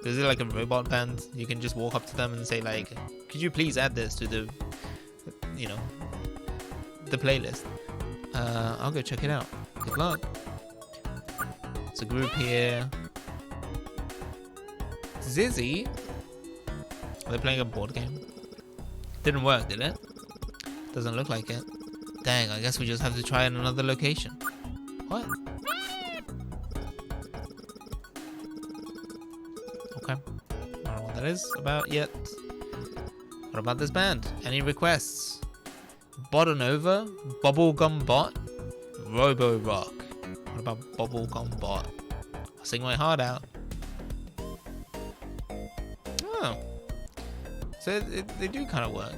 Is it like a robot band? You can just walk up to them and say like, "Could you please add this to the, you know, the playlist?" I'll go check it out. Good luck. It's a group here. Zizzy? Are they playing a board game? Didn't work, did it? Doesn't look like it. Dang, I guess we just have to try in another location. What? Okay. I don't know what that is about yet. What about this band? Any requests? Botanova? Bubblegum Bot? Robo Rock. What about Bubblegum Bot? I'll sing my heart out. Oh. So they do kind of work.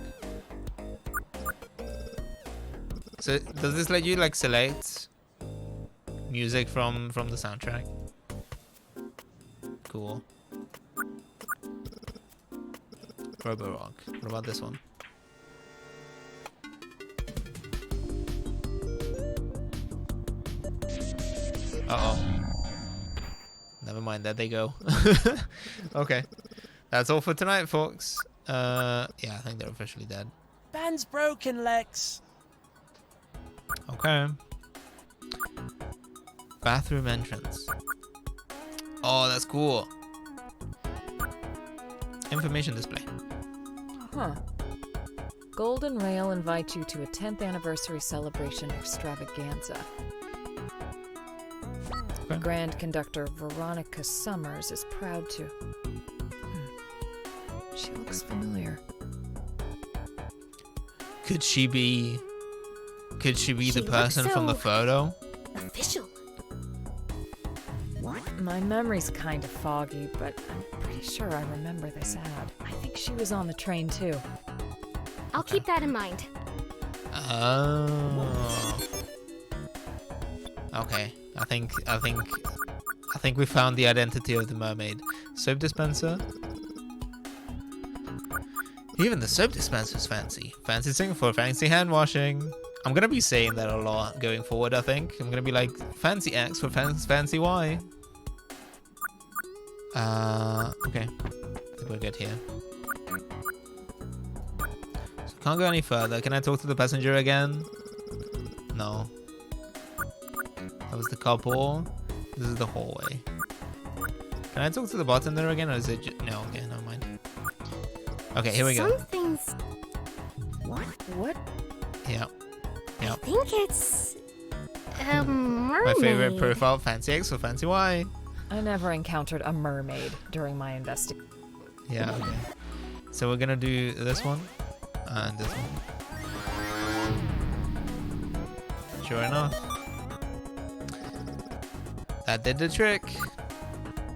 So does this let you like select music from the soundtrack? Cool. Robo Rock. What about this one? Uh-oh. Never mind, there they go. Okay. That's all for tonight, folks. Yeah, I think they're officially dead. Band's broken, Lex. Okay. Bathroom entrance. Oh, that's cool. Information display. Huh. Golden Rail invites you to a 10th anniversary celebration extravaganza. Okay. Grand conductor Veronica Summers is proud to. She looks familiar. Could she be the person from the photo? Official. My memory's kind of foggy, but I'm pretty sure I remember this ad. I think she was on the train too. I'll keep that in mind. Oh. Okay. I think we found the identity of the mermaid. Soap dispenser. Even the soap dispenser's fancy. Fancy Singapore, fancy hand washing. I'm gonna be saying that a lot going forward, I think. I'm gonna be like, fancy X for fancy Y. Okay. I think we're good here. So can't go any further. Can I talk to the passenger again? No. That was the couple. This is the hallway. Can I talk to the bartender again, or is it no? Okay, never mind. Okay, here we go. Something's... What? Yeah. I think it's... a mermaid. My favorite profile, fancy X or fancy Y. I never encountered a mermaid during my investigation. Yeah, okay. So we're gonna do this one and this one. Sure enough. That did the trick.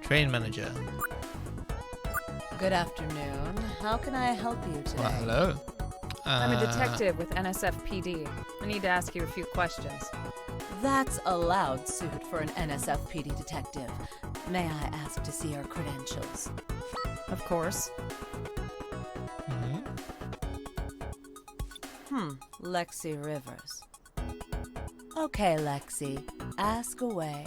Train manager. Good afternoon. How can I help you today? Well, hello. I'm a detective with NSFPD. I need to ask you a few questions. That's a loud suit for an NSFPD detective. May I ask to see your credentials? Of course. Lexi Rivers. Okay, Lexi. Ask away.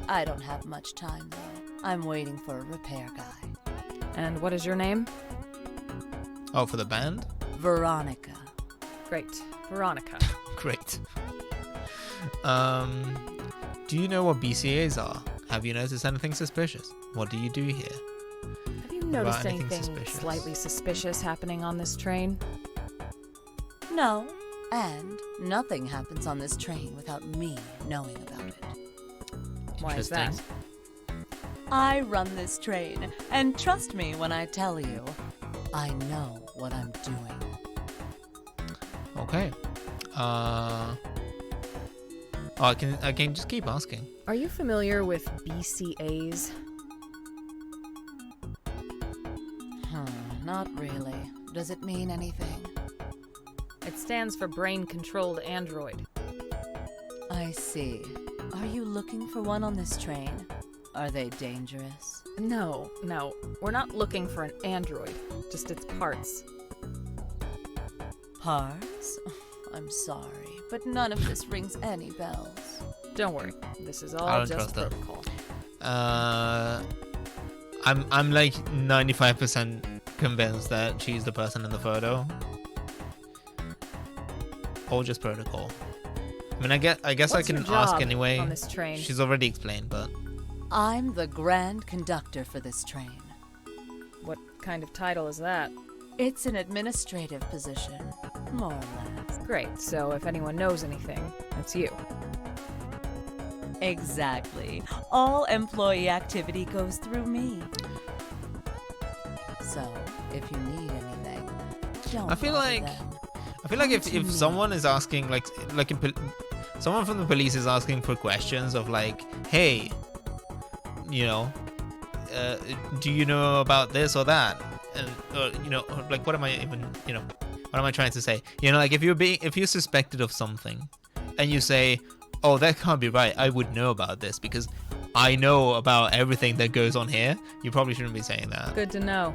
I don't have much time, though. I'm waiting for a repair guy. And what is your name? Oh, for the band? Veronica. Great. Veronica. Great. Do you know what BCAs are? Have you noticed anything suspicious? What do you do here? Have you noticed anything slightly suspicious happening on this train? No. And nothing happens on this train without me knowing about it. Why is that? I run this train, and trust me when I tell you, I know what I'm doing. Okay. Oh, I can just keep asking. Are you familiar with BCAs? Not really. Does it mean anything? It stands for Brain Controlled Android. I see. Are you looking for one on this train? Are they dangerous? No. We're not looking for an android, just its parts. Parts? I'm sorry, but none of this rings any bells. Don't worry, this is all just protocol. I'm like 95% convinced that she's the person in the photo. All just protocol. I mean, I guess I can ask anyway. On this train? She's already explained, but I'm the grand conductor for this train. What kind of title is that? It's an administrative position, more or less. Great, so if anyone knows anything, it's you. Exactly. All employee activity goes through me. So, if you need anything, don't I feel like them. if someone is asking like someone from the police is asking for questions of like, hey, you know, do you know about this or that? And you know, like, what am I even, you know, what am I trying to say? You know, like, if you're suspected of something, and you say, oh, that can't be right, I would know about this because I know about everything that goes on here. You probably shouldn't be saying that. Good to know.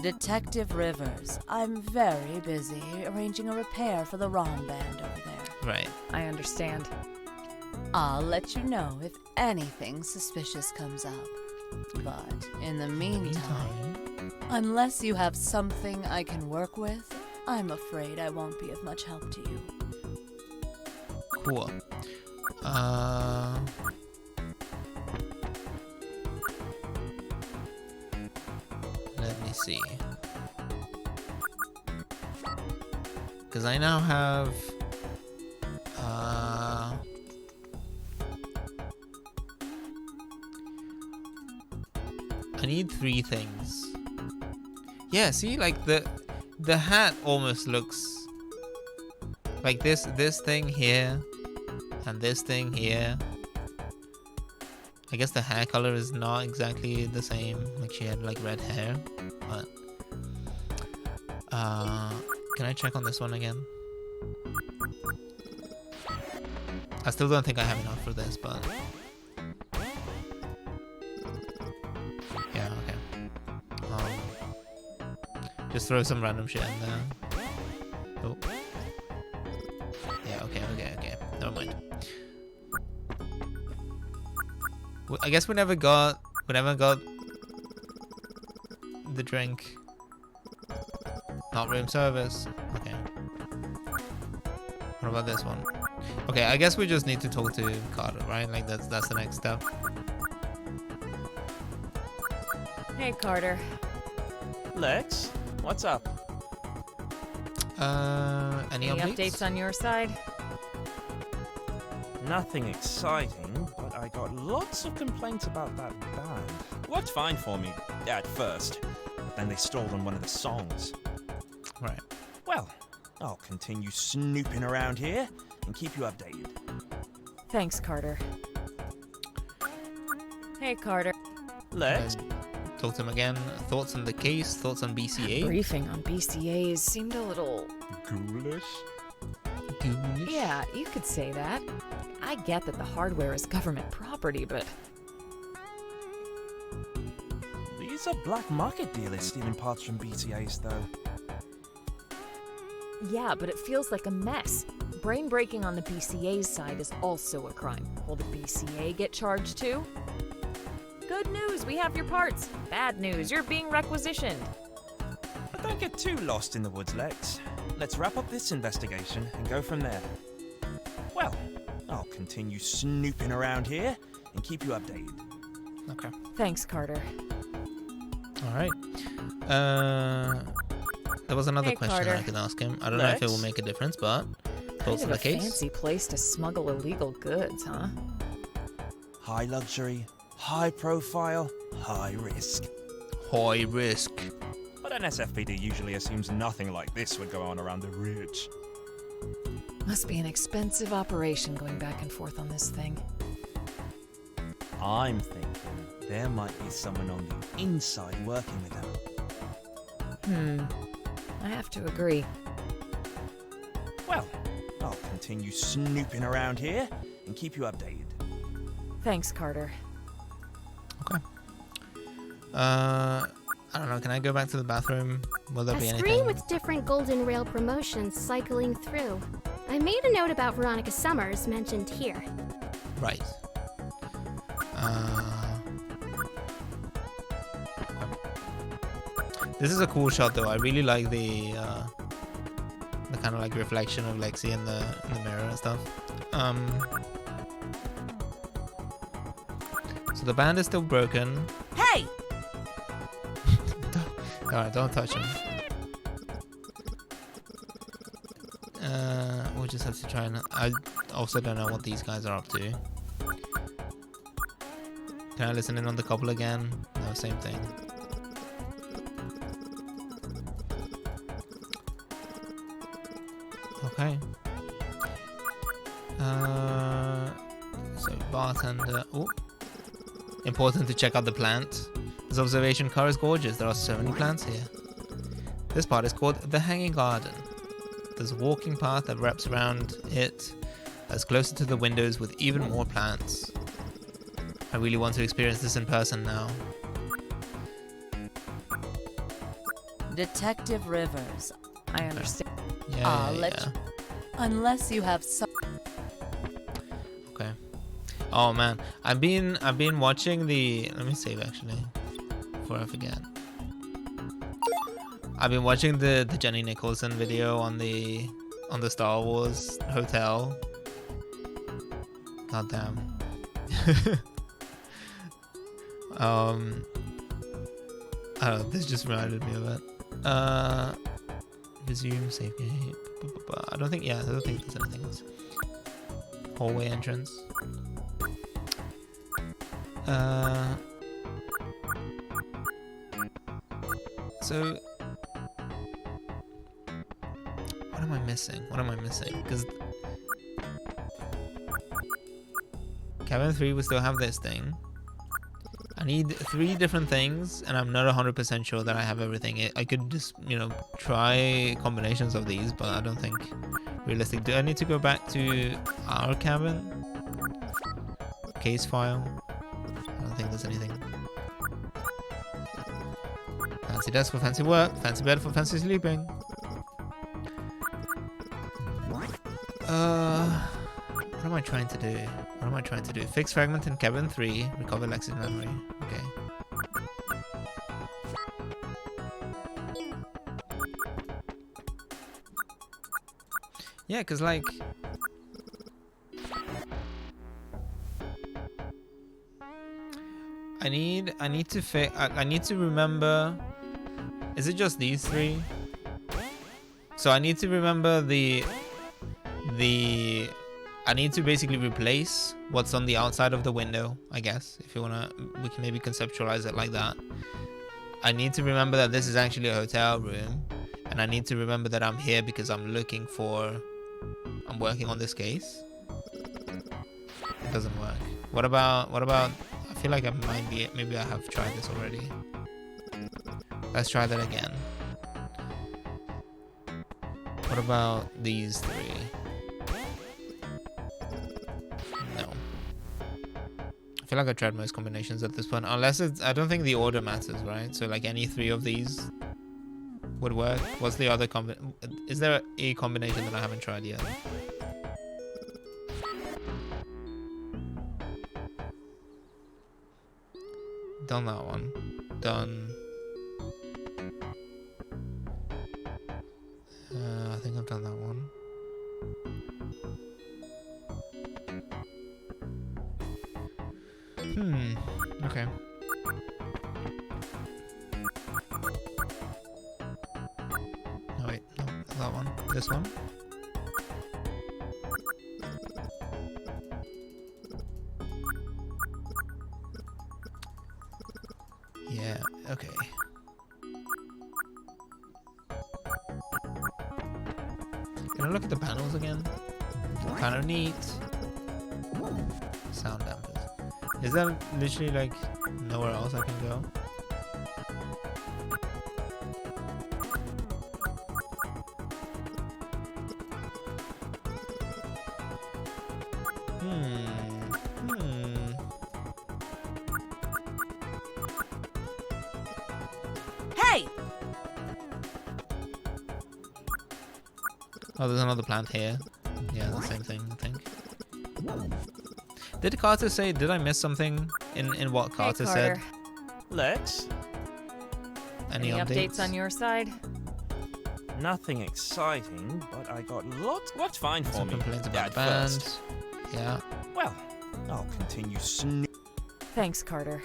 Detective Rivers, I'm very busy arranging a repair for the ROM band over there. Right. I understand. I'll let you know if anything suspicious comes up. But in the meantime, unless you have something I can work with, I'm afraid I won't be of much help to you. Cool. Let me see. Because I now have I need 3 things. Yeah, see, like the hat almost looks like this thing here and this thing here. I guess the hair color is not exactly the same, like she had like red hair, but can I check on this one again? I still don't think I have enough for this, but yeah, okay. Just throw some random shit in there. Oh. Yeah, okay. Never mind. I guess we never got the drink. Not room service. Okay. What about this one? Okay, I guess we just need to talk to Carter, right? Like that's the next step. Hey, Carter. Lex, what's up? Any updates on your side? Nothing exciting, but I got lots of complaints about that band. Worked fine for me at first, but then they stalled on one of the songs. Right. Well, I'll continue snooping around here and keep you updated. Thanks, Carter. Hey, Carter. Lex? Talk to him again. Thoughts on the case? Thoughts on BCA? Briefing on BCAs seemed a little... ghoulish? Ghoulish? Yeah, you could say that. I get that the hardware is government property, but... These are black market dealers stealing parts from BCAs, though. Yeah, but it feels like a mess. Brain breaking on the BCA's side is also a crime. Will the BCA get charged too? Good news, we have your parts. Bad news, you're being requisitioned. But don't get too lost in the woods, Lex. Let's wrap up this investigation and go from there. Well, I'll continue snooping around here and keep you updated. Okay. Thanks, Carter. All right. There was another question Carter. I could ask him. I don't know if it will make a difference, but thoughts on the case? Fancy place to smuggle illegal goods, huh? High luxury, high profile, high risk. High risk. But NSFPD usually assumes nothing like this would go on around the rich. Must be an expensive operation going back and forth on this thing. I'm thinking there might be someone on the inside working with them. I have to agree. Well, I'll continue snooping around here and keep you updated. Thanks, Carter. Okay. I don't know. Can I go back to the bathroom? Will there A be screen anything? with different Golden Rail promotions cycling through. I made a note about Veronica Summers mentioned here. Right. This is a cool shot, though. I really like the kind of like reflection of Lexi in the mirror and stuff. So the band is still broken. Hey! Alright, don't touch him. We'll just have to try and... I also don't know what these guys are up to. Can I listen in on the couple again? No, same thing. Okay. So bartender. Oh, important to check out the plant. This observation car is gorgeous. There are so many plants here. This part is called the Hanging Garden. There's a walking path that wraps around it that's closer to the windows with even more plants. I really want to experience this in person now. Detective Rivers, I understand. Yeah. Unless you have some. Okay. Oh man, I've been watching the. Let me save actually, before I forget. I've been watching the Jenny Nicholson video on the Star Wars hotel. God damn. I don't know, this just reminded me of it. Resume save game. I don't think there's anything else. Hallway entrance. So what am I missing? Because cabin 3 will still have this thing. I need 3 different things, and I'm not 100% sure that I have everything. I could just, try combinations of these, but I don't think realistic. Do I need to go back to our cabin? Case file? I don't think there's anything. Fancy desk for fancy work, fancy bed for fancy sleeping. What am I trying to do? Fix fragment in cabin 3, recover Lexi's memory. Okay. Yeah, because like... I need to remember... Is it just these 3? So I need to remember I need to basically replace what's on the outside of the window, I guess. If you wanna, we can maybe conceptualize it like that. I need to remember that this is actually a hotel room, and I need to remember that I'm here because I'm working on this case. It doesn't work. What about, I feel like maybe I have tried this already. Let's try that again. What about these 3? No. I feel like I tried most combinations at this point. Unless I don't think the order matters, right? So like any 3 of these would work. What's the other is there a combination that I haven't tried yet? Done that one. Done. I think I've done that one. Okay. No, wait, no, that one. This one. Yeah, okay. Can I look at the panels again? Kind of neat. Sound dampers. Is there literally like nowhere else I can go? Hey! Oh, there's another plant here. Yeah, the same thing, I think. Did Carter say, did I miss something in what Carter said? Lex? Any updates on your side? Nothing exciting, but I got lots. What's fine for Some me? complaints about the First. band. Yeah. Well, I'll continue Thanks, Carter.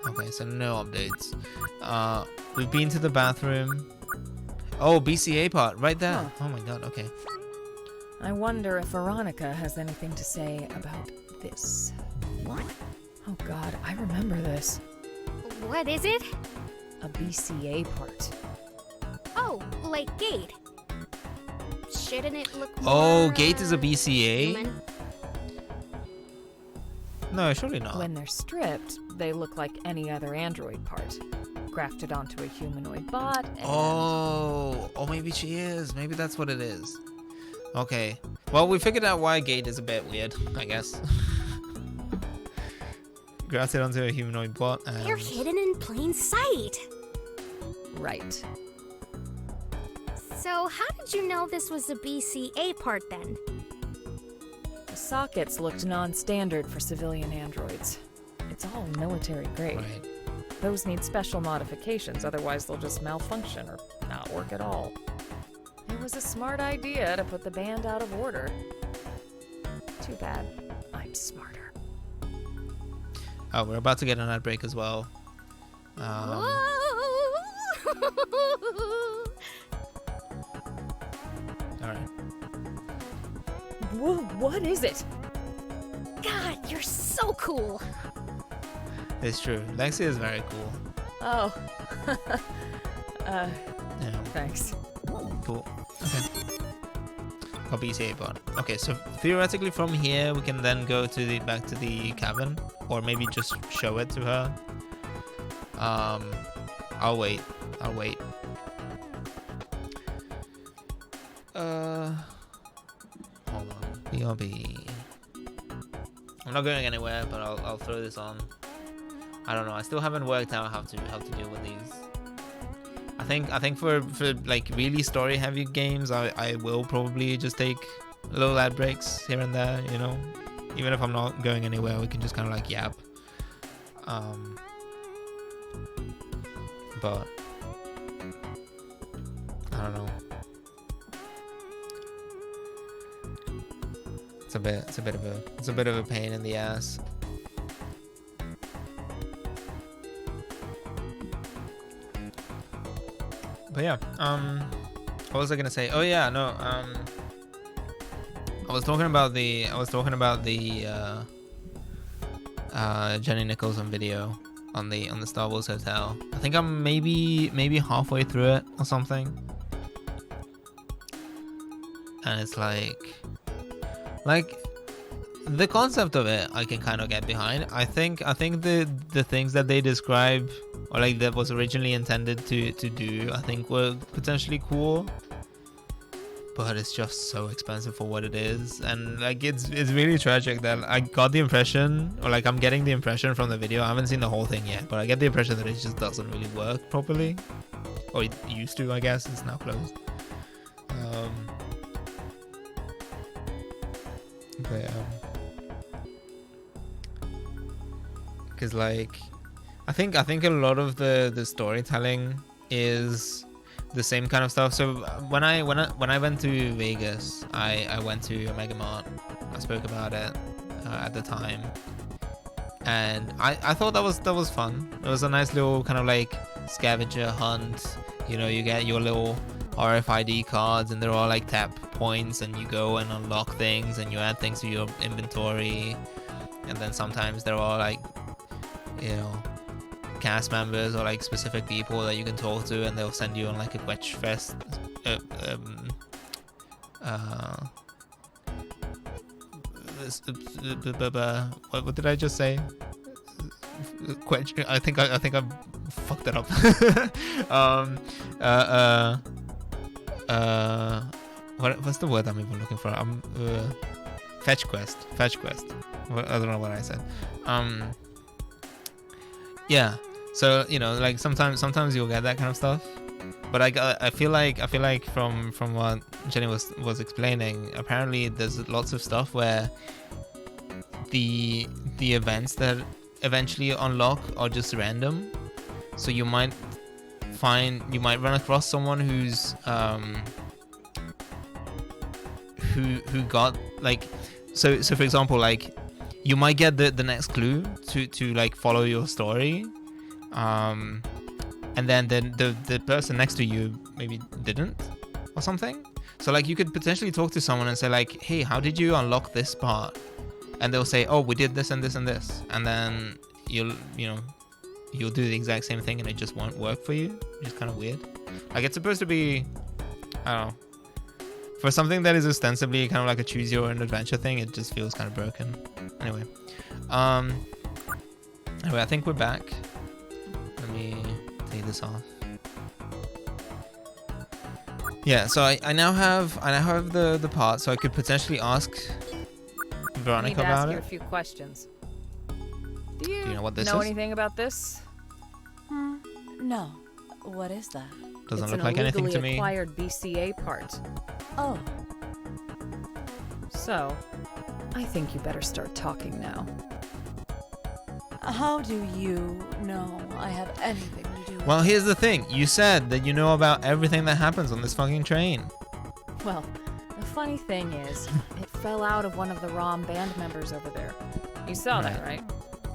Okay, so no updates. We've been to the bathroom. Oh, BCA part, right there. Huh. Oh my god, okay. I wonder if Veronica has anything to say about this. Oh god, I remember this. What is it? A BCA part. Oh, like Gate. Shouldn't it look Oh, more, Gate is a BCA? human? No, surely not. When they're stripped, they look like any other android part, grafted onto a humanoid bot. And... Oh, maybe she is. Maybe that's what it is. Okay. Well, we figured out why Gate is a bit weird, I guess. Grafted onto a humanoid bot. And... They're hidden in plain sight. Right. So how did you know this was a BCA part then? The sockets looked non-standard for civilian androids. It's all military grade. Right. Those need special modifications, otherwise they'll just malfunction or not work at all. It was a smart idea to put the band out of order. Too bad I'm smarter. Oh, we're about to get an ad break as well. Alright. What is it? God, you're so cool. It's true. Lexi is very cool. Oh. Yeah. Thanks. Cool. Okay. Got BCA bot. Okay, so theoretically from here we can then go to back to the cabin, or maybe just show it to her. I'll wait. Hold on. BRB. I'm not going anywhere, but I'll throw this on. I don't know. I still haven't worked out how to deal with these. I think for like really story heavy games, I will probably just take little ad breaks here and there. You know, even if I'm not going anywhere, we can just kind of like yap. But I don't know. It's a bit of a pain in the ass. But yeah, what was I gonna say? Oh yeah, no, I was talking about the Jenny Nicholson video on the Star Wars Hotel. I think I'm maybe halfway through it or something, and it's like the concept of it I can kind of get behind. I think the things that they describe, or like that was originally intended to do, I think were potentially cool, but it's just so expensive for what it is. And like it's really tragic that I got the impression, or like I'm getting the impression from the video, I haven't seen the whole thing yet, but I get the impression that it just doesn't really work properly, or it used to. I guess it's now closed. But because like I think a lot of the storytelling is the same kind of stuff. So when I went to Vegas, I went to Omega Mart. I spoke about it at the time, and I thought that was fun. It was a nice little kind of like scavenger hunt. You know, you get your little RFID cards, and they're all like tap points, and you go and unlock things, and you add things to your inventory, and then sometimes they're all like, you know, cast members or like specific people that you can talk to, and they'll send you on like a Quetch Fest. What did I just say? Quetch. I think I fucked it up. What's the word I'm even looking for? Fetch quest. I don't know what I said. Yeah. So you know, like sometimes you'll get that kind of stuff, but I feel like from what Jenny was explaining, apparently there's lots of stuff where the events that eventually unlock are just random. So you might run across someone who's who got like, so for example, like you might get the next clue to like follow your story, and then the person next to you maybe didn't or something. So like you could potentially talk to someone and say like, hey, how did you unlock this part? And they'll say, oh, we did this and this and this, and then you'll do the exact same thing and it just won't work for you, which is kind of weird. Like it's supposed to be, I don't know, for something that is ostensibly kind of like a choose your own adventure thing, it just feels kind of broken. Anyway, Anyway, I think we're back. Let me take this off. Yeah, so I now have the part, so I could potentially ask Veronica I need to about ask you it. a few questions. Do you know what this know is? anything about this? No. What is that? Doesn't It's look an like anything to illegally me. acquired BCA part. Oh. So, I think you better start talking now. How do you know I have anything to do with Well, here's the thing. You said that you know about everything that happens on this fucking train. Well, the funny thing is, it fell out of one of the ROM band members over there. You saw that, right?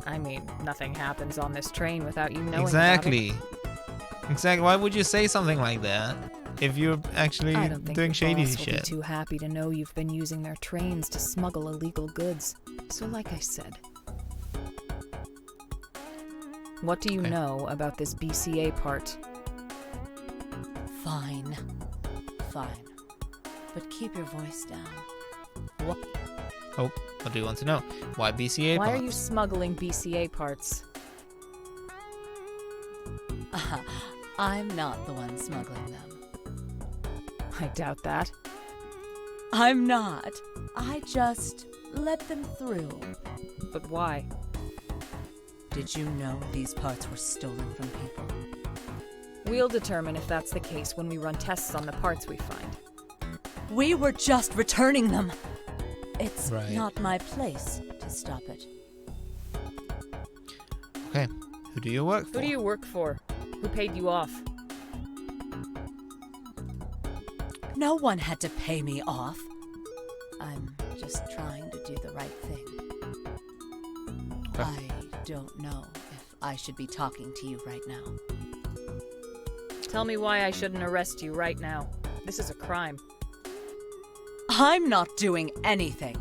I mean, nothing happens on this train without you knowing Exactly. about it. Exactly. Why would you say something like that if you're actually I don't think doing the shady boss will be shit? too happy to know you've been using their trains to smuggle illegal goods. So like I said, what do you know about this BCA part? Fine. Fine. But keep your voice down. What? Oh, what do you want to know? Why BCA Why parts? are you smuggling BCA parts? I'm not the one smuggling them. I doubt that. I'm not. I just let them through. But why? Did you know these parts were stolen from people? We'll determine if that's the case when we run tests on the parts we find. We were just returning them. It's Right. not my place to stop it. Okay, who do you work for? Who do you work for? Who paid you off? No one had to pay me off. I'm just trying to do the right thing. Okay. I don't know if I should be talking to you right now. Tell me why I shouldn't arrest you right now. This is a crime. I'm not doing anything.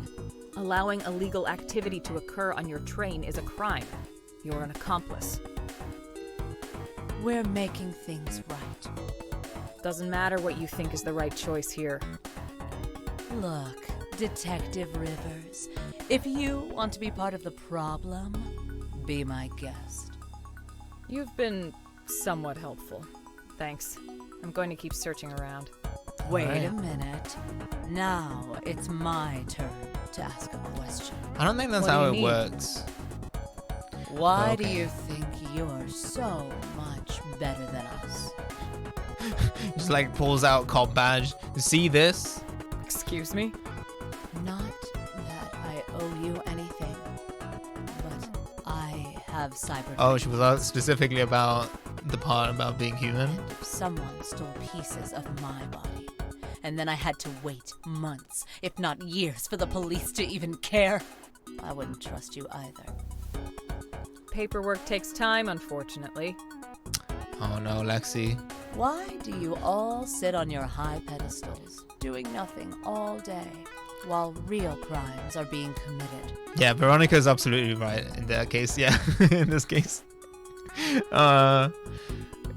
Allowing illegal activity to occur on your train is a crime. You're an accomplice. We're making things right. Doesn't matter what you think is the right choice here. Look, Detective Rivers, if you want to be part of the problem, be my guest. You've been somewhat helpful. Thanks. I'm going to keep searching around. Wait a minute. Now it's my turn to ask a question. I don't think that's What do how you it need? works. Why do Okay. you think you're so much better than us? Just like pulls out cop badge. You see this? Excuse me? Not that I owe you anything, but I have cyber. Oh, she was asked specifically about the part about being human. Someone stole pieces of my body, and then I had to wait months, if not years, for the police to even care. I wouldn't trust you either. Paperwork takes time, unfortunately. Oh no, Lexi. Why do you all sit on your high pedestals, doing nothing all day, while real crimes are being committed? Yeah, Veronica's absolutely right in that case. Yeah, in this case.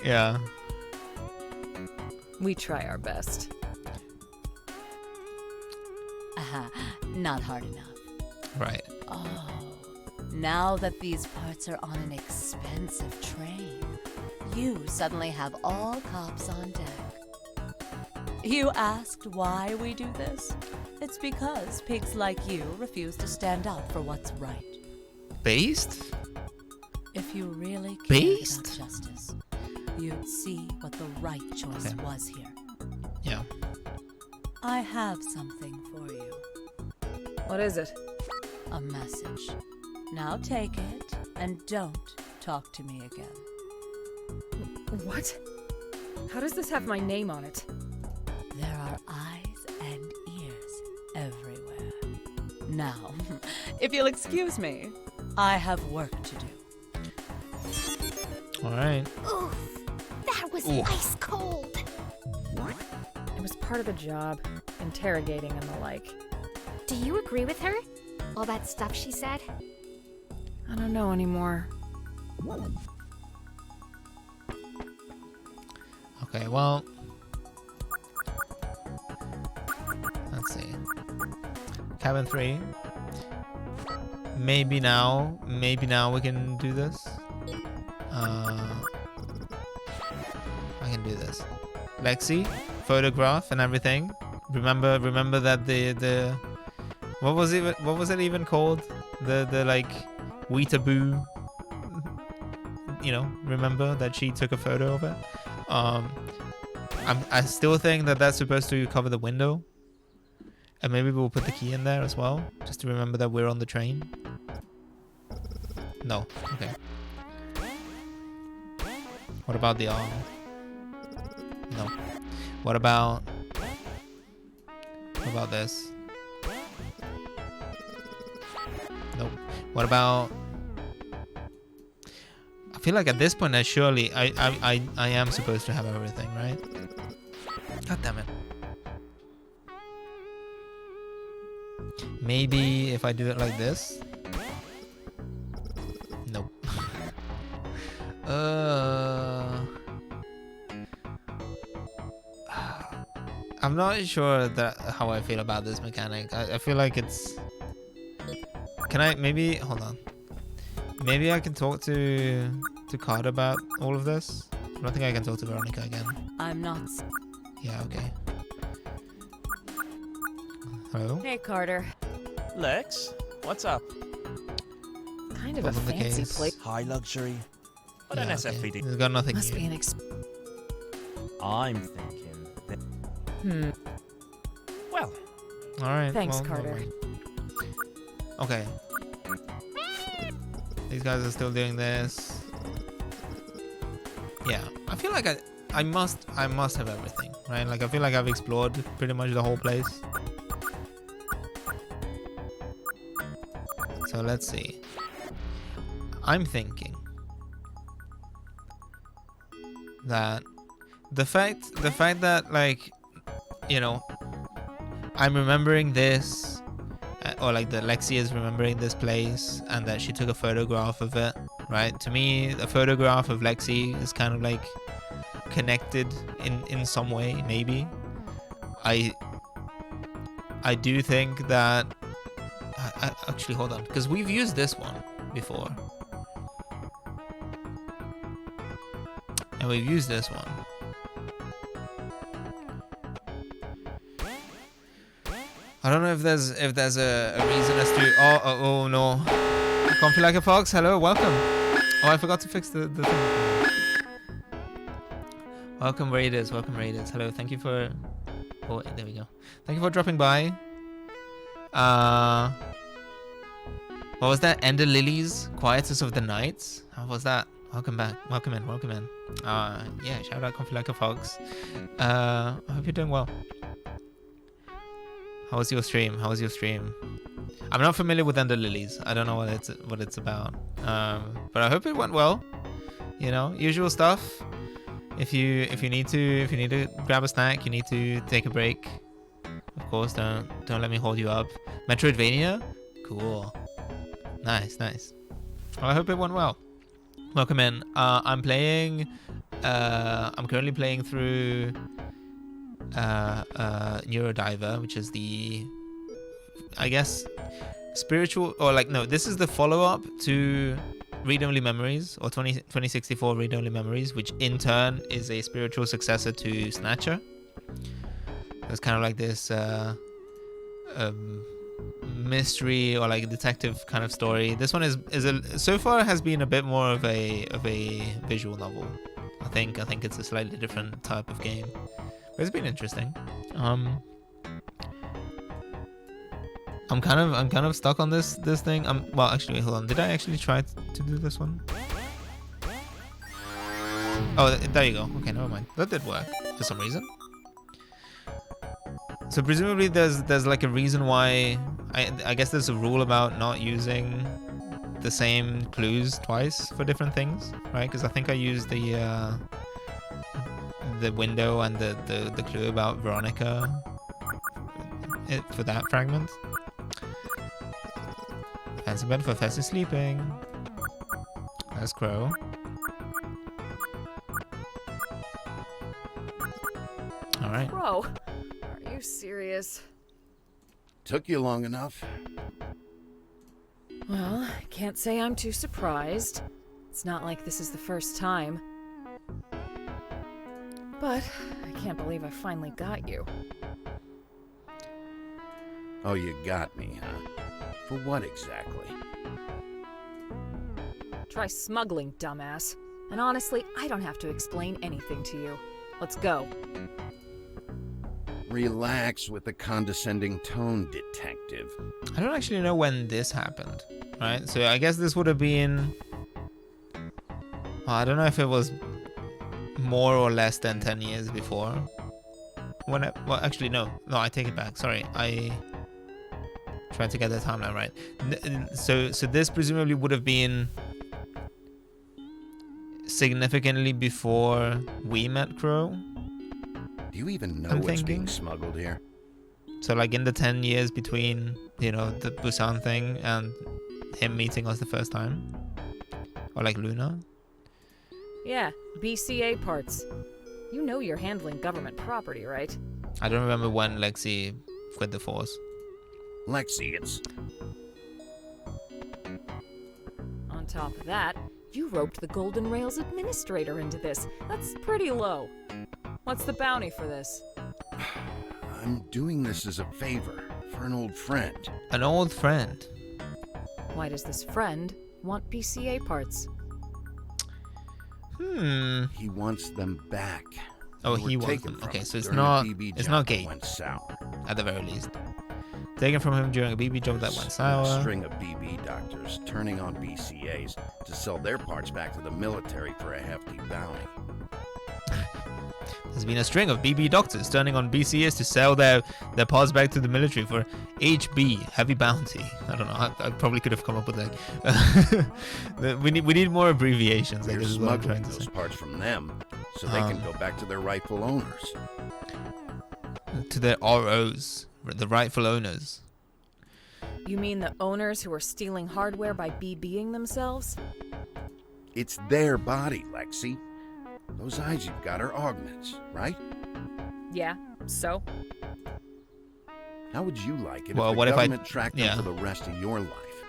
Yeah. We try our best. Not hard enough. Right. Oh, now that these parts are on an expensive train, you suddenly have all cops on deck. You asked why we do this? It's because pigs like you refuse to stand up for what's right. Based? If you really cared Based? about justice, you'd see what the right choice was here. Yeah. I have something for you. What is it? A message. Now take it and don't talk to me again. What? How does this have my name on it? There are eyes and ears everywhere. Now, if you'll excuse me, I have work to do. All right. Oof, that was Oof. ice cold. It was part of the job, interrogating and the like. Do you agree with her? All that stuff she said? I don't know anymore. Okay, well. Let's see. Cabin 3. maybe now we can do this. I can do this. Lexi, photograph and everything. Remember that the what was it even called? The like Weetaboo. You know, remember that she took a photo of it. I still think that that's supposed to cover the window, and maybe we'll put the key in there as well, just to remember that we're on the train. No, okay. What about the arm? No. What about this? Nope. What about? I feel like at this point, I am supposed to have everything, right? God damn it. Maybe if I do it like this. Nope. I'm not sure that how I feel about this mechanic. I feel like it's. Can I maybe hold on? Maybe I can talk to Carter about all of this. I don't think I can talk to Veronica again. I'm not. Yeah. Okay. Hello. Hey, Carter. Lex, what's up? Kind of a fancy place. High luxury. What Yeah, an okay. SFPD. It's got nothing Must new. be an I'm thinking that... Well. All right. Thanks, well, Carter. never mind. Okay. These guys are still doing this. Yeah, I feel like I must have everything, right? Like I feel like I've explored pretty much the whole place. So let's see. I'm thinking that the fact that, like, you know, I'm remembering this, or like that Lexi is remembering this place, and that she took a photograph of it, right? To me, a photograph of Lexi is kind of like connected in some way, maybe. I do think that I actually, hold on, because we've used this one before, and we've used this one. I don't know if there's a reason as to oh no. Comfy like a fox, hello, welcome. Oh, I forgot to fix the thing. Welcome Raiders, hello, thank you for, oh there we go. Thank you for dropping by. What was that? Ender Lilies, Quietest of the Nights? How was that? Welcome back, welcome in. Yeah, shout out Comfy like a fox. I hope you're doing well. How was your stream? I'm not familiar with Ender Lilies. I don't know what it's about. But I hope it went well. You know, usual stuff. If you need to grab a snack, you need to take a break. Of course, don't let me hold you up. Metroidvania? Cool. Nice. Well, I hope it went well. Welcome in. I'm currently playing through Neurodiver, which is the, I guess, spiritual, or like, no, this is the follow-up to Read Only Memories, or 2064 Read Only Memories, which in turn is a spiritual successor to Snatcher. It's kind of like this mystery or like detective kind of story. This one is so far has been a bit more of a visual novel. I think it's a slightly different type of game. But it's been interesting. I'm kind of stuck on this thing. Well, actually, hold on. Did I actually try to do this one? Oh, there you go. Okay, never mind. That did work for some reason. So presumably there's like a reason why. I guess there's a rule about not using the same clues twice for different things, right? Because I think I used the window and the clue about Veronica for that fragment. Fancy bed for Fess is sleeping. That's Crow. Alright. Bro, are you serious? Took you long enough. Well, I can't say I'm too surprised. It's not like this is the first time. But I can't believe I finally got you. Oh, you got me, huh? For what exactly? Try smuggling, dumbass. And honestly, I don't have to explain anything to you. Let's go. Relax with the condescending tone, detective. I don't actually know when this happened, right? So I guess this would have been... I don't know if it was more or less than 10 years before. Well, actually, no, I take it back. Sorry, I tried to get the timeline right. So this presumably would have been significantly before we met Crow. Do you even know what's being smuggled here? So like in the 10 years between, the Busan thing and him meeting us the first time? Or like Luna? Yeah, BCA parts. You know you're handling government property, right? I don't remember when Lexi quit the force. Lexi, it's... On top of that, you roped the Golden Rails administrator into this. That's pretty low. What's the bounty for this? I'm doing this as a favor for an old friend. An old friend? Why does this friend want BCA parts? He wants them back. Oh, he wants them. Okay, so it's not Gate. Went sour. At the very least. Taken from him during a BB job that went sour. A string of BB doctors turning on BCAs to sell their parts back to the military for a hefty bounty. There's been a string of BB doctors turning on BCAs to sell their parts back to the military for HB, heavy bounty. I don't know, I probably could have come up with that. we need more abbreviations. We're smuggling those parts from them so they can go back to their rightful owners. To their ROs, the rightful owners. You mean the owners who are stealing hardware by BBing themselves? It's their body, Lexi. Those eyes you've got are augments, right? Yeah, so? How would you like it well, if the what government tracked them for the rest of your life?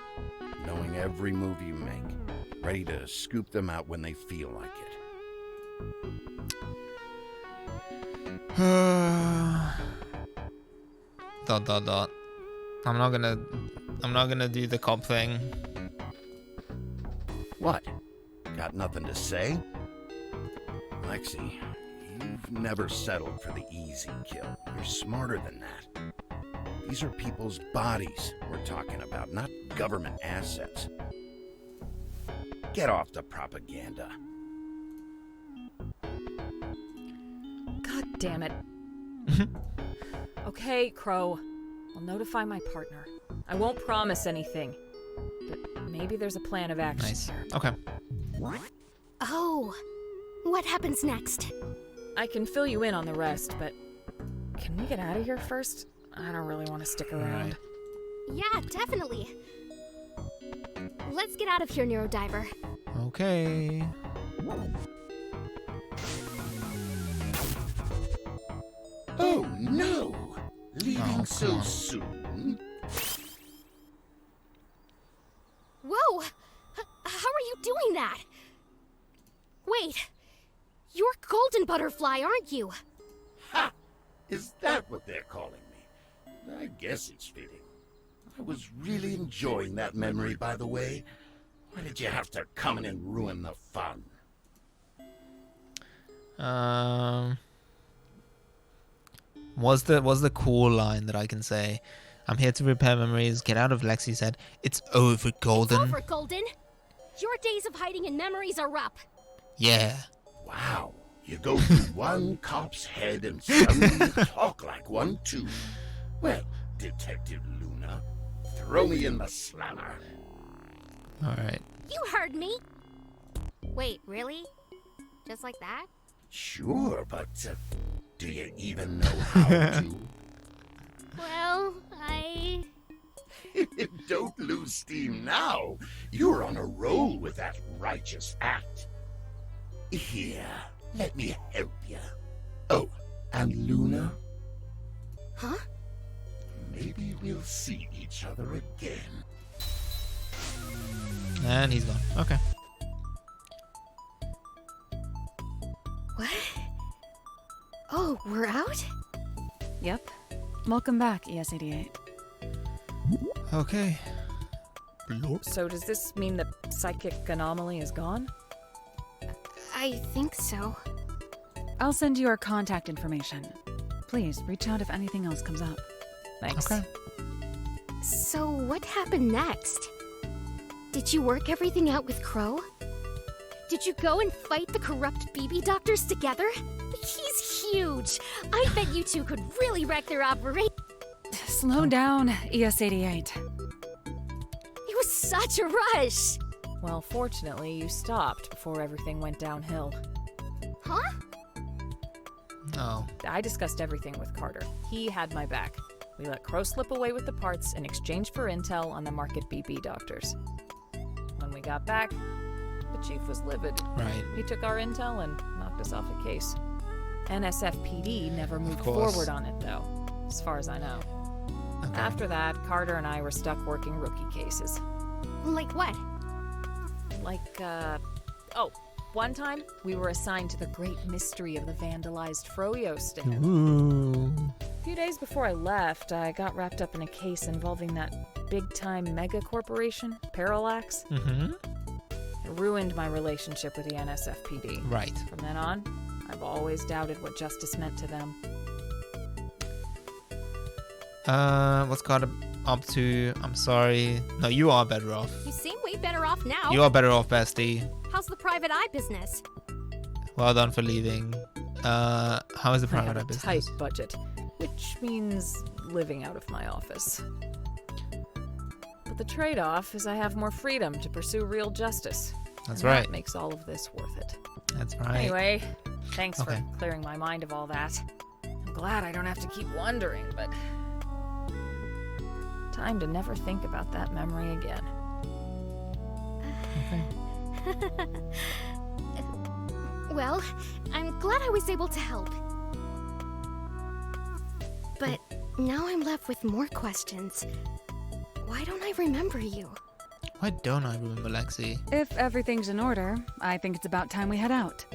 Knowing every move you make, ready to scoop them out when they feel like it. ... I'm not gonna do the cop thing. What? Got nothing to say? Lexi, you've never settled for the easy kill. You're smarter than that. These are people's bodies we're talking about, not government assets. Get off the propaganda. God damn it. Okay, Crow. I'll notify my partner. I won't promise anything, but maybe there's a plan of action. Nice. Okay. Oh, what happens next? I can fill you in on the rest, but can we get out of here first? I don't really want to stick around. Yeah, definitely. Let's get out of here, Neurodiver. Okay. Oh no! Leaving so soon? Whoa! How are you doing that? Wait, you're Golden Butterfly, aren't you? Ha! Is that what they're calling me? I guess it's fitting. I was really enjoying that memory, by the way. Why did you have to come in and ruin the fun? Was the cool line that I can say? I'm here to repair memories. Get out of Lexi's head. It's over, Golden. It's over, Golden. Your days of hiding in memories are up. Yeah. Wow. You go through one cop's head and suddenly talk like one too. Well, Detective Luna, throw me in the slammer. Alright. You heard me. Wait, really? Just like that? Sure, but do you even know how to? Well, Don't lose steam now. You're on a roll with that righteous act. Here, let me help you. Oh, and Luna? Huh? Maybe we'll see each other again. And he's gone. Okay. What? Oh, we're out? Yep. Welcome back, ES88. Okay. So does this mean the psychic anomaly is gone? I think so. I'll send you our contact information. Please, reach out if anything else comes up. Thanks. Okay. So what happened next? Did you work everything out with Crow? Did you go and fight the corrupt BB doctors together? He's huge. I bet you two could really wreck their operation. Slow down, ES88. It was such a rush. Well, fortunately, you stopped before everything went downhill. Huh? Oh. I discussed everything with Carter. He had my back. We let Crow slip away with the parts in exchange for intel on the market BB doctors. When we got back, the chief was livid. Right. He took our intel and knocked us off a case. NSFPD never moved course. forward on it, though, as far as I know. Okay. After that, Carter and I were stuck working rookie cases. Like what? Like, one time we were assigned to the great mystery of the vandalized Froyo stand. Ooh. A few days before I left, I got wrapped up in a case involving that big-time mega corporation, Parallax. Mm-hmm. It ruined my relationship with the NSFPD. Right. From then on, I've always doubted what justice meant to them. What's Carter up to? I'm sorry. No, you are better off. You seem way better off now. You are better off, bestie. How's the private eye business? Well done for leaving. How is the I private have eye a business? tight budget, which means living out of my office. But the trade-off is I have more freedom to pursue real justice. That's and right. That makes all of this worth it. That's right. Anyway, thanks Okay. for clearing my mind of all that. I'm glad I don't have to keep wondering, but time to never think about that memory again. Well, I'm glad I was able to help. But now I'm left with more questions. Why don't I remember you? Why don't I remember Lexi? If everything's in order, I think it's about time we head out.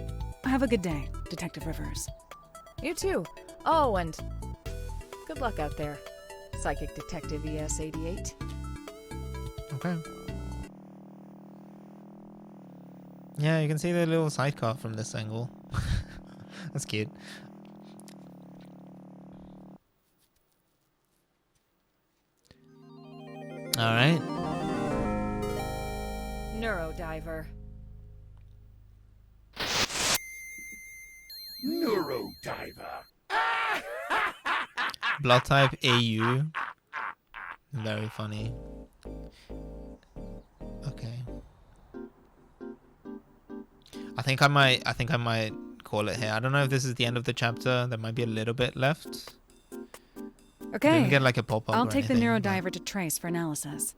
Have a good day, Detective Rivers. You too. Oh, and good luck out there, Psychic Detective ES88. Okay. Yeah, you can see the little sidecar from this angle. That's cute. All right. Neurodiver. Neurodiver. Blood type AU. Very funny. Okay. I think I might call it here. I don't know if this is the end of the chapter. There might be a little bit left. Okay. Didn't get like a pop-up. I'll or take the anything, Neurodiver to Trace for analysis.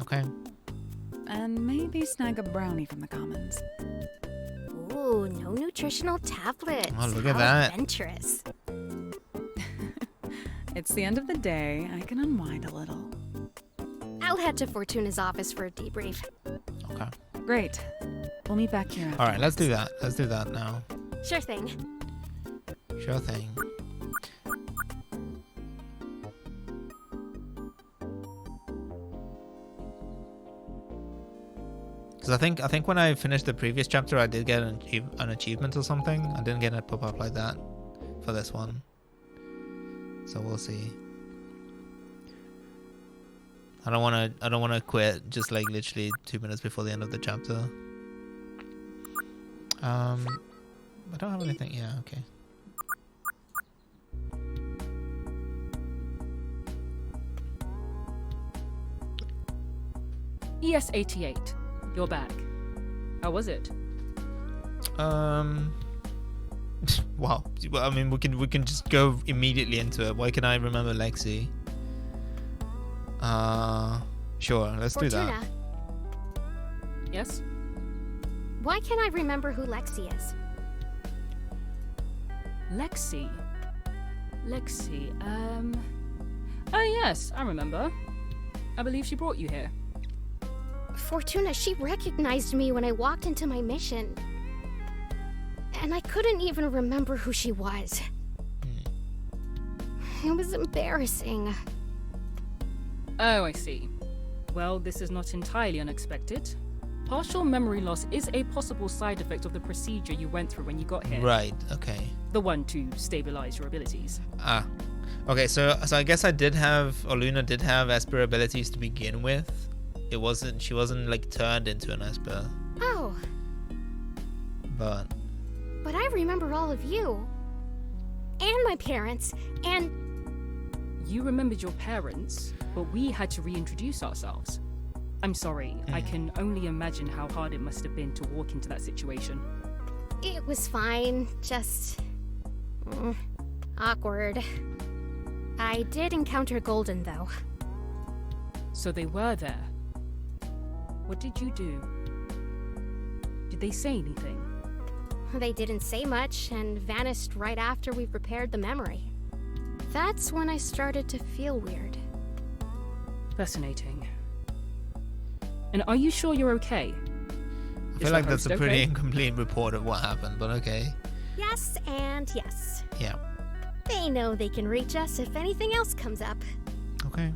Okay. And maybe snag a brownie from the commons. Ooh, no nutritional tablets. Oh, look at How that. adventurous. It's the end of the day. I can unwind a little. I'll head to Fortuna's office for a debrief. Okay. Great. We'll meet back here. All right, let's do that. Let's do that now. Sure thing. Sure thing. Because I think when I finished the previous chapter, I did get an achievement or something. I didn't get a pop-up like that for this one. So we'll see. I don't want to quit just like literally 2 minutes before the end of the chapter. I don't have anything. Yeah, okay. ES88, you're back. How was it? Wow. Well, I mean, we can just go immediately into it. Why can I remember Lexi? Sure. Let's do that. Fortuna, Yes? why can't I remember who Lexi is? Lexi. Oh yes, I remember. I believe she brought you here. Fortuna, she recognized me when I walked into my mission. And I couldn't even remember who she was. It was embarrassing. Oh, I see. Well, this is not entirely unexpected. Partial memory loss is a possible side effect of the procedure you went through when you got here. Right, okay. The one to stabilize your abilities. Ah. Okay, so I guess I did have, or Luna did have Esper abilities to begin with. She wasn't like turned into an Esper. Oh. But I remember all of you. And my parents, and... You remembered your parents, but we had to reintroduce ourselves. I'm sorry, I can only imagine how hard it must have been to walk into that situation. It was fine, just... awkward. I did encounter Golden, though. So they were there. What did you do? Did they say anything? They didn't say much, and vanished right after we repaired the memory. That's when I started to feel weird. Fascinating. And are you sure you're okay? I feel like that's a pretty incomplete report of what happened, but okay. Yes, and yes. Yeah. They know they can reach us if anything else comes up. Okay.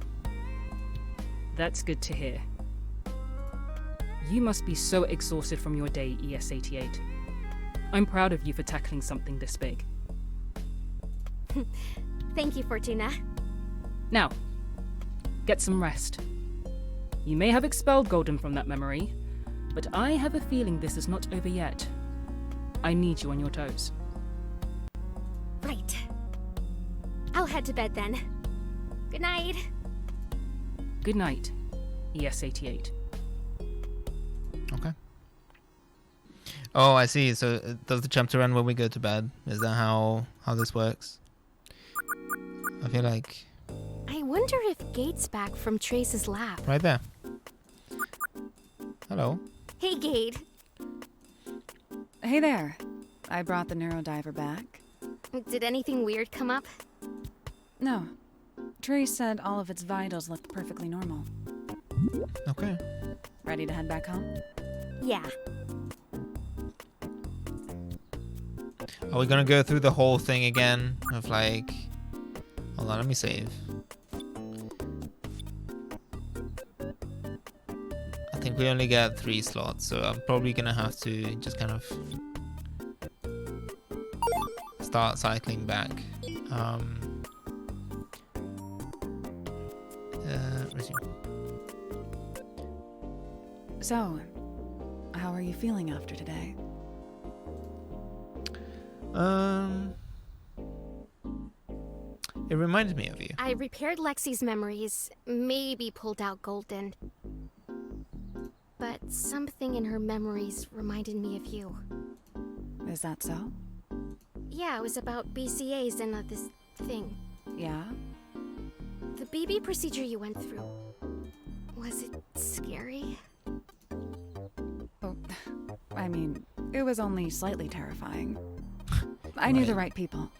That's good to hear. You must be so exhausted from your day, ES-88. I'm proud of you for tackling something this big. Thank you, Fortuna. Now, get some rest. You may have expelled Golden from that memory, but I have a feeling this is not over yet. I need you on your toes. Right. I'll head to bed then. Good night. Good night, ES-88. Okay. Oh, I see. So does the chapter end when we go to bed? Is that how this works? I feel like... I wonder if Gate's back from Trace's lab. Right there. Hello. Hey, Gate. Hey there. I brought the Neurodiver back. Did anything weird come up? No. Trace said all of its vitals looked perfectly normal. Okay. Ready to head back home? Yeah. Are we gonna go through the whole thing again? Of like... Hold on, let me save. I think we only get 3 slots, so I'm probably gonna have to just kind of... start cycling back. Resume. So, how are you feeling after today? It reminded me of you. I repaired Lexi's memories, maybe pulled out Golden. But something in her memories reminded me of you. Is that so? Yeah, it was about BCAs and this thing. Yeah? The BB procedure you went through. Was it scary? Oh, I mean, it was only slightly terrifying. I knew the right people.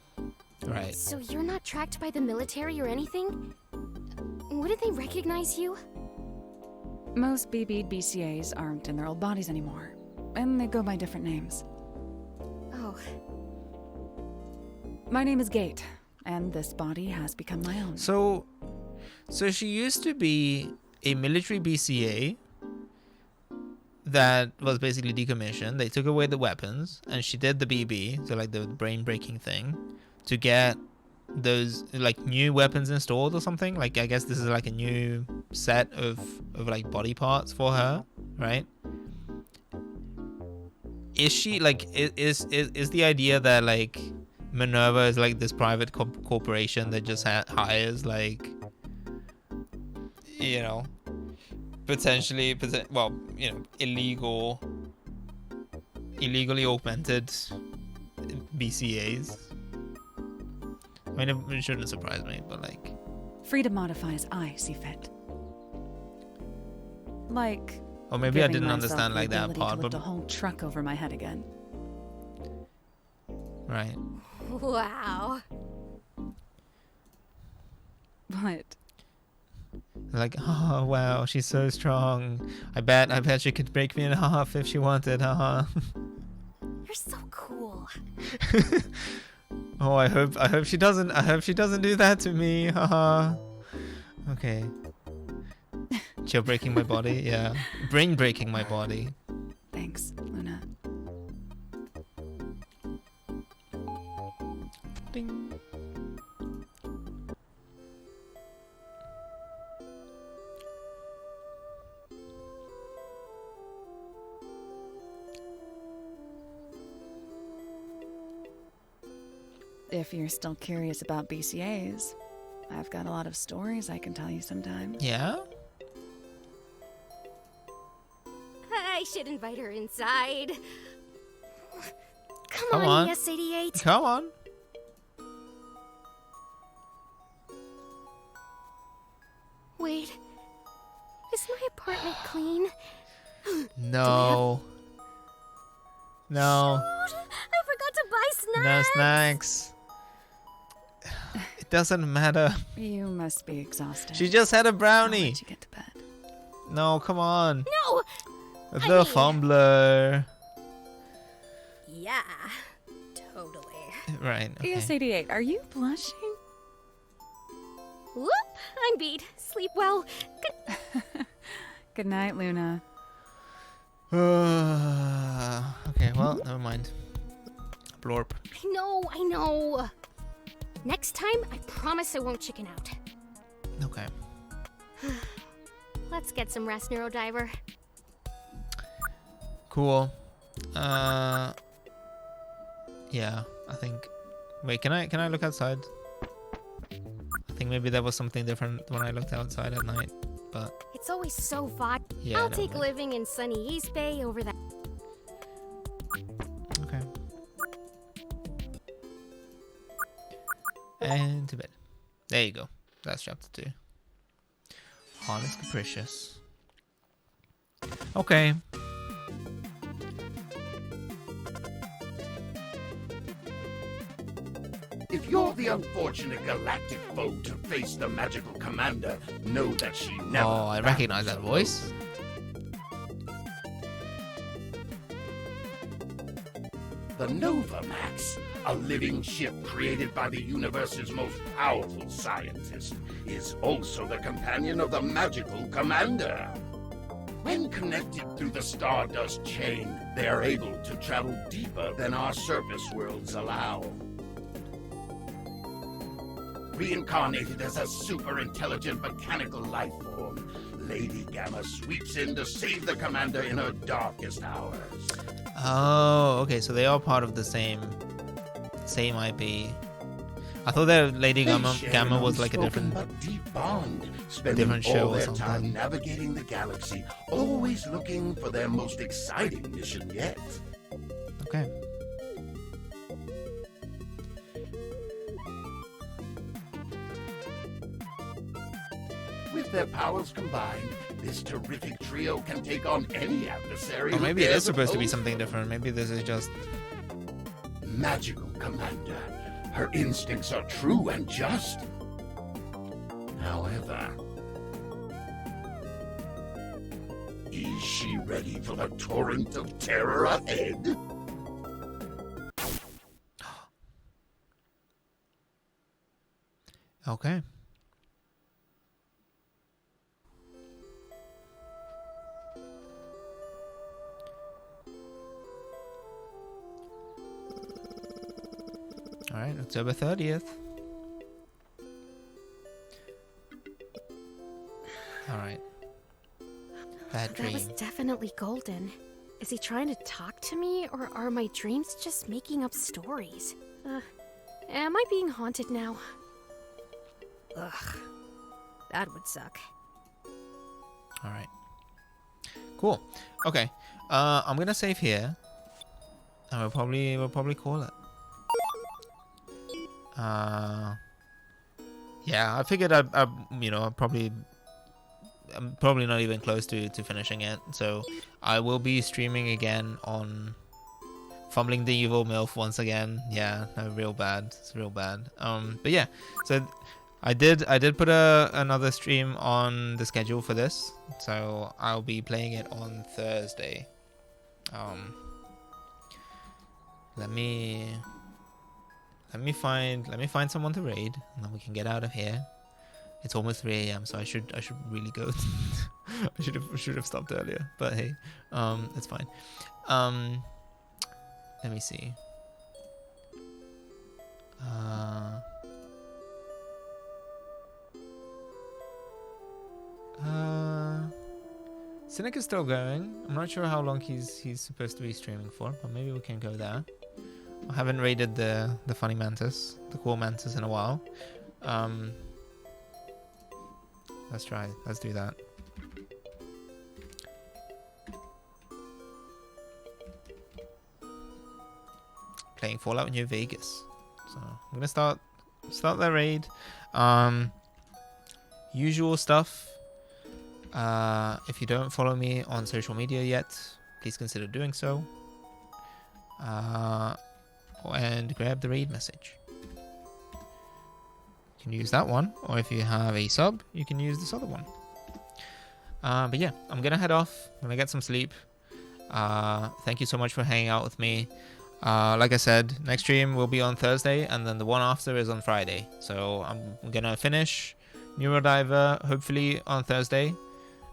Right. So you're not tracked by the military or anything? Wouldn't they recognize you? Most BB'd BCAs aren't in their old bodies anymore, and they go by different names. Oh. My name is Gate, and this body has become my own. So she used to be a military BCA that was basically decommissioned. They took away the weapons, and she did the BB, so like the brain-breaking thing, to get those like new weapons installed or something. Like I guess this is like a new set of like body parts for her, right? Is she like is the idea that like Minerva is like this private corporation that just hires like, you know, potentially illegally augmented BCAs? I mean, it shouldn't surprise me, but like... Freedom modifies I see fit. Like... Or maybe I didn't understand like that part, to lift but... a whole truck over my head again. Right. Wow. What? Like, oh wow, she's so strong. I bet she could break me in half if she wanted. Haha. You're so cool. Oh, I hope she doesn't. I hope she doesn't do that to me. Haha. Okay. Chill breaking my body. Yeah. Brain breaking my body. Thanks, Luna. Ding. If you're still curious about BCAs, I've got a lot of stories I can tell you sometime. Yeah? I should invite her inside. Come Come on, on. ES88. Come on. Wait. Is my apartment clean? No. No. Shoot, I forgot to buy snacks. No snacks. It doesn't matter. You must be exhausted. She just had a brownie. I'll let you get to bed. No, come on. No. The fumbler. Yeah. Totally. Right. Okay. ES88, are you blushing? Whoop! I'm beat. Sleep well. Good night, Luna. Okay, well, never mind. Blorp. I know. Next time, I promise I won't chicken out. Okay. Let's get some rest, Neurodiver. Cool. Yeah, I think. Wait, can I look outside? I think maybe there was something different when I looked outside at night, but It's always so fun. Yeah, I'll no, take but- living in sunny East Bay over that. okay. And to bed. There you go. That's chapter 2. Harness Capricious. Okay. If you're the unfortunate galactic foe to face the magical commander, know that she never. Oh, I recognize that voice. The Novamax, a living ship created by the universe's most powerful scientist, is also the companion of the magical commander. When connected through the Stardust chain, they are able to travel deeper than our surface worlds allow. Reincarnated as a super-intelligent mechanical life form, Lady Gamma sweeps in to save the commander in her darkest hours. Oh, okay, so they are part of the same IP. I thought that Lady Gamma was like a different but deep bond, spending different show all or their something. time navigating the galaxy, always looking for their most exciting mission yet. Okay. With their powers combined, this terrific trio can take on any adversary. Or who maybe it dares is supposed to be oppose something different. Maybe this is just Magical Commander. Her instincts are true and just. However, is she ready for the torrent of terror ahead? okay. All right, October 30th. All right. Bad That was dream. definitely golden. Is he trying to talk to me, or are my dreams just making up stories? Am I being haunted now? Ugh. That would suck. All right. Cool. Okay. I'm gonna save here, and we'll probably call it. Yeah, I figured I'm probably not even close to finishing it, so I will be streaming again on Fumbling the Evil MILF once again. Yeah, no, real bad. It's real bad. But yeah, so I did put another stream on the schedule for this, so I'll be playing it on Thursday. Let me find someone to raid, and then we can get out of here. It's almost 3 a.m, so I should really go. I should have stopped earlier, but hey, it's fine. Let me see. Cynic is still going. I'm not sure how long he's supposed to be streaming for, but maybe we can go there. I haven't raided the funny mantis, the cool mantis in a while. Let's try. Let's do that. Playing Fallout New Vegas. So I'm gonna start that raid. Usual stuff. If you don't follow me on social media yet, please consider doing so. And grab the raid message. You can use that one, or if you have a sub, you can use this other one. But yeah, I'm gonna head off. I'm gonna get some sleep. Thank you so much for hanging out with me. Like I said, next stream will be on Thursday, and then the one after is on Friday. So I'm gonna finish Neurodiver hopefully on Thursday,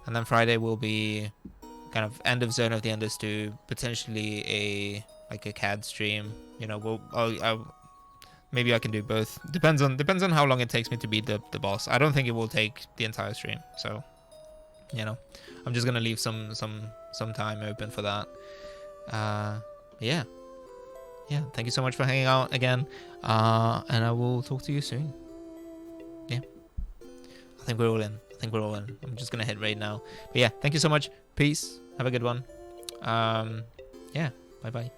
and then Friday will be kind of end of Zone of the Enders to potentially a CAD stream. You know, maybe I can do both. Depends on how long it takes me to beat the boss. I don't think it will take the entire stream, so you know, I'm just gonna leave some time open for that. Yeah. Thank you so much for hanging out again, and I will talk to you soon. Yeah, I think we're all in. I'm just gonna hit raid now. But yeah, thank you so much. Peace. Have a good one. Yeah. Bye bye.